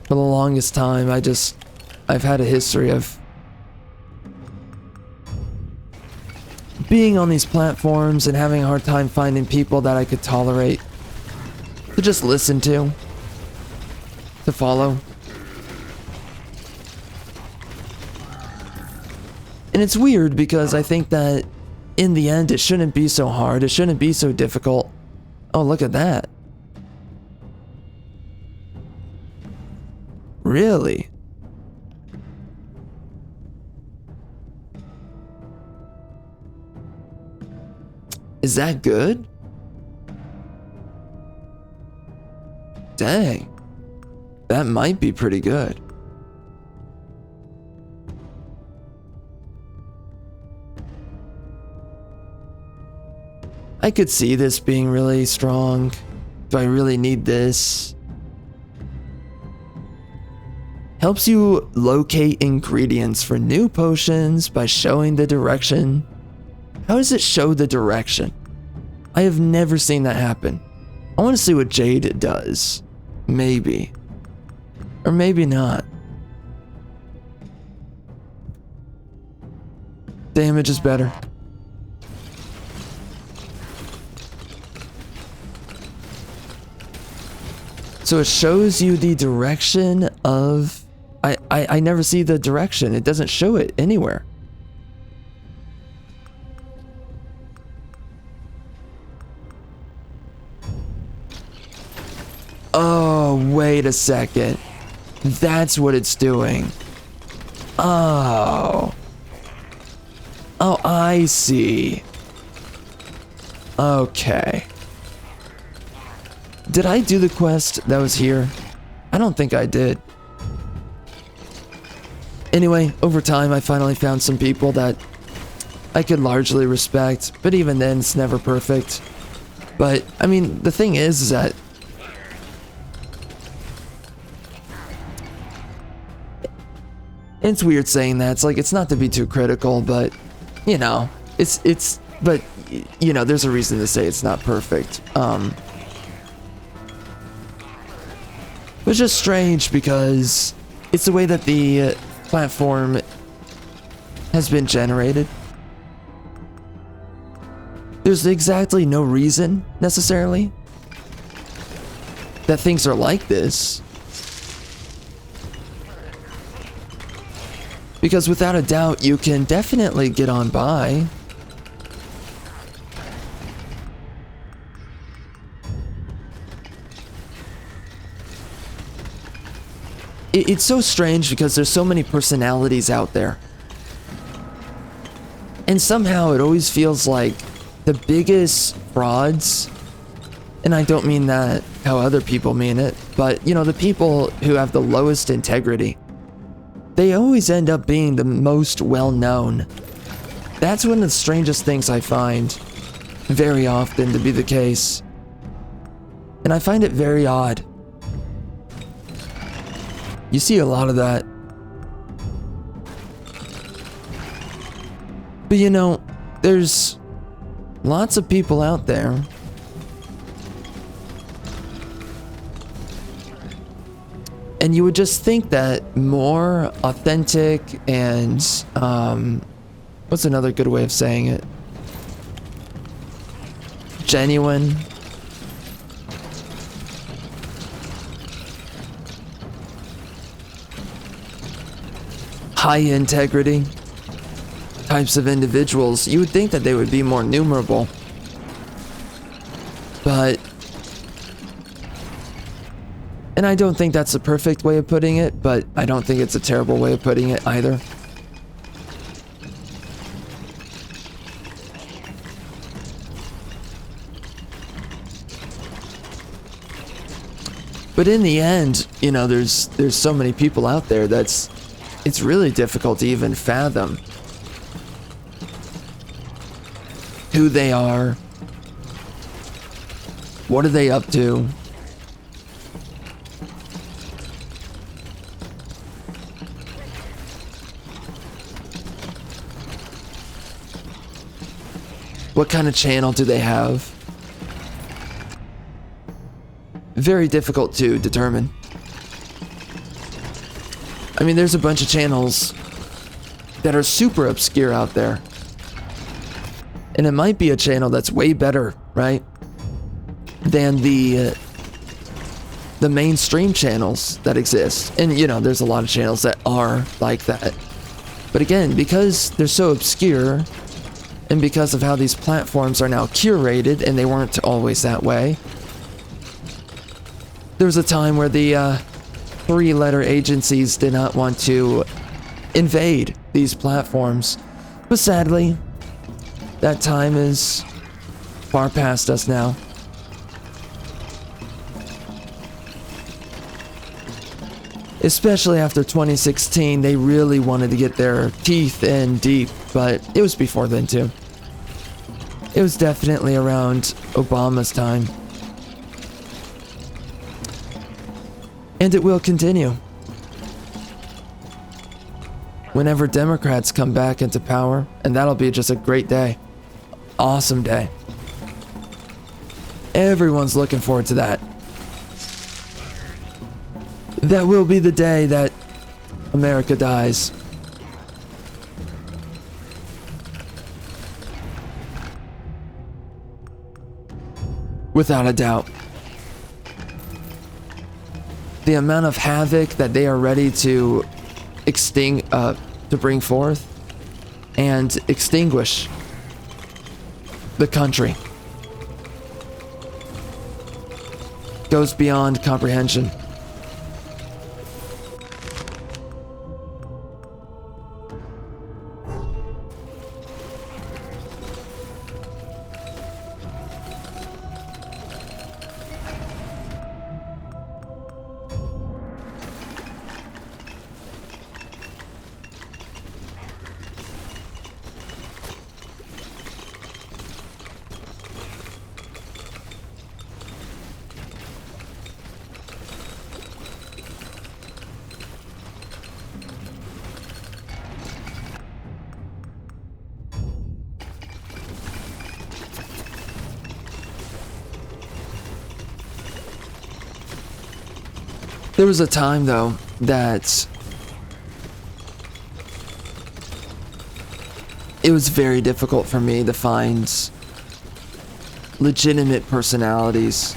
for the longest time, I've had a history of being on these platforms and having a hard time finding people that I could tolerate to just listen to follow. And it's weird because I think that in the end, it shouldn't be so hard. It shouldn't be so difficult. Oh, look at that. Really? Is that good? Dang. That might be pretty good. I could see this being really strong. Do I really need this? Helps you locate ingredients for new potions by showing the direction. How does it show the direction? I have never seen that happen. I want to see what Jade does. Maybe. Or maybe not. Damage is better. So it shows you the direction of... I never see the direction. It doesn't show it anywhere. Oh, wait a second. That's what it's doing. Oh. Oh, I see. Okay. Did I do the quest that was here? I don't think I did. Anyway, over time I finally found some people that I could largely respect, but even then it's never perfect. But, I mean, the thing is that it's weird saying that. It's like, it's not to be too critical, but, you know, but, you know, there's a reason to say it's not perfect. It's just strange because it's the way that the platform has been generated. There's exactly no reason, necessarily, that things are like this. Because without a doubt, you can definitely get on by. It's so strange because there's so many personalities out there. And somehow it always feels like the biggest frauds, and I don't mean that how other people mean it, but you know, the people who have the lowest integrity, they always end up being the most well-known. That's one of the strangest things I find very often to be the case. And I find it very odd. You see a lot of that. But you know, there's lots of people out there and you would just think that more authentic and what's another good way of saying it? Genuine. High integrity types of individuals, you would think that they would be more numerable. But, and I don't think that's the perfect way of putting it, but I don't think it's a terrible way of putting it either. But in the end, you know, there's so many people out there it's really difficult to even fathom who they are, what are they up to, what kind of channel do they have. Very difficult to determine. I mean, there's a bunch of channels that are super obscure out there. And it might be a channel that's way better, right, than the mainstream channels that exist. And, you know, there's a lot of channels that are like that. But again, because they're so obscure, and because of how these platforms are now curated, and they weren't always that way, there was a time where the three-letter agencies did not want to invade these platforms. But sadly, that time is far past us now. Especially after 2016, they really wanted to get their teeth in deep, but it was before then too. It was definitely around Obama's time. And it will continue. Whenever Democrats come back into power, and that'll be just a great day. Awesome day. Everyone's looking forward to that. That will be the day that America dies. Without a doubt. The amount of havoc that they are ready to to bring forth and extinguish the country goes beyond comprehension. There was a time, though, that it was very difficult for me to find legitimate personalities.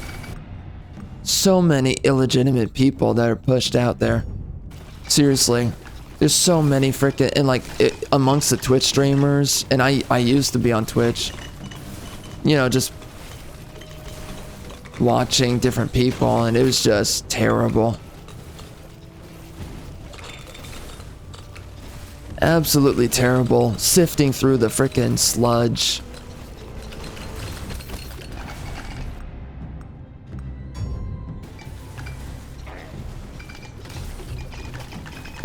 So many illegitimate people that are pushed out there. Seriously. There's so many freaking, and like, amongst the Twitch streamers, and I used to be on Twitch, you know, just watching different people, and it was just terrible. Absolutely terrible. Sifting through the frickin' sludge.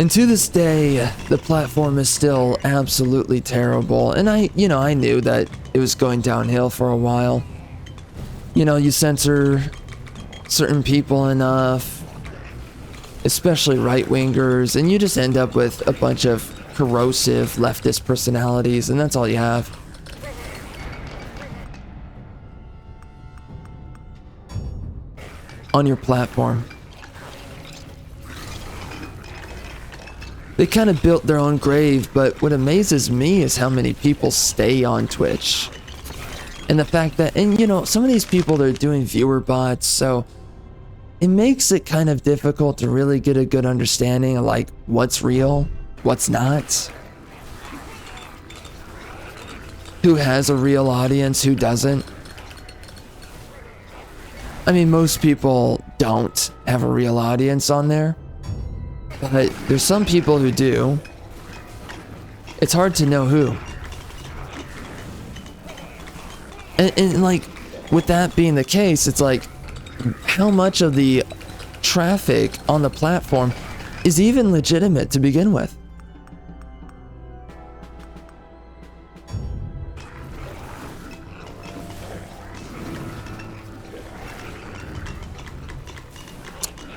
And to this day, the platform is still absolutely terrible. And I knew that it was going downhill for a while. You know, you censor certain people enough, especially right-wingers, and you just end up with a bunch of corrosive leftist personalities, and that's all you have. On your platform. They kind of built their own grave, but what amazes me is how many people stay on Twitch. And the fact that, and you know, some of these people, they're doing viewer bots, so it makes it kind of difficult to really get a good understanding of like what's real, what's not. Who has a real audience, who doesn't. I mean, most people don't have a real audience on there. But there's some people who do. It's hard to know who. And like, with that being the case, it's like, how much of the traffic on the platform is even legitimate to begin with?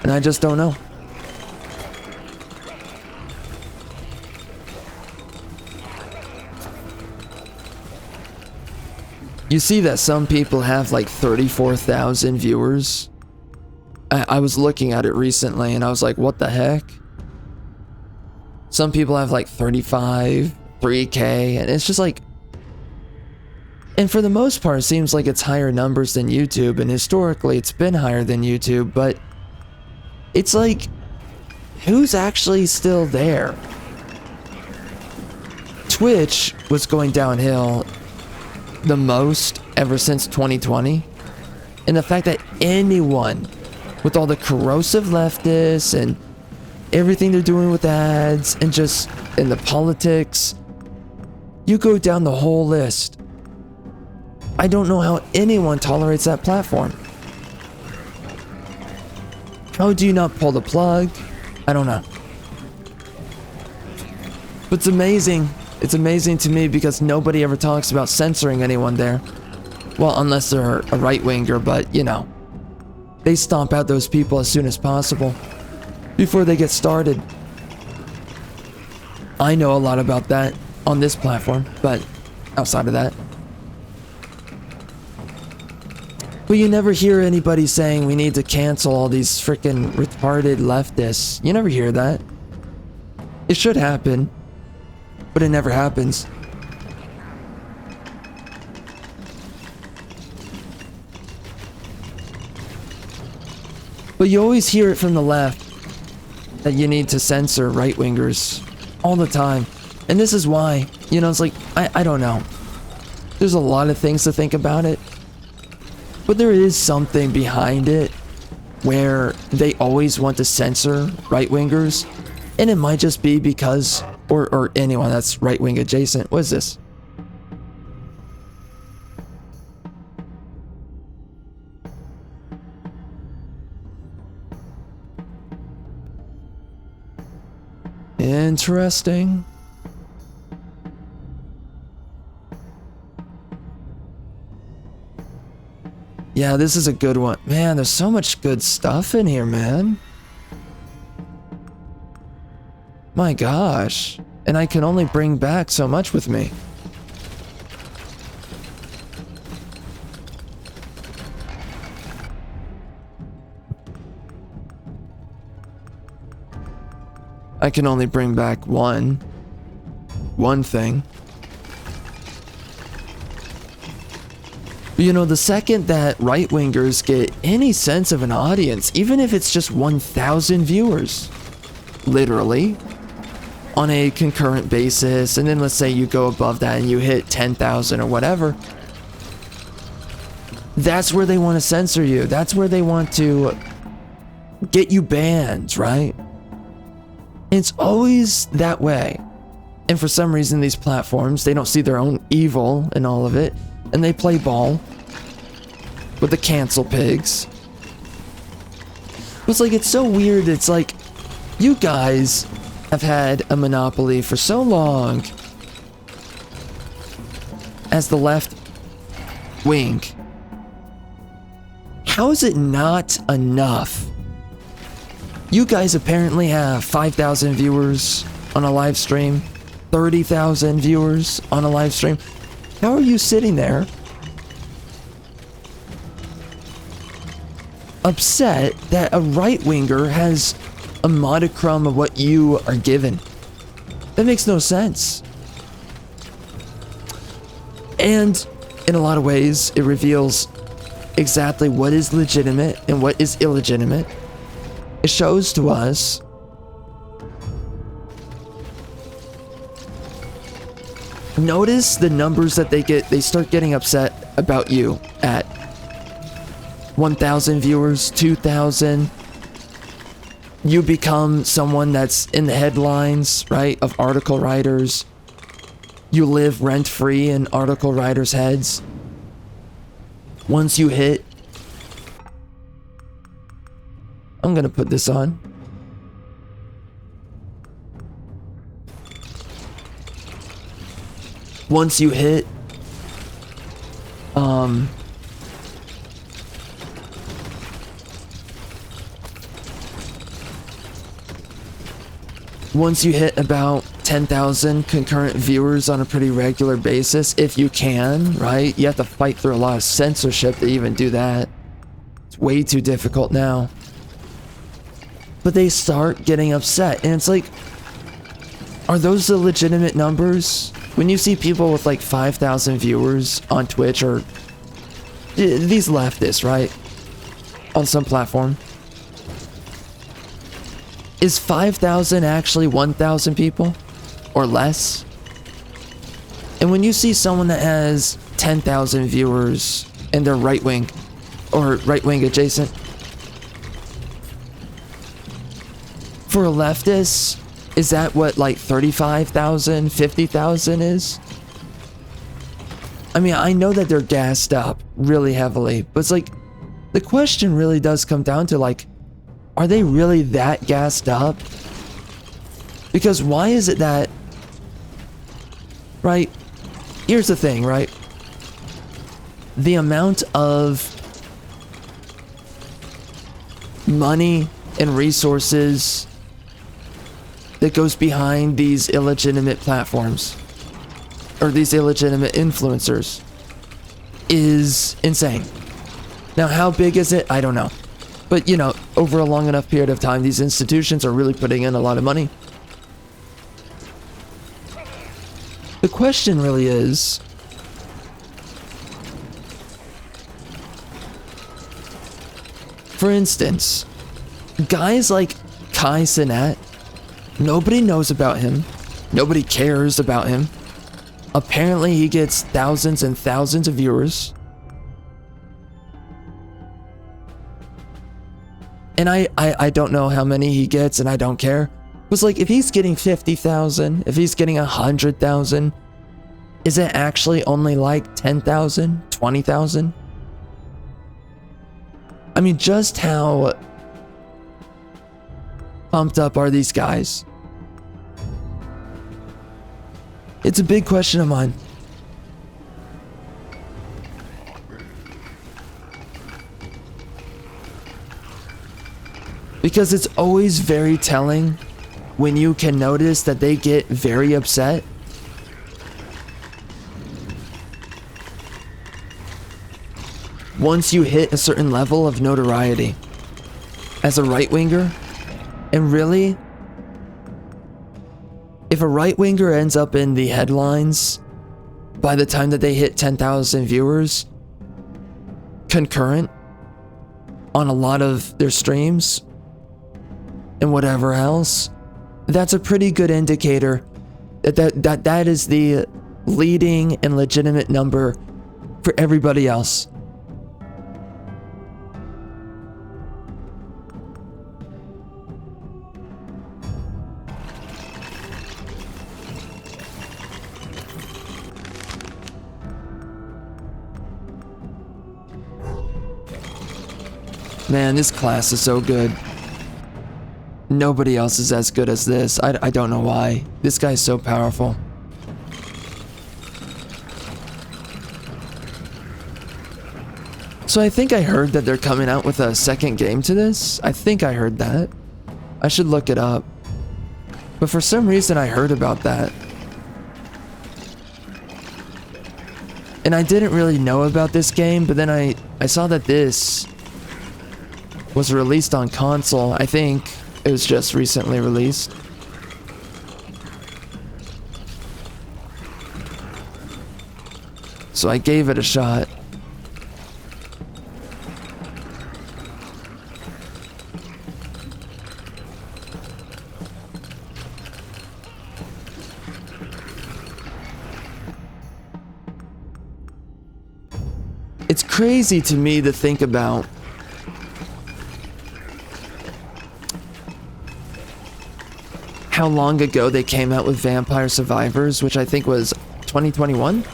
And I just don't know. You see that some people have like 34,000 viewers. I was looking at it recently and I was like, what the heck? Some people have like 35, 3K, and it's just like... And for the most part, it seems like it's higher numbers than YouTube, and historically it's been higher than YouTube, but it's like, who's actually still there? Twitch was going downhill the most ever since 2020, and the fact that anyone with all the corrosive leftists and everything they're doing with ads and just in the politics, you go down the whole list. I don't know how anyone tolerates that platform. How do you not pull the plug? I don't know. But it's amazing. It's amazing to me because nobody ever talks about censoring anyone there. Well, unless they're a right-winger, but, you know, they stomp out those people as soon as possible before they get started. I know a lot about that on this platform, but outside of that. But you never hear anybody saying we need to cancel all these freaking retarded leftists. You never hear that. It should happen, but it never happens. But you always hear it from the left that you need to censor right-wingers all the time. And this is why, you know, it's like, I don't know. There's a lot of things to think about it. But there is something behind it where they always want to censor right-wingers. And it might just be because, or anyone that's right-wing adjacent. What is this? Interesting. Yeah, this is a good one. Man, there's so much good stuff in here, man. My gosh. And I can only bring back so much with me. I can only bring back one thing. You know, the second that right-wingers get any sense of an audience, even if it's just 1,000 viewers, literally, on a concurrent basis, and then let's say you go above that and you hit 10,000 or whatever, that's where they want to censor you. That's where they want to get you banned, right? It's always that way. And for some reason, these platforms, they don't see their own evil in all of it, and they play ball with the cancel pigs. It's like, it's so weird. It's like, you guys have had a monopoly for so long as the left wing. How is it not enough? You guys apparently have 5,000 viewers on a live stream, 30,000 viewers on a live stream. How are you sitting there upset that a right-winger has a modicum of what you are given? That makes no sense. And in a lot of ways, it reveals exactly what is legitimate and what is illegitimate. It shows to us notice the numbers that they start getting upset about you at 1,000 viewers, 2,000. You become someone that's in the headlines, right, of article writers. You live rent-free in article writers' heads. Once you hit... I'm gonna put this on. Once you hit... Once you hit about 10,000 concurrent viewers on a pretty regular basis, if you can, right? You have to fight through a lot of censorship to even do that. It's way too difficult now. But they start getting upset, and it's like, are those the legitimate numbers? When you see people with like 5,000 viewers on Twitch, or these leftists, right? On some platform. Is 5,000 actually 1,000 people? Or less? And when you see someone that has 10,000 viewers and they're right-wing, or right-wing adjacent, for a leftist, is that what, like 35,000, 50,000 is? I mean, I know that they're gassed up really heavily, but it's like, the question really does come down to like, are they really that gassed up? Because why is it that, right? Here's the thing, right? The amount of money and resources that goes behind these illegitimate platforms, or these illegitimate influencers, is insane. Now, how big is it? I don't know. But, you know, over a long enough period of time, these institutions are really putting in a lot of money. The question really is, for instance, guys like Kai Cenat, nobody knows about him. Nobody cares about him. Apparently, he gets thousands and thousands of viewers. And I don't know how many he gets, and I don't care. It was like, if he's getting 50,000, if he's getting 100,000, is it actually only like 10,000, 20,000? I mean, just how pumped up are these guys? It's a big question of mine. Because it's always very telling when you can notice that they get very upset. Once you hit a certain level of notoriety as a right-winger, and really, if a right-winger ends up in the headlines by the time that they hit 10,000 viewers concurrent on a lot of their streams and whatever else, that's a pretty good indicator that is the leading and legitimate number for everybody else. Man, this class is so good. nobody else is as good as this. I don't know why. This guy's so powerful. So I think I heard that they're coming out with a second game to this. I think I heard that. I should look it up. But for some reason I heard about that. And I didn't really know about this game, but then I saw that this was released on console. I think it was just recently released. So I gave it a shot. It's crazy to me to think about how long ago they came out with Vampire Survivors, which I think was 2021.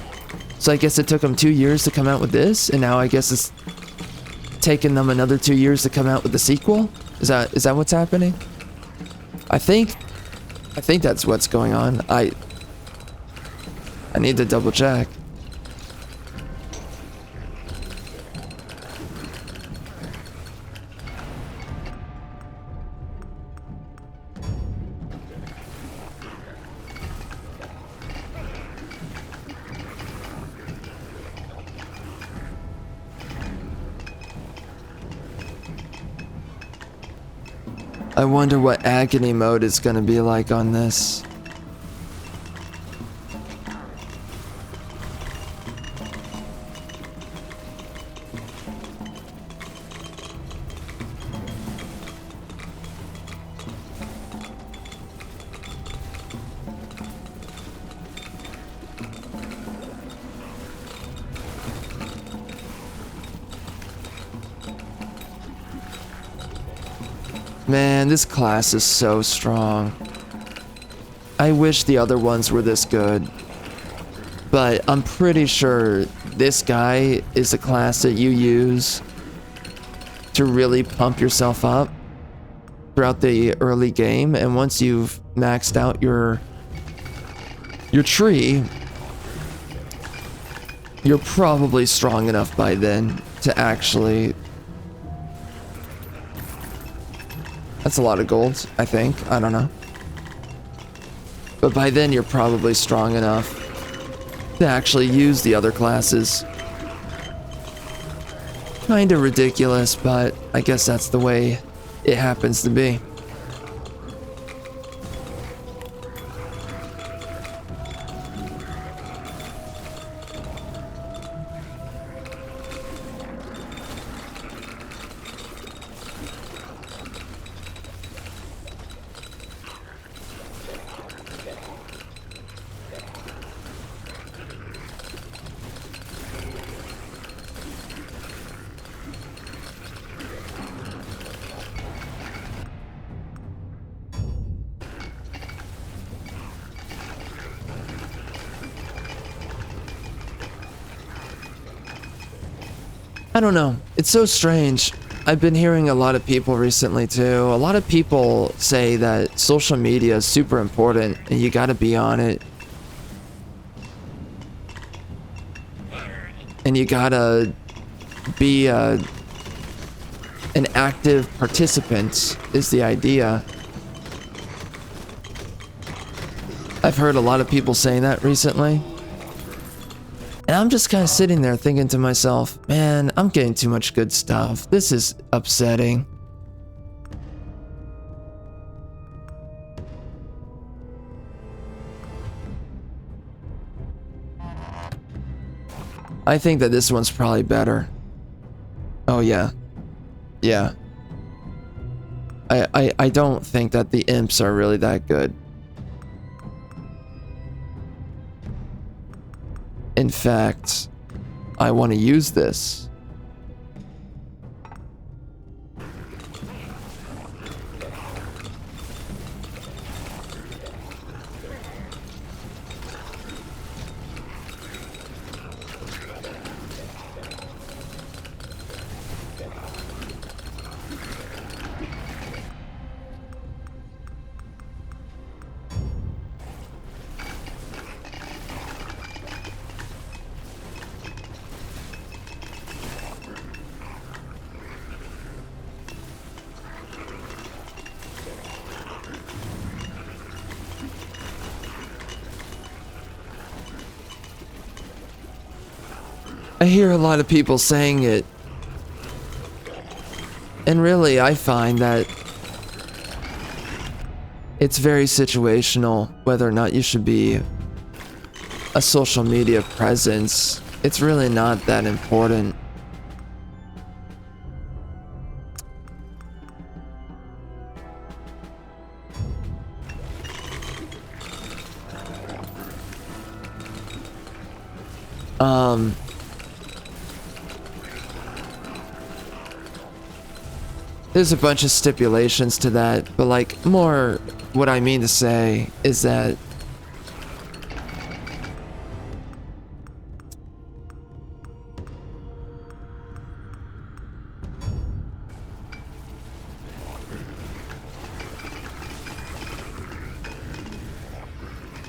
So I guess it took them 2 years to come out with this, and now I guess it's taken them another 2 years to come out with the sequel. Is that what's happening? I think that's what's going on. I need to double check. I wonder what agony mode is gonna be like on this. Man, this class is so strong. I wish the other ones were this good. But I'm pretty sure this guy is a class that you use to really pump yourself up throughout the early game. And once you've maxed out your tree, you're probably strong enough by then to actually... That's a lot of gold, I think. I don't know. But by then, you're probably strong enough to actually use the other classes. Kinda ridiculous, but I guess that's the way it happens to be. I don't know. It's so strange. I've been hearing a lot of people recently too. A lot of people say that social media is super important and you gotta be on it. And you gotta be an active participant is the idea. I've heard a lot of people saying that recently. And I'm just kind of sitting there thinking to myself, man, I'm getting too much good stuff. This is upsetting. I think that this one's probably better. Oh yeah. Yeah. I don't think that the imps are really that good. In fact, I want to use this. I hear a lot of people saying it. And really, I find that it's very situational whether or not you should be a social media presence. It's really not that important. There's a bunch of stipulations to that, but like more what I mean to say is that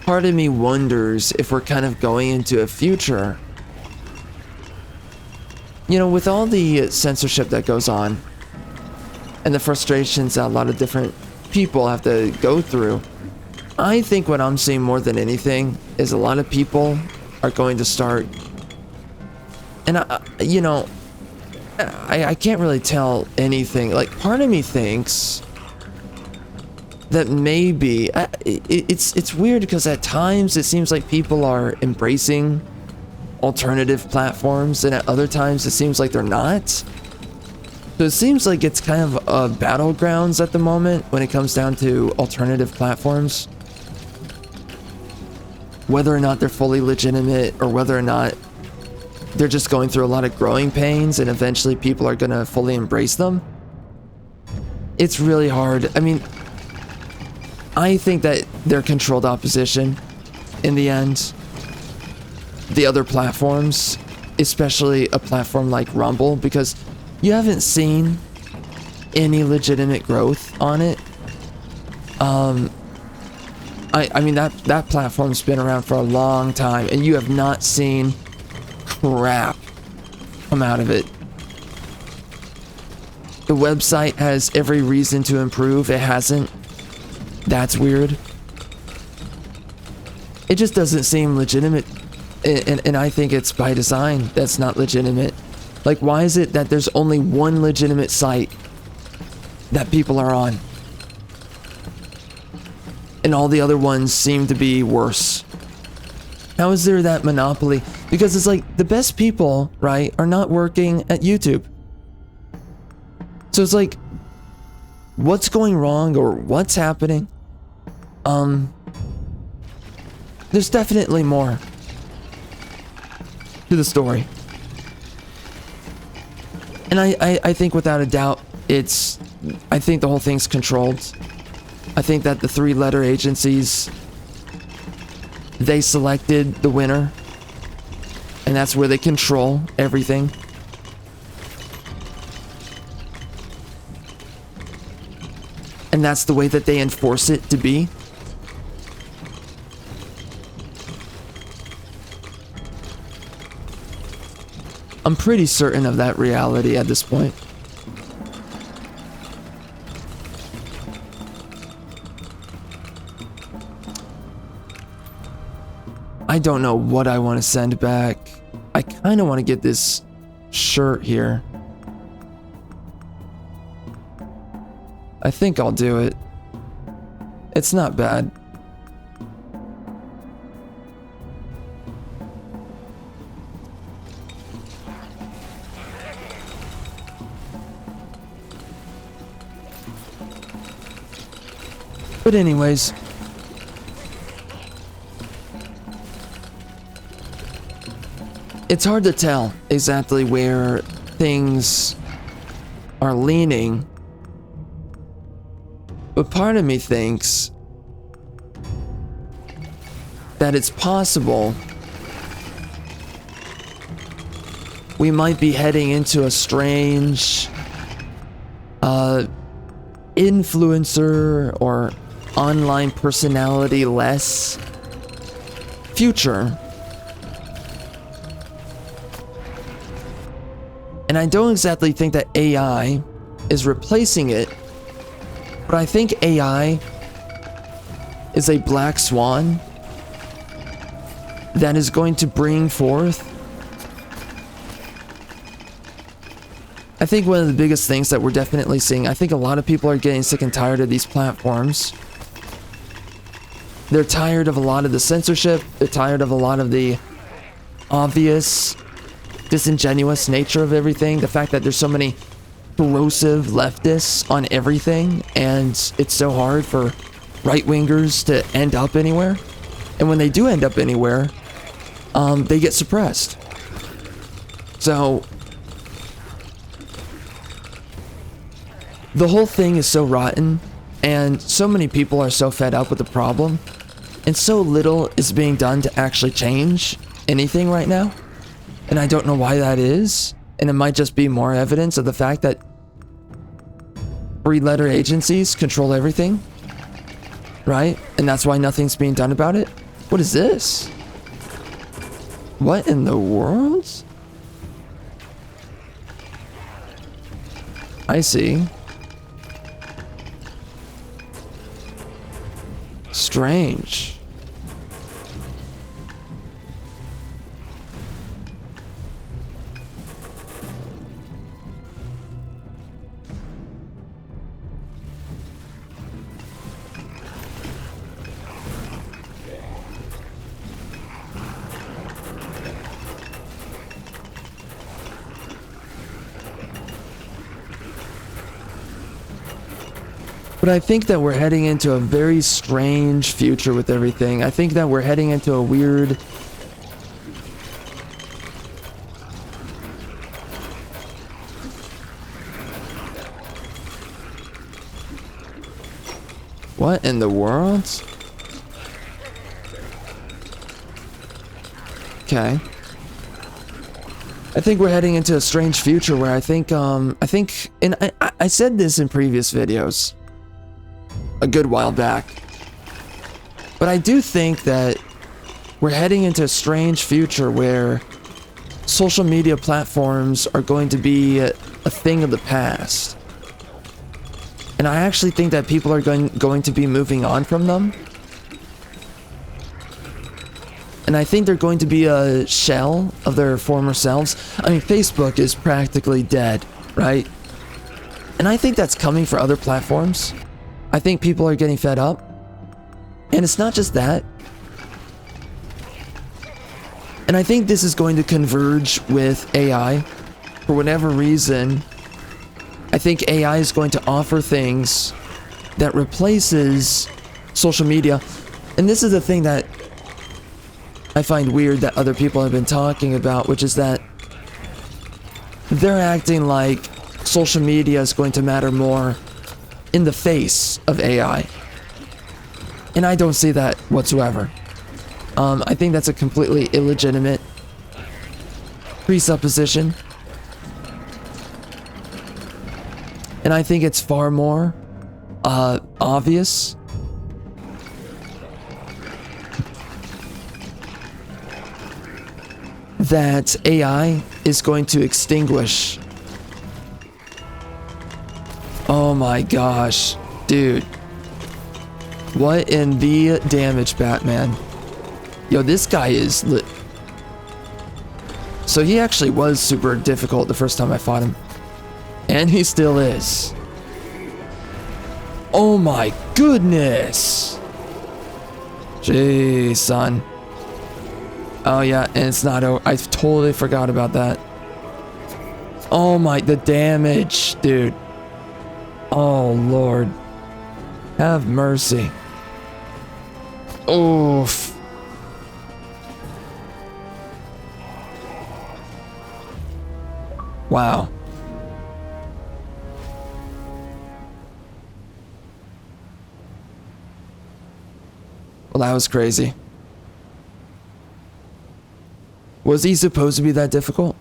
part of me wonders if we're kind of going into a future, you know, with all the censorship that goes on and the frustrations that a lot of different people have to go through. I think what I'm seeing more than anything is a lot of people are going to start, and I can't really tell anything. Like, part of me thinks that maybe it's weird because at times it seems like people are embracing alternative platforms, and at other times it seems like they're not. So it seems like it's kind of a battlegrounds at the moment when it comes down to alternative platforms. Whether or not they're fully legitimate or whether or not they're just going through a lot of growing pains and eventually people are going to fully embrace them. It's really hard. I mean, I think that they're controlled opposition in the end. The other platforms, especially a platform like Rumble, because you haven't seen any legitimate growth on it. I mean, that platform's been around for a long time, and you have not seen crap come out of it. The website has every reason to improve. It hasn't. That's weird. It just doesn't seem legitimate, and I think it's by design that's not legitimate. Like, why is it that there's only one legitimate site that people are on? And all the other ones seem to be worse. How is there that monopoly? Because it's like the best people, right, are not working at YouTube. So it's like, what's going wrong or what's happening? There's definitely more to the story. And I think without a doubt, I think the whole thing's controlled. I think that the 3-letter agencies, they selected the winner, and that's where they control everything. And that's the way that they enforce it to be. I'm pretty certain of that reality at this point. I don't know what I want to send back. I kind of want to get this shirt here. I think I'll do it. It's not bad. But anyways, it's hard to tell exactly where things are leaning, but part of me thinks that it's possible we might be heading into a strange influencer or online personality less future. And I don't exactly think that AI is replacing it, but I think AI is a black swan that is going to bring forth think one of the biggest things that we're definitely seeing, I think a lot of people are getting sick and tired of these platforms. They're tired of a lot of the censorship. They're tired of a lot of the obvious, disingenuous nature of everything. The fact that there's so many corrosive leftists on everything, and it's so hard for right-wingers to end up anywhere. And when they do end up anywhere, they get suppressed. So the whole thing is so rotten, and so many people are so fed up with the problem, and so little is being done to actually change anything right now. And I don't know why that is, and it might just be more evidence of the fact that three-letter agencies control everything, right? And that's why nothing's being done about it. What is this? What in the world? I see. Strange. But I think that we're heading into a very strange future with everything. I think that we're heading into a weird... What in the world? Okay. I think we're heading into a strange future where I think, and I said this in previous videos a good while back, but I do think that we're heading into a strange future where social media platforms are going to be a thing of the past. And I actually think that people are going to be moving on from them. And I think they're going to be a shell of their former selves. I mean, Facebook is practically dead, right? And I think that's coming for other platforms. I think people are getting fed up. And it's not just that. And I think this is going to converge with AI. For whatever reason, I think AI is going to offer things that replaces social media. And this is the thing that I find weird that other people have been talking about, which is that they're acting like social media is going to matter more in the face of AI. And I don't see that whatsoever. I think that's a completely illegitimate presupposition. And I think it's far more obvious that AI is going to extinguish. Oh my gosh, dude. What in the damage, Batman? Yo, this guy is lit. So he actually was super difficult the first time I fought him. And he still is. Oh my goodness. Jeez, son. Oh yeah, and it's not over. I totally forgot about that. Oh my, the damage, dude. Oh Lord. Have mercy. Oof. Wow. Well, that was crazy. Was he supposed to be that difficult?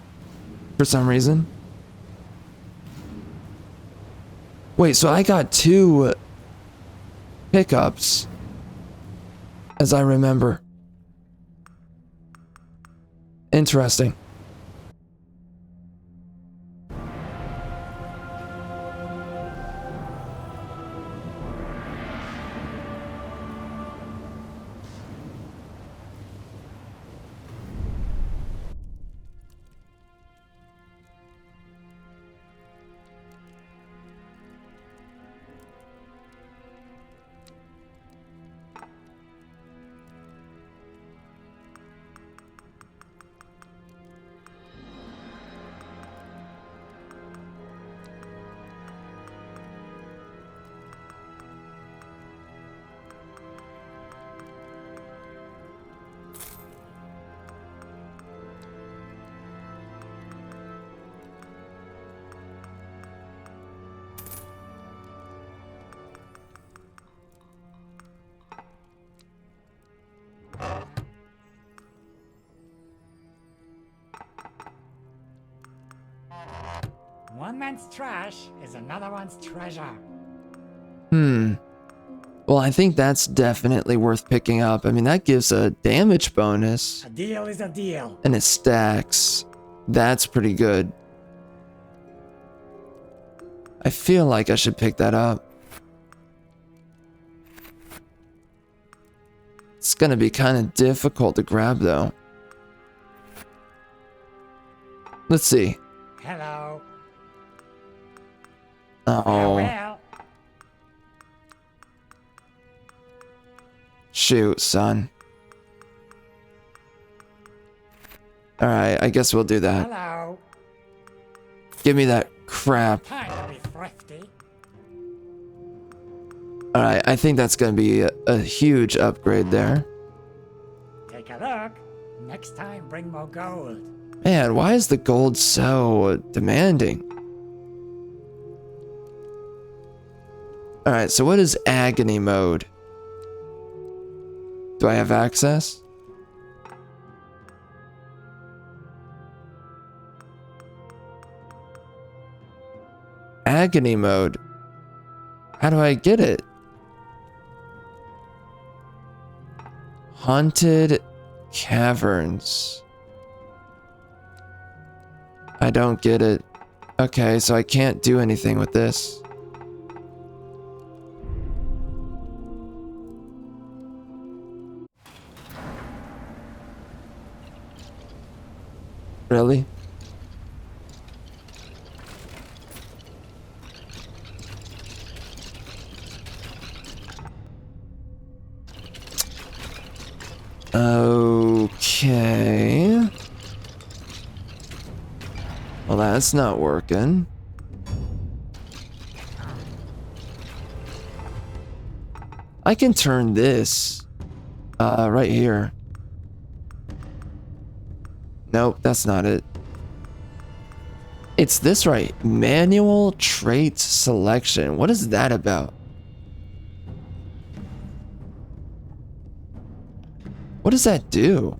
For some reason? Wait, so I got 2 pickups, as I remember. Interesting. One man's trash is another one's treasure. Well, I think that's definitely worth picking up. I mean, that gives a damage bonus. A deal is a deal. And it stacks. That's pretty good. I feel like I should pick that up. It's gonna be kind of difficult to grab, though. Let's see. Hello. Oh. Well. Shoot, son. Alright, I guess we'll do that. Hello. Give me that crap. Time to be thrifty. Alright, I think that's gonna be a huge upgrade there. Take a look. Next time, bring more gold. Man, why is the gold so demanding? Alright, so what is agony mode? Do I have access? Agony mode. How do I get it? Haunted caverns. I don't get it. Okay, so I can't do anything with this. Really? Okay. Well, that's not working. I can turn this right here. Nope, that's not it. It's this right. Manual trait selection. What is that about? What does that do?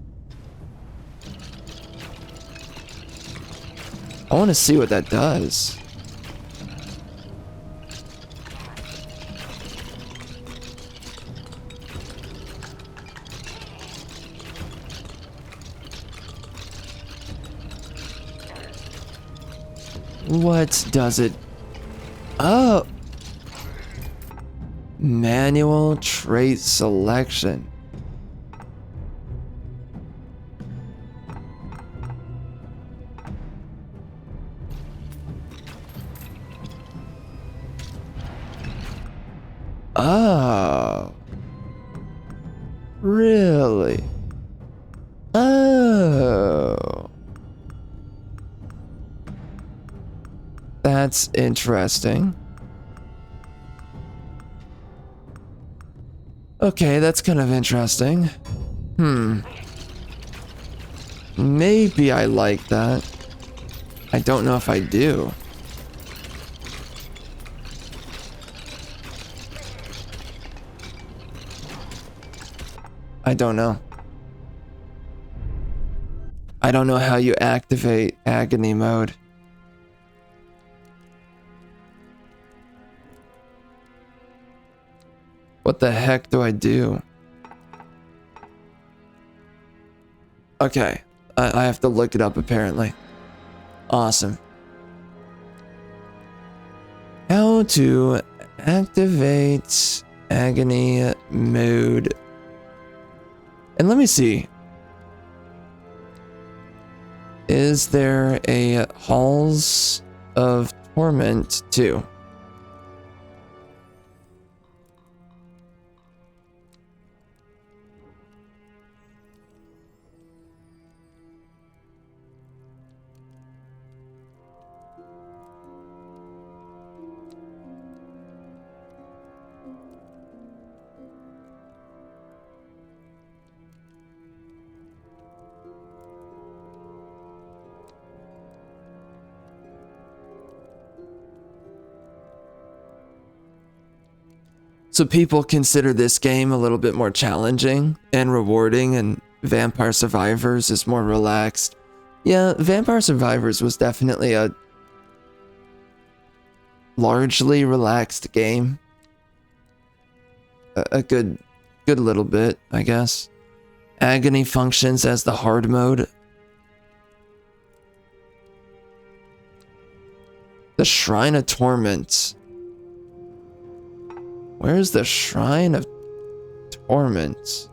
I want to see what that does. What does it? Oh! Manual trait selection. Oh. Really? Oh. That's interesting. Okay, that's kind of interesting. Maybe I like that. I don't know if I do. I don't know. I don't know how you activate agony mode. What the heck do I do? Okay, I have to look it up apparently. Awesome. How to activate agony mode. And let me see. Is there a Halls of Torment too? So people consider this game a little bit more challenging and rewarding, and Vampire Survivors is more relaxed. Yeah, Vampire Survivors was definitely a largely relaxed game. A good little bit, I guess. Agony functions as the hard mode. The Shrine of Torment. Where's the Shrine of Torment?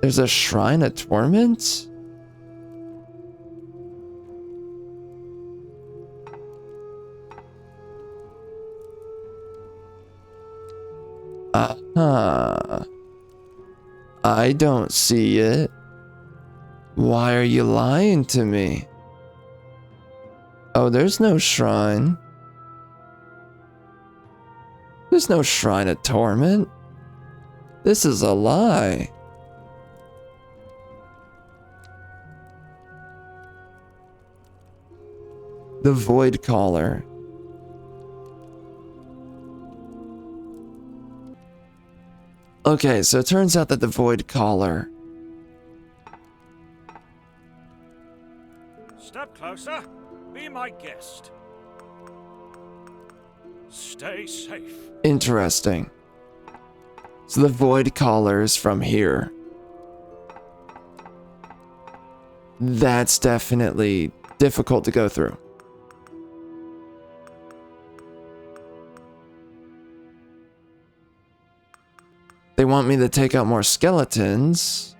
There's a Shrine of Torment? I don't see it. Why are you lying to me? Oh, there's no shrine. There's no Shrine of Torment. This is a lie. The Void Caller. Okay, so it turns out that the Void Caller. Step closer. Be my guest. Stay safe. Interesting. So the Void Caller is from here. That's definitely difficult to go through. They want me to take out more skeletons.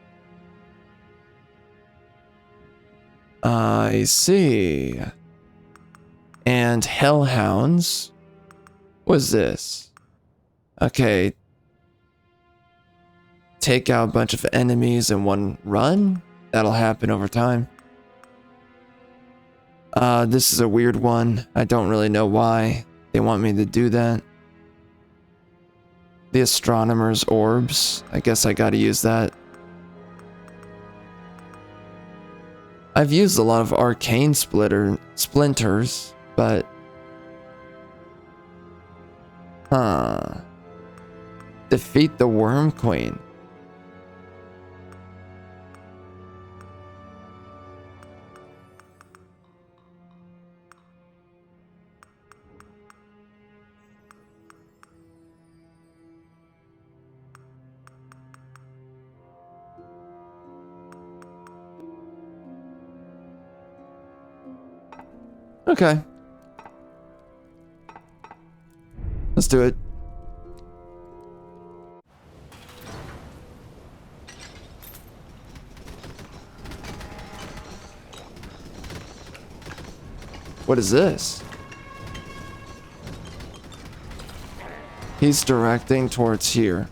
I see. And hellhounds. What's this? Okay. Take out a bunch of enemies in one run? That'll happen over time. This is a weird one. I don't really know why they want me to do that. The Astronomer's Orbs. I guess I gotta use that. I've used a lot of arcane splinters, but... Defeat the Worm Queen. Okay. Let's do it. What is this? He's directing towards here.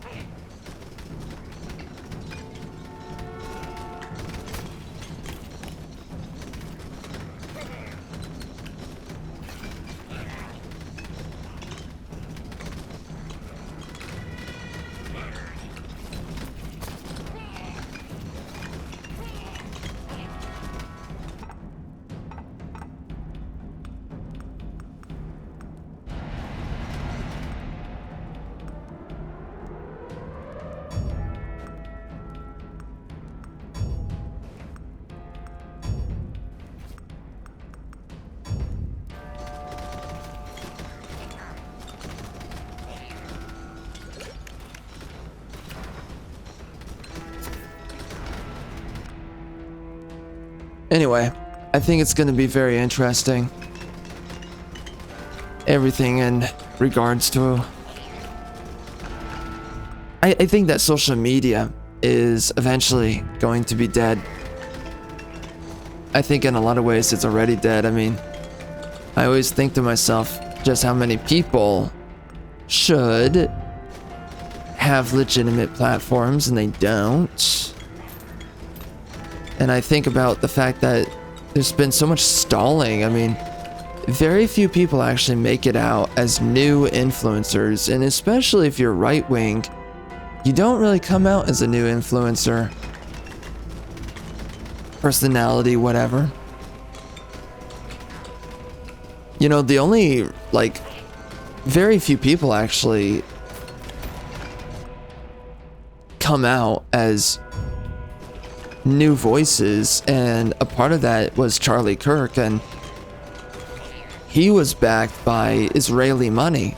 Anyway, I think it's going to be very interesting. Everything in regards to... I think that social media is eventually going to be dead. I think in a lot of ways it's already dead. I mean, I always think to myself just how many people should have legitimate platforms and they don't. And I think about the fact that there's been so much stalling. I mean, very few people actually make it out as new influencers. And especially if you're right-wing, you don't really come out as a new influencer. Personality, whatever. You know, the only, like, very few people actually come out as new voices, and a part of that was Charlie Kirk, and he was backed by Israeli money.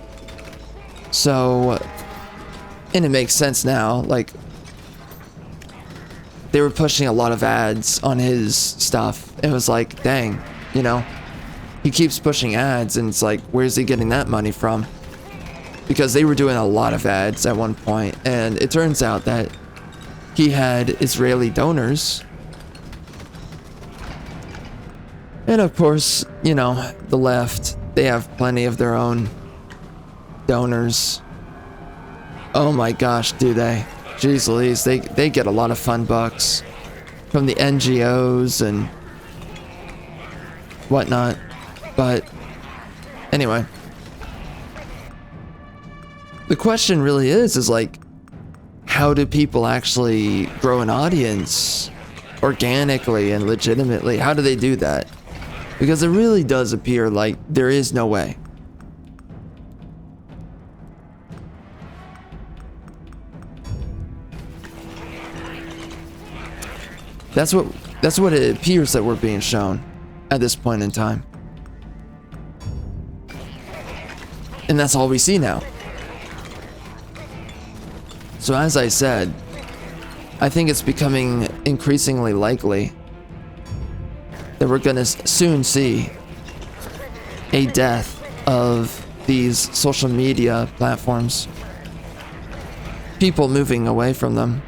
So, and it makes sense now, like, they were pushing a lot of ads on his stuff. It was like, dang, you know, he keeps pushing ads, and it's like, where's he getting that money from? Because they were doing a lot of ads at one point, and it turns out that he had Israeli donors. And of course, you know, the left, they have plenty of their own donors. Oh my gosh, do they? Jeez Louise, they get a lot of fun bucks from the NGOs and whatnot. But anyway, the question really is like, how do people actually grow an audience organically and legitimately? How do they do that? Because it really does appear like there is no way. That's what it appears that we're being shown at this point in time. And that's all we see now. So as I said, I think it's becoming increasingly likely that we're gonna soon see a death of these social media platforms. People moving away from them.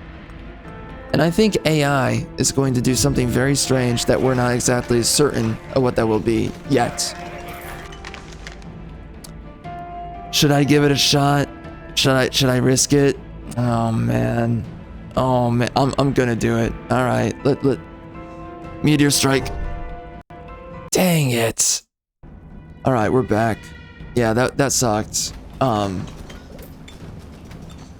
And I think AI is going to do something very strange that we're not exactly certain of what that will be yet. Should I give it a shot? Should I risk it? Oh man. Oh man, I'm gonna do it. All right, let Meteor strike. Dang it. All right, we're back. Yeah, that sucked.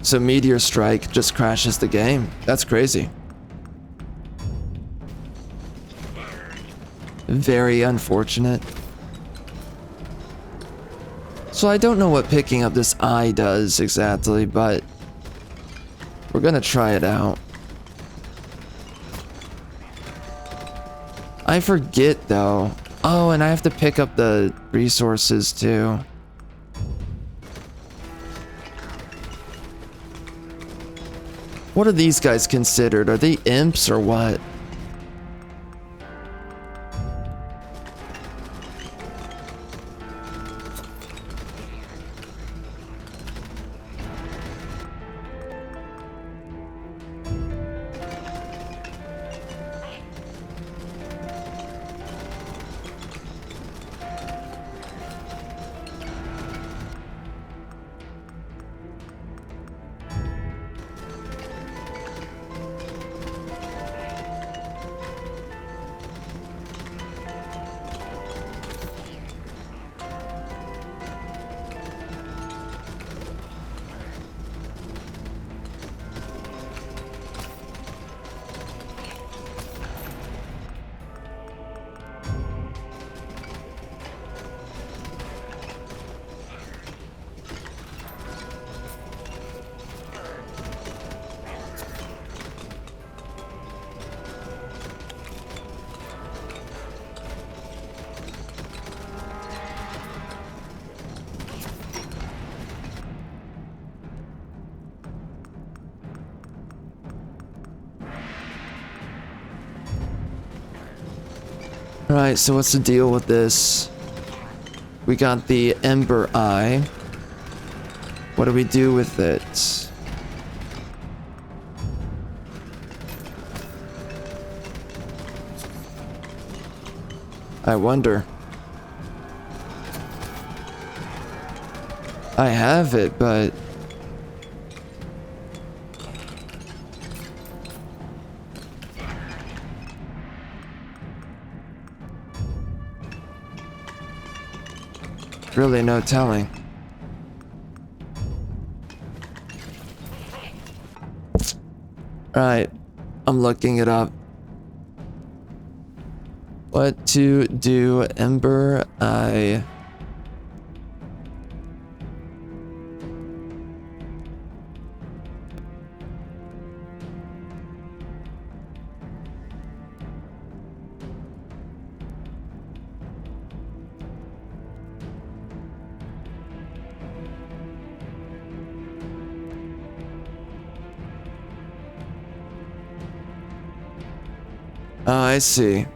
So Meteor Strike just crashes the game. That's crazy. Very unfortunate. So I don't know what picking up this eye does exactly, but we're gonna try it out. I forget though. Oh, and I have to pick up the resources too. What are these guys considered? Are they imps or what? Alright, so what's the deal with this? We got the Ember Eye. What do we do with it? I wonder. I have it, but... really no telling. Alright, I'm looking it up. What to do, Ember Eye. Oh, I see.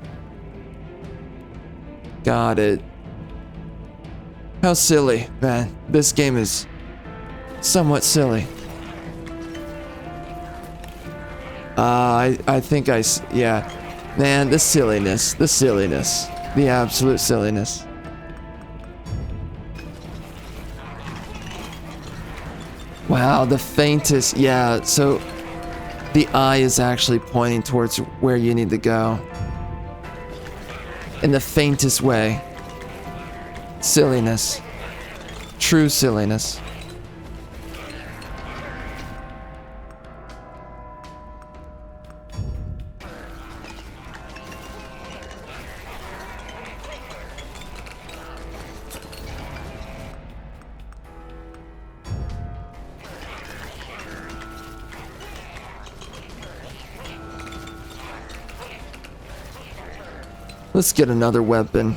Got it. How silly, man. This game is somewhat silly. I think yeah. Man, the silliness, the absolute silliness. Wow, the faintest, yeah, so the eye is actually pointing towards where you need to go. In the faintest way. Silliness. True silliness. Let's get another weapon.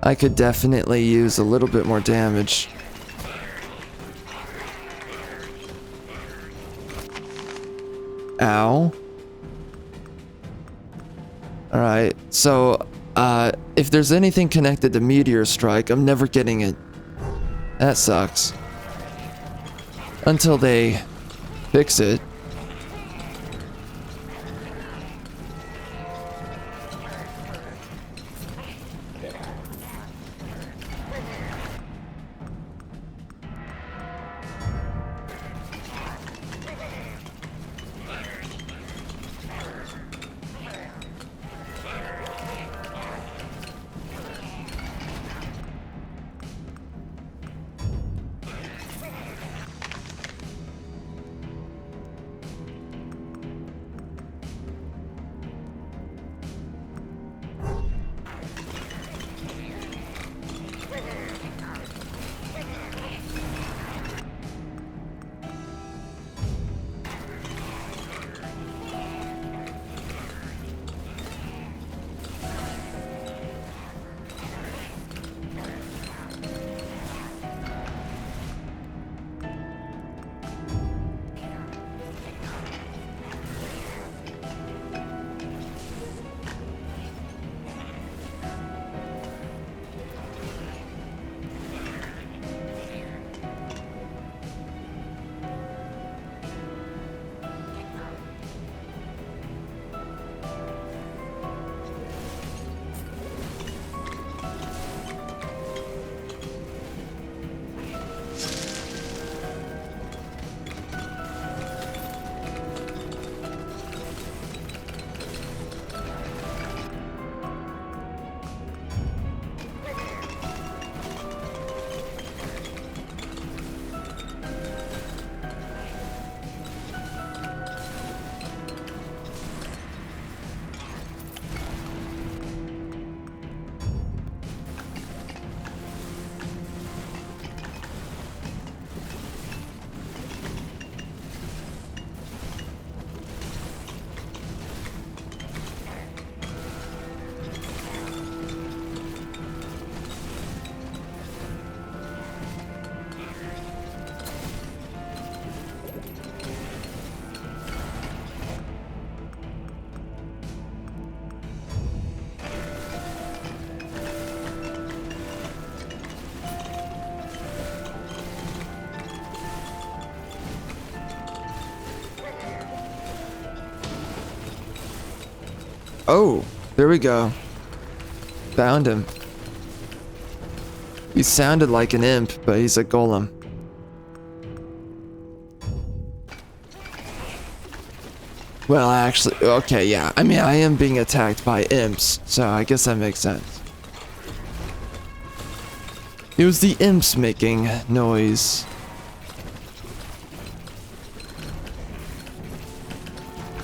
I could definitely use a little bit more damage. Ow. Alright, so, if there's anything connected to Meteor Strike, I'm never getting it. That sucks. Until they fix it. Oh, there we go. Found him. He sounded like an imp, but he's a golem. Well, actually, okay, yeah. I mean, I am being attacked by imps, so I guess that makes sense. It was the imps making noise.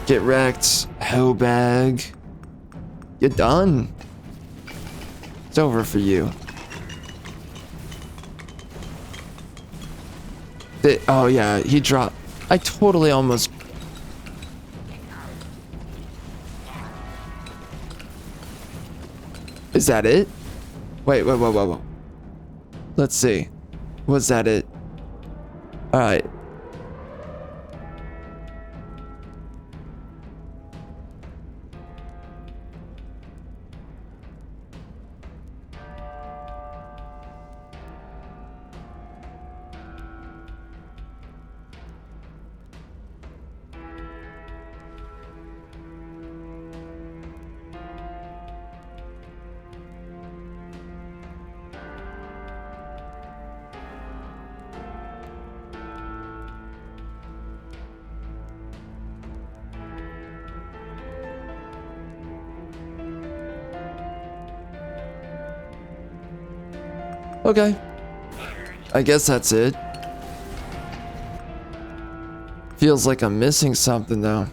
Get wrecked, hoe bag. You're done. It's over for you. Oh yeah, he dropped. I totally almost. Is that it? Wait. Let's see. Was that it? Alright. Okay. I guess that's it. Feels like I'm missing something though.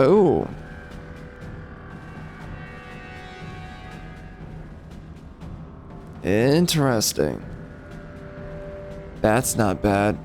Oh. Interesting. That's not bad.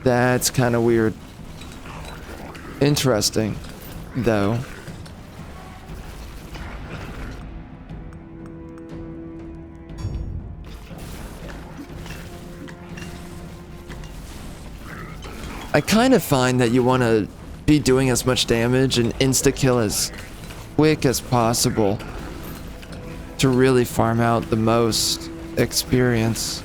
That's kind of weird. Interesting, though. I kind of find that you want to be doing as much damage and insta-kill as quick as possible to really farm out the most experience.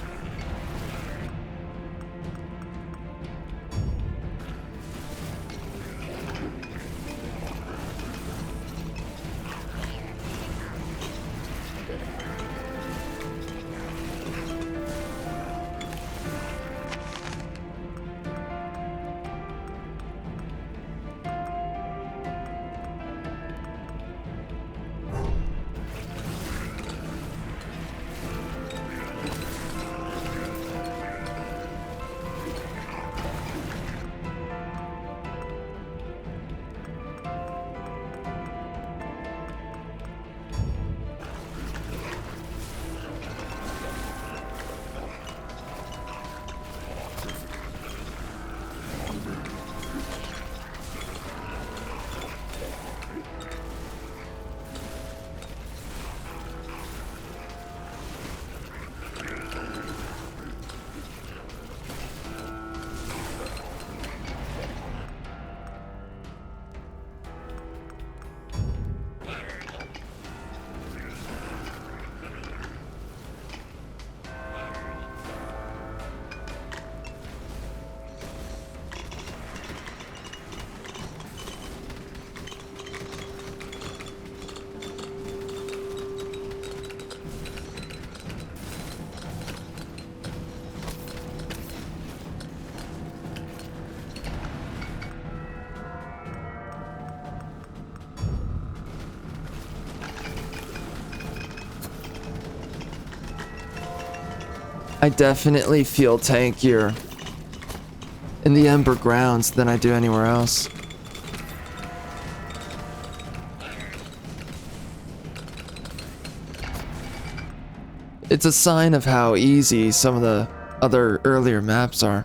I definitely feel tankier in the Ember Grounds than I do anywhere else. It's a sign of how easy some of the other earlier maps are.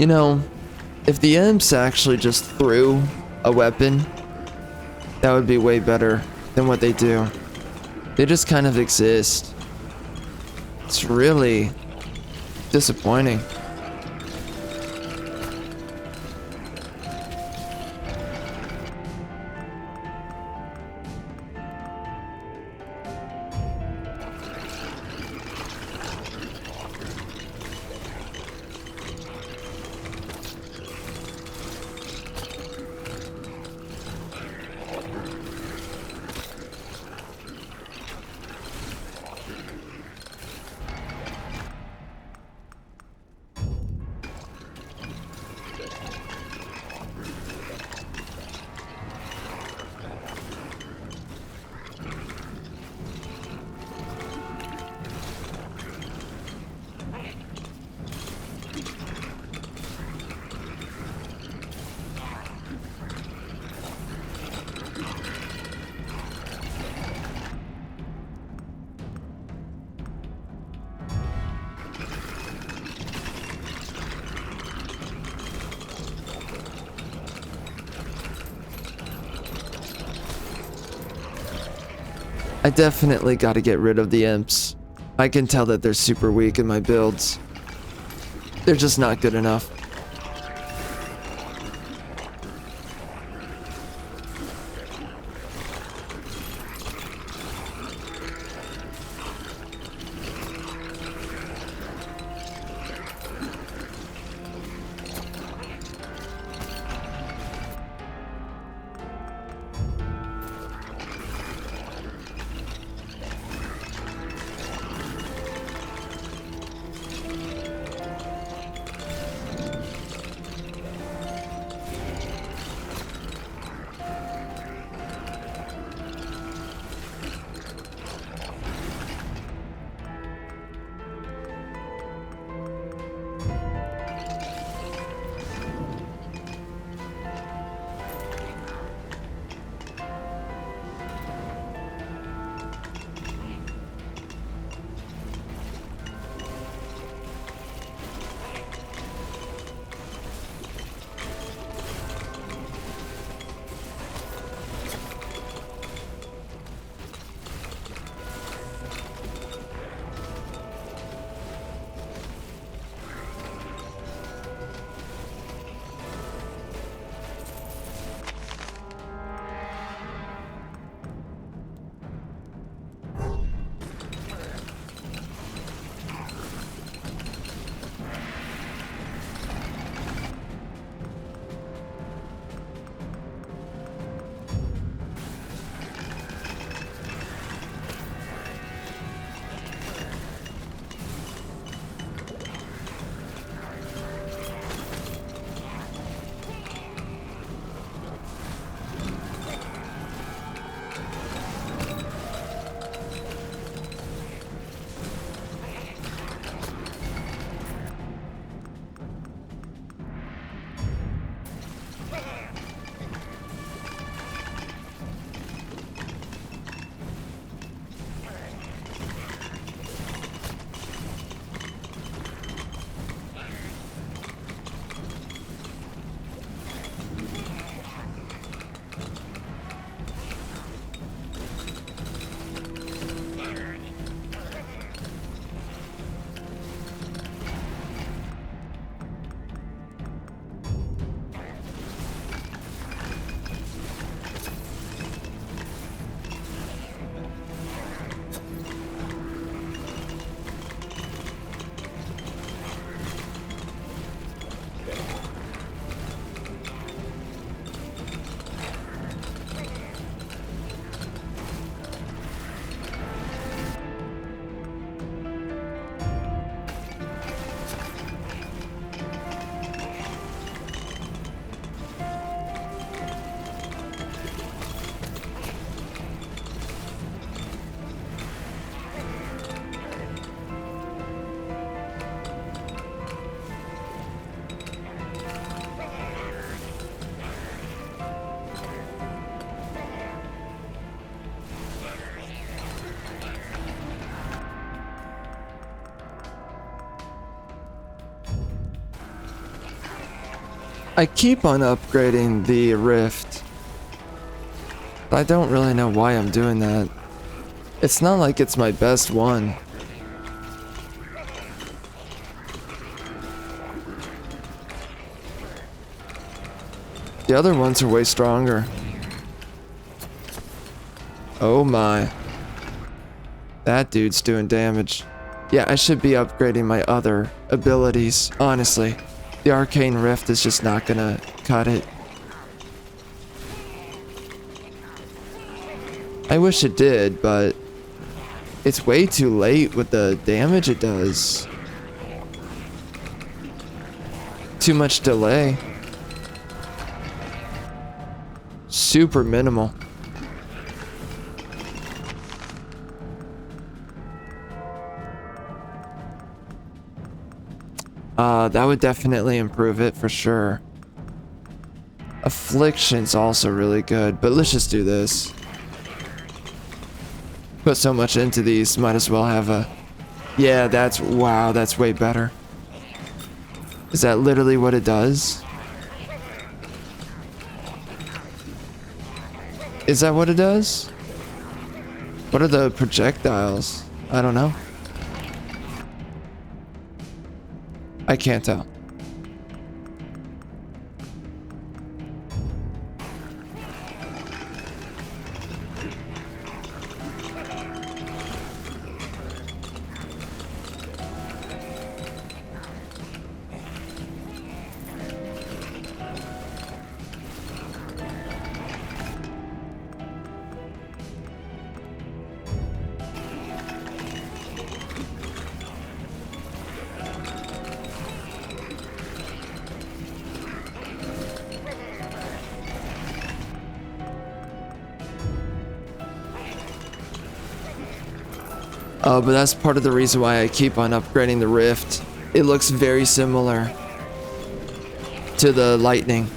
You know, if the imps actually just threw a weapon, that would be way better than what they do. They just kind of exist. It's really disappointing. I definitely gotta get rid of the imps. I can tell that they're super weak in my builds. They're just not good enough. I keep on upgrading the Rift. But I don't really know why I'm doing that. It's not like it's my best one. The other ones are way stronger. Oh my. That dude's doing damage. Yeah, I should be upgrading my other abilities, honestly. The Arcane Rift is just not gonna cut it. I wish it did, but it's way too late with the damage it does. Too much delay. Super minimal. That would definitely improve it for sure. Affliction's also really good, but let's just do this. Put so much into these, might as well have a... Yeah, wow, that's way better. Is that literally what it does? Is that what it does? What are the projectiles? I don't know. I can't tell. But that's part of the reason why I keep on upgrading the Rift. It looks very similar to the Lightning,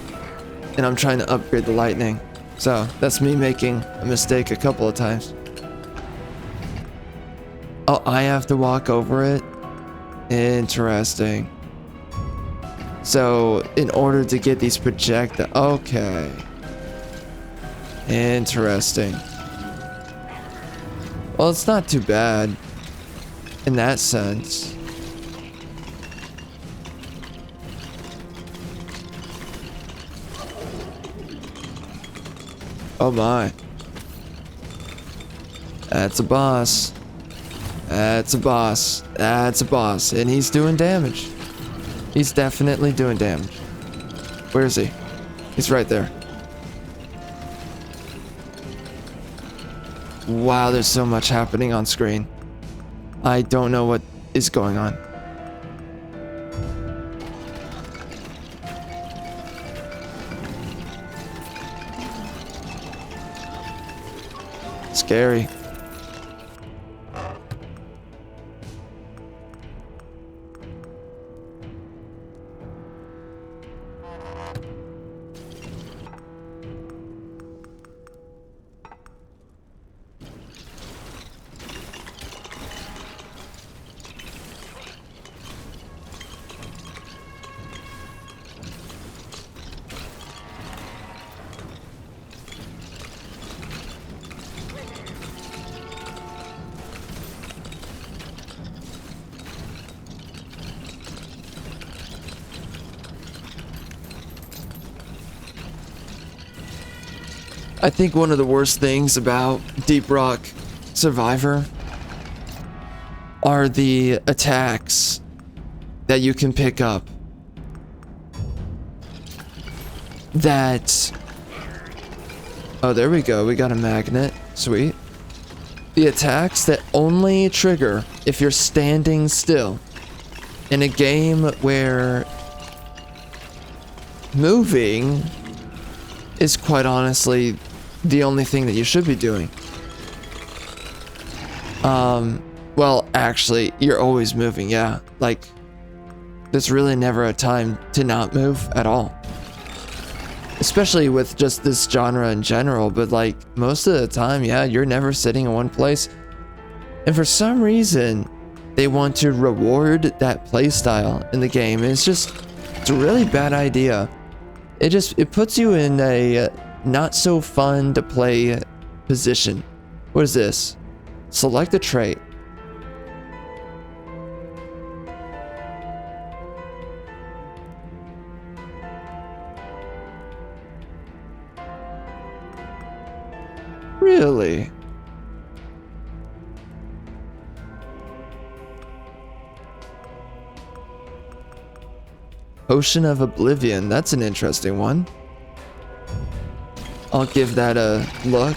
and I'm trying to upgrade the Lightning. So that's me making a mistake a couple of times. Oh, I have to walk over it? Interesting. So in order to get these projectiles, okay. Interesting. Well, it's not too bad in that sense. Oh my. That's a boss. That's a boss. That's a boss. And he's doing damage. He's definitely doing damage. Where is he? He's right there. Wow, there's so much happening on screen. I don't know what is going on. Scary. I think one of the worst things about Deep Rock Survivor are the attacks that you can pick up. Oh, there we go. We got a magnet. Sweet. The attacks that only trigger if you're standing still. In a game where moving is quite honestly the only thing that you should be doing. Well, actually, you're always moving, yeah. Like, there's really never a time to not move at all. Especially with just this genre in general, but like, most of the time, yeah, you're never sitting in one place. And for some reason, they want to reward that playstyle in the game. It's a really bad idea. it puts you in a not so fun to play position. What is this? Select a trait. Really? Potion of Oblivion. That's an interesting one. I'll give that a look.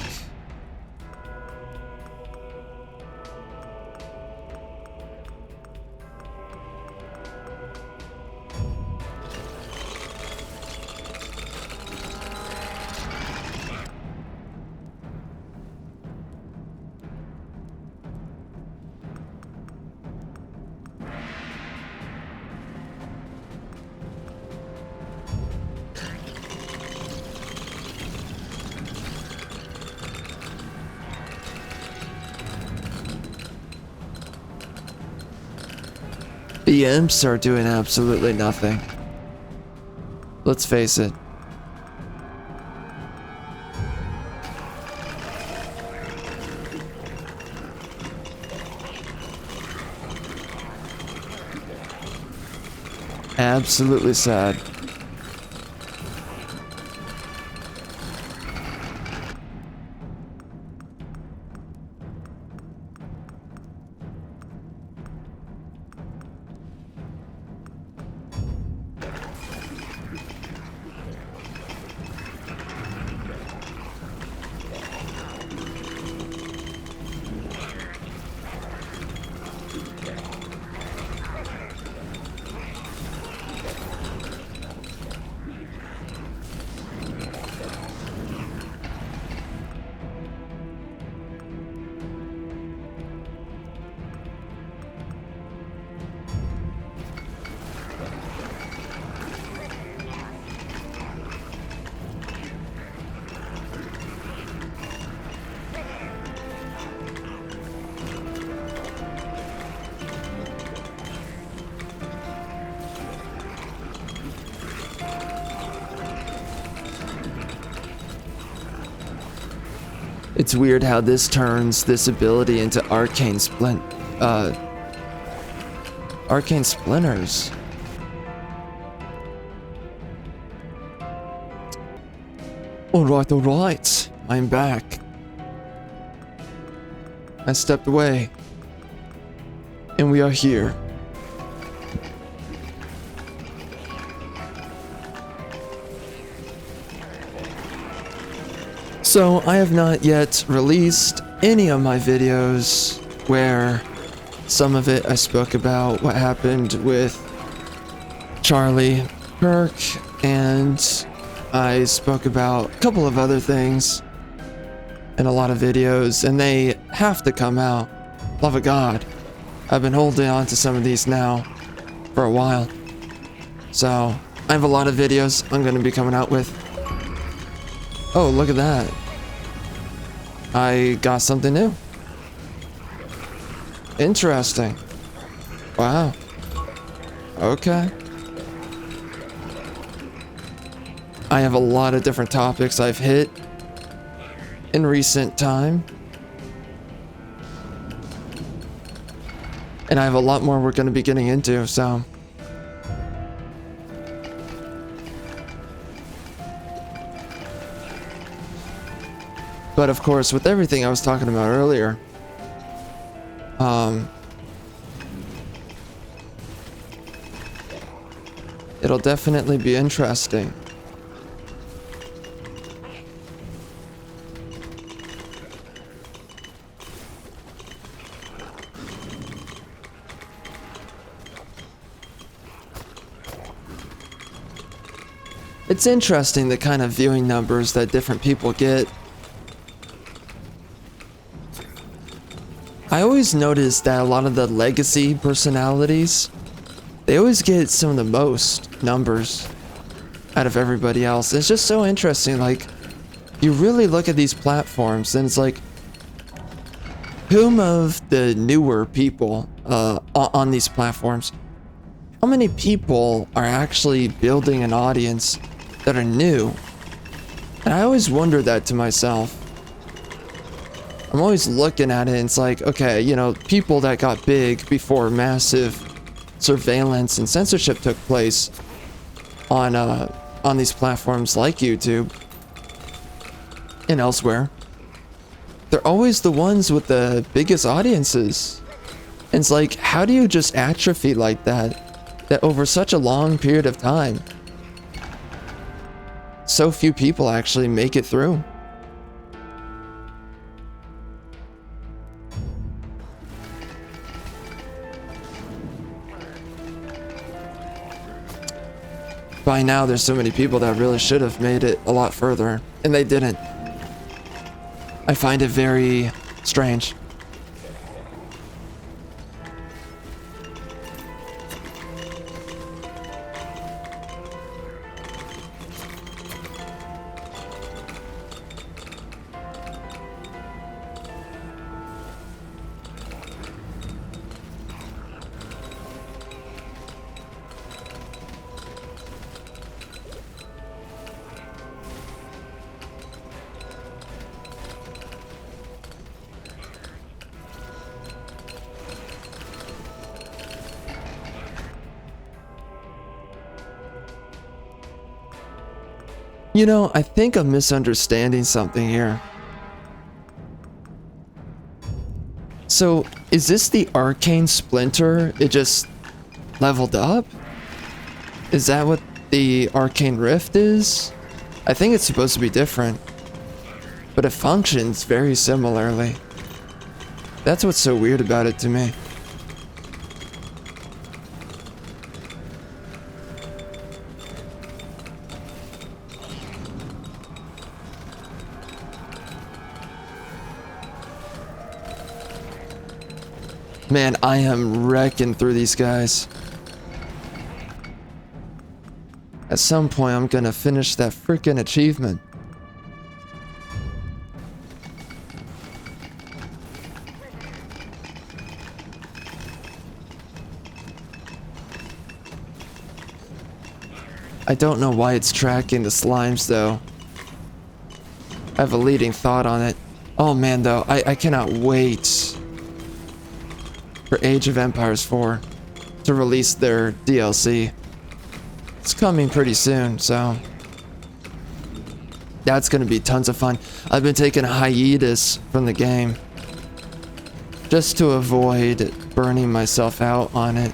The imps are doing absolutely nothing. Let's face it. Absolutely sad. It's weird how this turns this ability into arcane splinters. All right. I'm back. I stepped away. And we are here. So, I have not yet released any of my videos where some of it I spoke about what happened with Charlie Kirk, and I spoke about a couple of other things in a lot of videos, and they have to come out. Love of God. I've been holding on to some of these now for a while. So, I have a lot of videos I'm going to be coming out with. Oh, look at that. I got something new. Interesting. Wow. Okay. I have a lot of different topics I've hit in recent time. And I have a lot more we're going to be getting into, so... But of course, with everything I was talking about earlier, it'll definitely be interesting. It's interesting the kind of viewing numbers that different people get. I always notice that a lot of the legacy personalities, they always get some of the most numbers out of everybody else. It's just so interesting. Like, you really look at these platforms and it's like, whom of the newer people on these platforms, how many people are actually building an audience that are new. And I always wonder that to myself. I'm always looking at it and it's like, okay, you know, people that got big before massive surveillance and censorship took place on these platforms like YouTube and elsewhere, they're always the ones with the biggest audiences. And it's like, how do you just atrophy like that over such a long period of time? So few people actually make it through. By now, there's so many people that really should have made it a lot further, and they didn't. I find it very strange. You know, I think I'm misunderstanding something here. So, is this the arcane splinter? It just leveled up? Is that what the arcane rift is? I think it's supposed to be different, but it functions very similarly. That's what's so weird about it to me. Man, I am wrecking through these guys. At some point, I'm gonna finish that freaking achievement. I don't know why it's tracking the slimes, though. I have a leading thought on it. Oh man, though, I cannot wait for Age of Empires 4 to release their DLC. It's coming pretty soon, so that's gonna be tons of fun. I've been taking a hiatus from the game just to avoid burning myself out on it.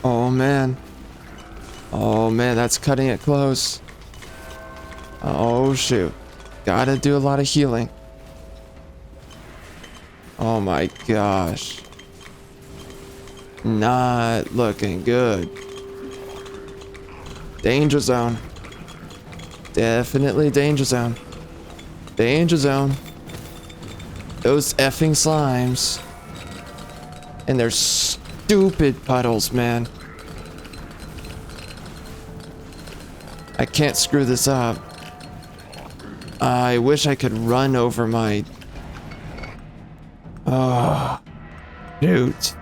Oh man. Oh man, that's cutting it close. Oh shoot. Gotta do a lot of healing. Oh my gosh. Not looking good. Danger zone. Definitely danger zone. Danger zone. Those effing slimes. And their stupid puddles, man. I can't screw this up. I wish I could run over my... Oh, shoot.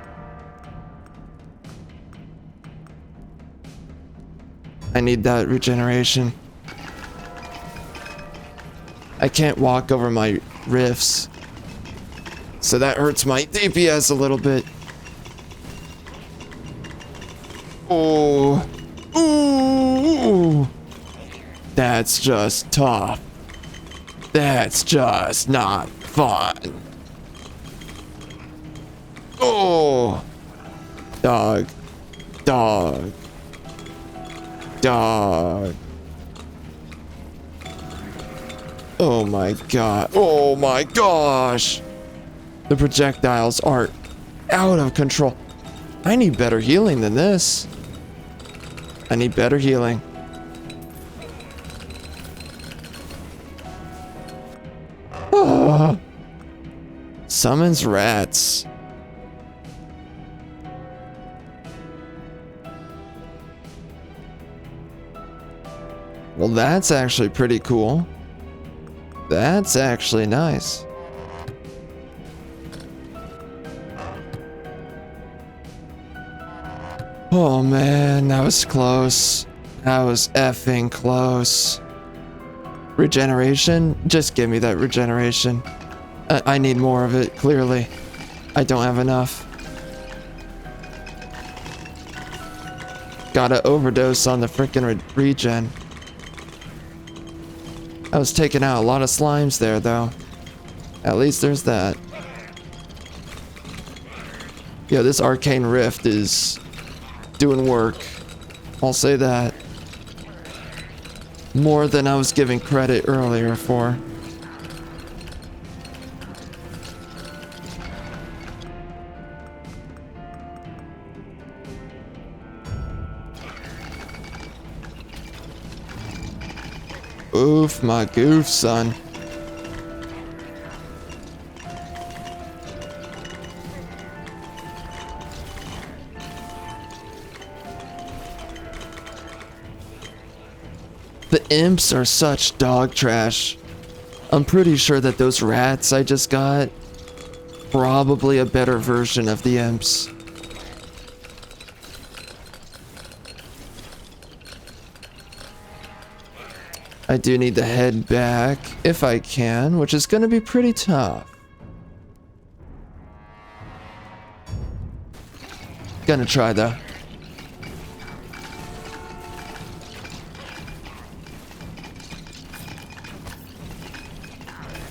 I need that regeneration. I can't walk over my rifts. so that hurts my DPS a little bit. Oh. Ooh. That's just tough. That's just not fun. Oh. Dog. Dog. Dog. Oh my god. Oh my gosh. The projectiles are out of control. I need better healing than this. I need better healing. Oh. Summons rats. Well, that's actually pretty cool. That's actually nice. Oh man, that was close. That was effing close. Regeneration? Just give me that regeneration. I need more of it, clearly. I don't have enough. Gotta overdose on the frickin' regen. I was taking out a lot of slimes there, though. At least there's that. Yeah, this arcane rift is doing work. I'll say that. More than I was giving credit earlier for. Oof, my goof, son. The imps are such dog trash. I'm pretty sure that those rats I just got, probably a better version of the imps. I do need to head back, if I can, which is gonna be pretty tough. Gonna try though.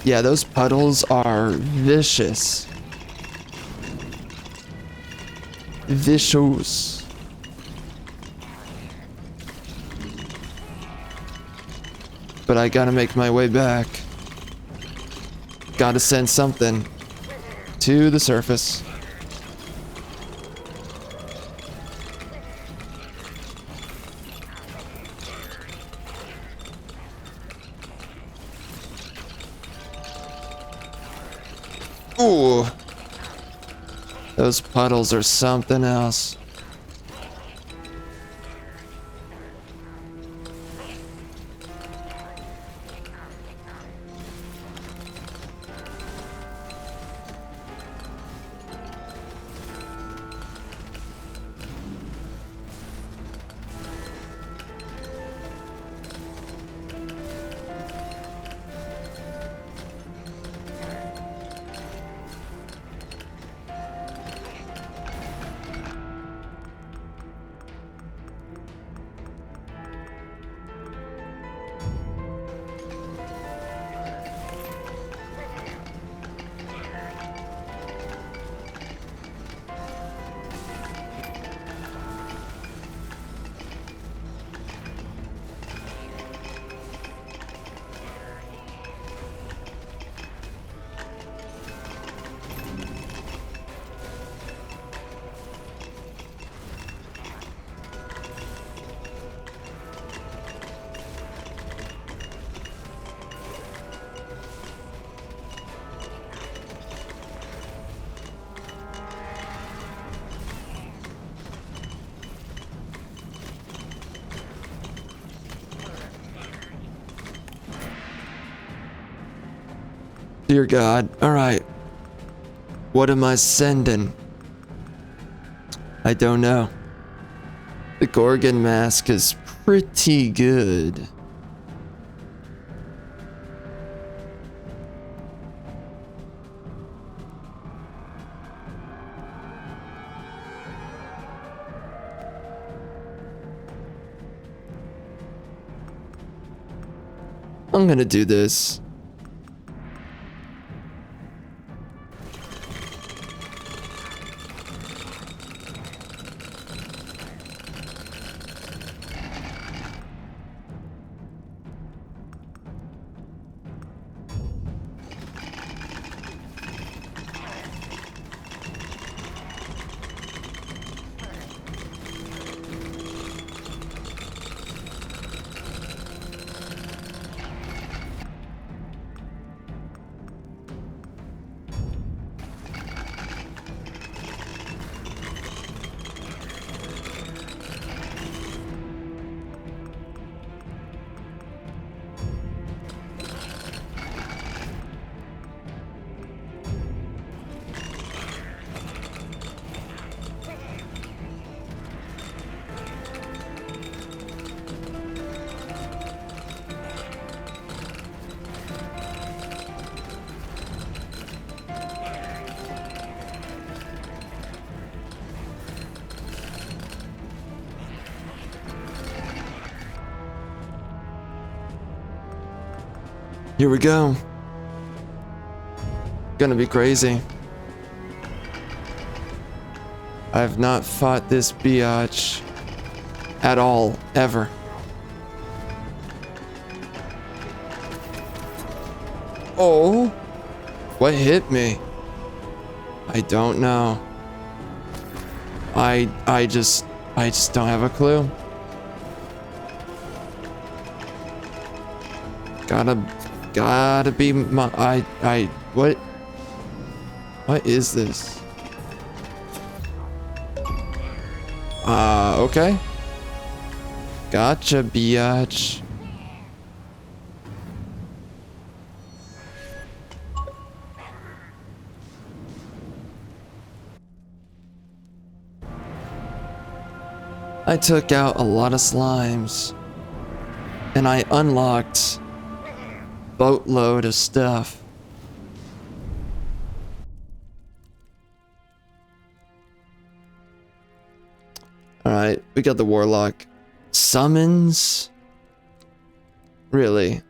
Yeah, those puddles are vicious. Vicious. But I gotta make my way back. Gotta send something to the surface. Ooh. Those puddles are something else. Dear God. Alright. What am I sending? I don't know. The Gorgon mask is pretty good. I'm gonna do this. Here we go. Gonna be crazy. I've not fought this biatch at all, ever. Oh, what hit me? I don't know. I just don't have a clue. Gotta be my, what is this? Okay. Gotcha, biatch. I took out a lot of slimes, and I unlocked boatload of stuff. Alright, we got the warlock. Summons? Really?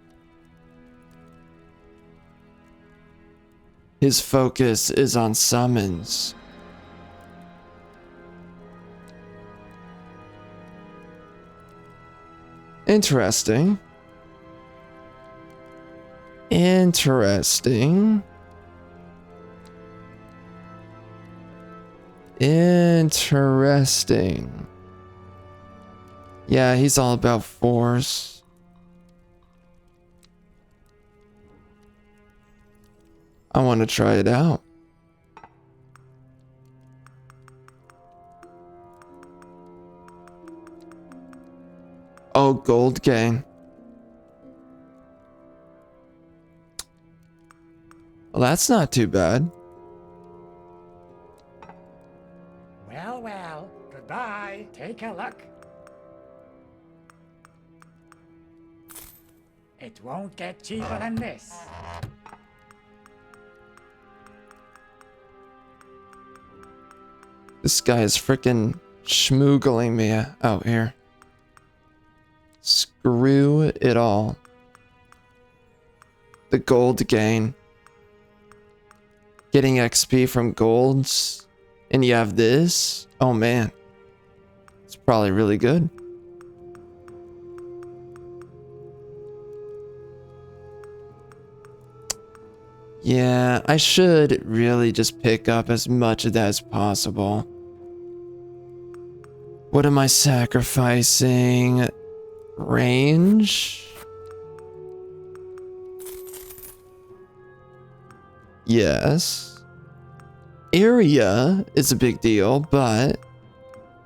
His focus is on summons. Interesting. Interesting. Interesting. Yeah, he's all about force. I want to try it out. Oh, gold gain. Well, that's not too bad. Well, well, goodbye. Take a look. It won't get cheaper than this. This guy is freaking schmoogling me out here. Screw it all. The gold gain. Getting XP from golds. And you have this? Oh man. It's probably really good. Yeah, I should really just pick up as much of that as possible. What am I sacrificing? Range? Yes. Area is a big deal, but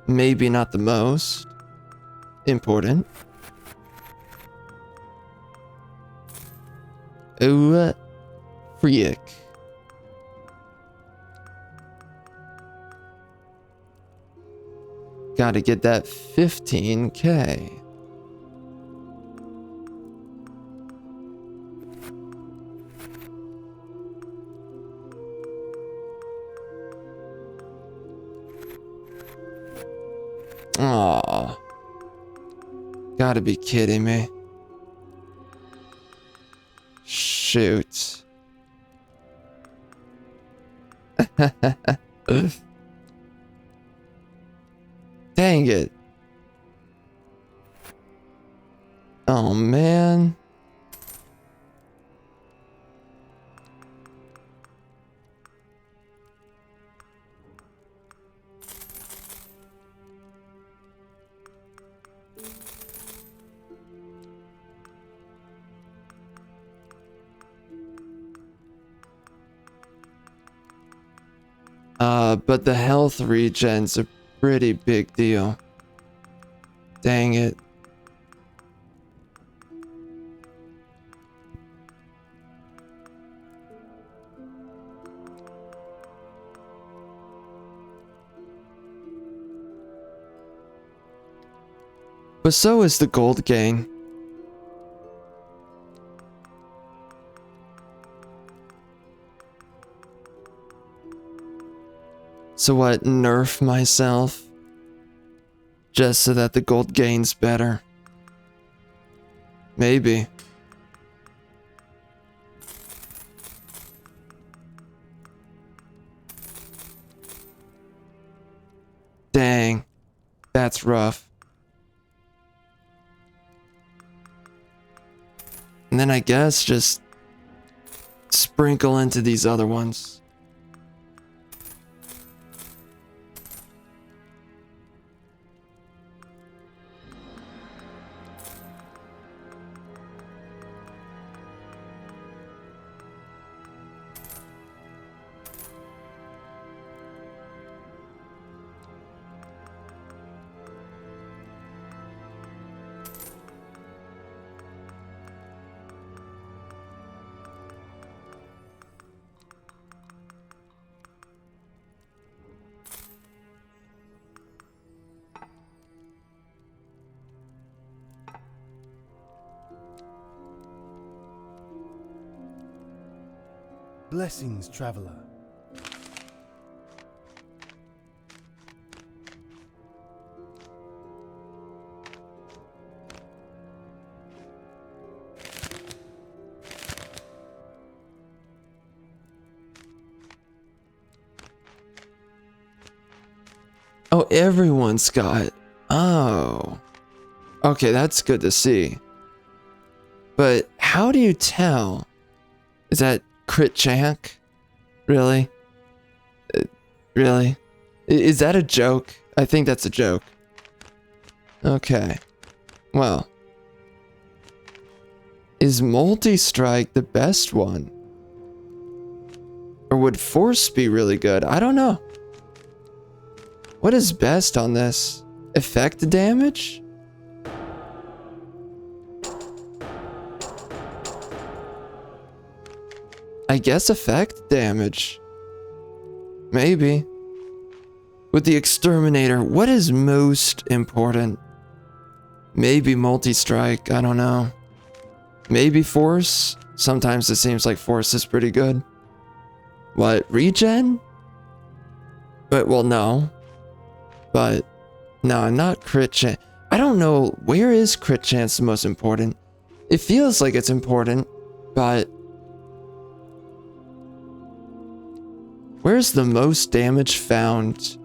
maybe not the most important. Oh, freak. Gotta get that 15K. Aw. Gotta be kidding me. shoot. Dang it. Oh, man. But the health regen's a pretty big deal. Dang it. But so is the gold gain. So what, nerf myself? Just so that the gold gain's better? Maybe. Dang. That's rough. And then I guess just sprinkle into these other ones. Blessings, traveler. Oh, everyone's got... Oh. Okay, that's good to see. But how do you tell? Is that crit jank? Really? Really? Is that a joke? I think that's a joke. Okay. Well. Is multi-strike the best one? Or would force be really good? I don't know. What is best on this? Effect damage? I guess effect damage. Maybe. With the exterminator, what is most important? Maybe multi-strike, I don't know. Maybe force? Sometimes it seems like force is pretty good. What, regen? But, well, no. But, no, not crit chance. I don't know, where is crit chance the most important? It feels like it's important, but... Where's the most damage found?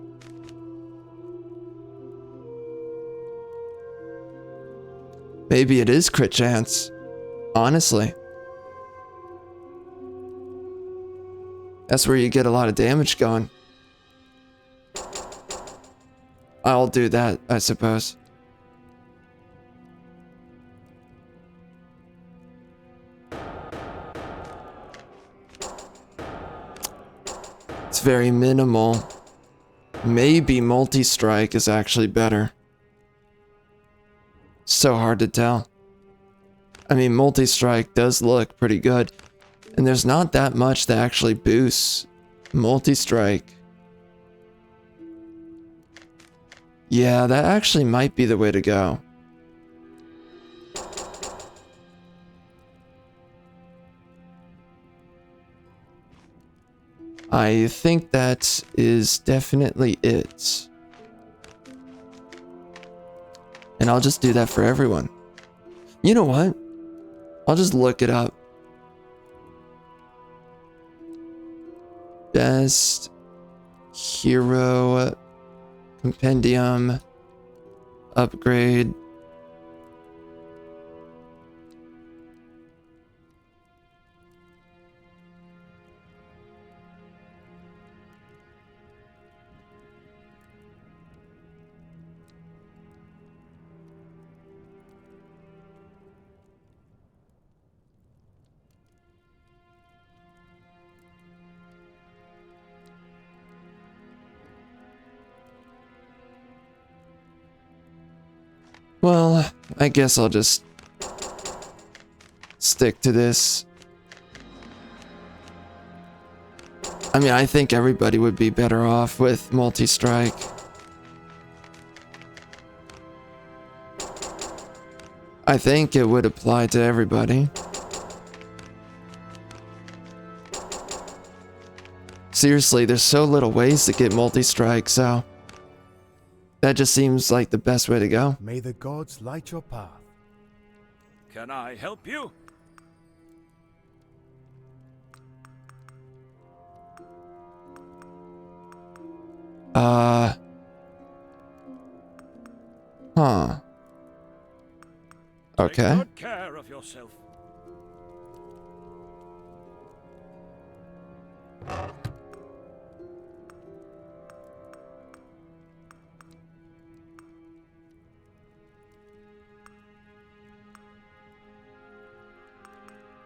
Maybe it is crit chance. Honestly. That's where you get a lot of damage going. I'll do that, I suppose. It's very minimal. Maybe multi-strike is actually better. So hard to tell. I mean, multi-strike does look pretty good. And there's not that much that actually boosts multi-strike. Yeah, that actually might be the way to go. I think that is definitely it. And I'll just do that for everyone. You know what? I'll just look it up. best hero compendium upgrade. Well, I guess I'll just stick to this. I mean, I think everybody would be better off with multi-strike. I think it would apply to everybody. Seriously, there's so little ways to get multi-strike, so that just seems like the best way to go. May the gods light your path. Can I help you? Huh. Okay. Take good care of yourself.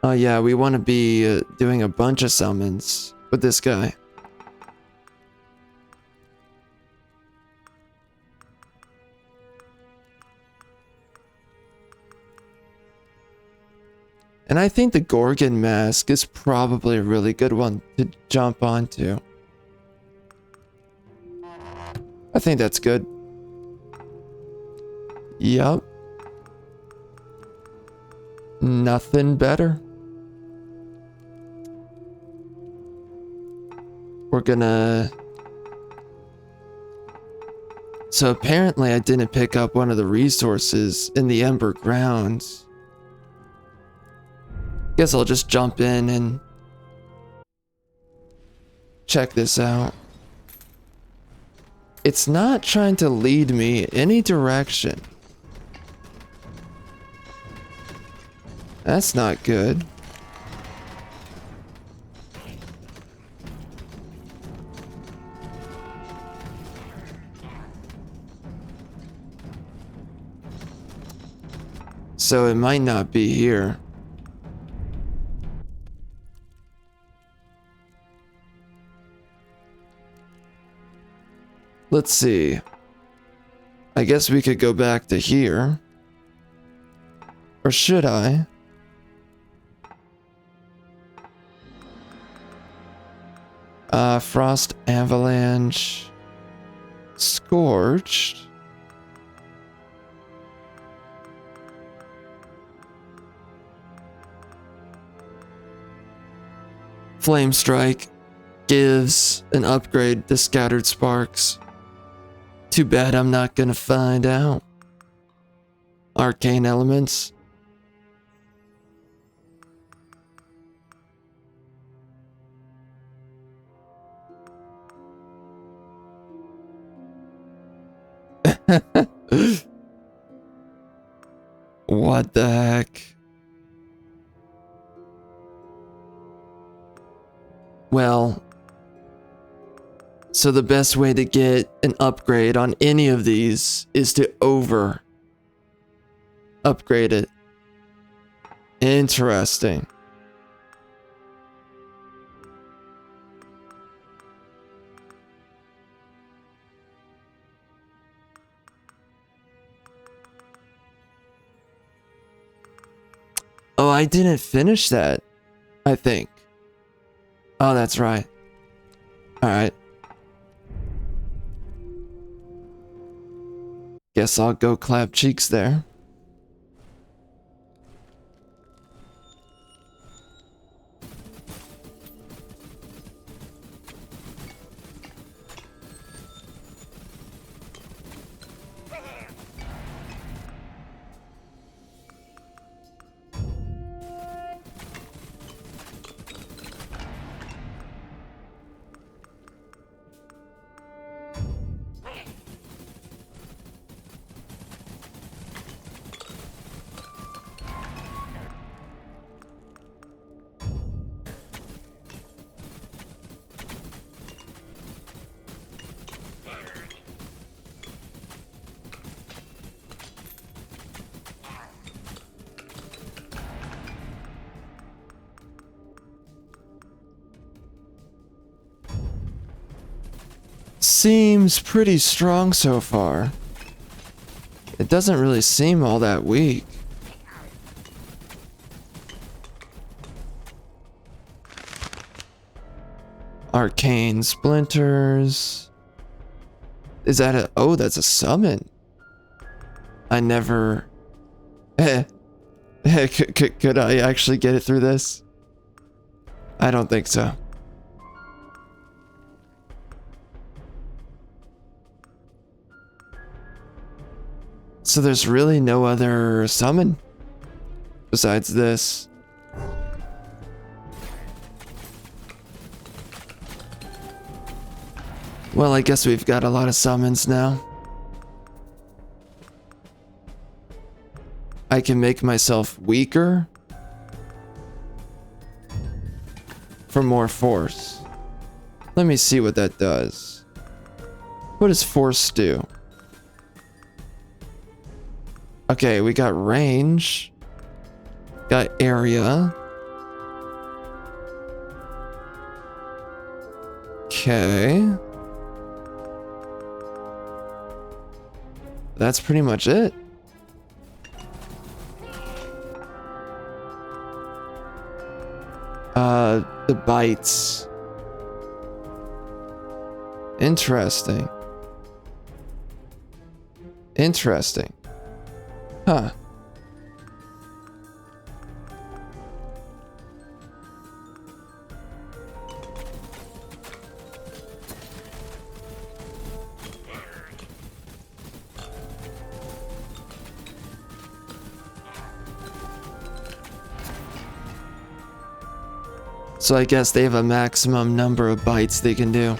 Oh yeah, we want to be doing a bunch of summons with this guy. And I think the Gorgon mask is probably a really good one to jump onto. I think that's good. Yup. Nothing better. We're gonna... So apparently I didn't pick up one of the resources in the Ember Grounds. Guess I'll just jump in and check this out. It's not trying to lead me any direction. That's not good. So it might not be here. Let's see. I guess we could go back to here. Or should I? Frost Avalanche. Scorched. Flame Strike gives an upgrade to Scattered Sparks. Too bad I'm not gonna find out. Arcane Elements. What the heck? Well, so the best way to get an upgrade on any of these is to upgrade it. Interesting. Oh, I didn't finish that, I think. Oh, that's right. Alright. Guess I'll go clap cheeks there. seems pretty strong so far. It doesn't really seem all that weak. Arcane splinters. Is that a... Oh, that's a summon. I never... Could I actually get it through this? I don't think so. So there's really no other summon besides this. Well, I guess we've got a lot of summons now. I can make myself weaker for more force. Let me see what that does. What does force do? Okay, we got range. Got area. Okay. That's pretty much it. The bites. Interesting. Interesting. Huh. So I guess they have a maximum number of bites they can do.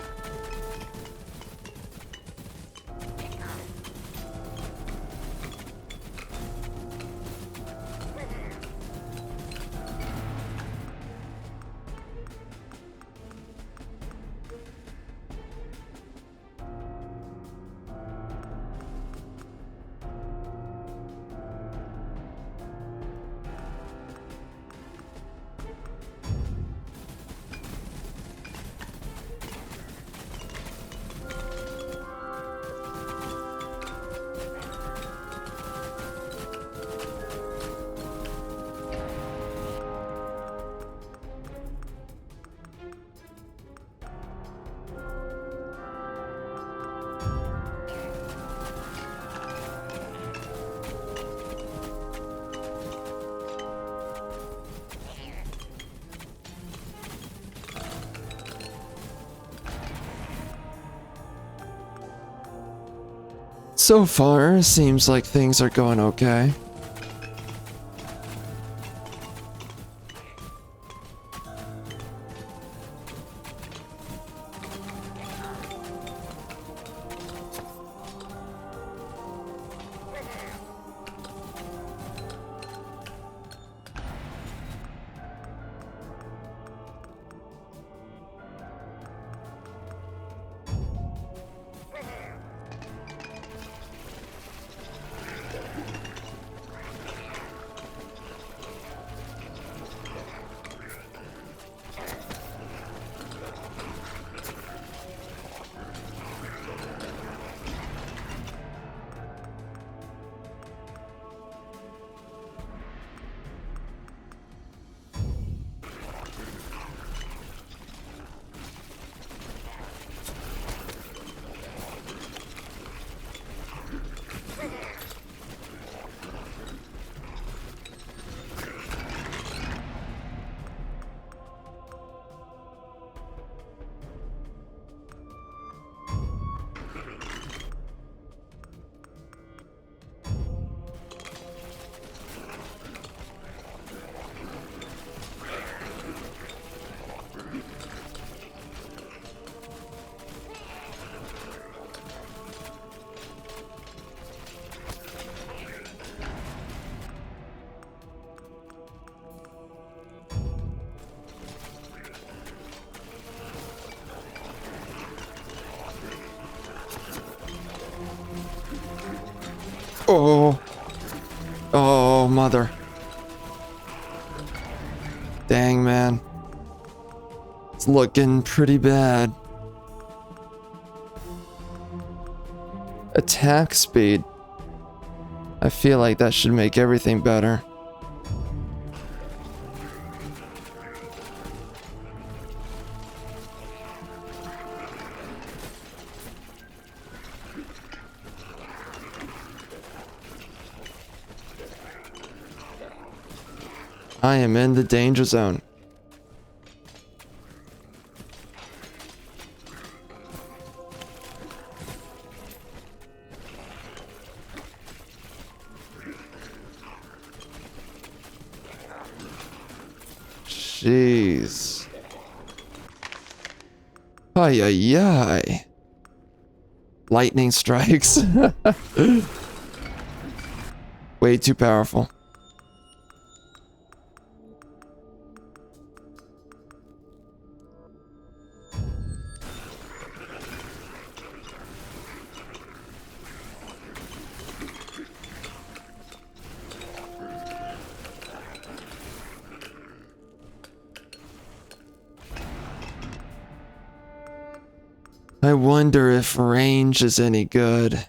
So far, seems like things are going okay. Oh. Oh, mother. Dang, man. It's looking pretty bad. attack speed. I feel like that should make everything better. I am in the danger zone. Jeez. Ay ay ay. Lightning strikes. Way too powerful. I wonder if range is any good.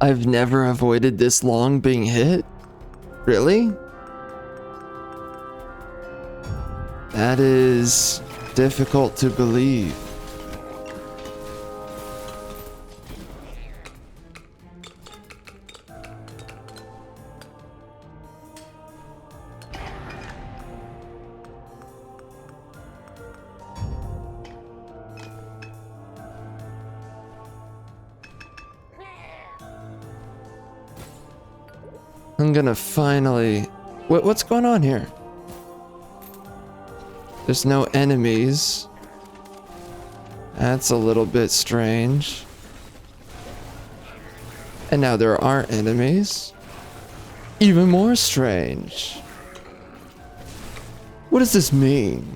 I've never avoided this long being hit? Really? That is difficult to believe. I'm gonna finally... What's going on here? There's no enemies. That's a little bit strange. And now there aren't enemies. Even more strange. What does this mean?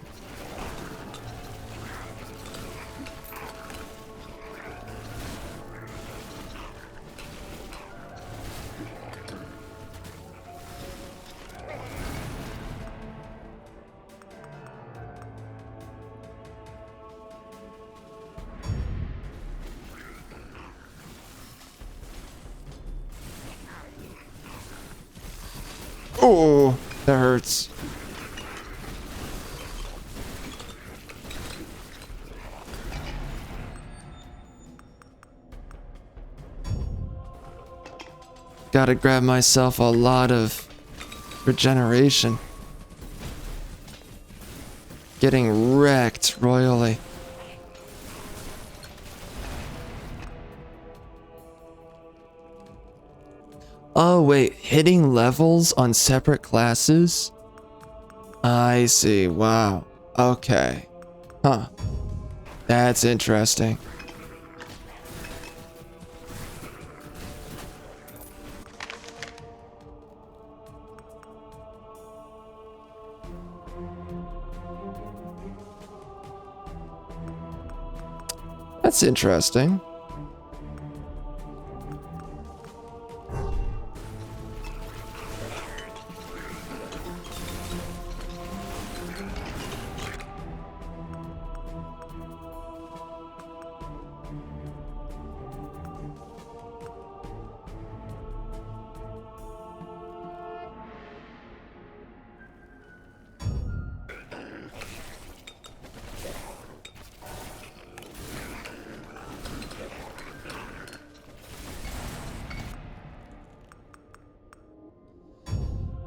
Oh, that hurts. Gotta grab myself a lot of regeneration. Getting wrecked royally. Oh wait, hitting levels on separate classes? I see, wow. Okay. Huh. That's interesting. That's interesting.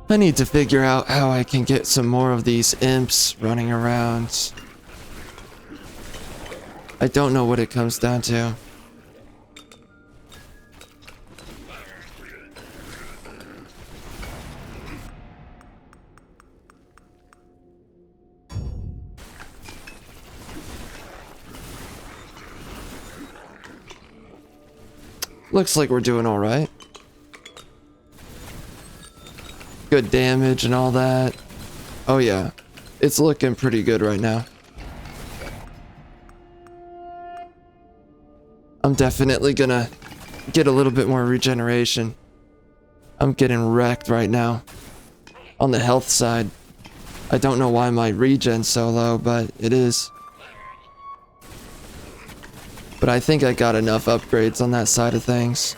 I need to figure out how I can get some more of these imps running around. I don't know what it comes down to. Looks like we're doing all right. Good damage and all that. Oh yeah, it's looking pretty good right now. I'm definitely gonna get a little bit more regeneration. I'm getting wrecked right now. On the health side. I don't know why my regen's so low, but it is. But I think I got enough upgrades on that side of things.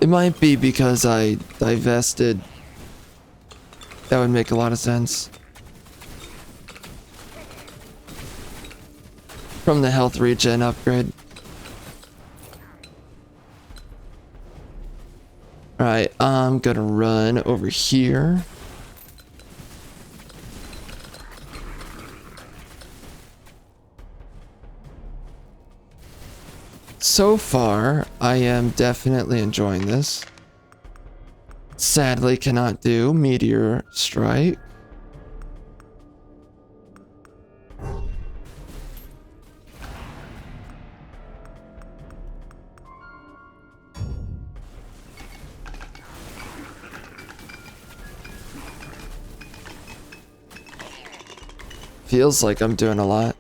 It might be because I divested. That would make a lot of sense. From the health regen upgrade. Alright, I'm gonna run over here. So far, I am definitely enjoying this. Sadly, cannot do Meteor Strike. Feels like I'm doing a lot.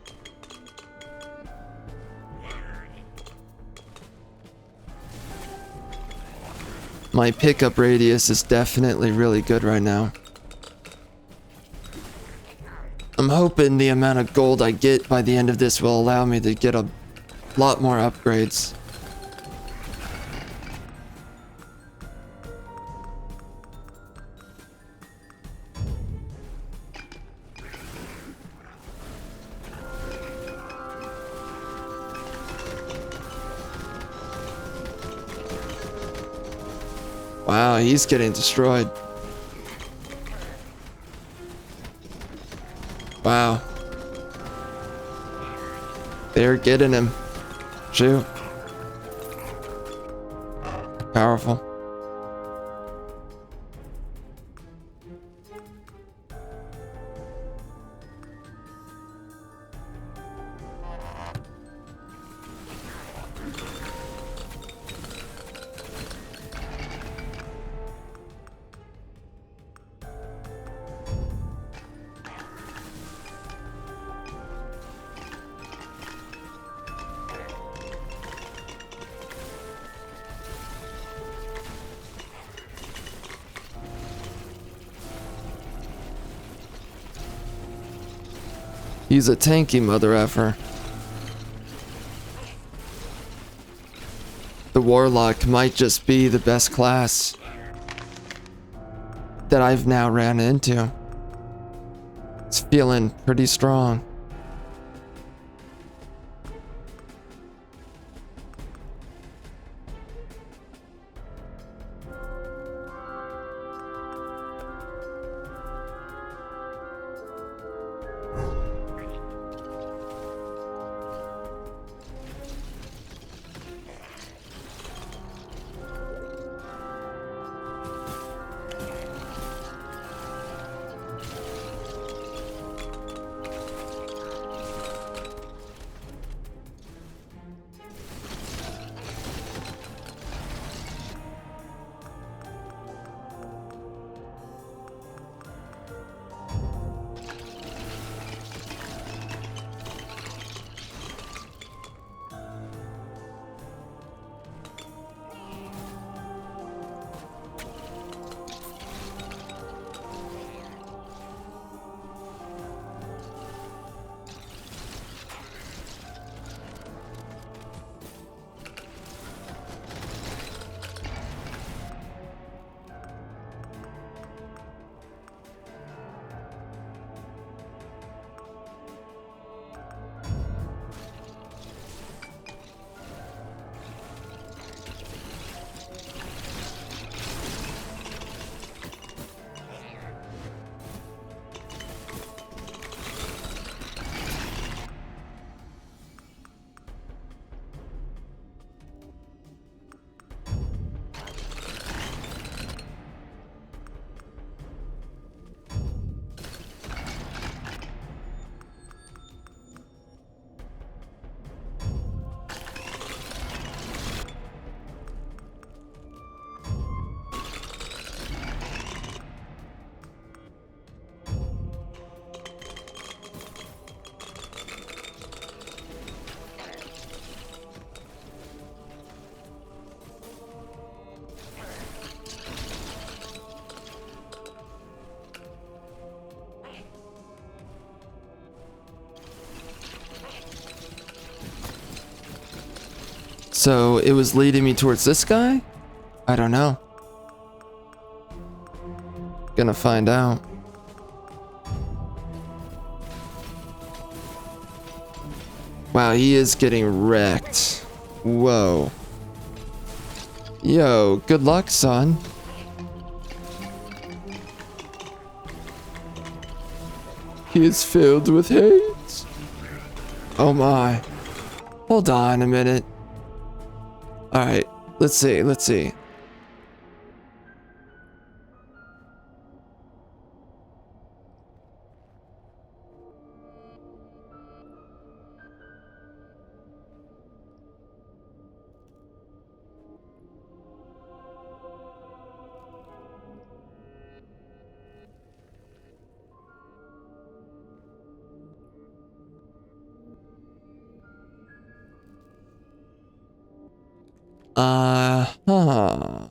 My pickup radius is definitely really good right now. I'm hoping the amount of gold I get by the end of this will allow me to get a lot more upgrades. Wow, he's getting destroyed. Wow. They're getting him. Shoot. Powerful. He's a tanky mother effer. The Warlock might just be the best class that I've now ran into. It's feeling pretty strong. So it was leading me towards this guy? I don't know. Gonna find out. Wow, he is getting wrecked. Whoa. Yo, good luck, son. He is filled with hate. Oh my. Hold on a minute. Alright, let's see. Huh.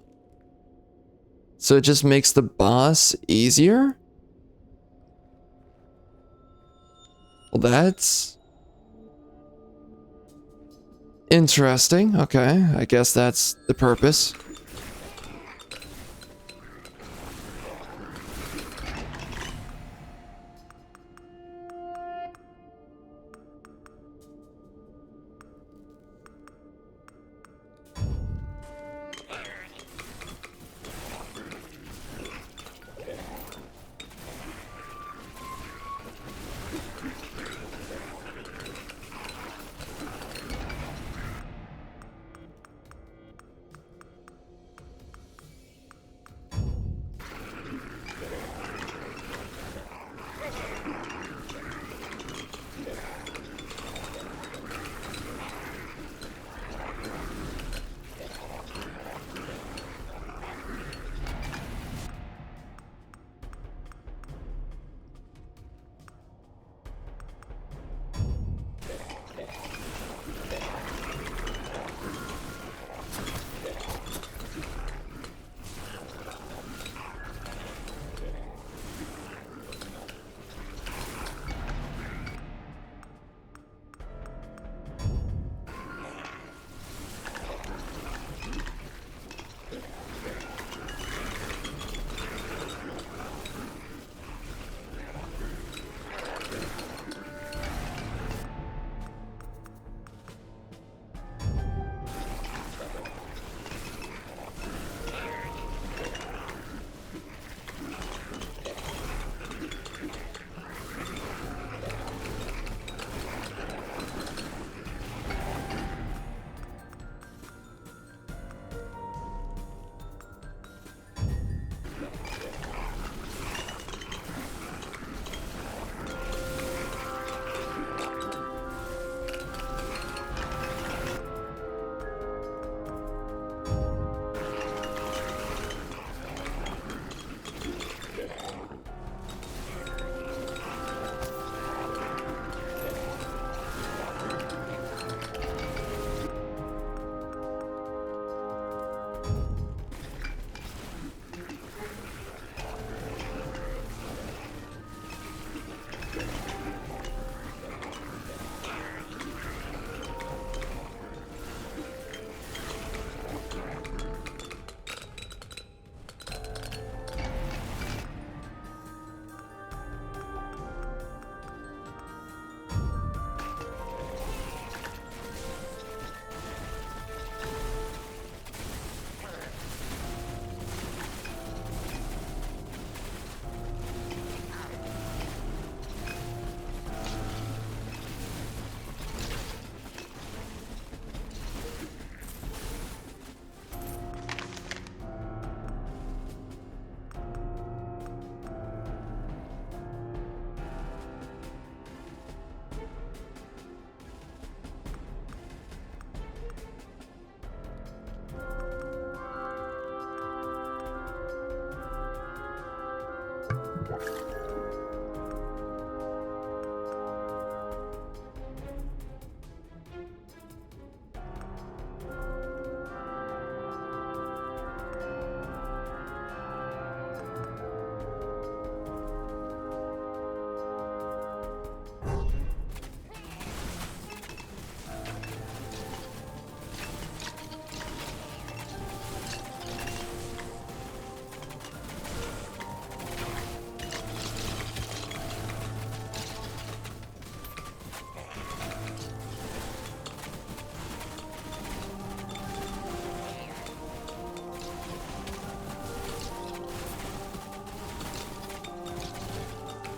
So it just makes the boss easier? Well, that's interesting. Okay, I guess that's the purpose.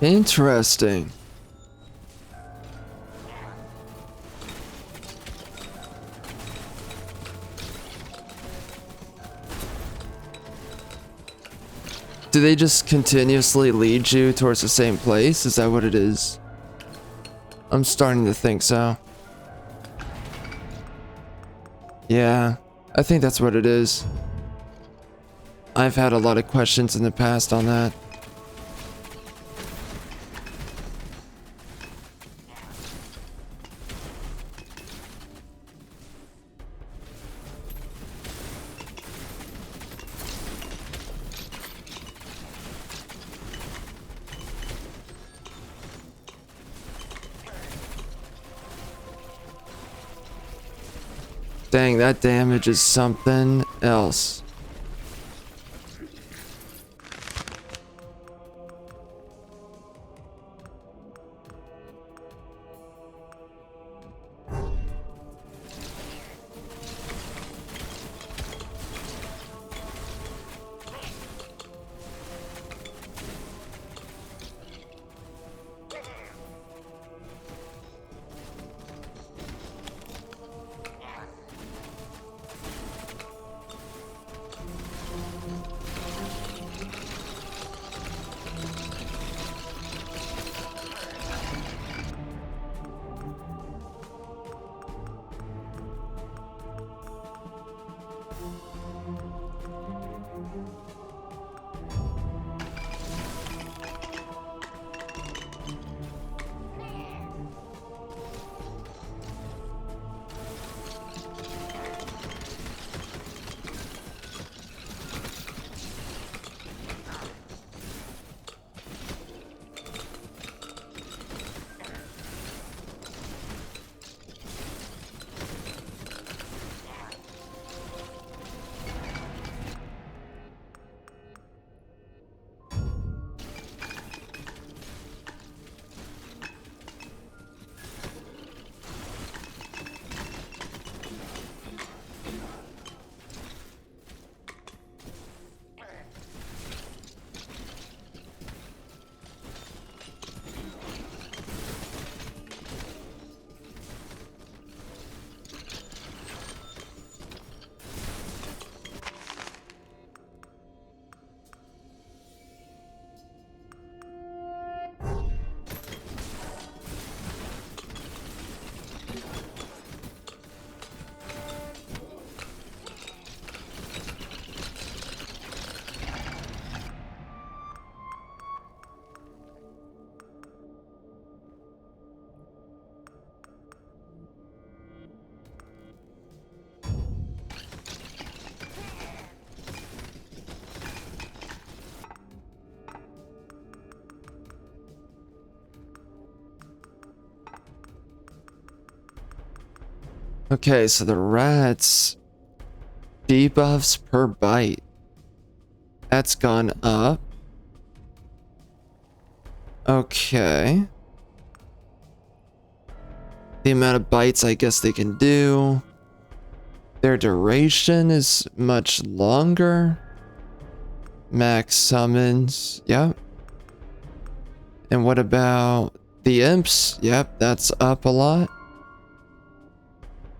Interesting. Do they just continuously lead you towards the same place? Is that what it is? I'm starting to think so. Yeah, I think that's what it is. I've had a lot of questions in the past on that. Dang, that damage is something else. Okay, so the rats debuffs per bite. That's gone up. Okay. The amount of bites I guess they can do. Their duration is much longer. Max summons. Yep. And what about the imps? Yep, that's up a lot.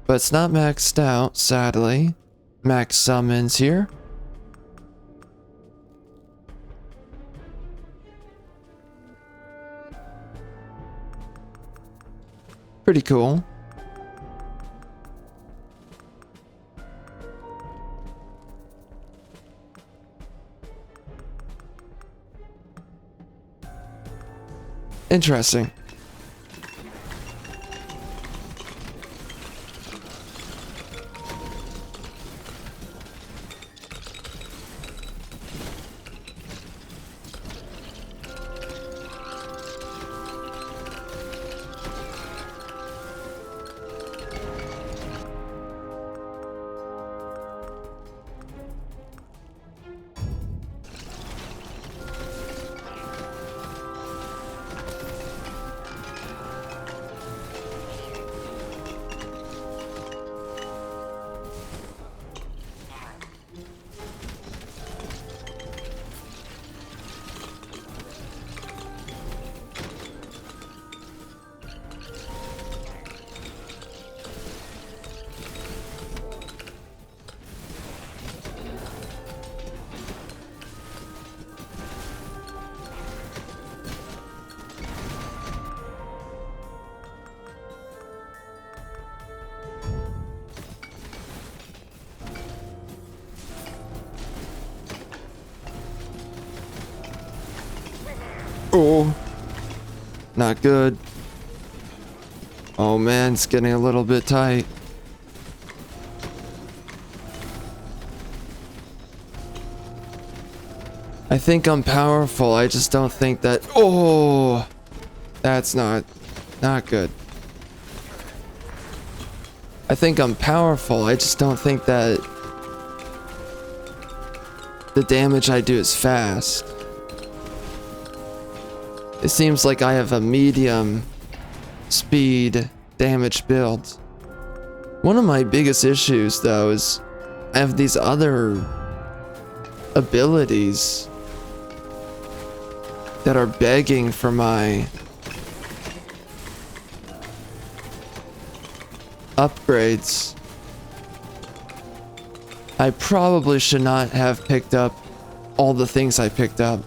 But it's not maxed out, sadly. Max summons here. Pretty cool. Interesting. Oh, not good. Oh man, it's getting a little bit tight. I think I'm powerful. I just don't think that. Oh, that's not good. I think I'm powerful. I just don't think that the damage I do is fast. It seems like I have a medium speed damage build. One of my biggest issues though is I have these other abilities that are begging for my upgrades. I probably should not have picked up all the things I picked up.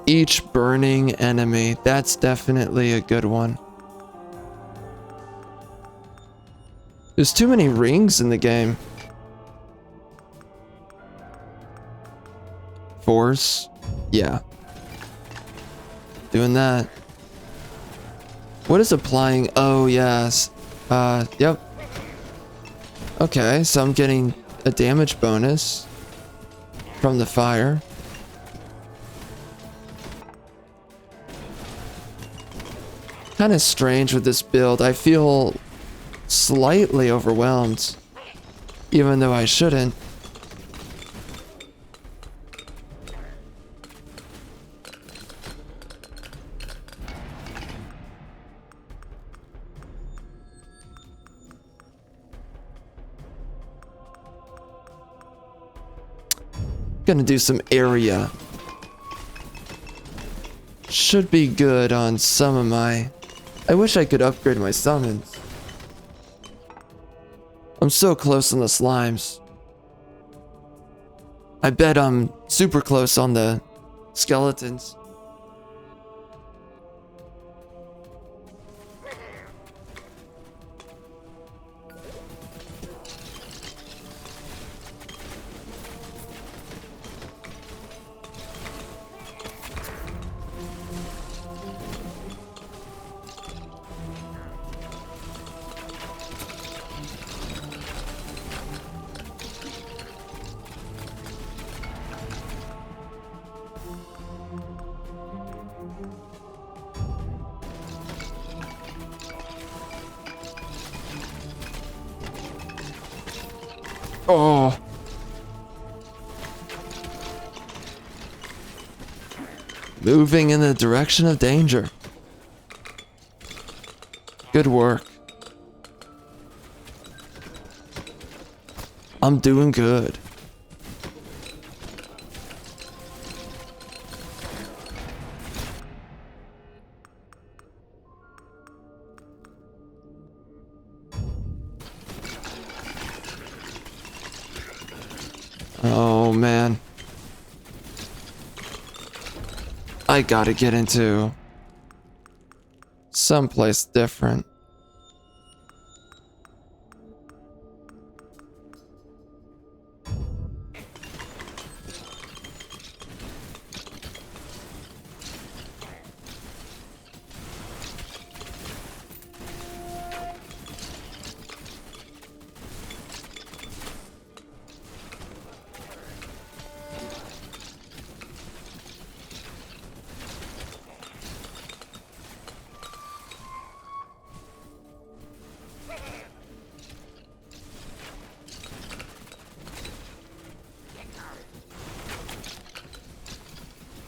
Each burning enemy, that's definitely a good one. There's too many rings in the game. Force, yeah. Doing that. What is applying? Oh, yes. Yep. Okay, so I'm getting a damage bonus from the fire. Kind of strange with this build. I feel slightly overwhelmed, even though I shouldn't. Gonna do some area. Should be good on some of my... I wish I could upgrade my summons. I'm so close on the slimes. I bet I'm super close on the skeletons. Oh. Moving in the direction of danger. Good work. I'm doing good. Oh man. I gotta get into someplace different.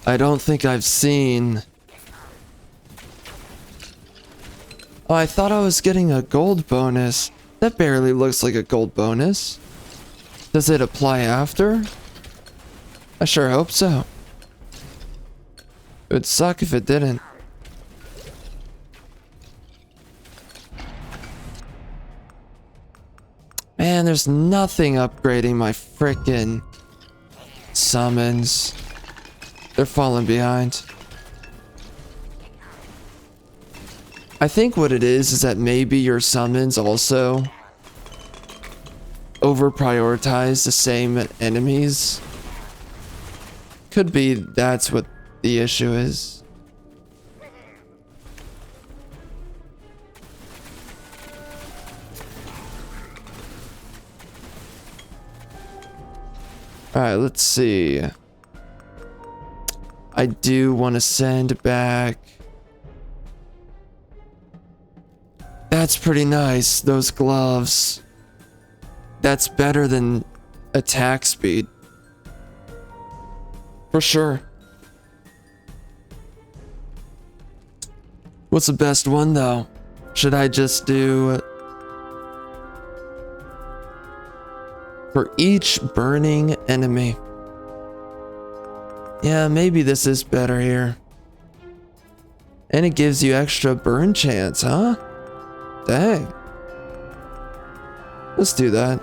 I don't think I've seen... Oh, I thought I was getting a gold bonus. That barely looks like a gold bonus. Does it apply after? I sure hope so. It would suck if it didn't. Man, there's nothing upgrading my frickin' summons. They're falling behind. I think what it is that maybe your summons also over prioritize the same enemies. Could be that's what the issue is. Alright, let's see. I do want to send back. That's pretty nice, those gloves. That's better than attack speed. For sure. What's the best one though? Should I just do... For each burning enemy. Yeah, maybe this is better here. And it gives you extra burn chance, huh? Dang. Let's do that.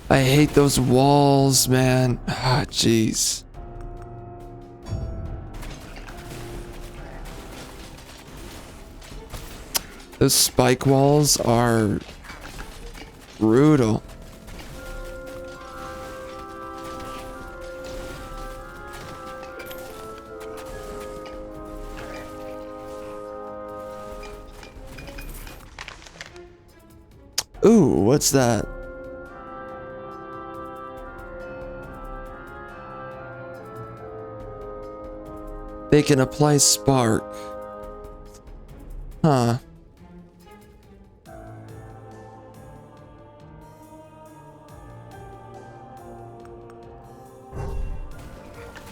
I hate those walls, man. Ah, jeez. Those spike walls are brutal. Ooh, what's that? They can apply spark. Huh.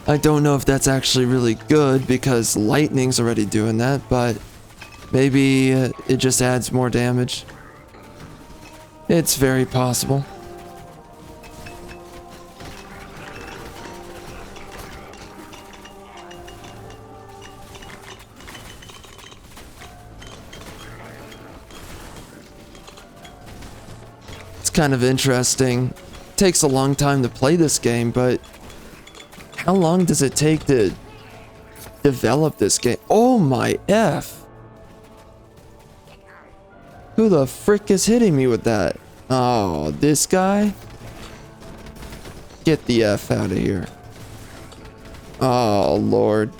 I don't know if that's actually really good because lightning's already doing that, but maybe it just adds more damage. It's very possible. Kind of interesting. Takes a long time to play this game, but how long does it take to develop this game? Oh my F. Who the frick is hitting me with that? Oh, this guy? Get the F out of here. Oh, Lord.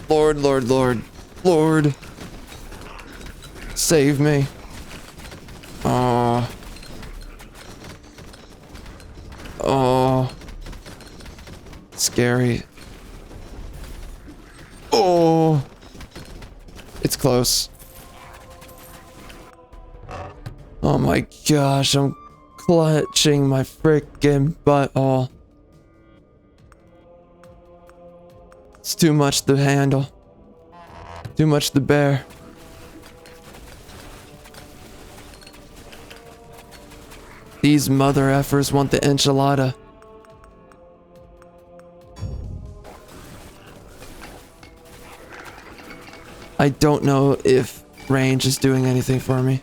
Lord, Lord, Lord. Lord. Save me. Oh. Oh. Scary. Oh. It's close. Oh my gosh, I'm clutching my frickin' butthole. It's too much to handle. Too much to bear. These mother effers want the enchilada. I don't know if range is doing anything for me.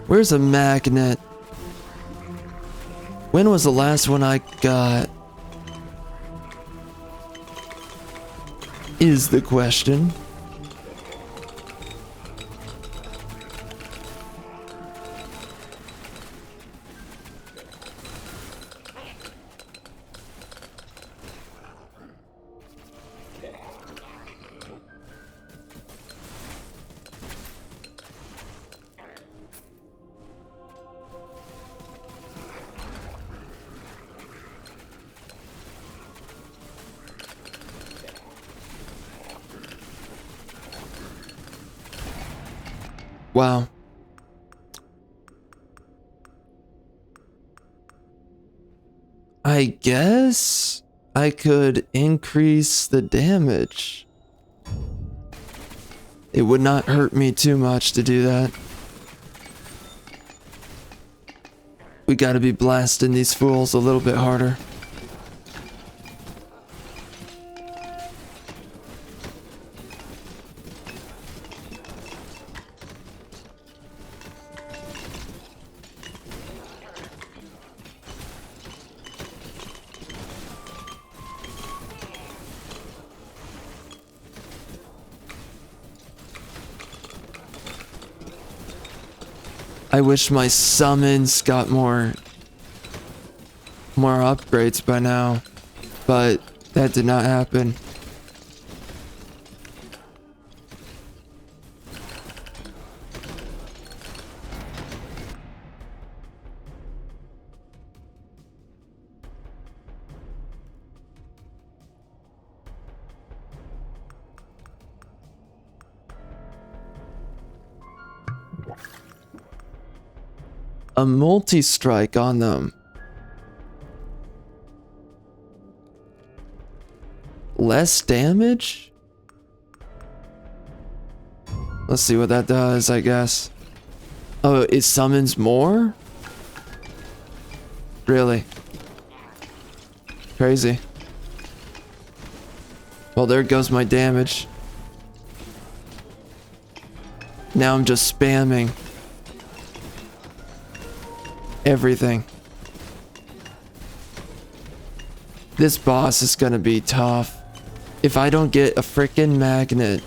Where's a magnet? When was the last one I got? Is the question. Wow. I guess I could increase the damage. It would not hurt me too much to do that. We gotta be blasting these fools a little bit harder. I wish my summons got more upgrades by now, but that did not happen. A multi-strike on them. Less damage? Let's see what that does, I guess. Oh, it summons more? Really? Crazy. Well, there goes my damage. Now I'm just spamming everything. This boss is gonna be tough. If I don't get a frickin' magnet,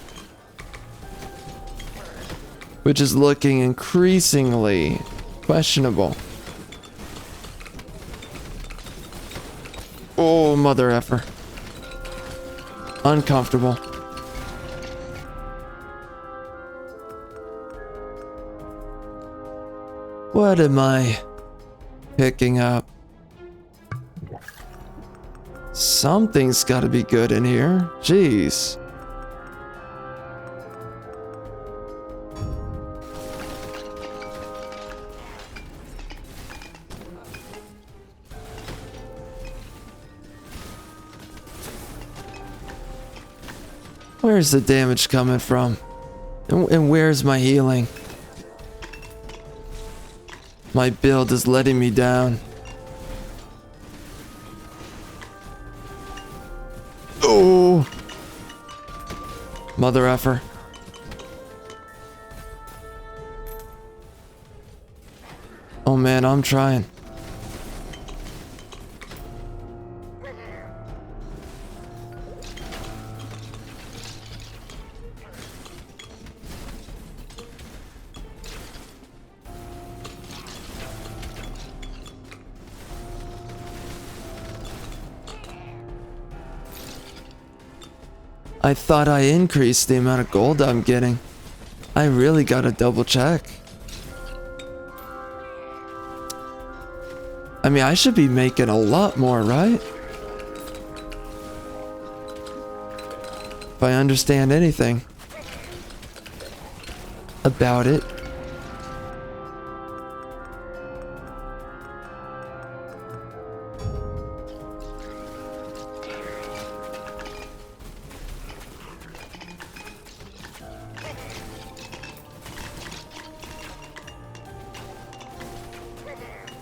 which is looking increasingly questionable. Oh, mother effer. Uncomfortable. What am I picking up? Something's gotta be good in here. Jeez. Where's the damage coming from? And where's my healing? My build is letting me down. Oh! Mother effer. Oh man, I'm trying. I thought I increased the amount of gold I'm getting. I really gotta double check. I mean, I should be making a lot more, right? If I understand anything about it.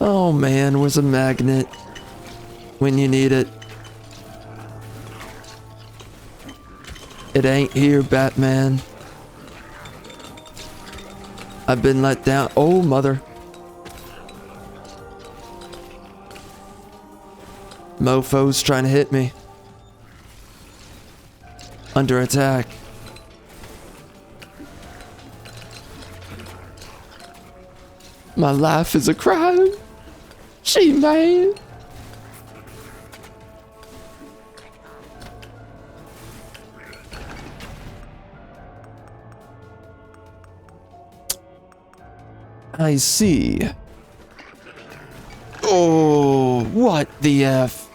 Oh man, where's a magnet when you need it? It ain't here, Batman. I've been let down. Oh, mother. Mofo's trying to hit me. Under attack. My life is a crime. She man. I see. Oh, what the F?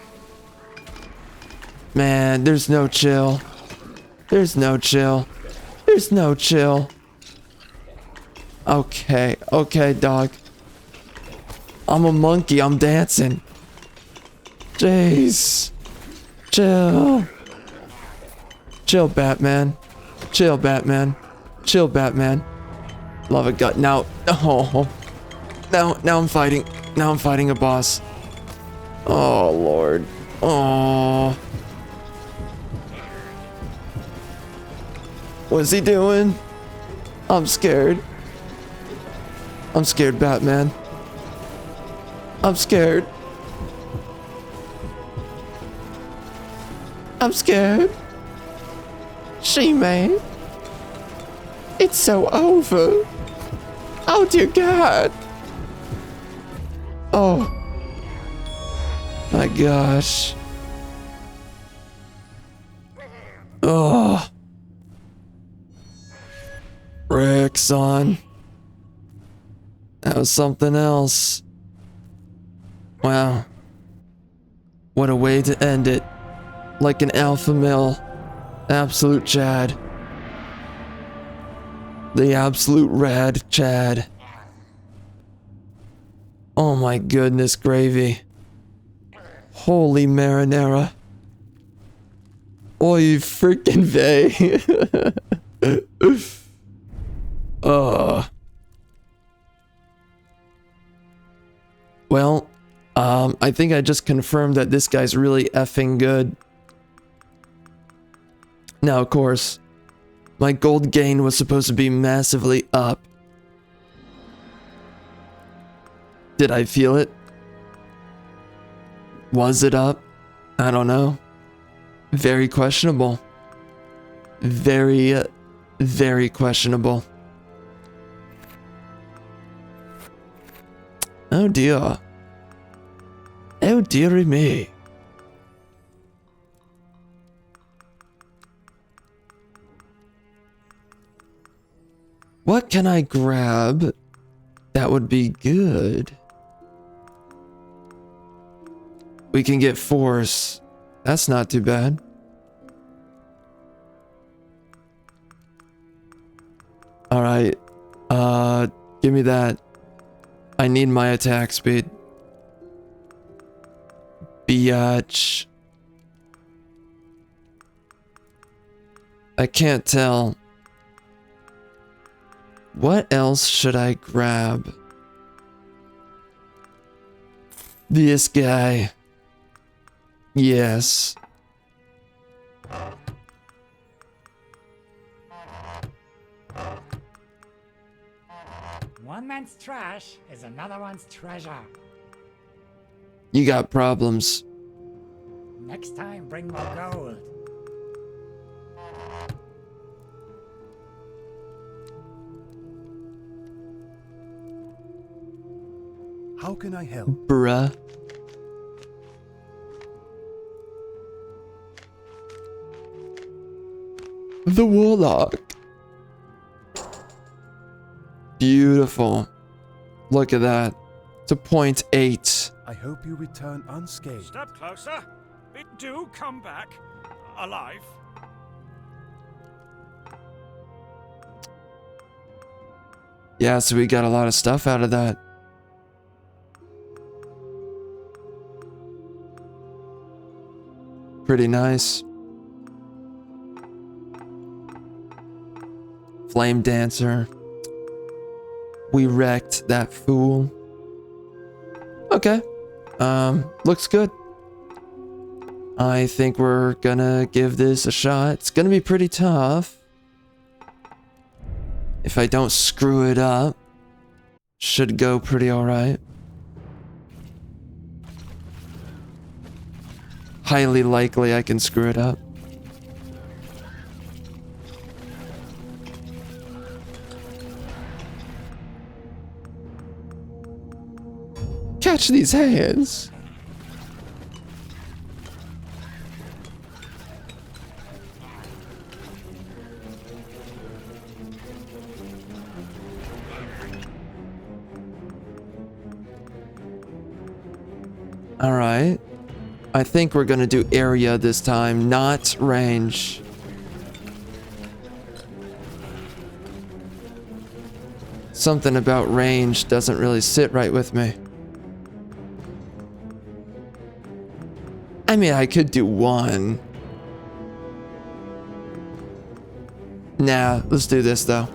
Man, there's no chill. There's no chill. There's no chill. Okay, okay, dog. I'm a monkey, I'm dancing. Jeez. Chill. Chill, Batman. Chill, Batman. Chill, Batman. Love a gut. Now, oh. Now I'm fighting. Now I'm fighting a boss. Oh, Lord. Oh. What's he doing? I'm scared. I'm scared, Batman. I'm scared. I'm scared. She-Man. It's so over. Oh, dear God. Oh. My gosh. Oh. Rick, son. That was something else. Wow. What a way to end it. Like an alpha male. Absolute Chad. The absolute rad Chad. Oh my goodness, gravy. Holy marinara. Oy freaking vey. Well, I think I just confirmed that this guy's really effing good. Now, of course, my gold gain was supposed to be massively up. Did I feel it? Was it up? I don't know. Very questionable. Very, very questionable. Oh dear. Oh dearie me. What can I grab that would be good? We can get force. That's not too bad. Alright. Give me that. I need my attack speed. Biatch. I can't tell. What else should I grab? This guy. Yes. One man's trash is another one's treasure. You got problems. Next time, bring more gold. How can I help? Bruh. The Warlock. Beautiful. Look at that. It's a 0.8. I hope you return unscathed. Step closer. Do come back. Alive. Yeah, so we got a lot of stuff out of that. Pretty nice. Flame Dancer. We wrecked that fool. Okay. Looks good. I think we're gonna give this a shot. It's gonna be pretty tough. If I don't screw it up, should go pretty alright. Highly likely I can screw it up. Catch these hands. All right. I think we're gonna do area this time, not range. Something about range doesn't really sit right with me. I mean, I could do one. Nah, let's do this though.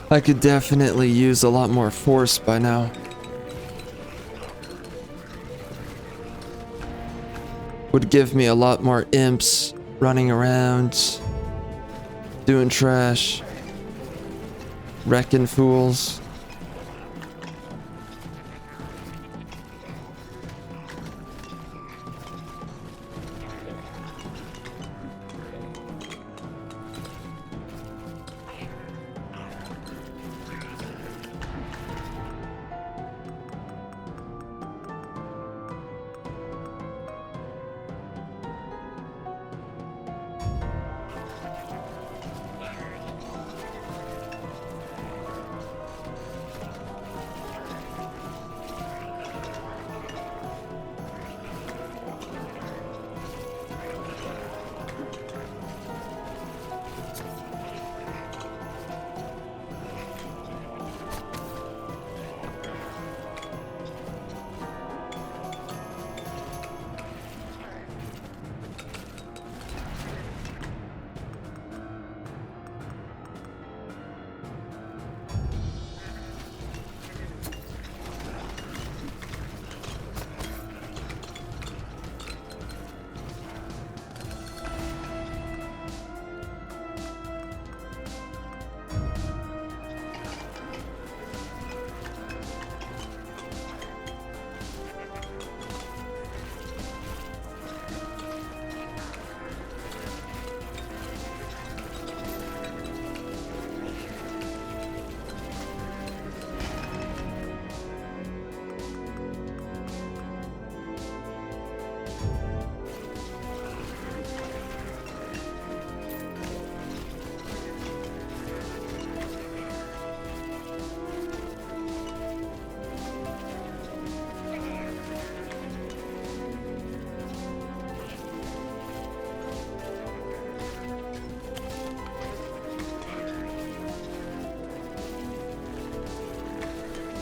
I could definitely use a lot more force by now. Would give me a lot more imps running around, doing trash, wrecking fools.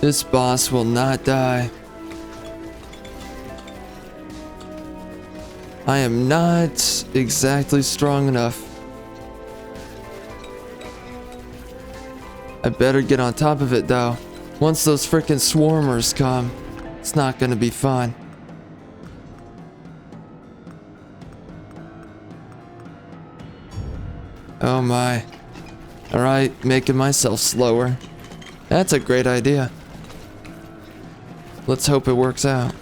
This boss will not die. I am not exactly strong enough. I better get on top of it though. Once those frickin' swarmers come, it's not gonna be fun. Oh my. Alright, making myself slower. That's a great idea. Let's hope it works out.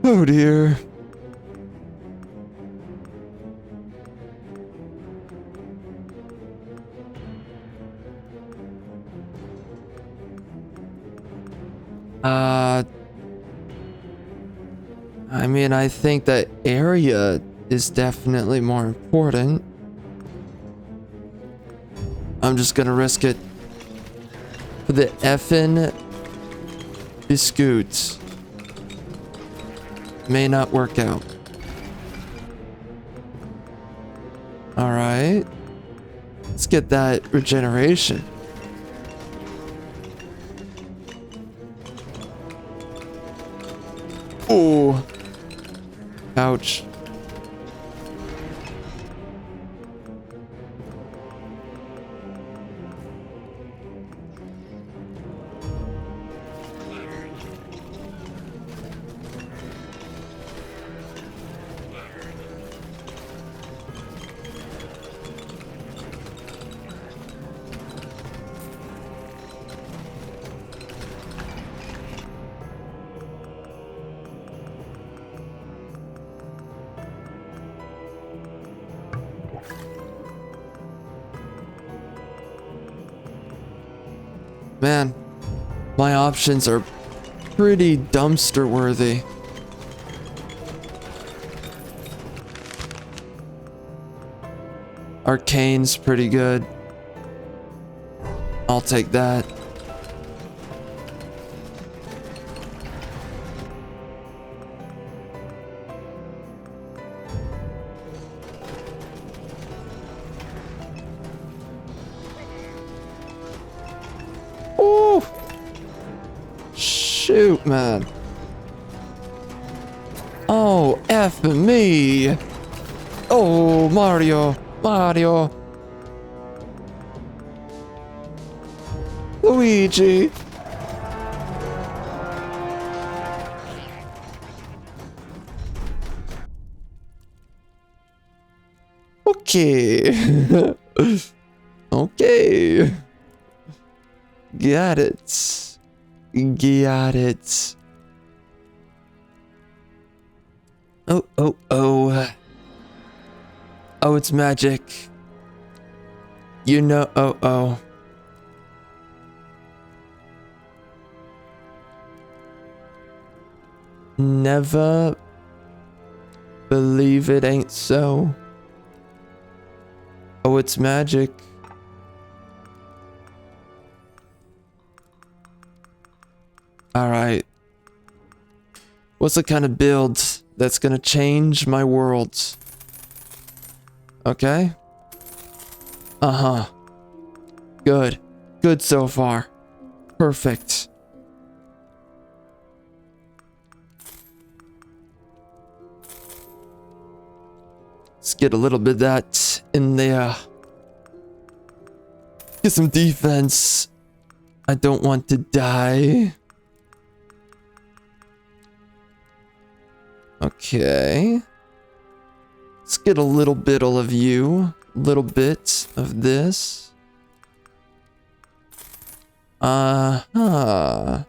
Oh dear. I mean, I think that area is definitely more important. I'm just gonna risk it for the effin' biscuits. May not work out. Alright. Let's get that regeneration. Oh. Ouch. Man, my options are pretty dumpster worthy. Arcane's pretty good. I'll take that. Shoot, man. Oh, F me. Oh, Mario. Mario. Luigi. Okay. Okay. Got it. Got it. Oh, oh, oh. Oh, it's magic. You know, oh, oh. Never believe it ain't so. Oh, it's magic. Alright. What's the kind of build that's gonna change my world? Okay. Uh-huh. Good. Good so far. Perfect. get a little bit of that in there. Get some defense. I don't want to die. Okay. Let's get a little bit of you. Little bit of this. Uh-huh.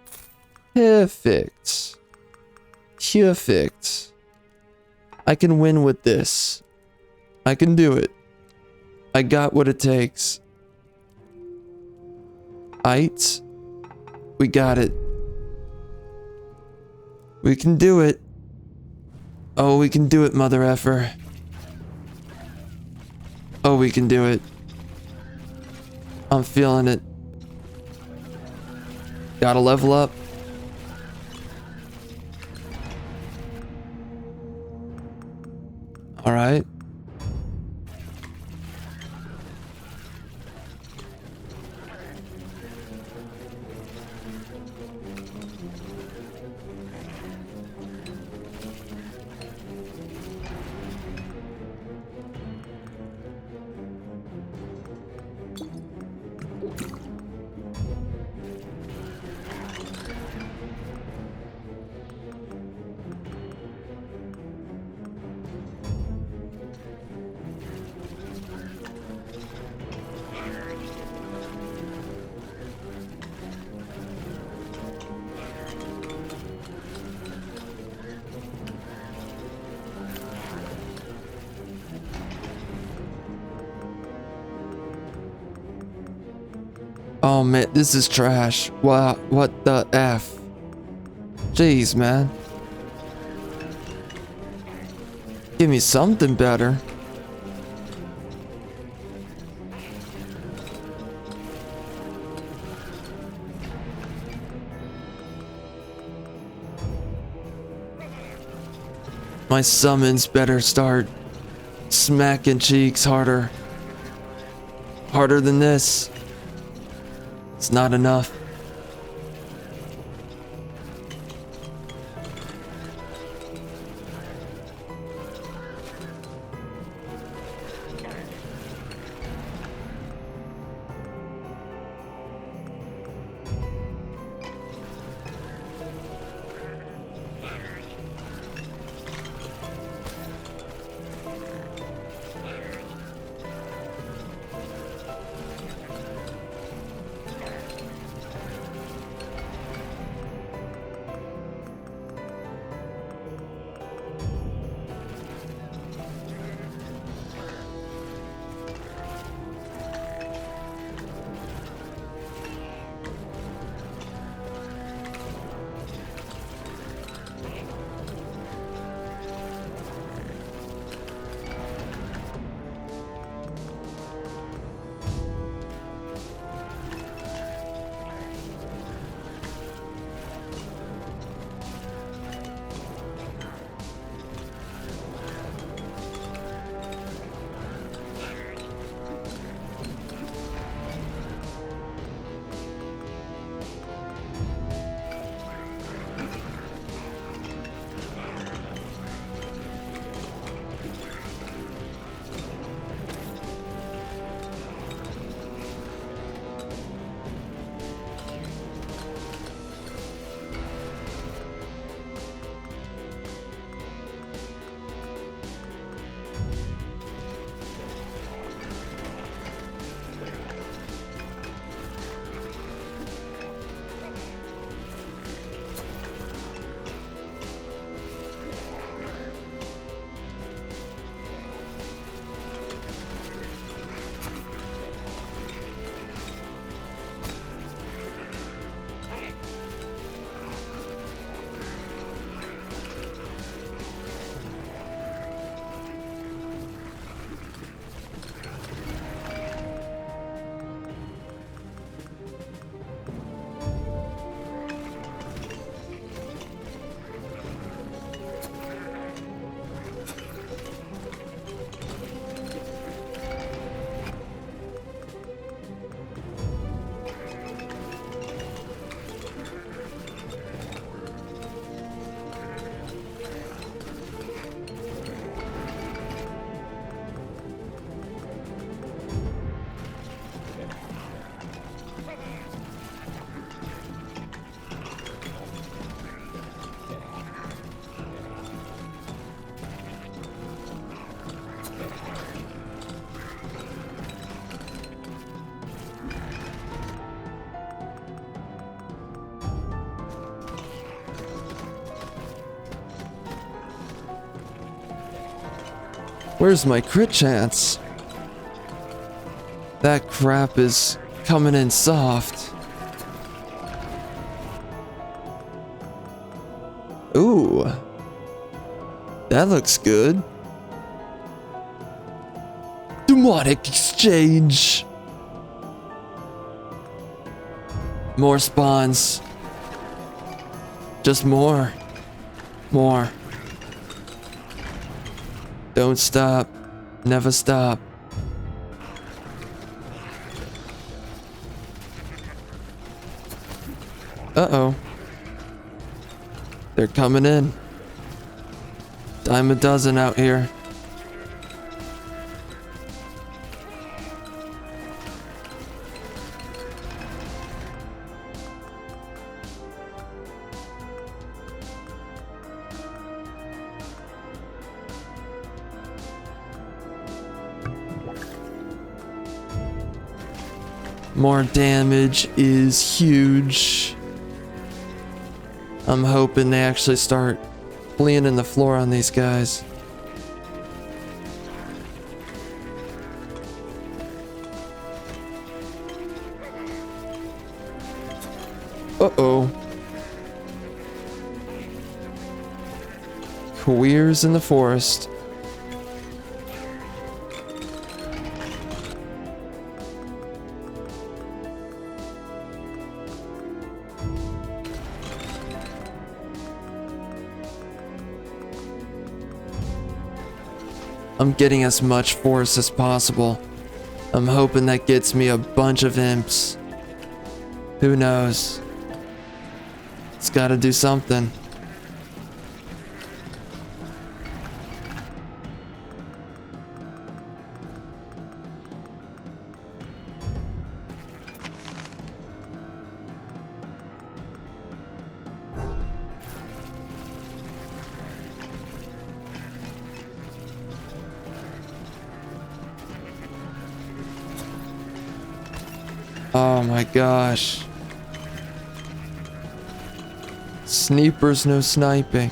Perfect. Perfect. I can win with this. I can do it. I got what it takes. Aight. We got it. We can do it. Oh, we can do it, mother effer. Oh, we can do it. I'm feeling it. Gotta level up. All right. Oh man, this is trash. Wow, what the F? Jeez, man. Give me something better. My summons better start smacking cheeks harder. Harder than this. It's not enough. Where's my crit chance? That crap is coming in soft. Ooh. That looks good. Demonic exchange. More spawns. Just more. More. Don't stop. Never stop. Uh-oh. They're coming in. Dime a dozen out here. More damage is huge. I'm hoping they actually start fleeing in the floor on these guys. Uh-oh. Queers in the forest. I'm getting as much force as possible. I'm hoping that gets me a bunch of imps. Who knows? It's gotta do something. Oh my gosh. Sneepers, no sniping.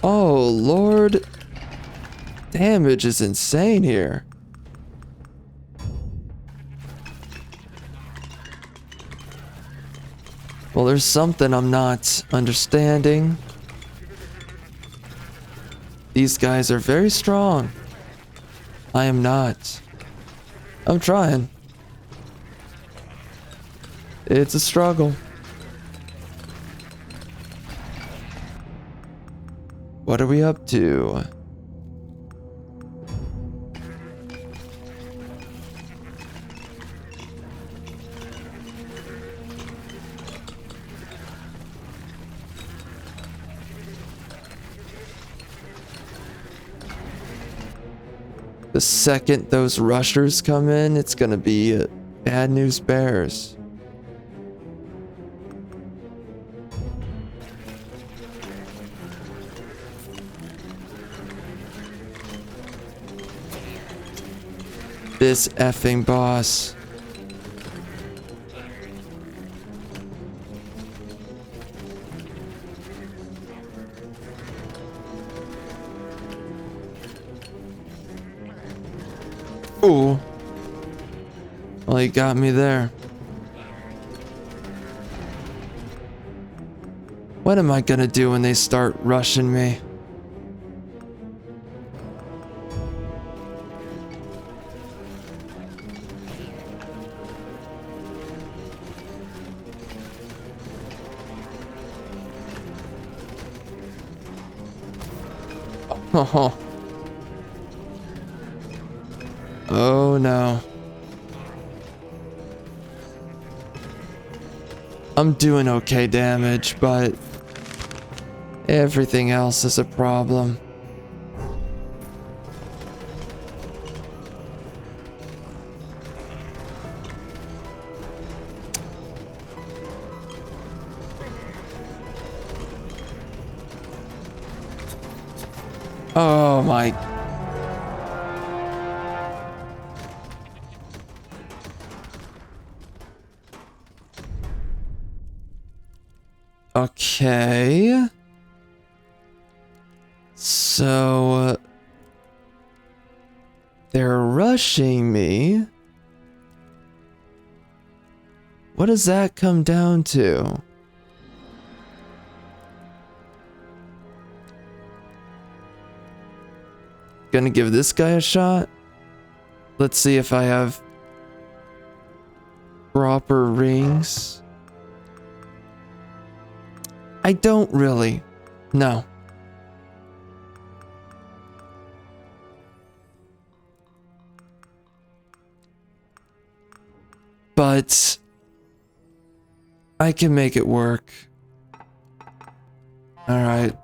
Oh Lord. Damage is insane here. Well, there's something I'm not understanding. These guys are very strong. I am not. I'm trying. It's a struggle. What are we up to? The second those rushers come in, it's gonna be bad news bears. This effing boss. Ooh. Well, he got me there. What am I gonna do when they start rushing me? Oh. Oh no. I'm doing okay damage, but everything else is a problem. Oh my. Okay. So they're rushing me. What does that come down to? Gonna give this guy a shot. Let's see if I have proper rings. I don't really. No. But I can make it work. All right.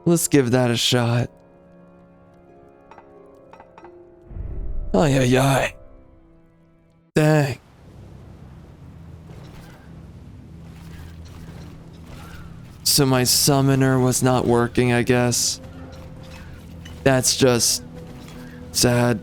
Let's give that a shot. Oh, yeah. Dang. So my summoner was not working, I guess. That's just sad.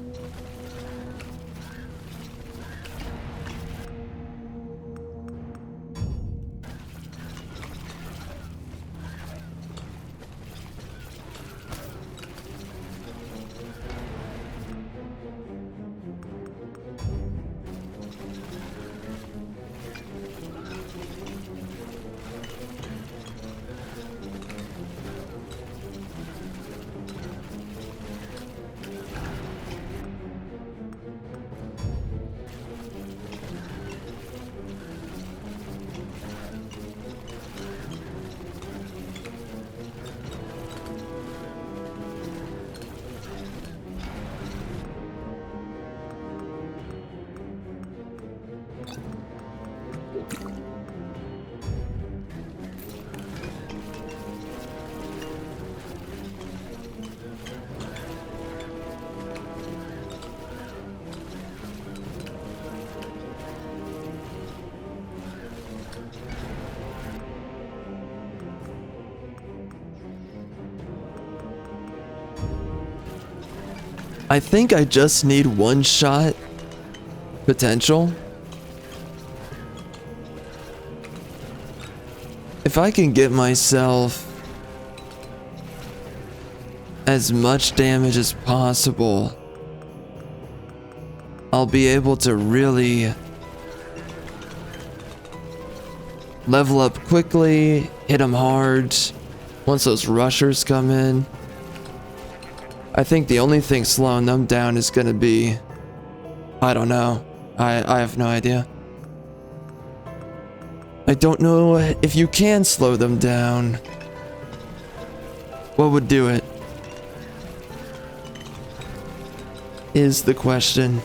I think I just need one shot potential. If I can get myself as much damage as possible, I'll be able to really level up quickly, hit them hard once those rushers come in. I think the only thing slowing them down is gonna be, I don't know. I have no idea. I don't know if you can slow them down. What would do it? Is the question.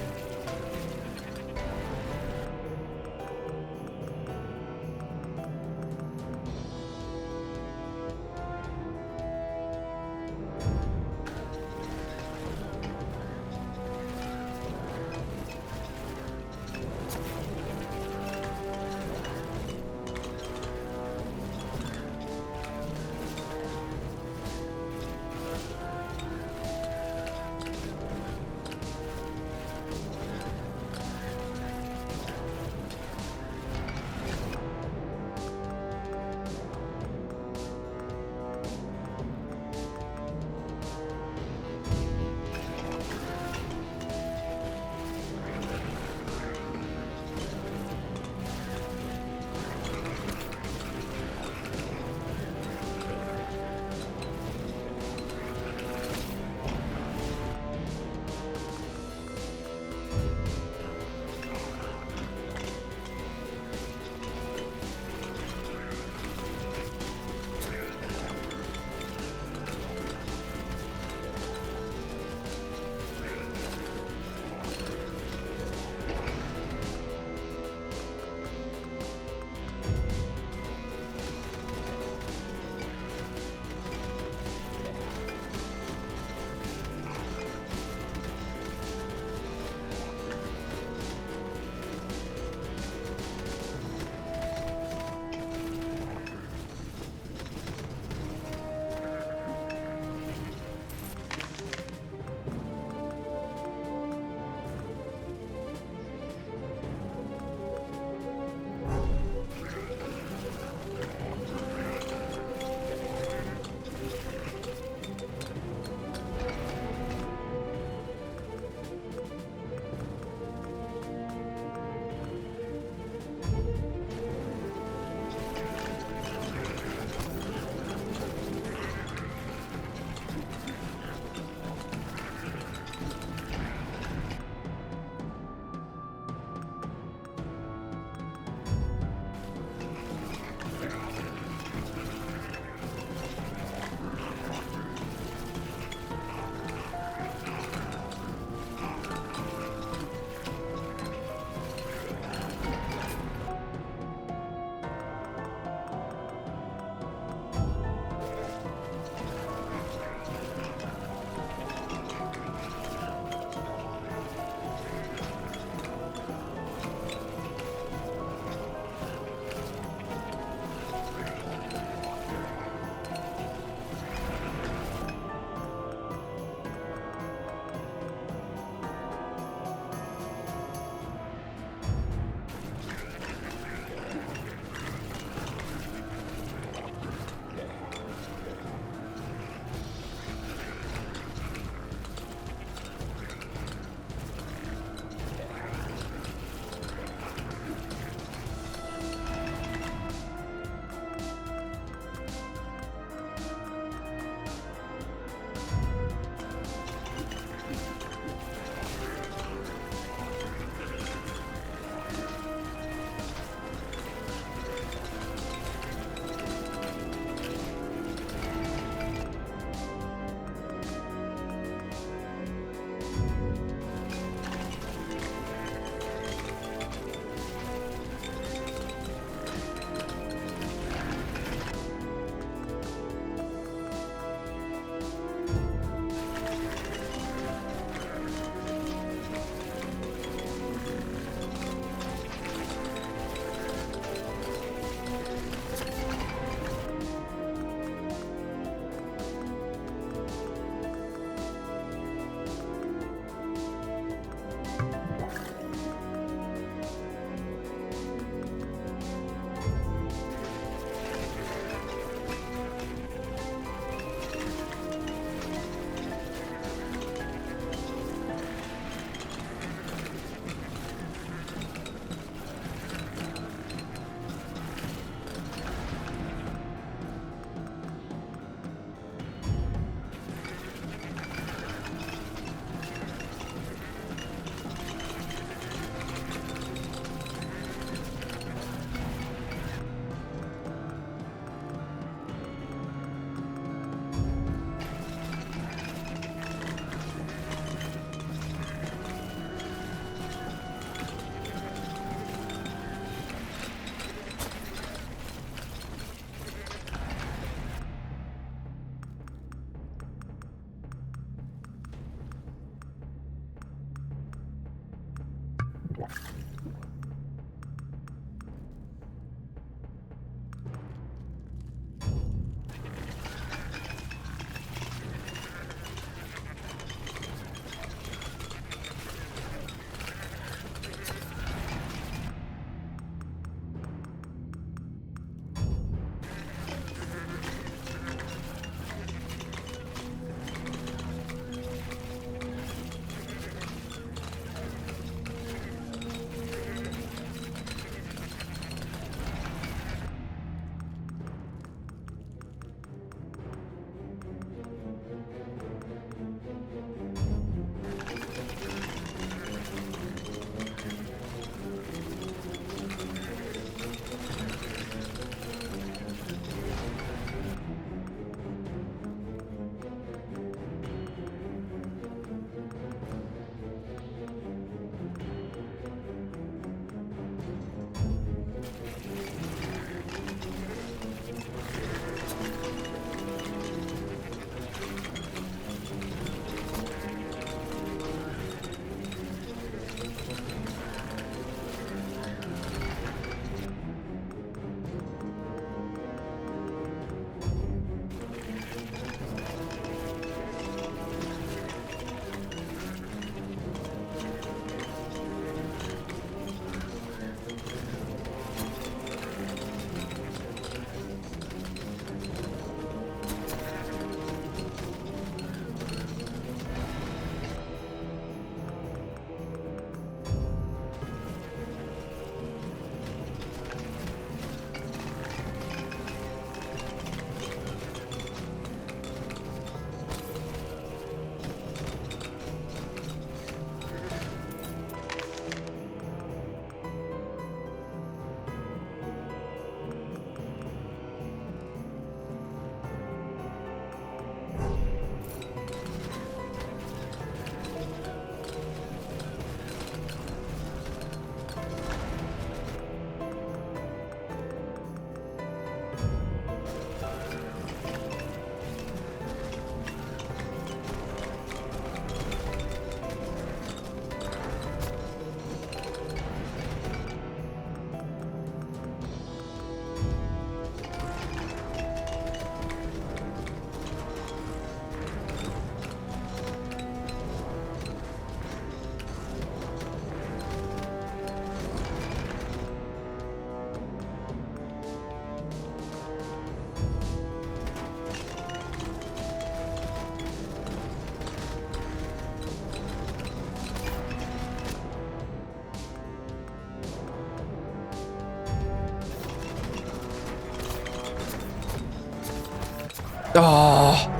Oh.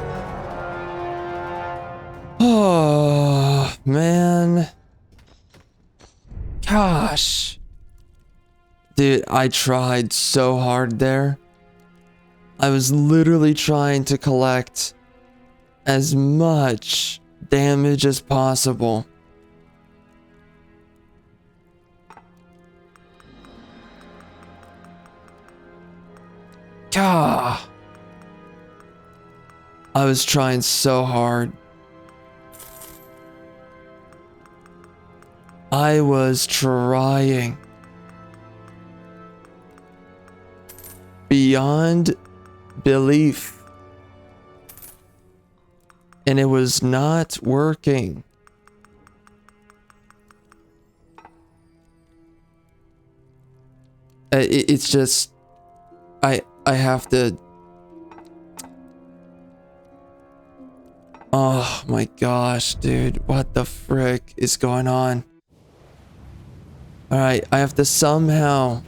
Oh, man. Gosh. Dude, I tried so hard there. I was literally trying to collect as much damage as possible. God. I was trying so hard. I was trying beyond belief, and it was not working. It's just I have to. Oh my gosh, dude, what the frick is going on? All right, I have to somehow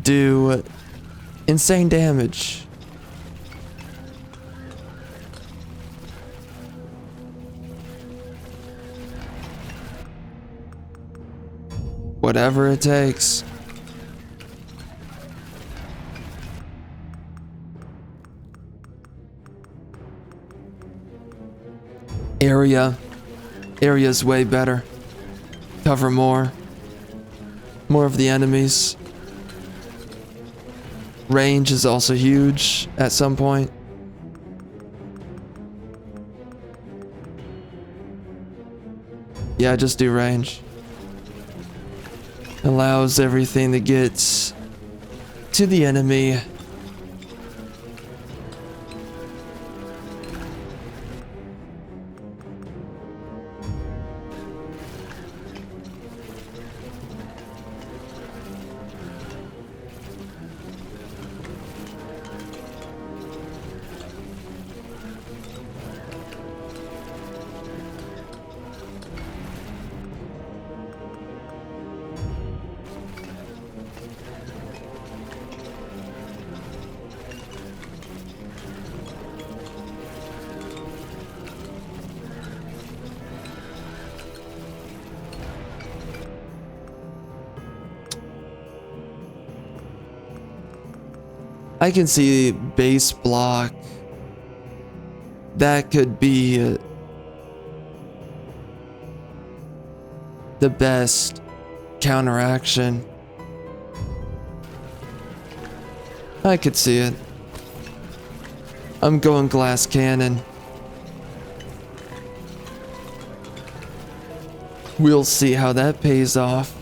do insane damage. Whatever it takes. Area's way better. Cover more of the enemies. Range is also huge at some point. Yeah, just do range. Allows everything to get to the enemy. I can see base block. That could be the best counteraction. I could see it. I'm going glass cannon. We'll see how that pays off.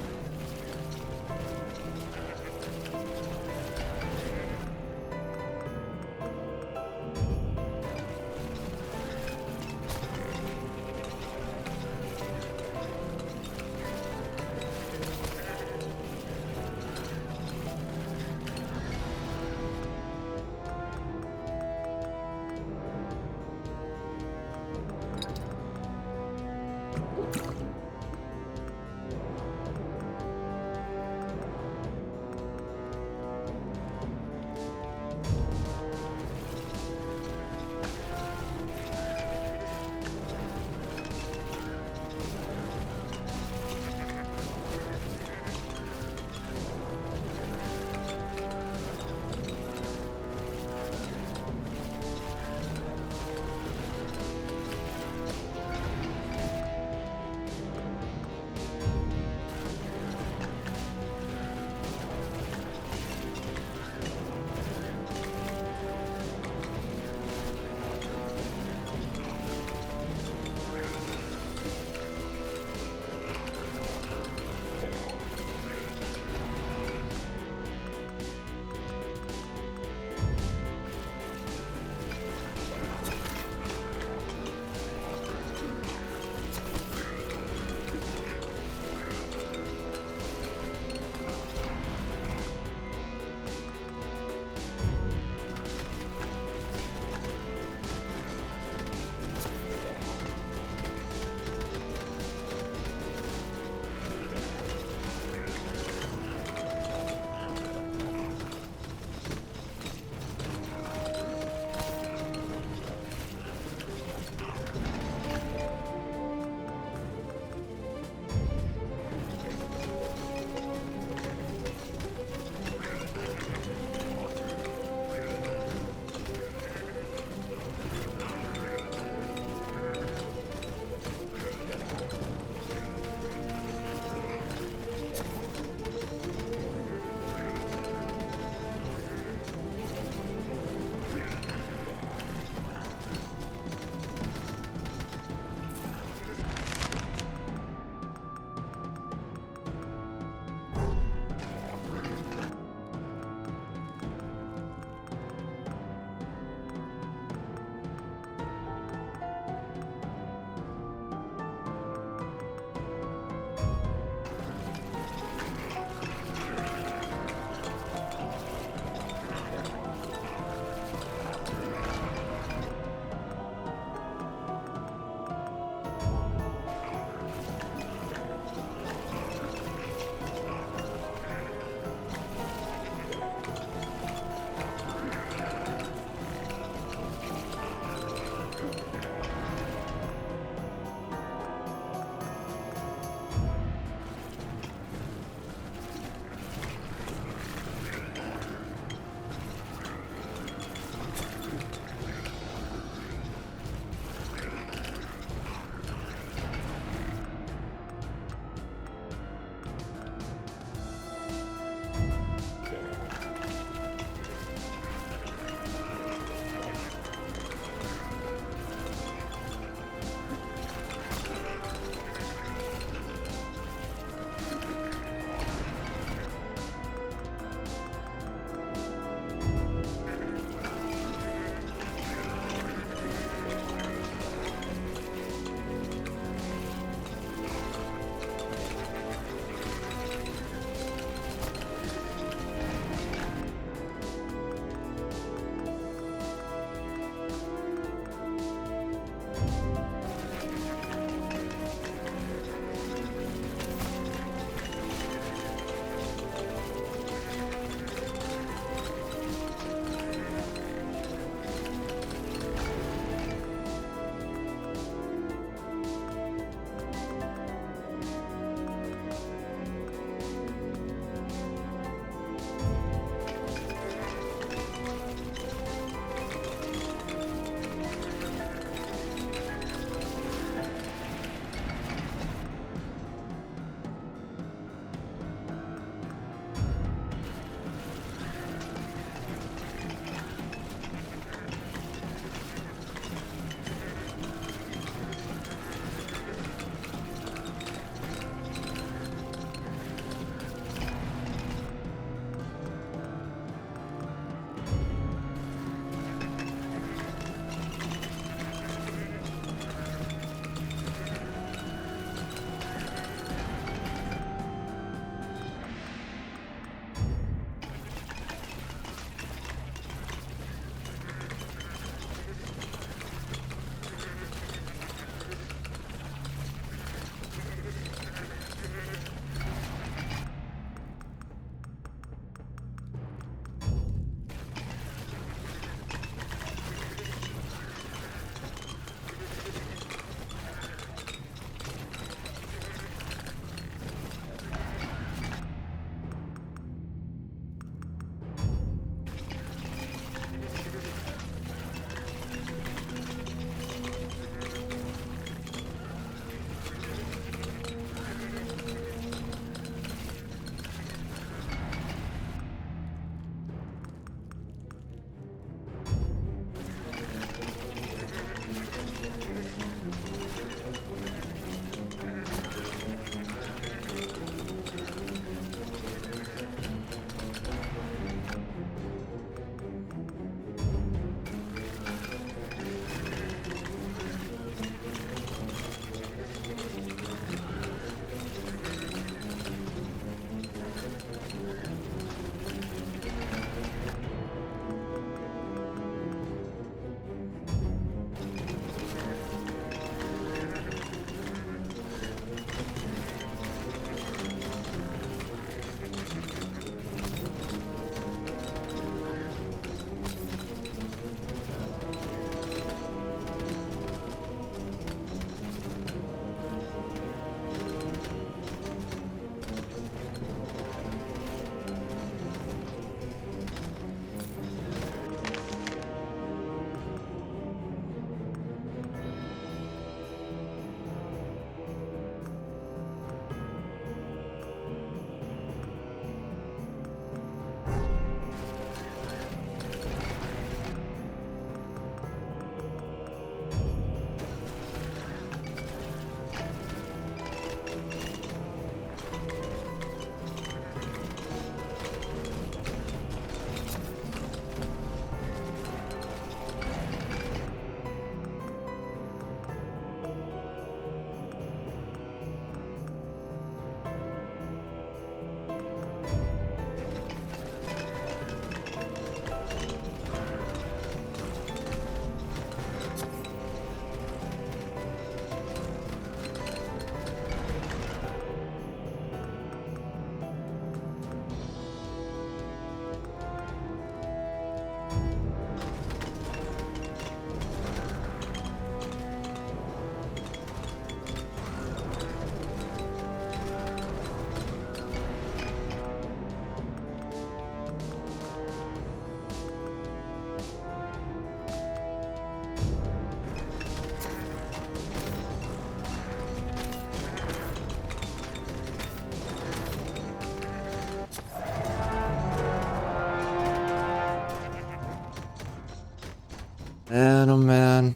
Man, oh man.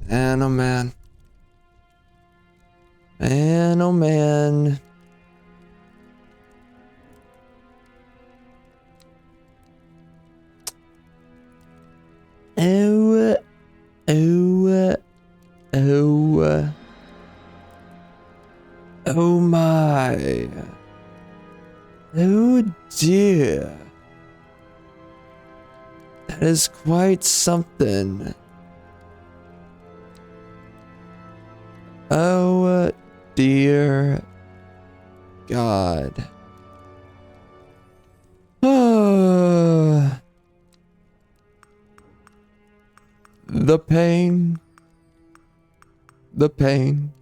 Man, oh man. Man, oh man. Oh, oh, oh, oh my. Oh dear. That is quite something. Oh dear God. The pain. The pain.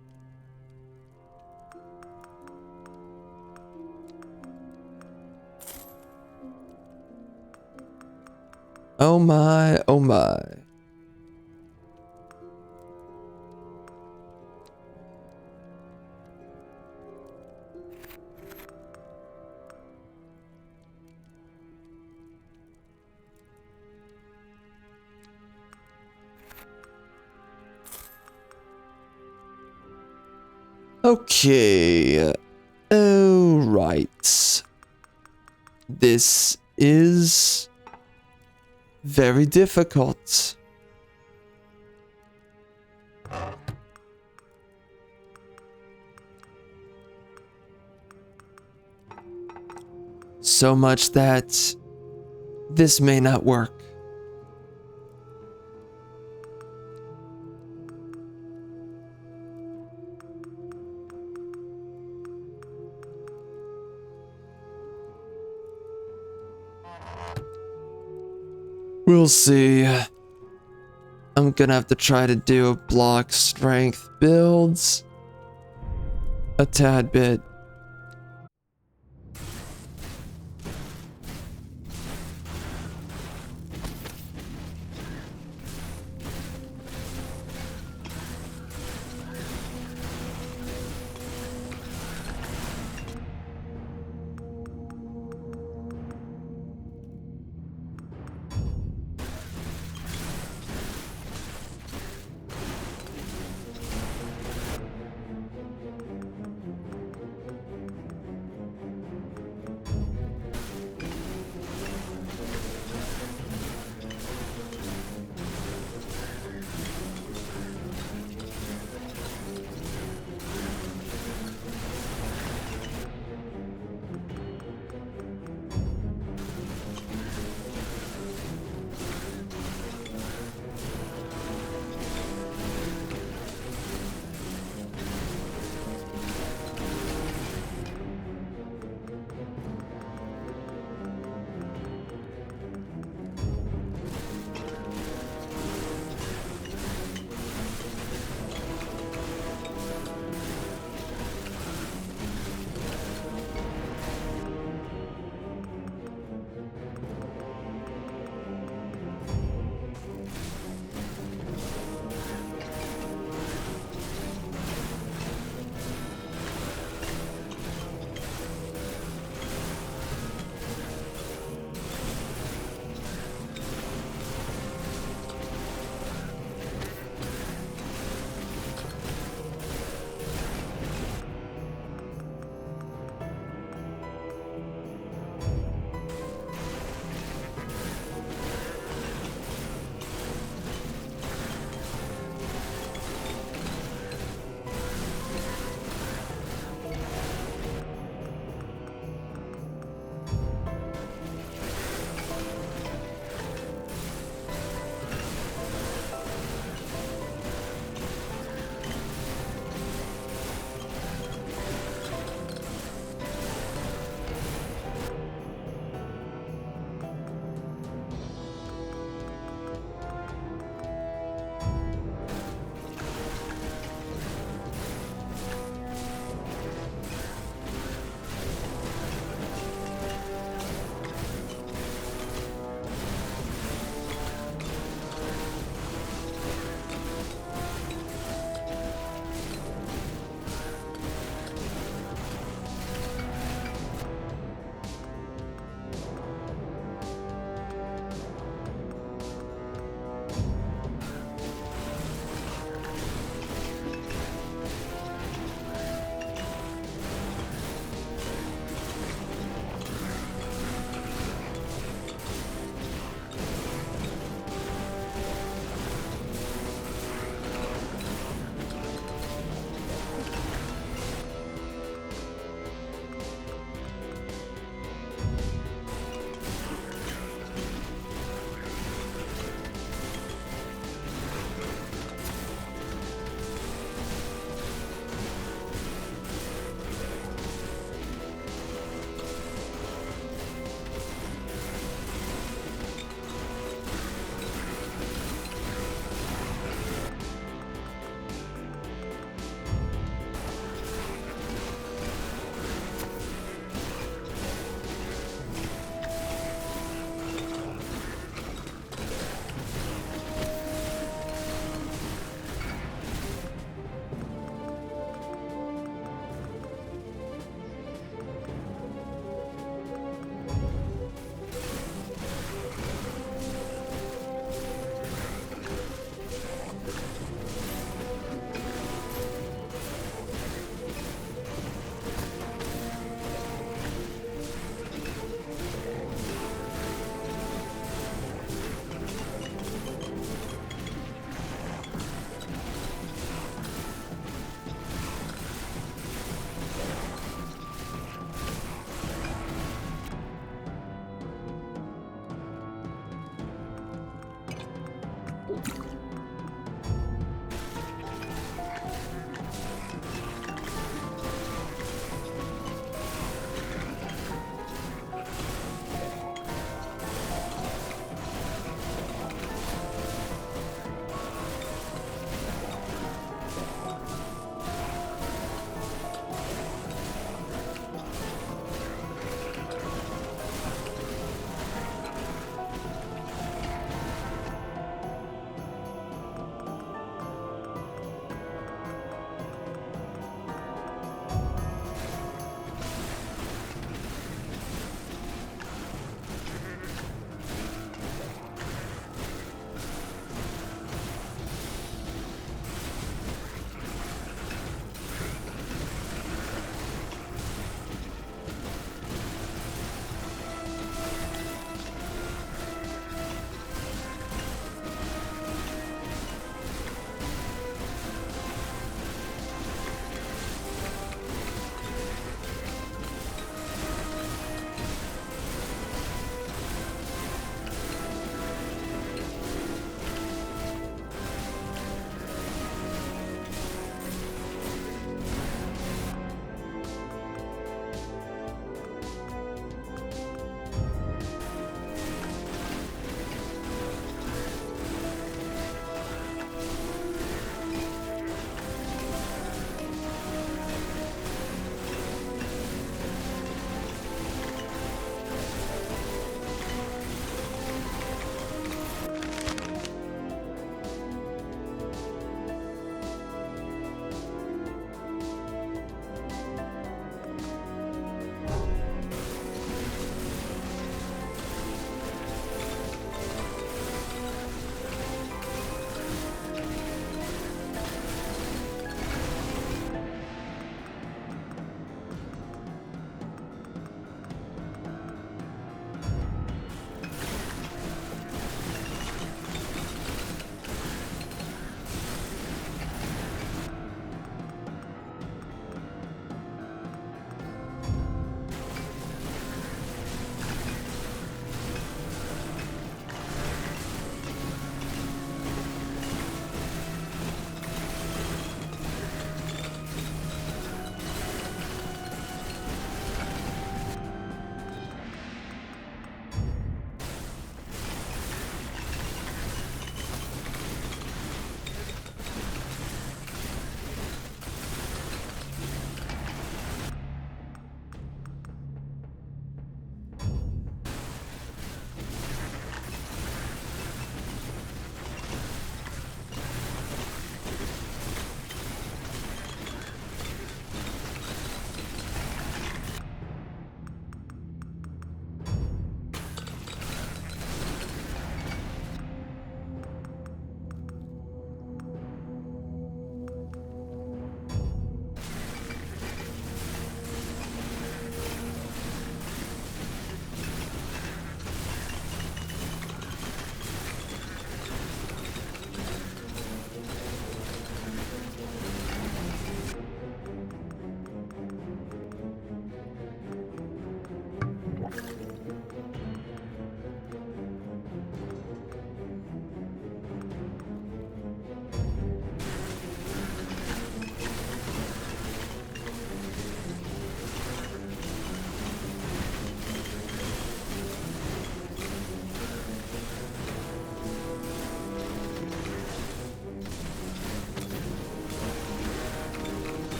Oh my, oh my. Okay. All right. This is very difficult. So much that this may not work. We'll see. I'm gonna have to try to do a block strength builds a tad bit.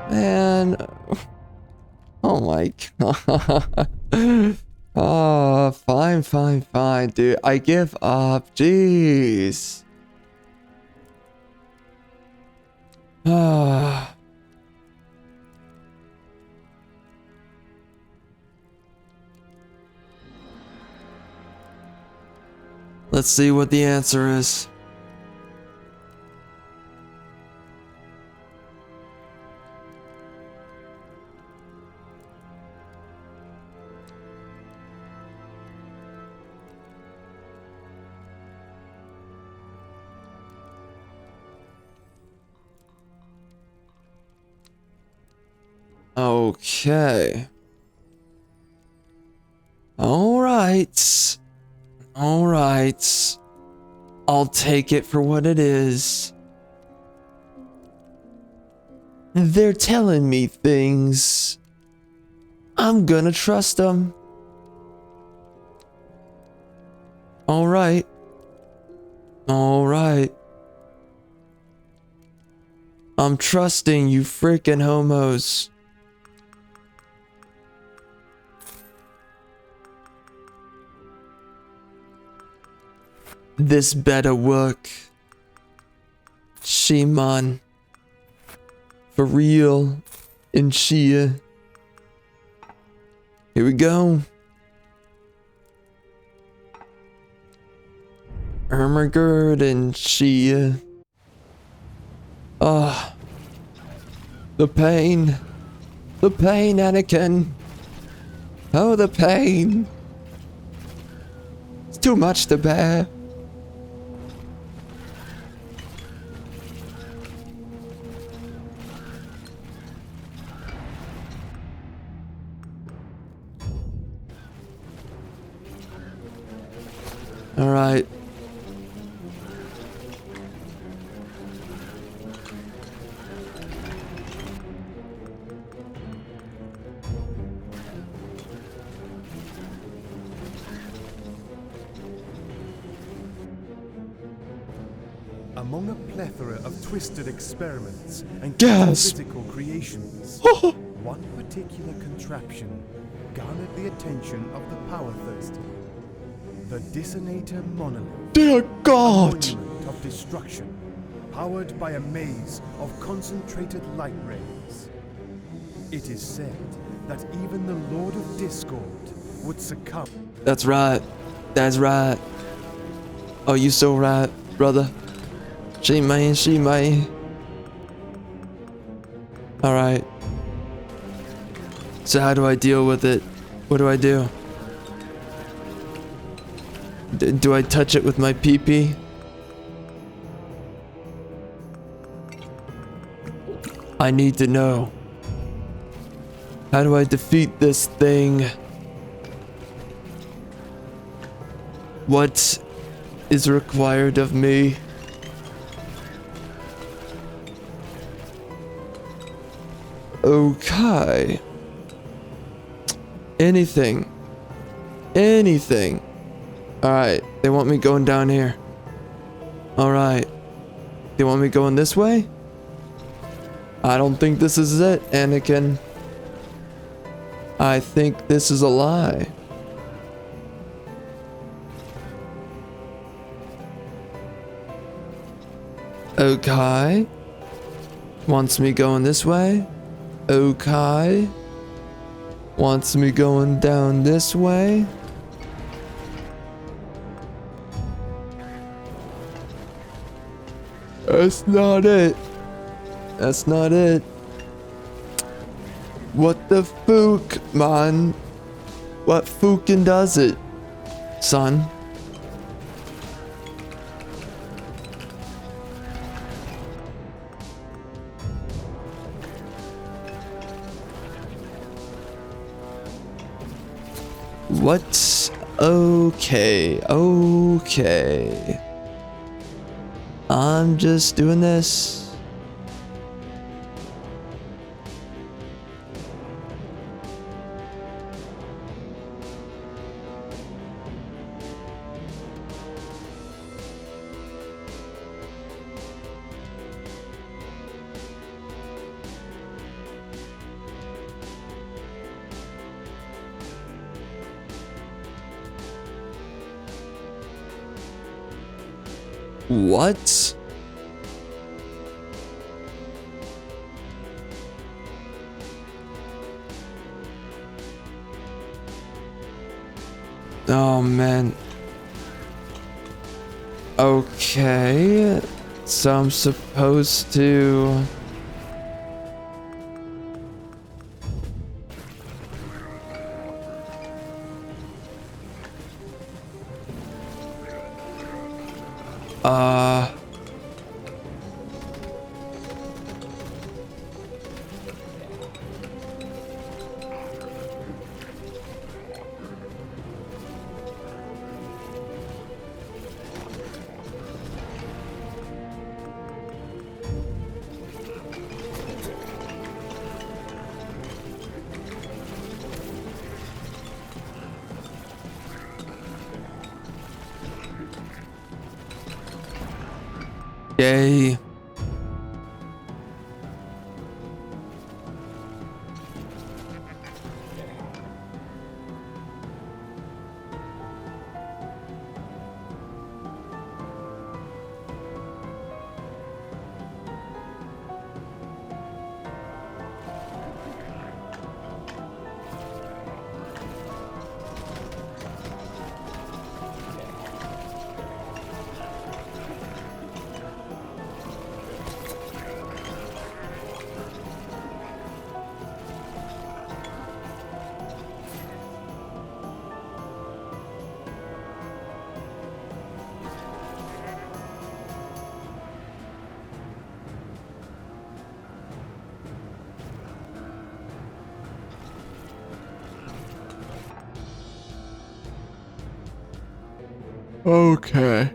Man. Oh my god. Oh, fine, dude. I give up. Jeez. Ah. Let's see what the answer is. Okay. Alright. Alright. I'll take it for what it is. They're telling me things. I'm gonna trust them. Alright. Alright. I'm trusting you freaking homos. This better work. She-man. For real. In Shia. Here we go. Ermagerd and Shia. Ah. The pain. The pain, Anakin. Oh, the pain. It's too much to bear. All right. Among a plethora of twisted experiments and Gasp. physical creations, one particular contraption garnered the attention of the power-thirsty. The Dissonator Monolith. Dear A God. monument of destruction, powered by a maze of concentrated light rays. It is said that even the Lord of Discord would succumb. That's right. That's right. Oh, you so right, brother. She may. Alright. So how do I deal with it? What do I do? Do I touch it with my pee-pee? I need to know. How do I defeat this thing? What is required of me? Okay. Anything. Alright, they want me going down here. Alright. They want me going this way? I don't think this is it, Anakin. I think this is a lie. Okay. Wants me going this way? Okay. Wants me going down this way? That's not it. That's not it. What the fook, man? What fookin' does it, son? What? Okay. I'm just doing this. What? Oh man. Okay. So I'm supposed to... Yay. Okay.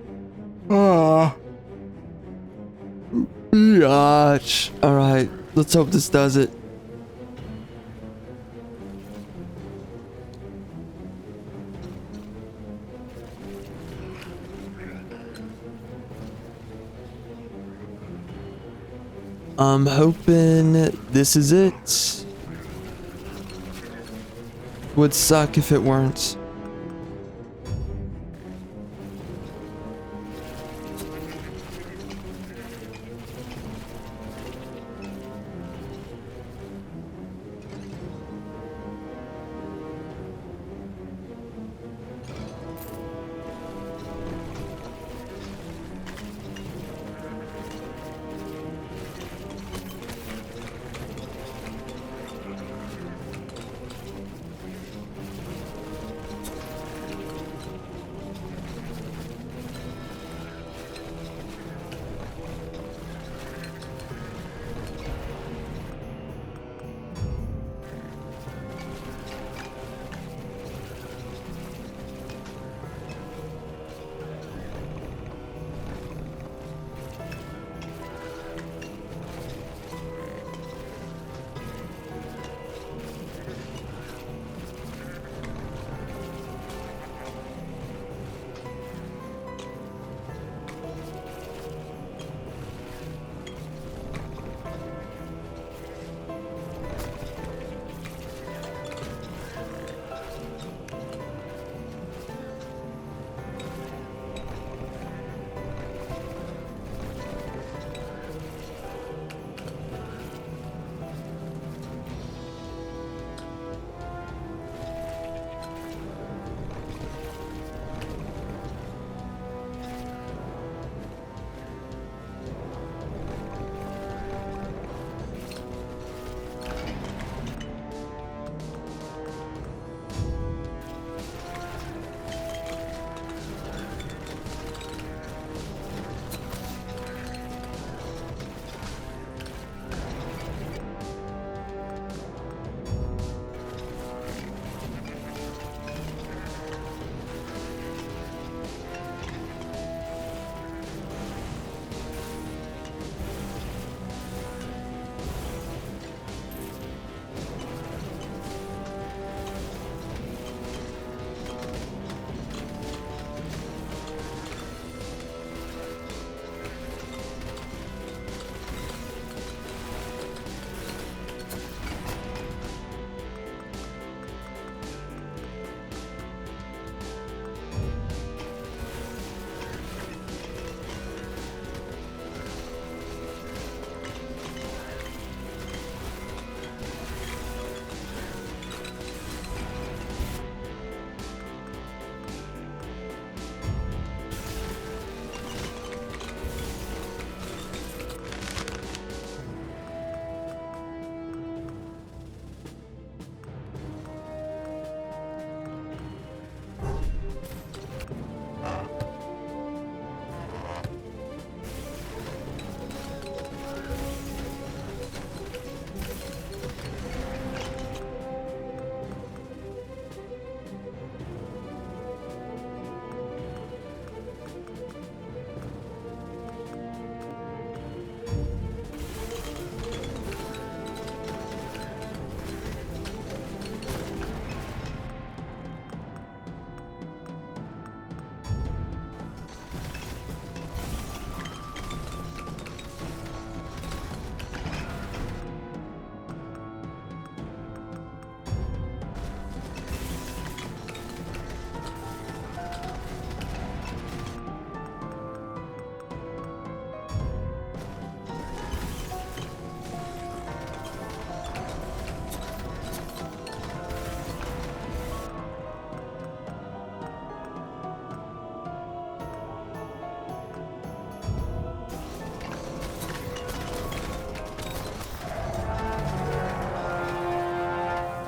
Biatch. Alright, let's hope this does it. I'm hoping this is it. Would suck if it weren't.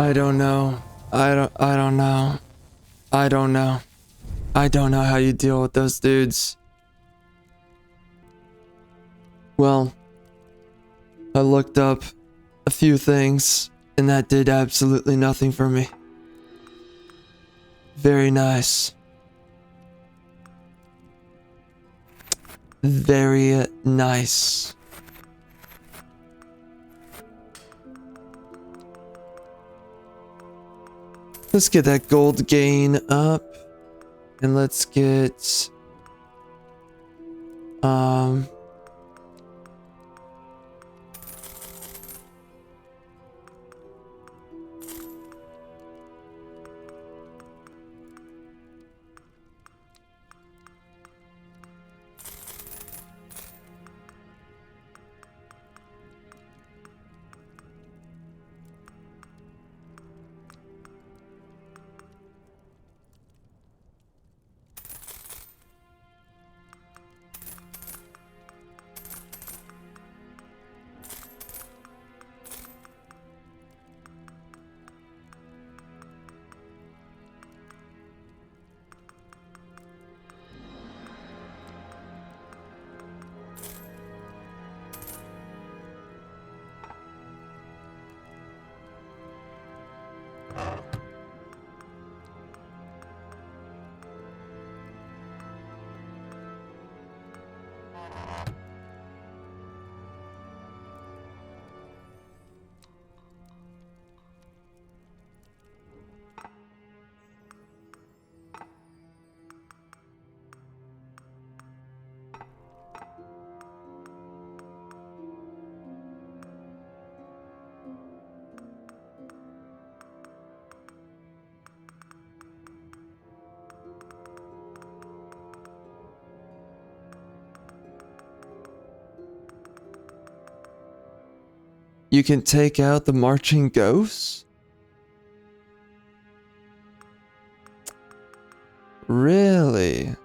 I don't know. I don't know. I don't know. I don't know how you deal with those dudes. Well, I looked up a few things, and that did absolutely nothing for me. Very nice. Very nice. Let's get that gold gain up. And let's get... You can take out the marching ghosts? Really?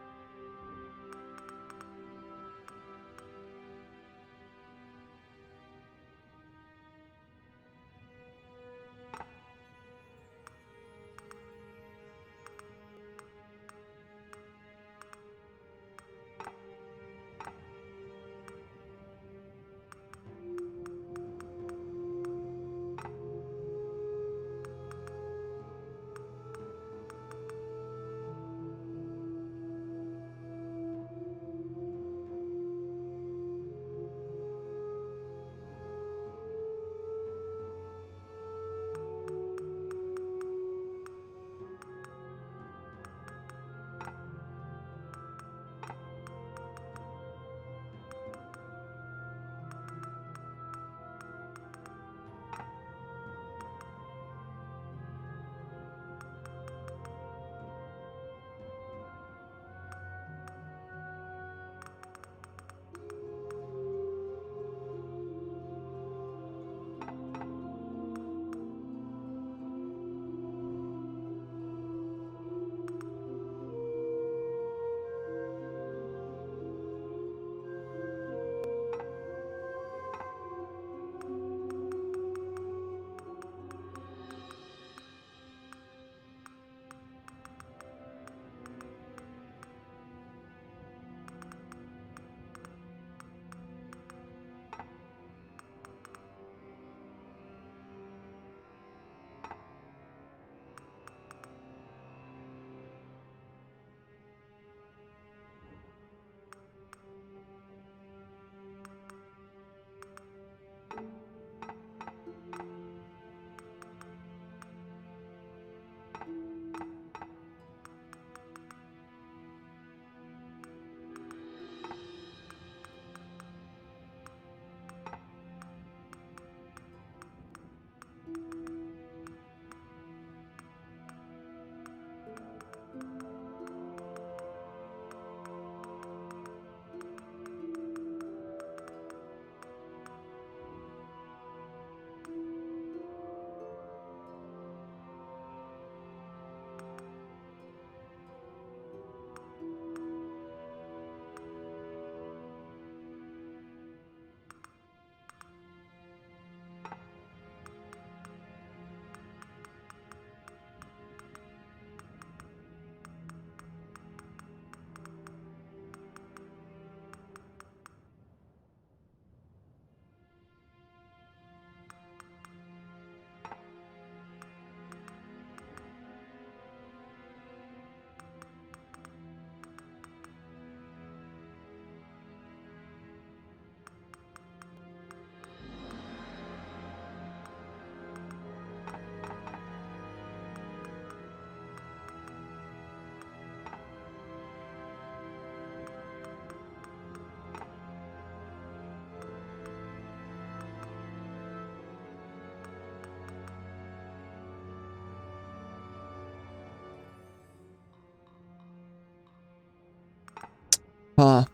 Huh.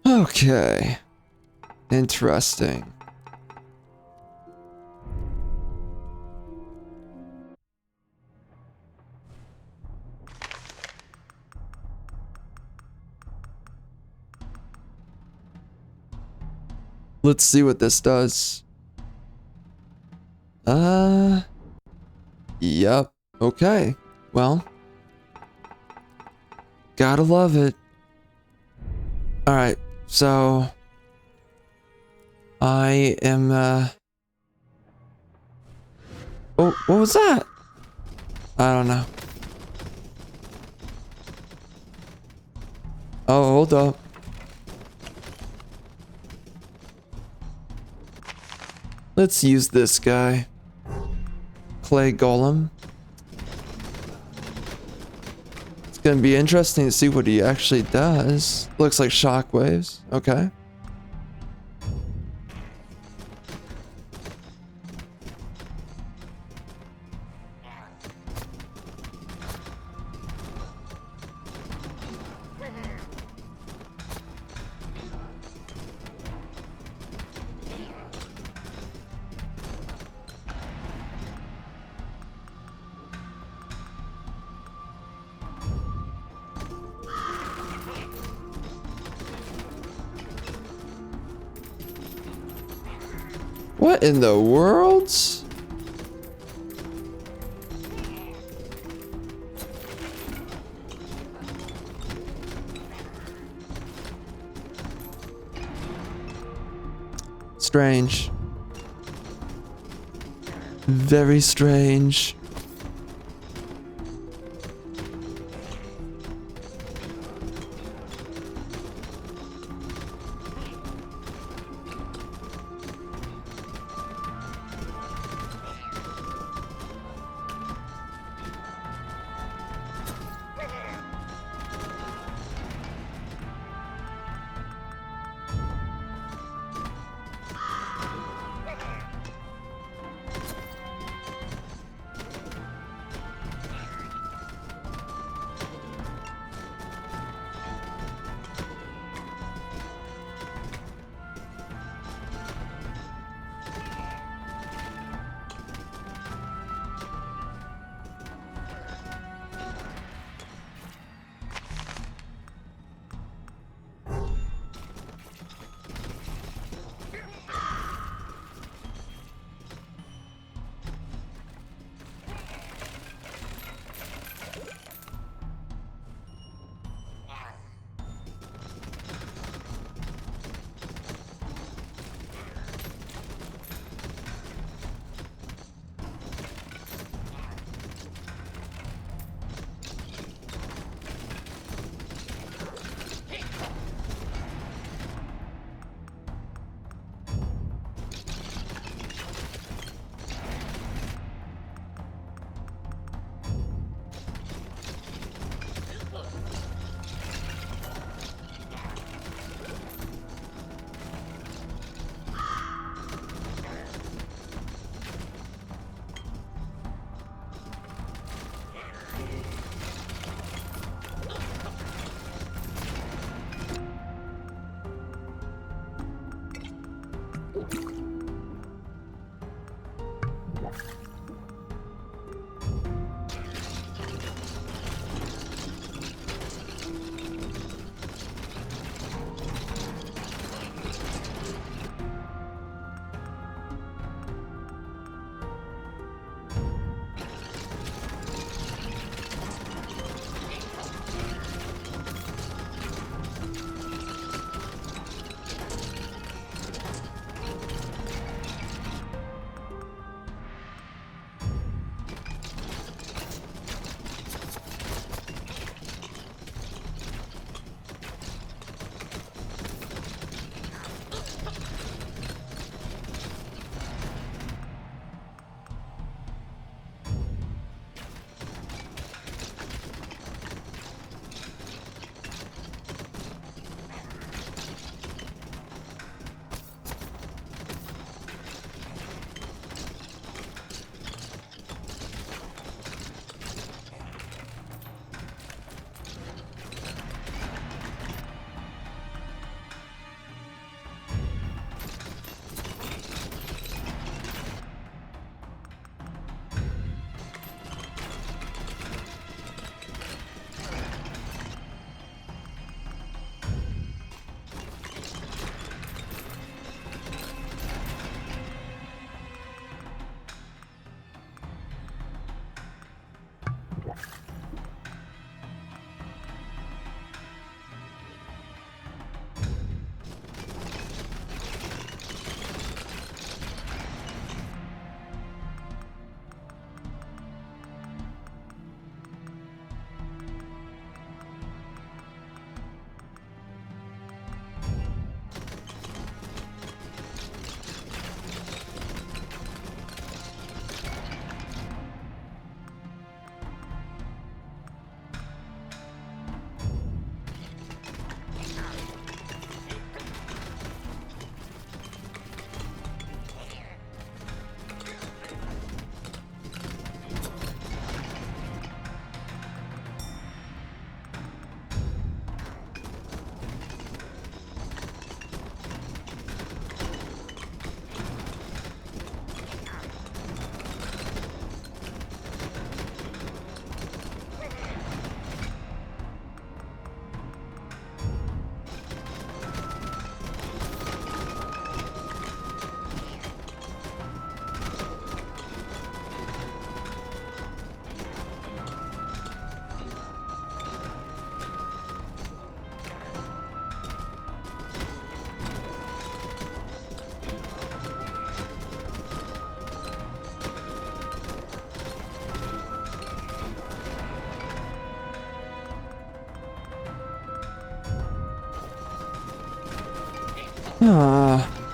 Okay. Interesting. Let's see what this does. Yep. Okay. Well. Gotta love it. Alright, so I am, oh, what was that? I don't know. Oh, hold up. Let's use this guy. Clay Golem. It's gonna be interesting to see what he actually does. Looks like shockwaves. Okay. What in the world? Strange. Very strange.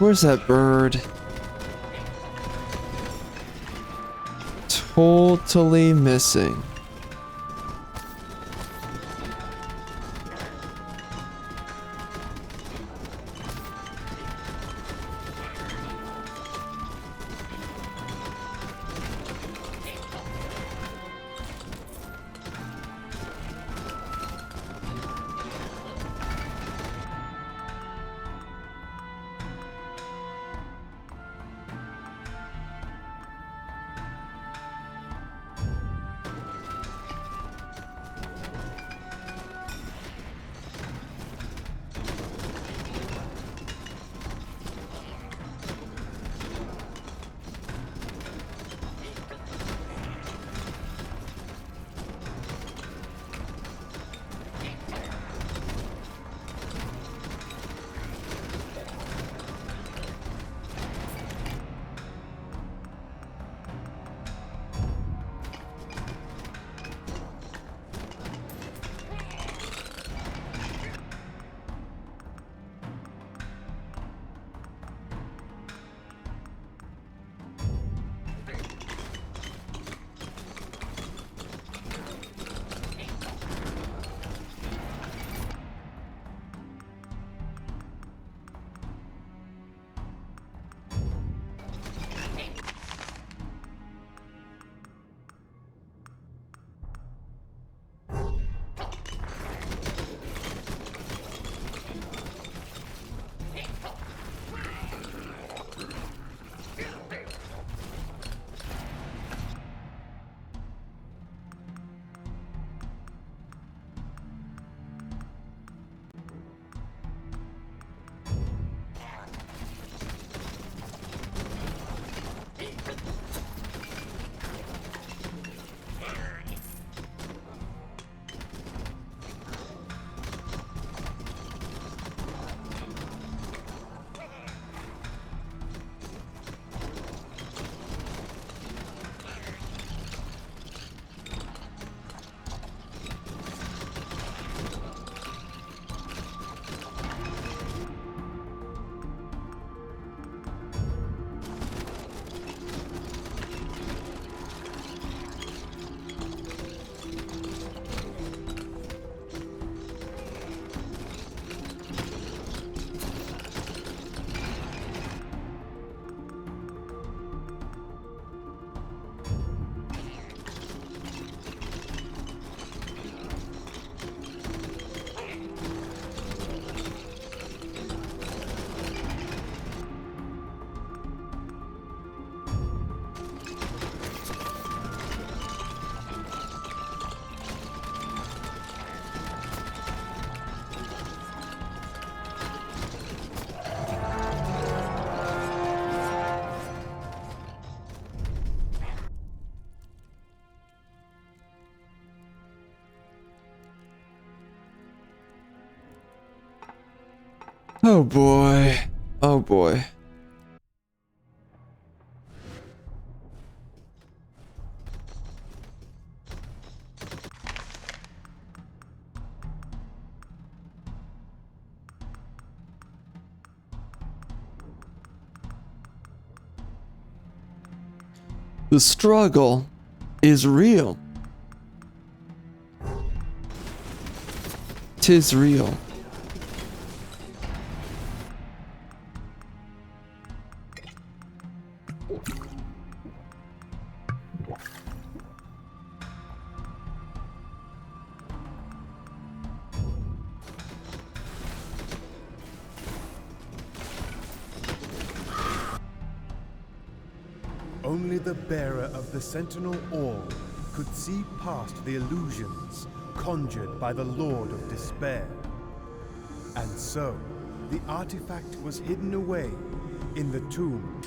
Where's that bird? Totally missing. Oh boy. Oh boy. The struggle is real. 'Tis real. Only the bearer of the Sentinel Orb could see past the illusions conjured by the Lord of Despair. And so, the artifact was hidden away in the tomb.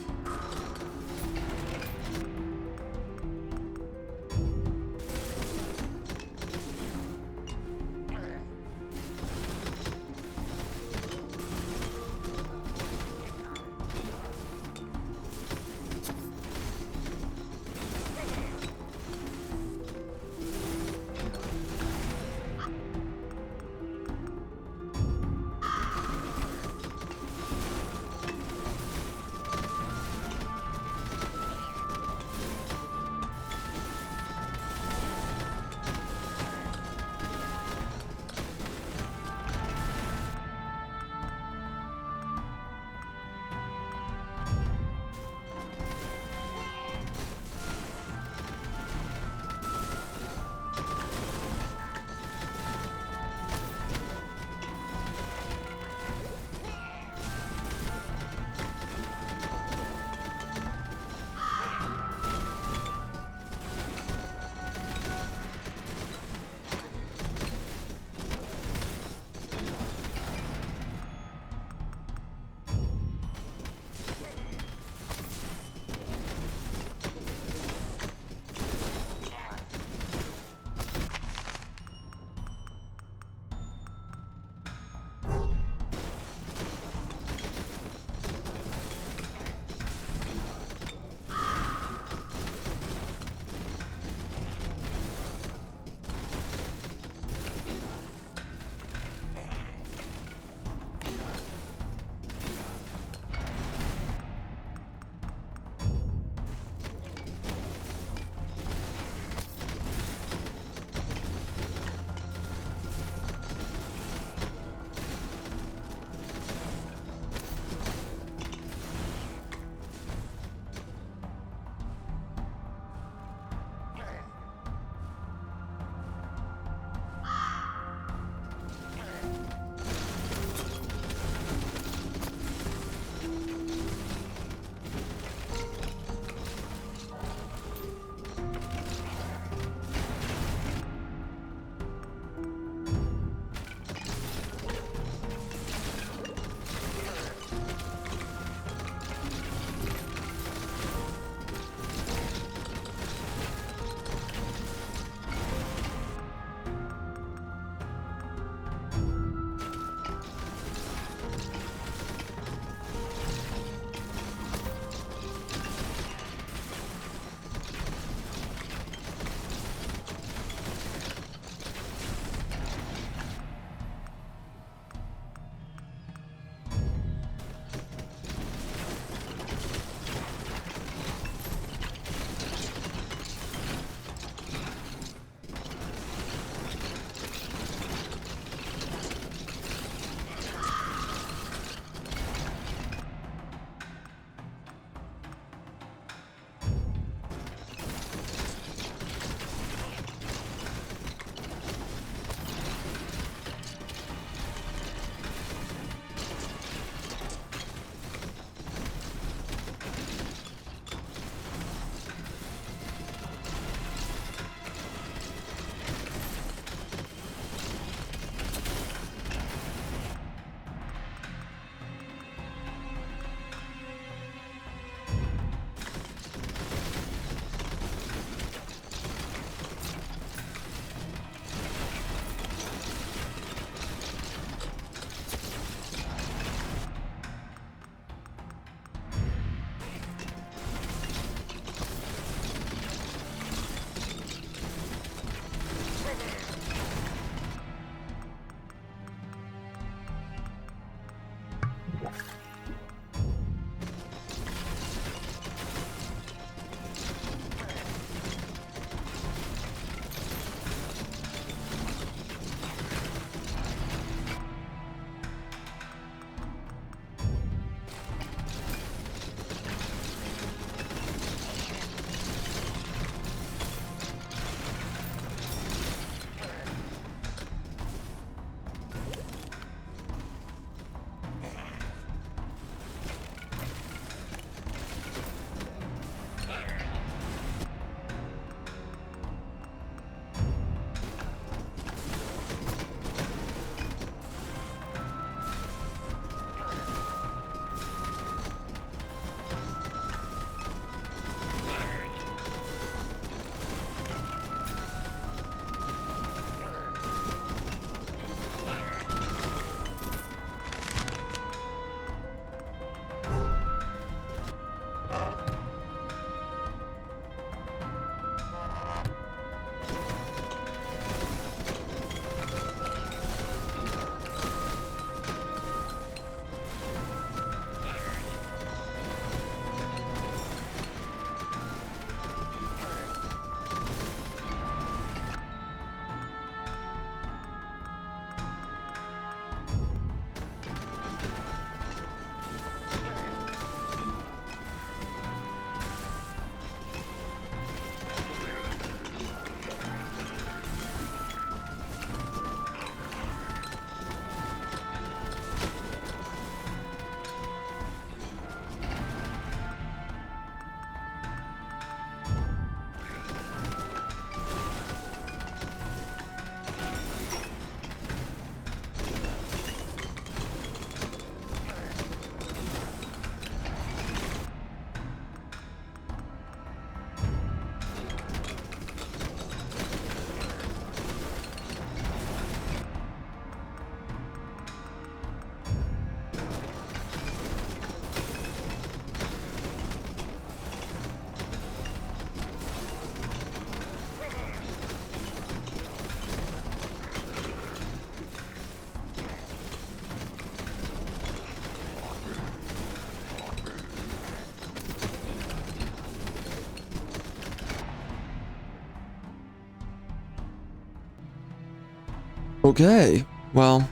Okay, well,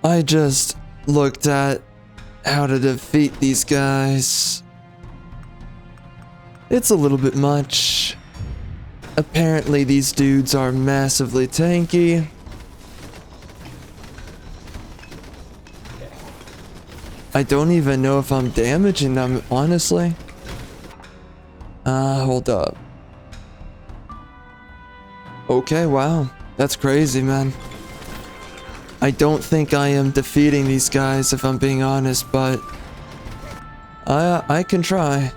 I just looked at how to defeat these guys. It's a little bit much. Apparently these dudes are massively tanky. I don't even know if I'm damaging them, honestly. Hold up. Okay, wow. That's crazy, man. I don't think I am defeating these guys, if I'm being honest, but I can try.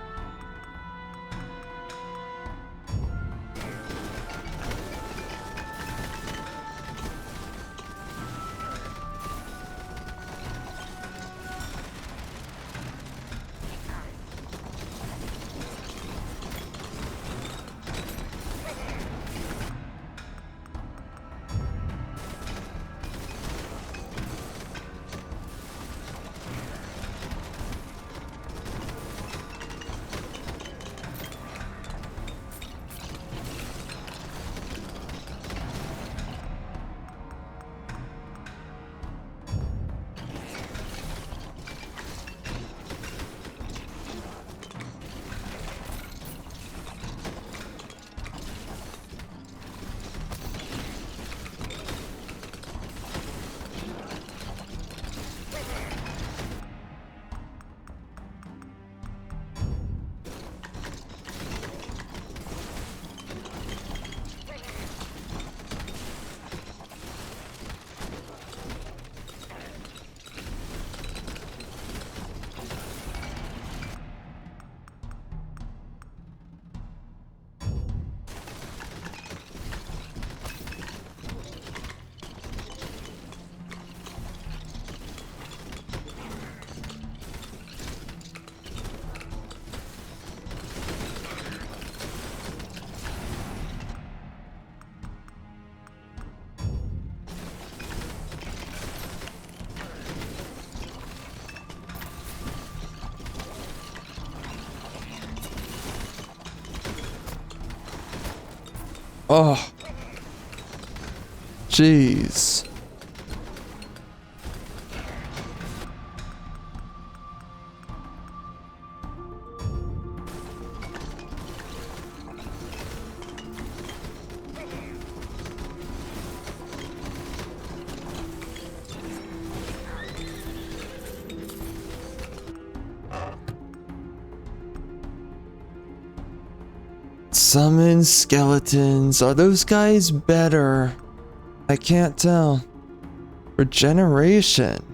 Oh. Jeez. Summon skeletons. Are those guys better? I can't tell. Regeneration.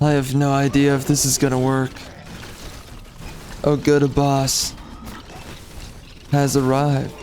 I have no idea if this is gonna work. Oh good, a boss has arrived.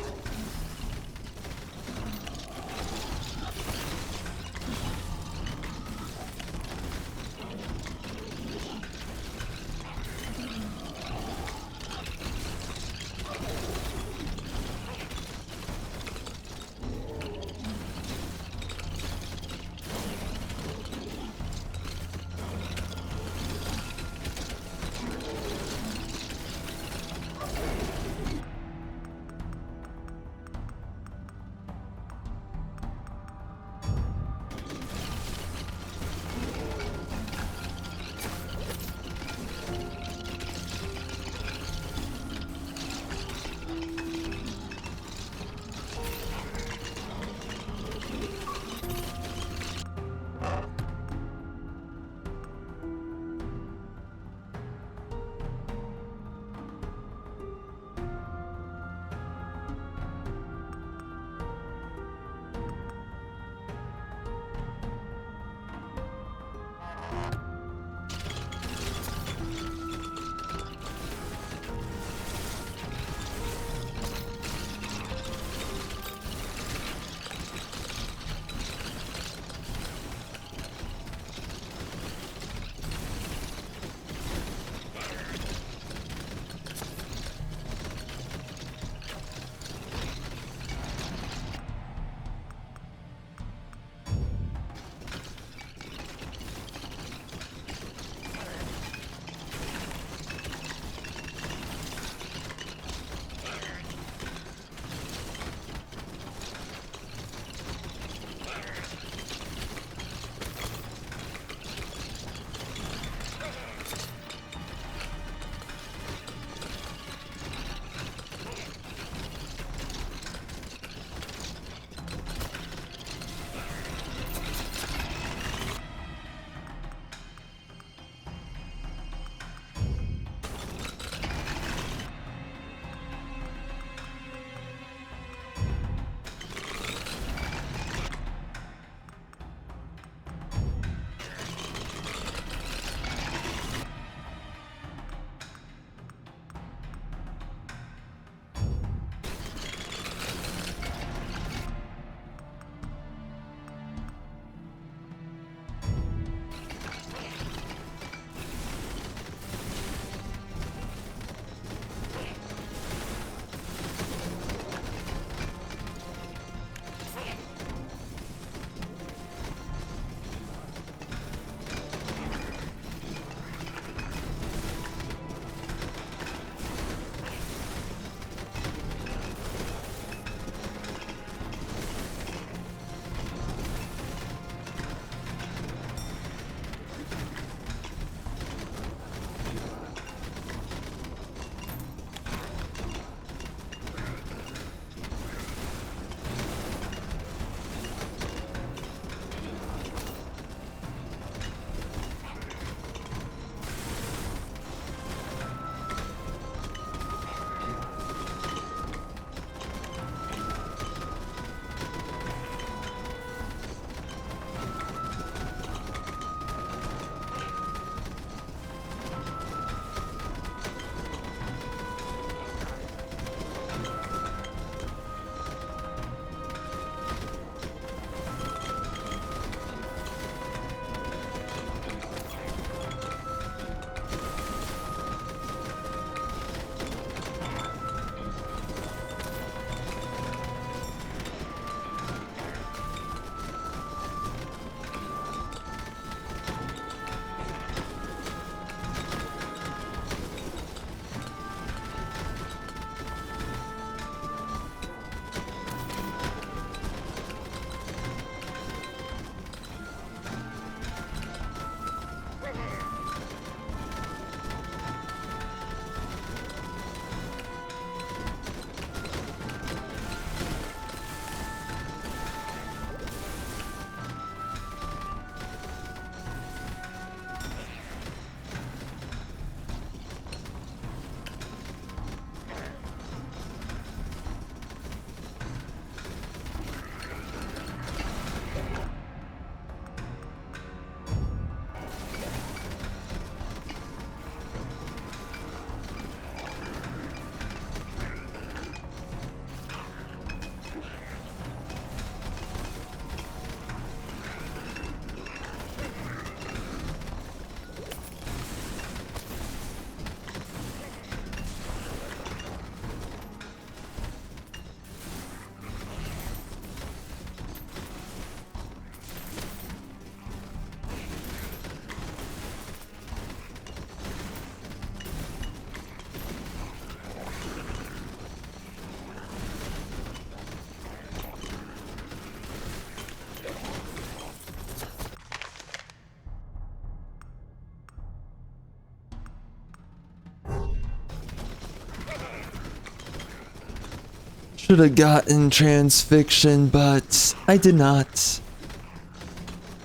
Should have gotten transfixion, but I did not.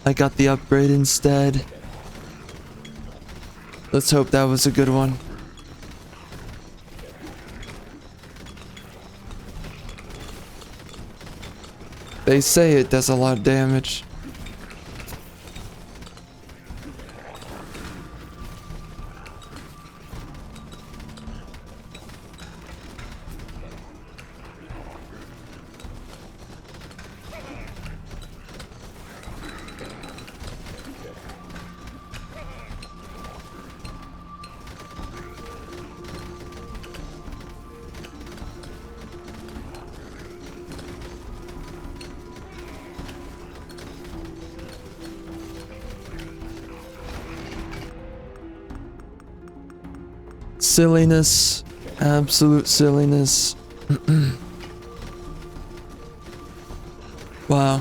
I got the upgrade instead. Let's hope that was a good one. They say it does a lot of damage. Silliness. Absolute silliness. Wow.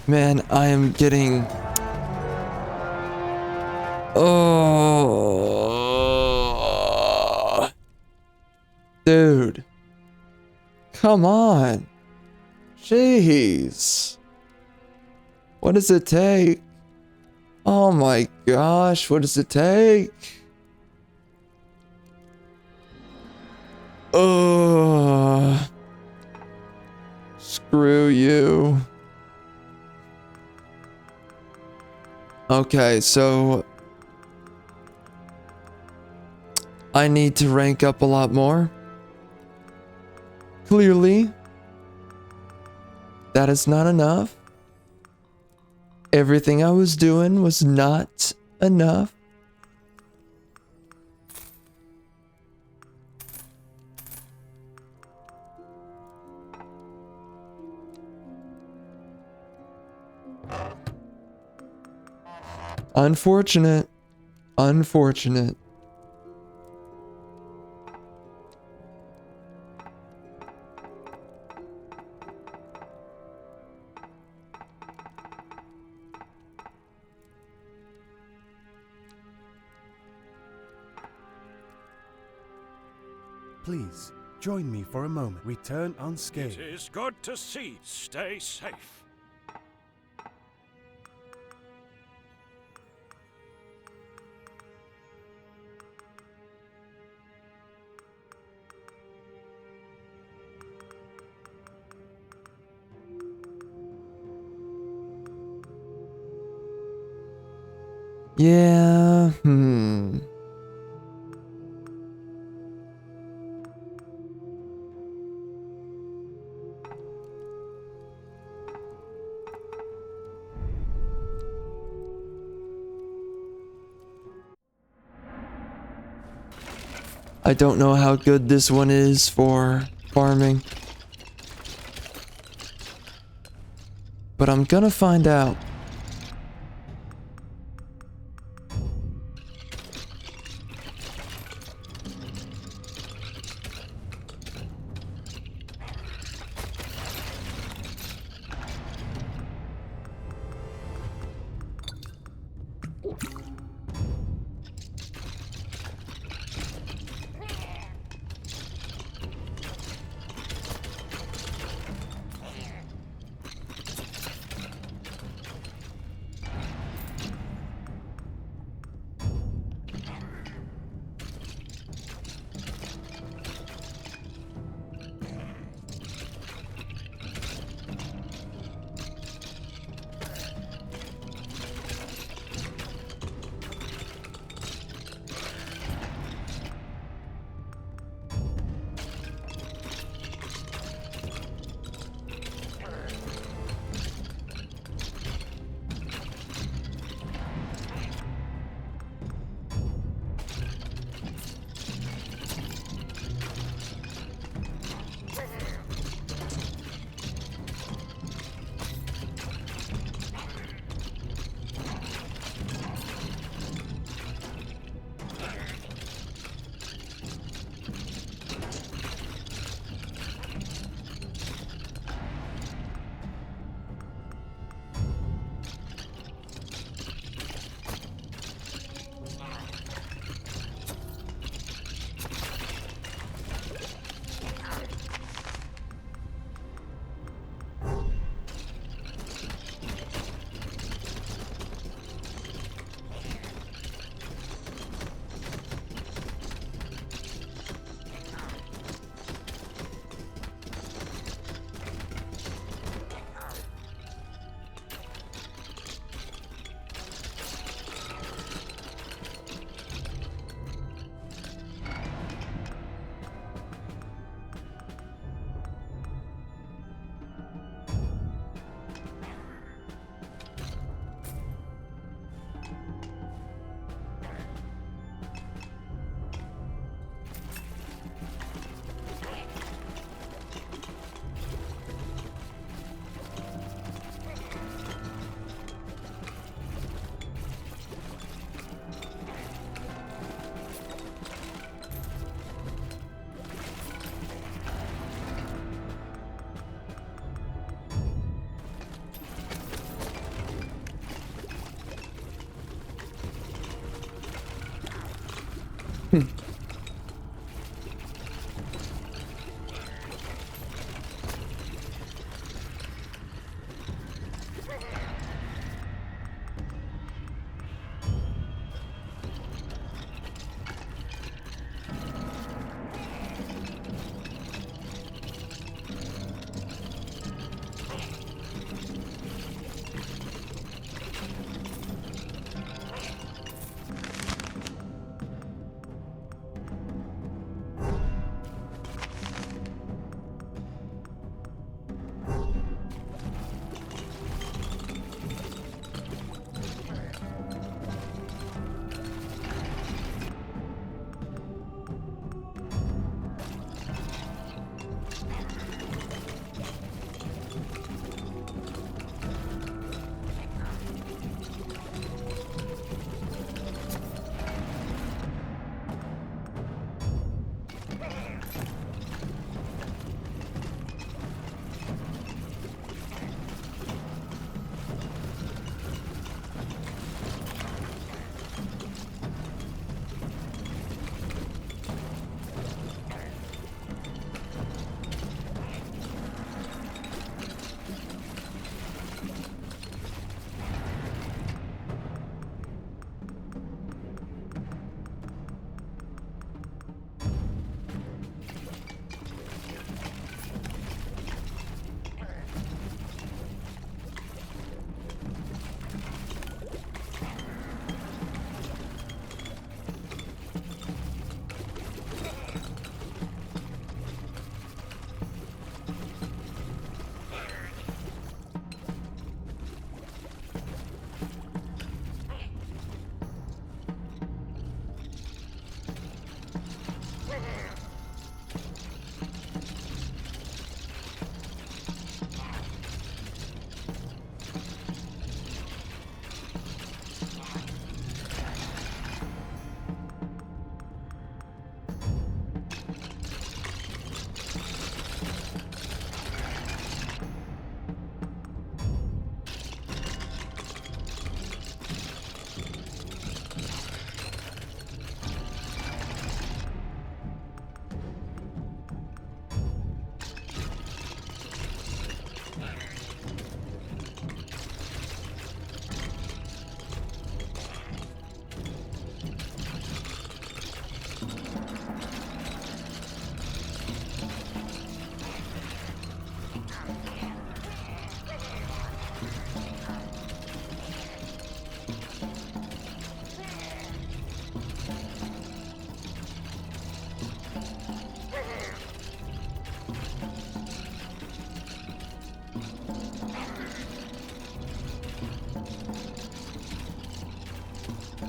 Man, I am getting... Oh... Dude. Come on. Jeez. What does it take? Oh my gosh, what does it take? Oh... Screw you. Okay, so I need to rank up a lot more. Clearly, that is not enough. Everything I was doing was not enough. Unfortunate. Unfortunate. Please, join me for a moment. Return It unscathed. is good to see. Stay safe. Yeah, I don't know how good this one is for farming. But I'm gonna find out.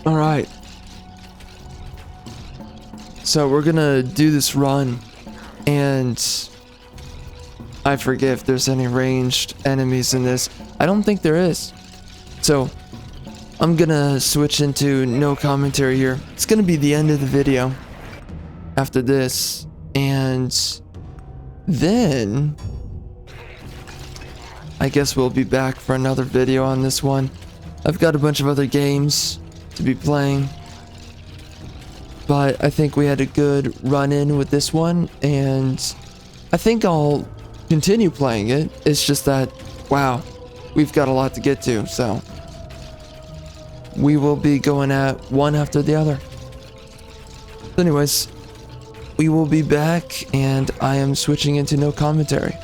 All right. So we're gonna do this run, and I forget if there's any ranged enemies in this. I don't think there is. So I'm gonna switch into no commentary here. It's gonna be the end of the video after this, and then I guess we'll be back for another video on this one. I've got a bunch of other games to be playing, but I think we had a good run-in with this one, and I think I'll continue playing it. It's just that, wow, we've got a lot to get to, so we will be going at one after the other. Anyways, we will be back, and I am switching into no commentary.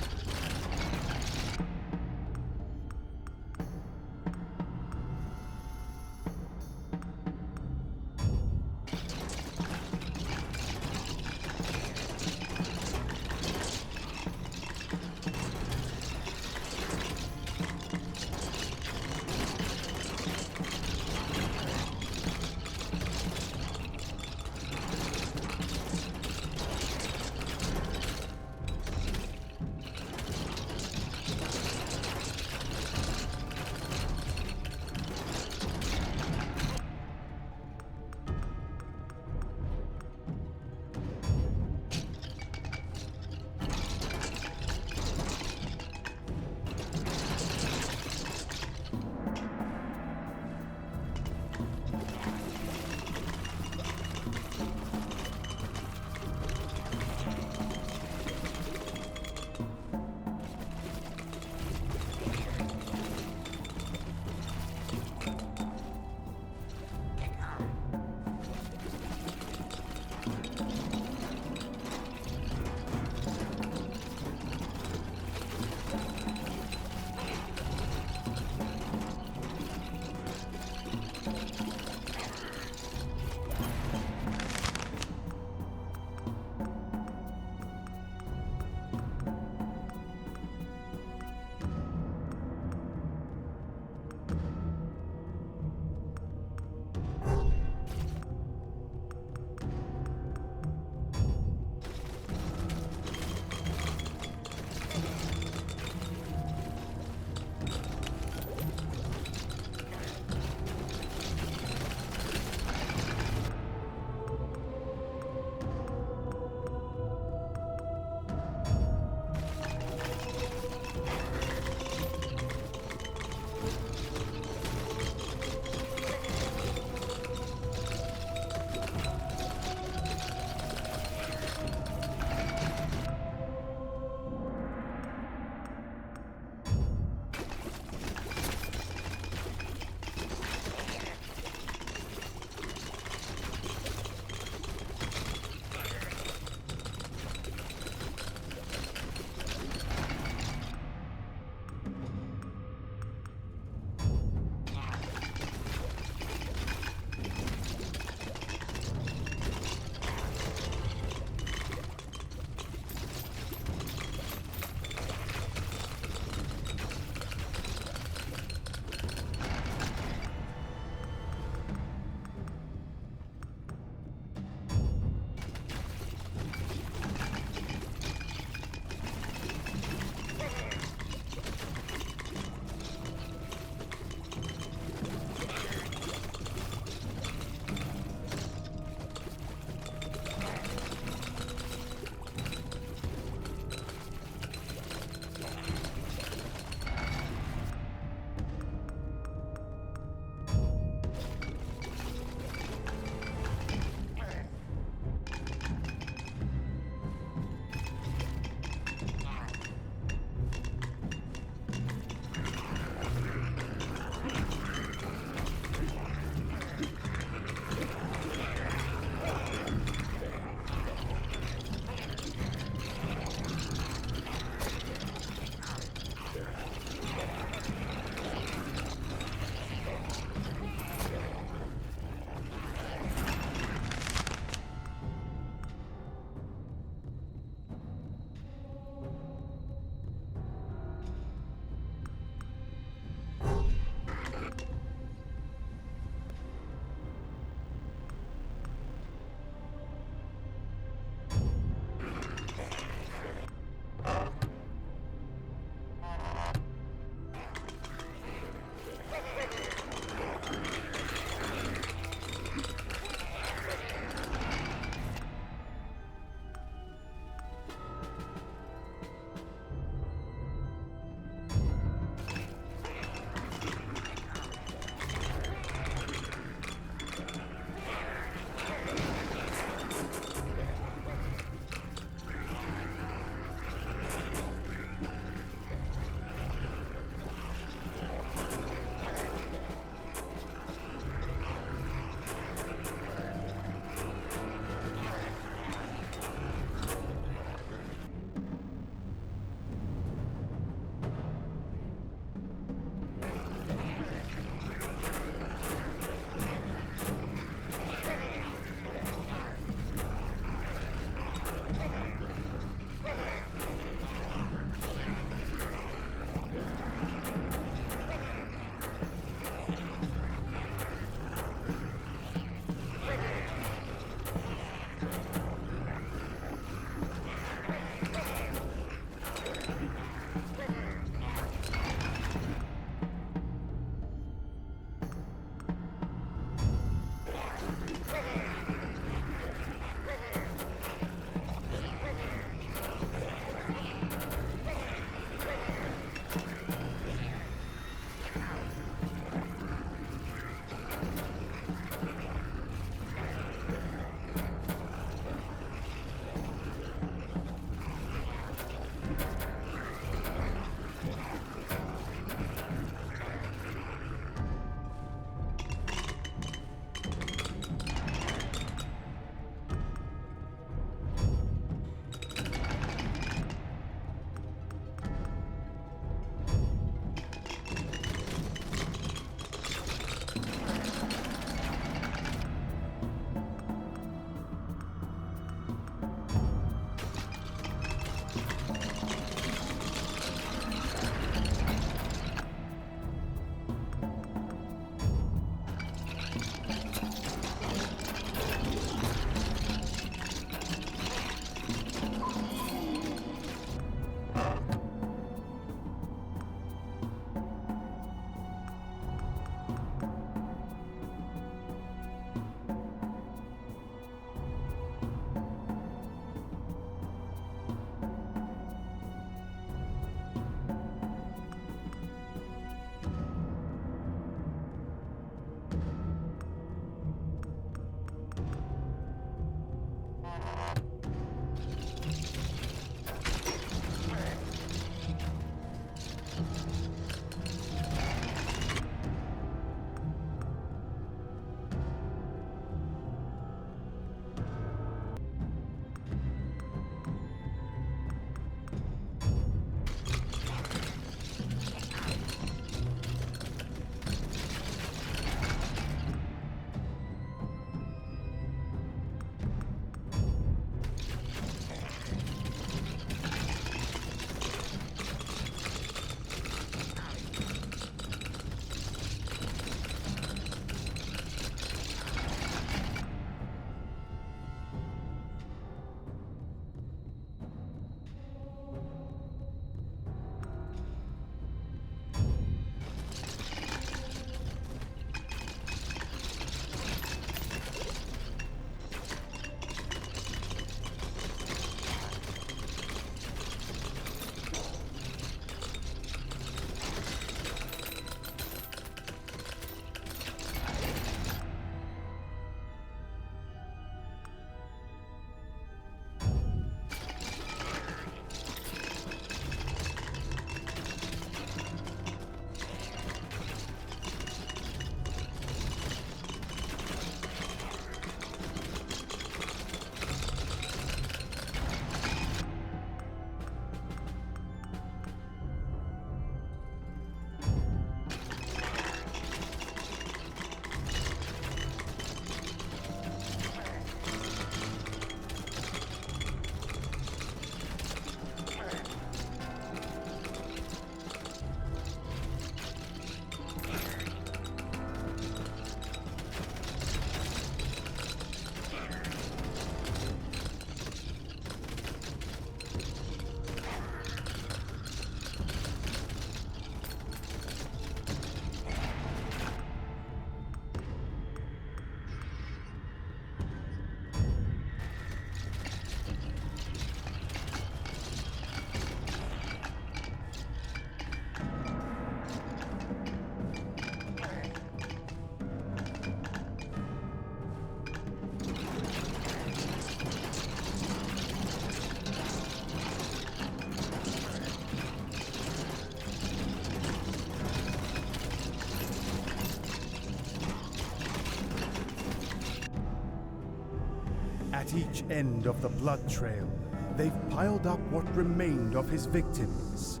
At each end of the blood trail, they've piled up what remained of his victims.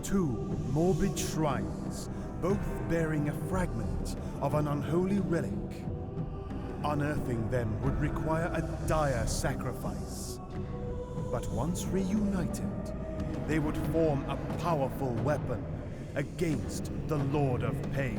2 morbid shrines, both bearing a fragment of an unholy relic. Unearthing them would require a dire sacrifice. But once reunited, they would form a powerful weapon against the Lord of Pain.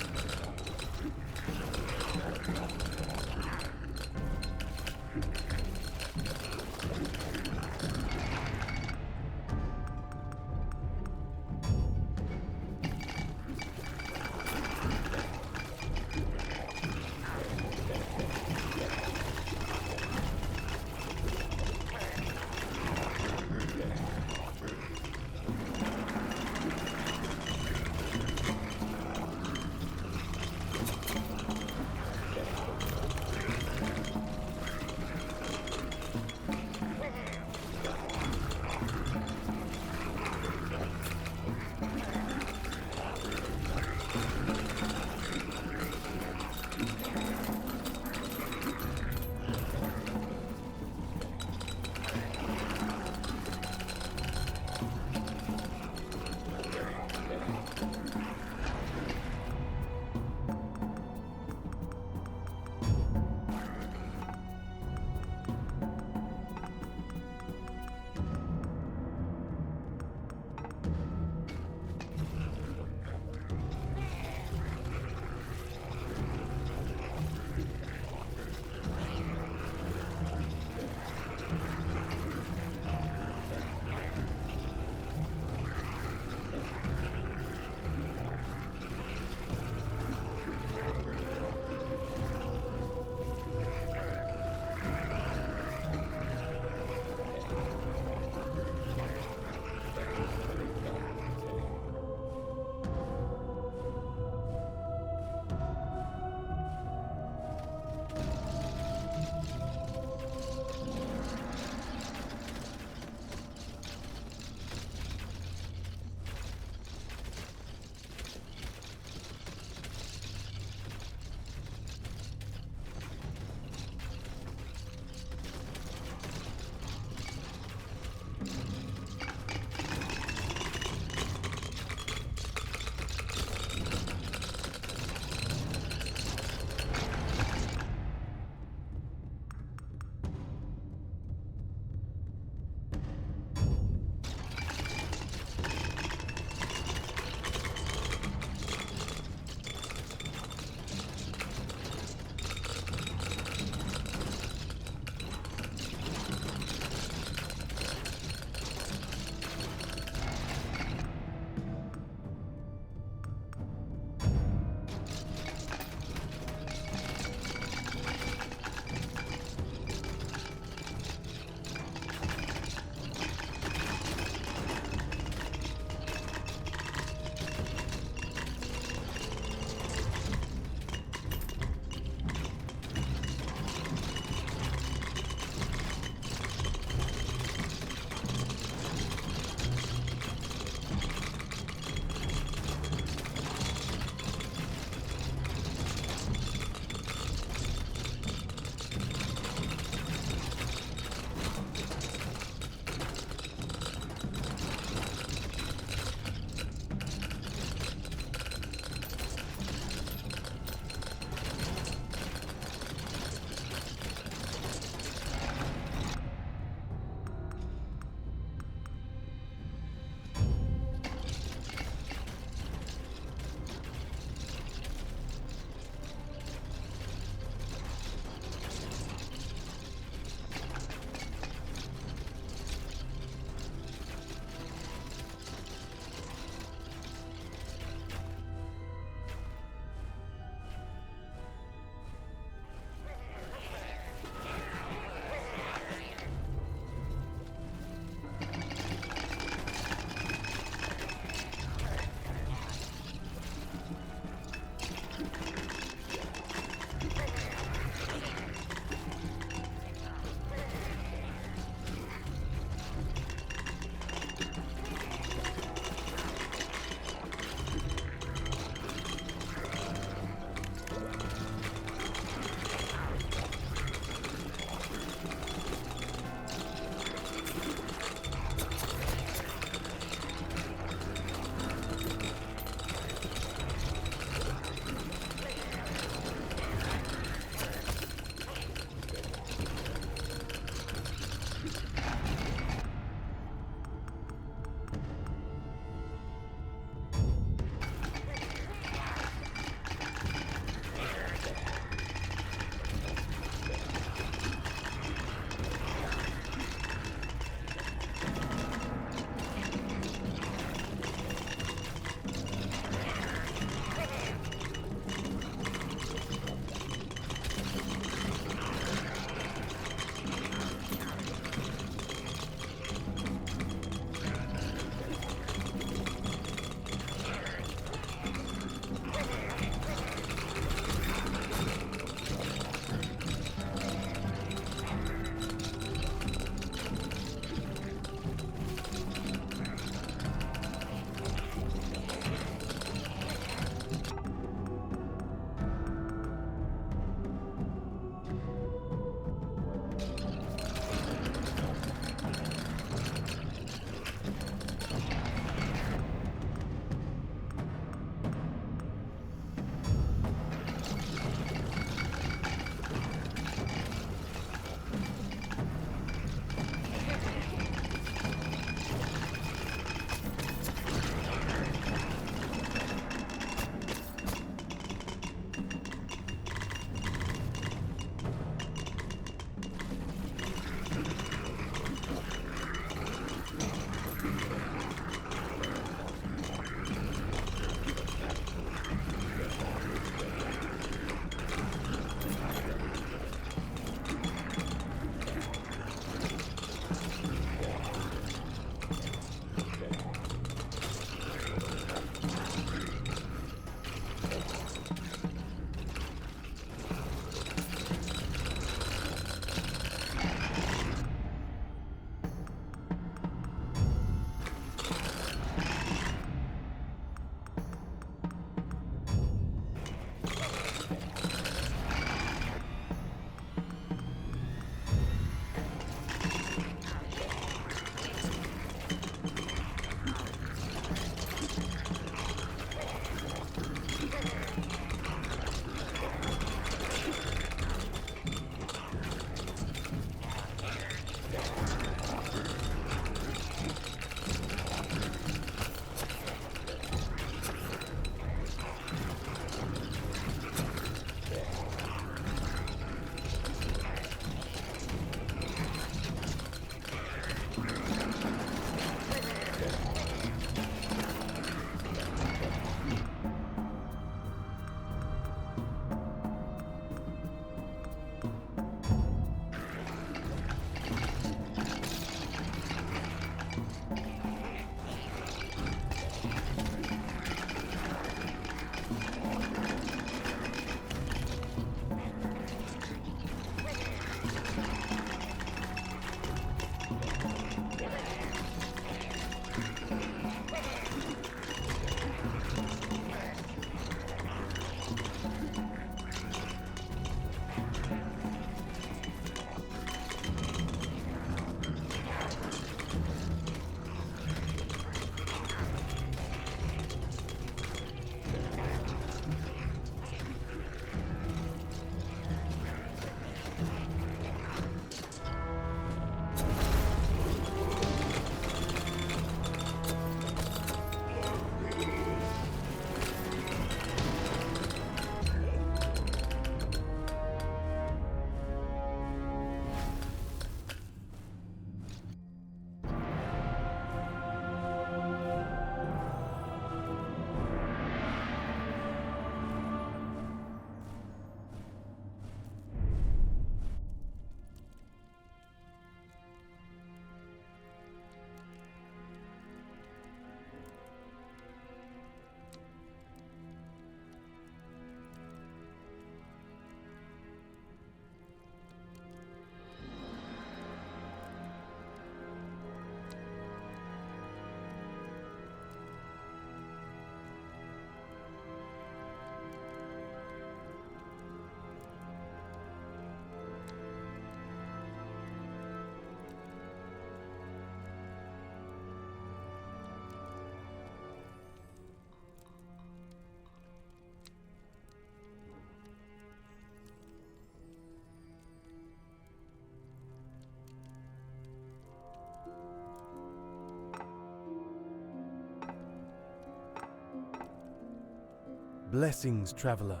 Blessings, traveler.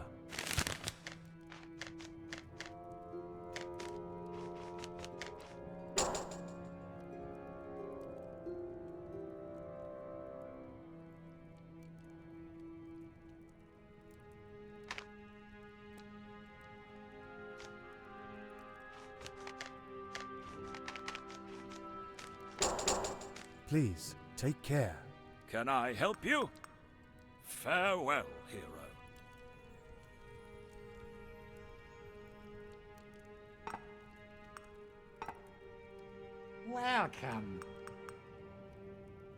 Please, take care. Can I help you? Farewell, hero. Welcome.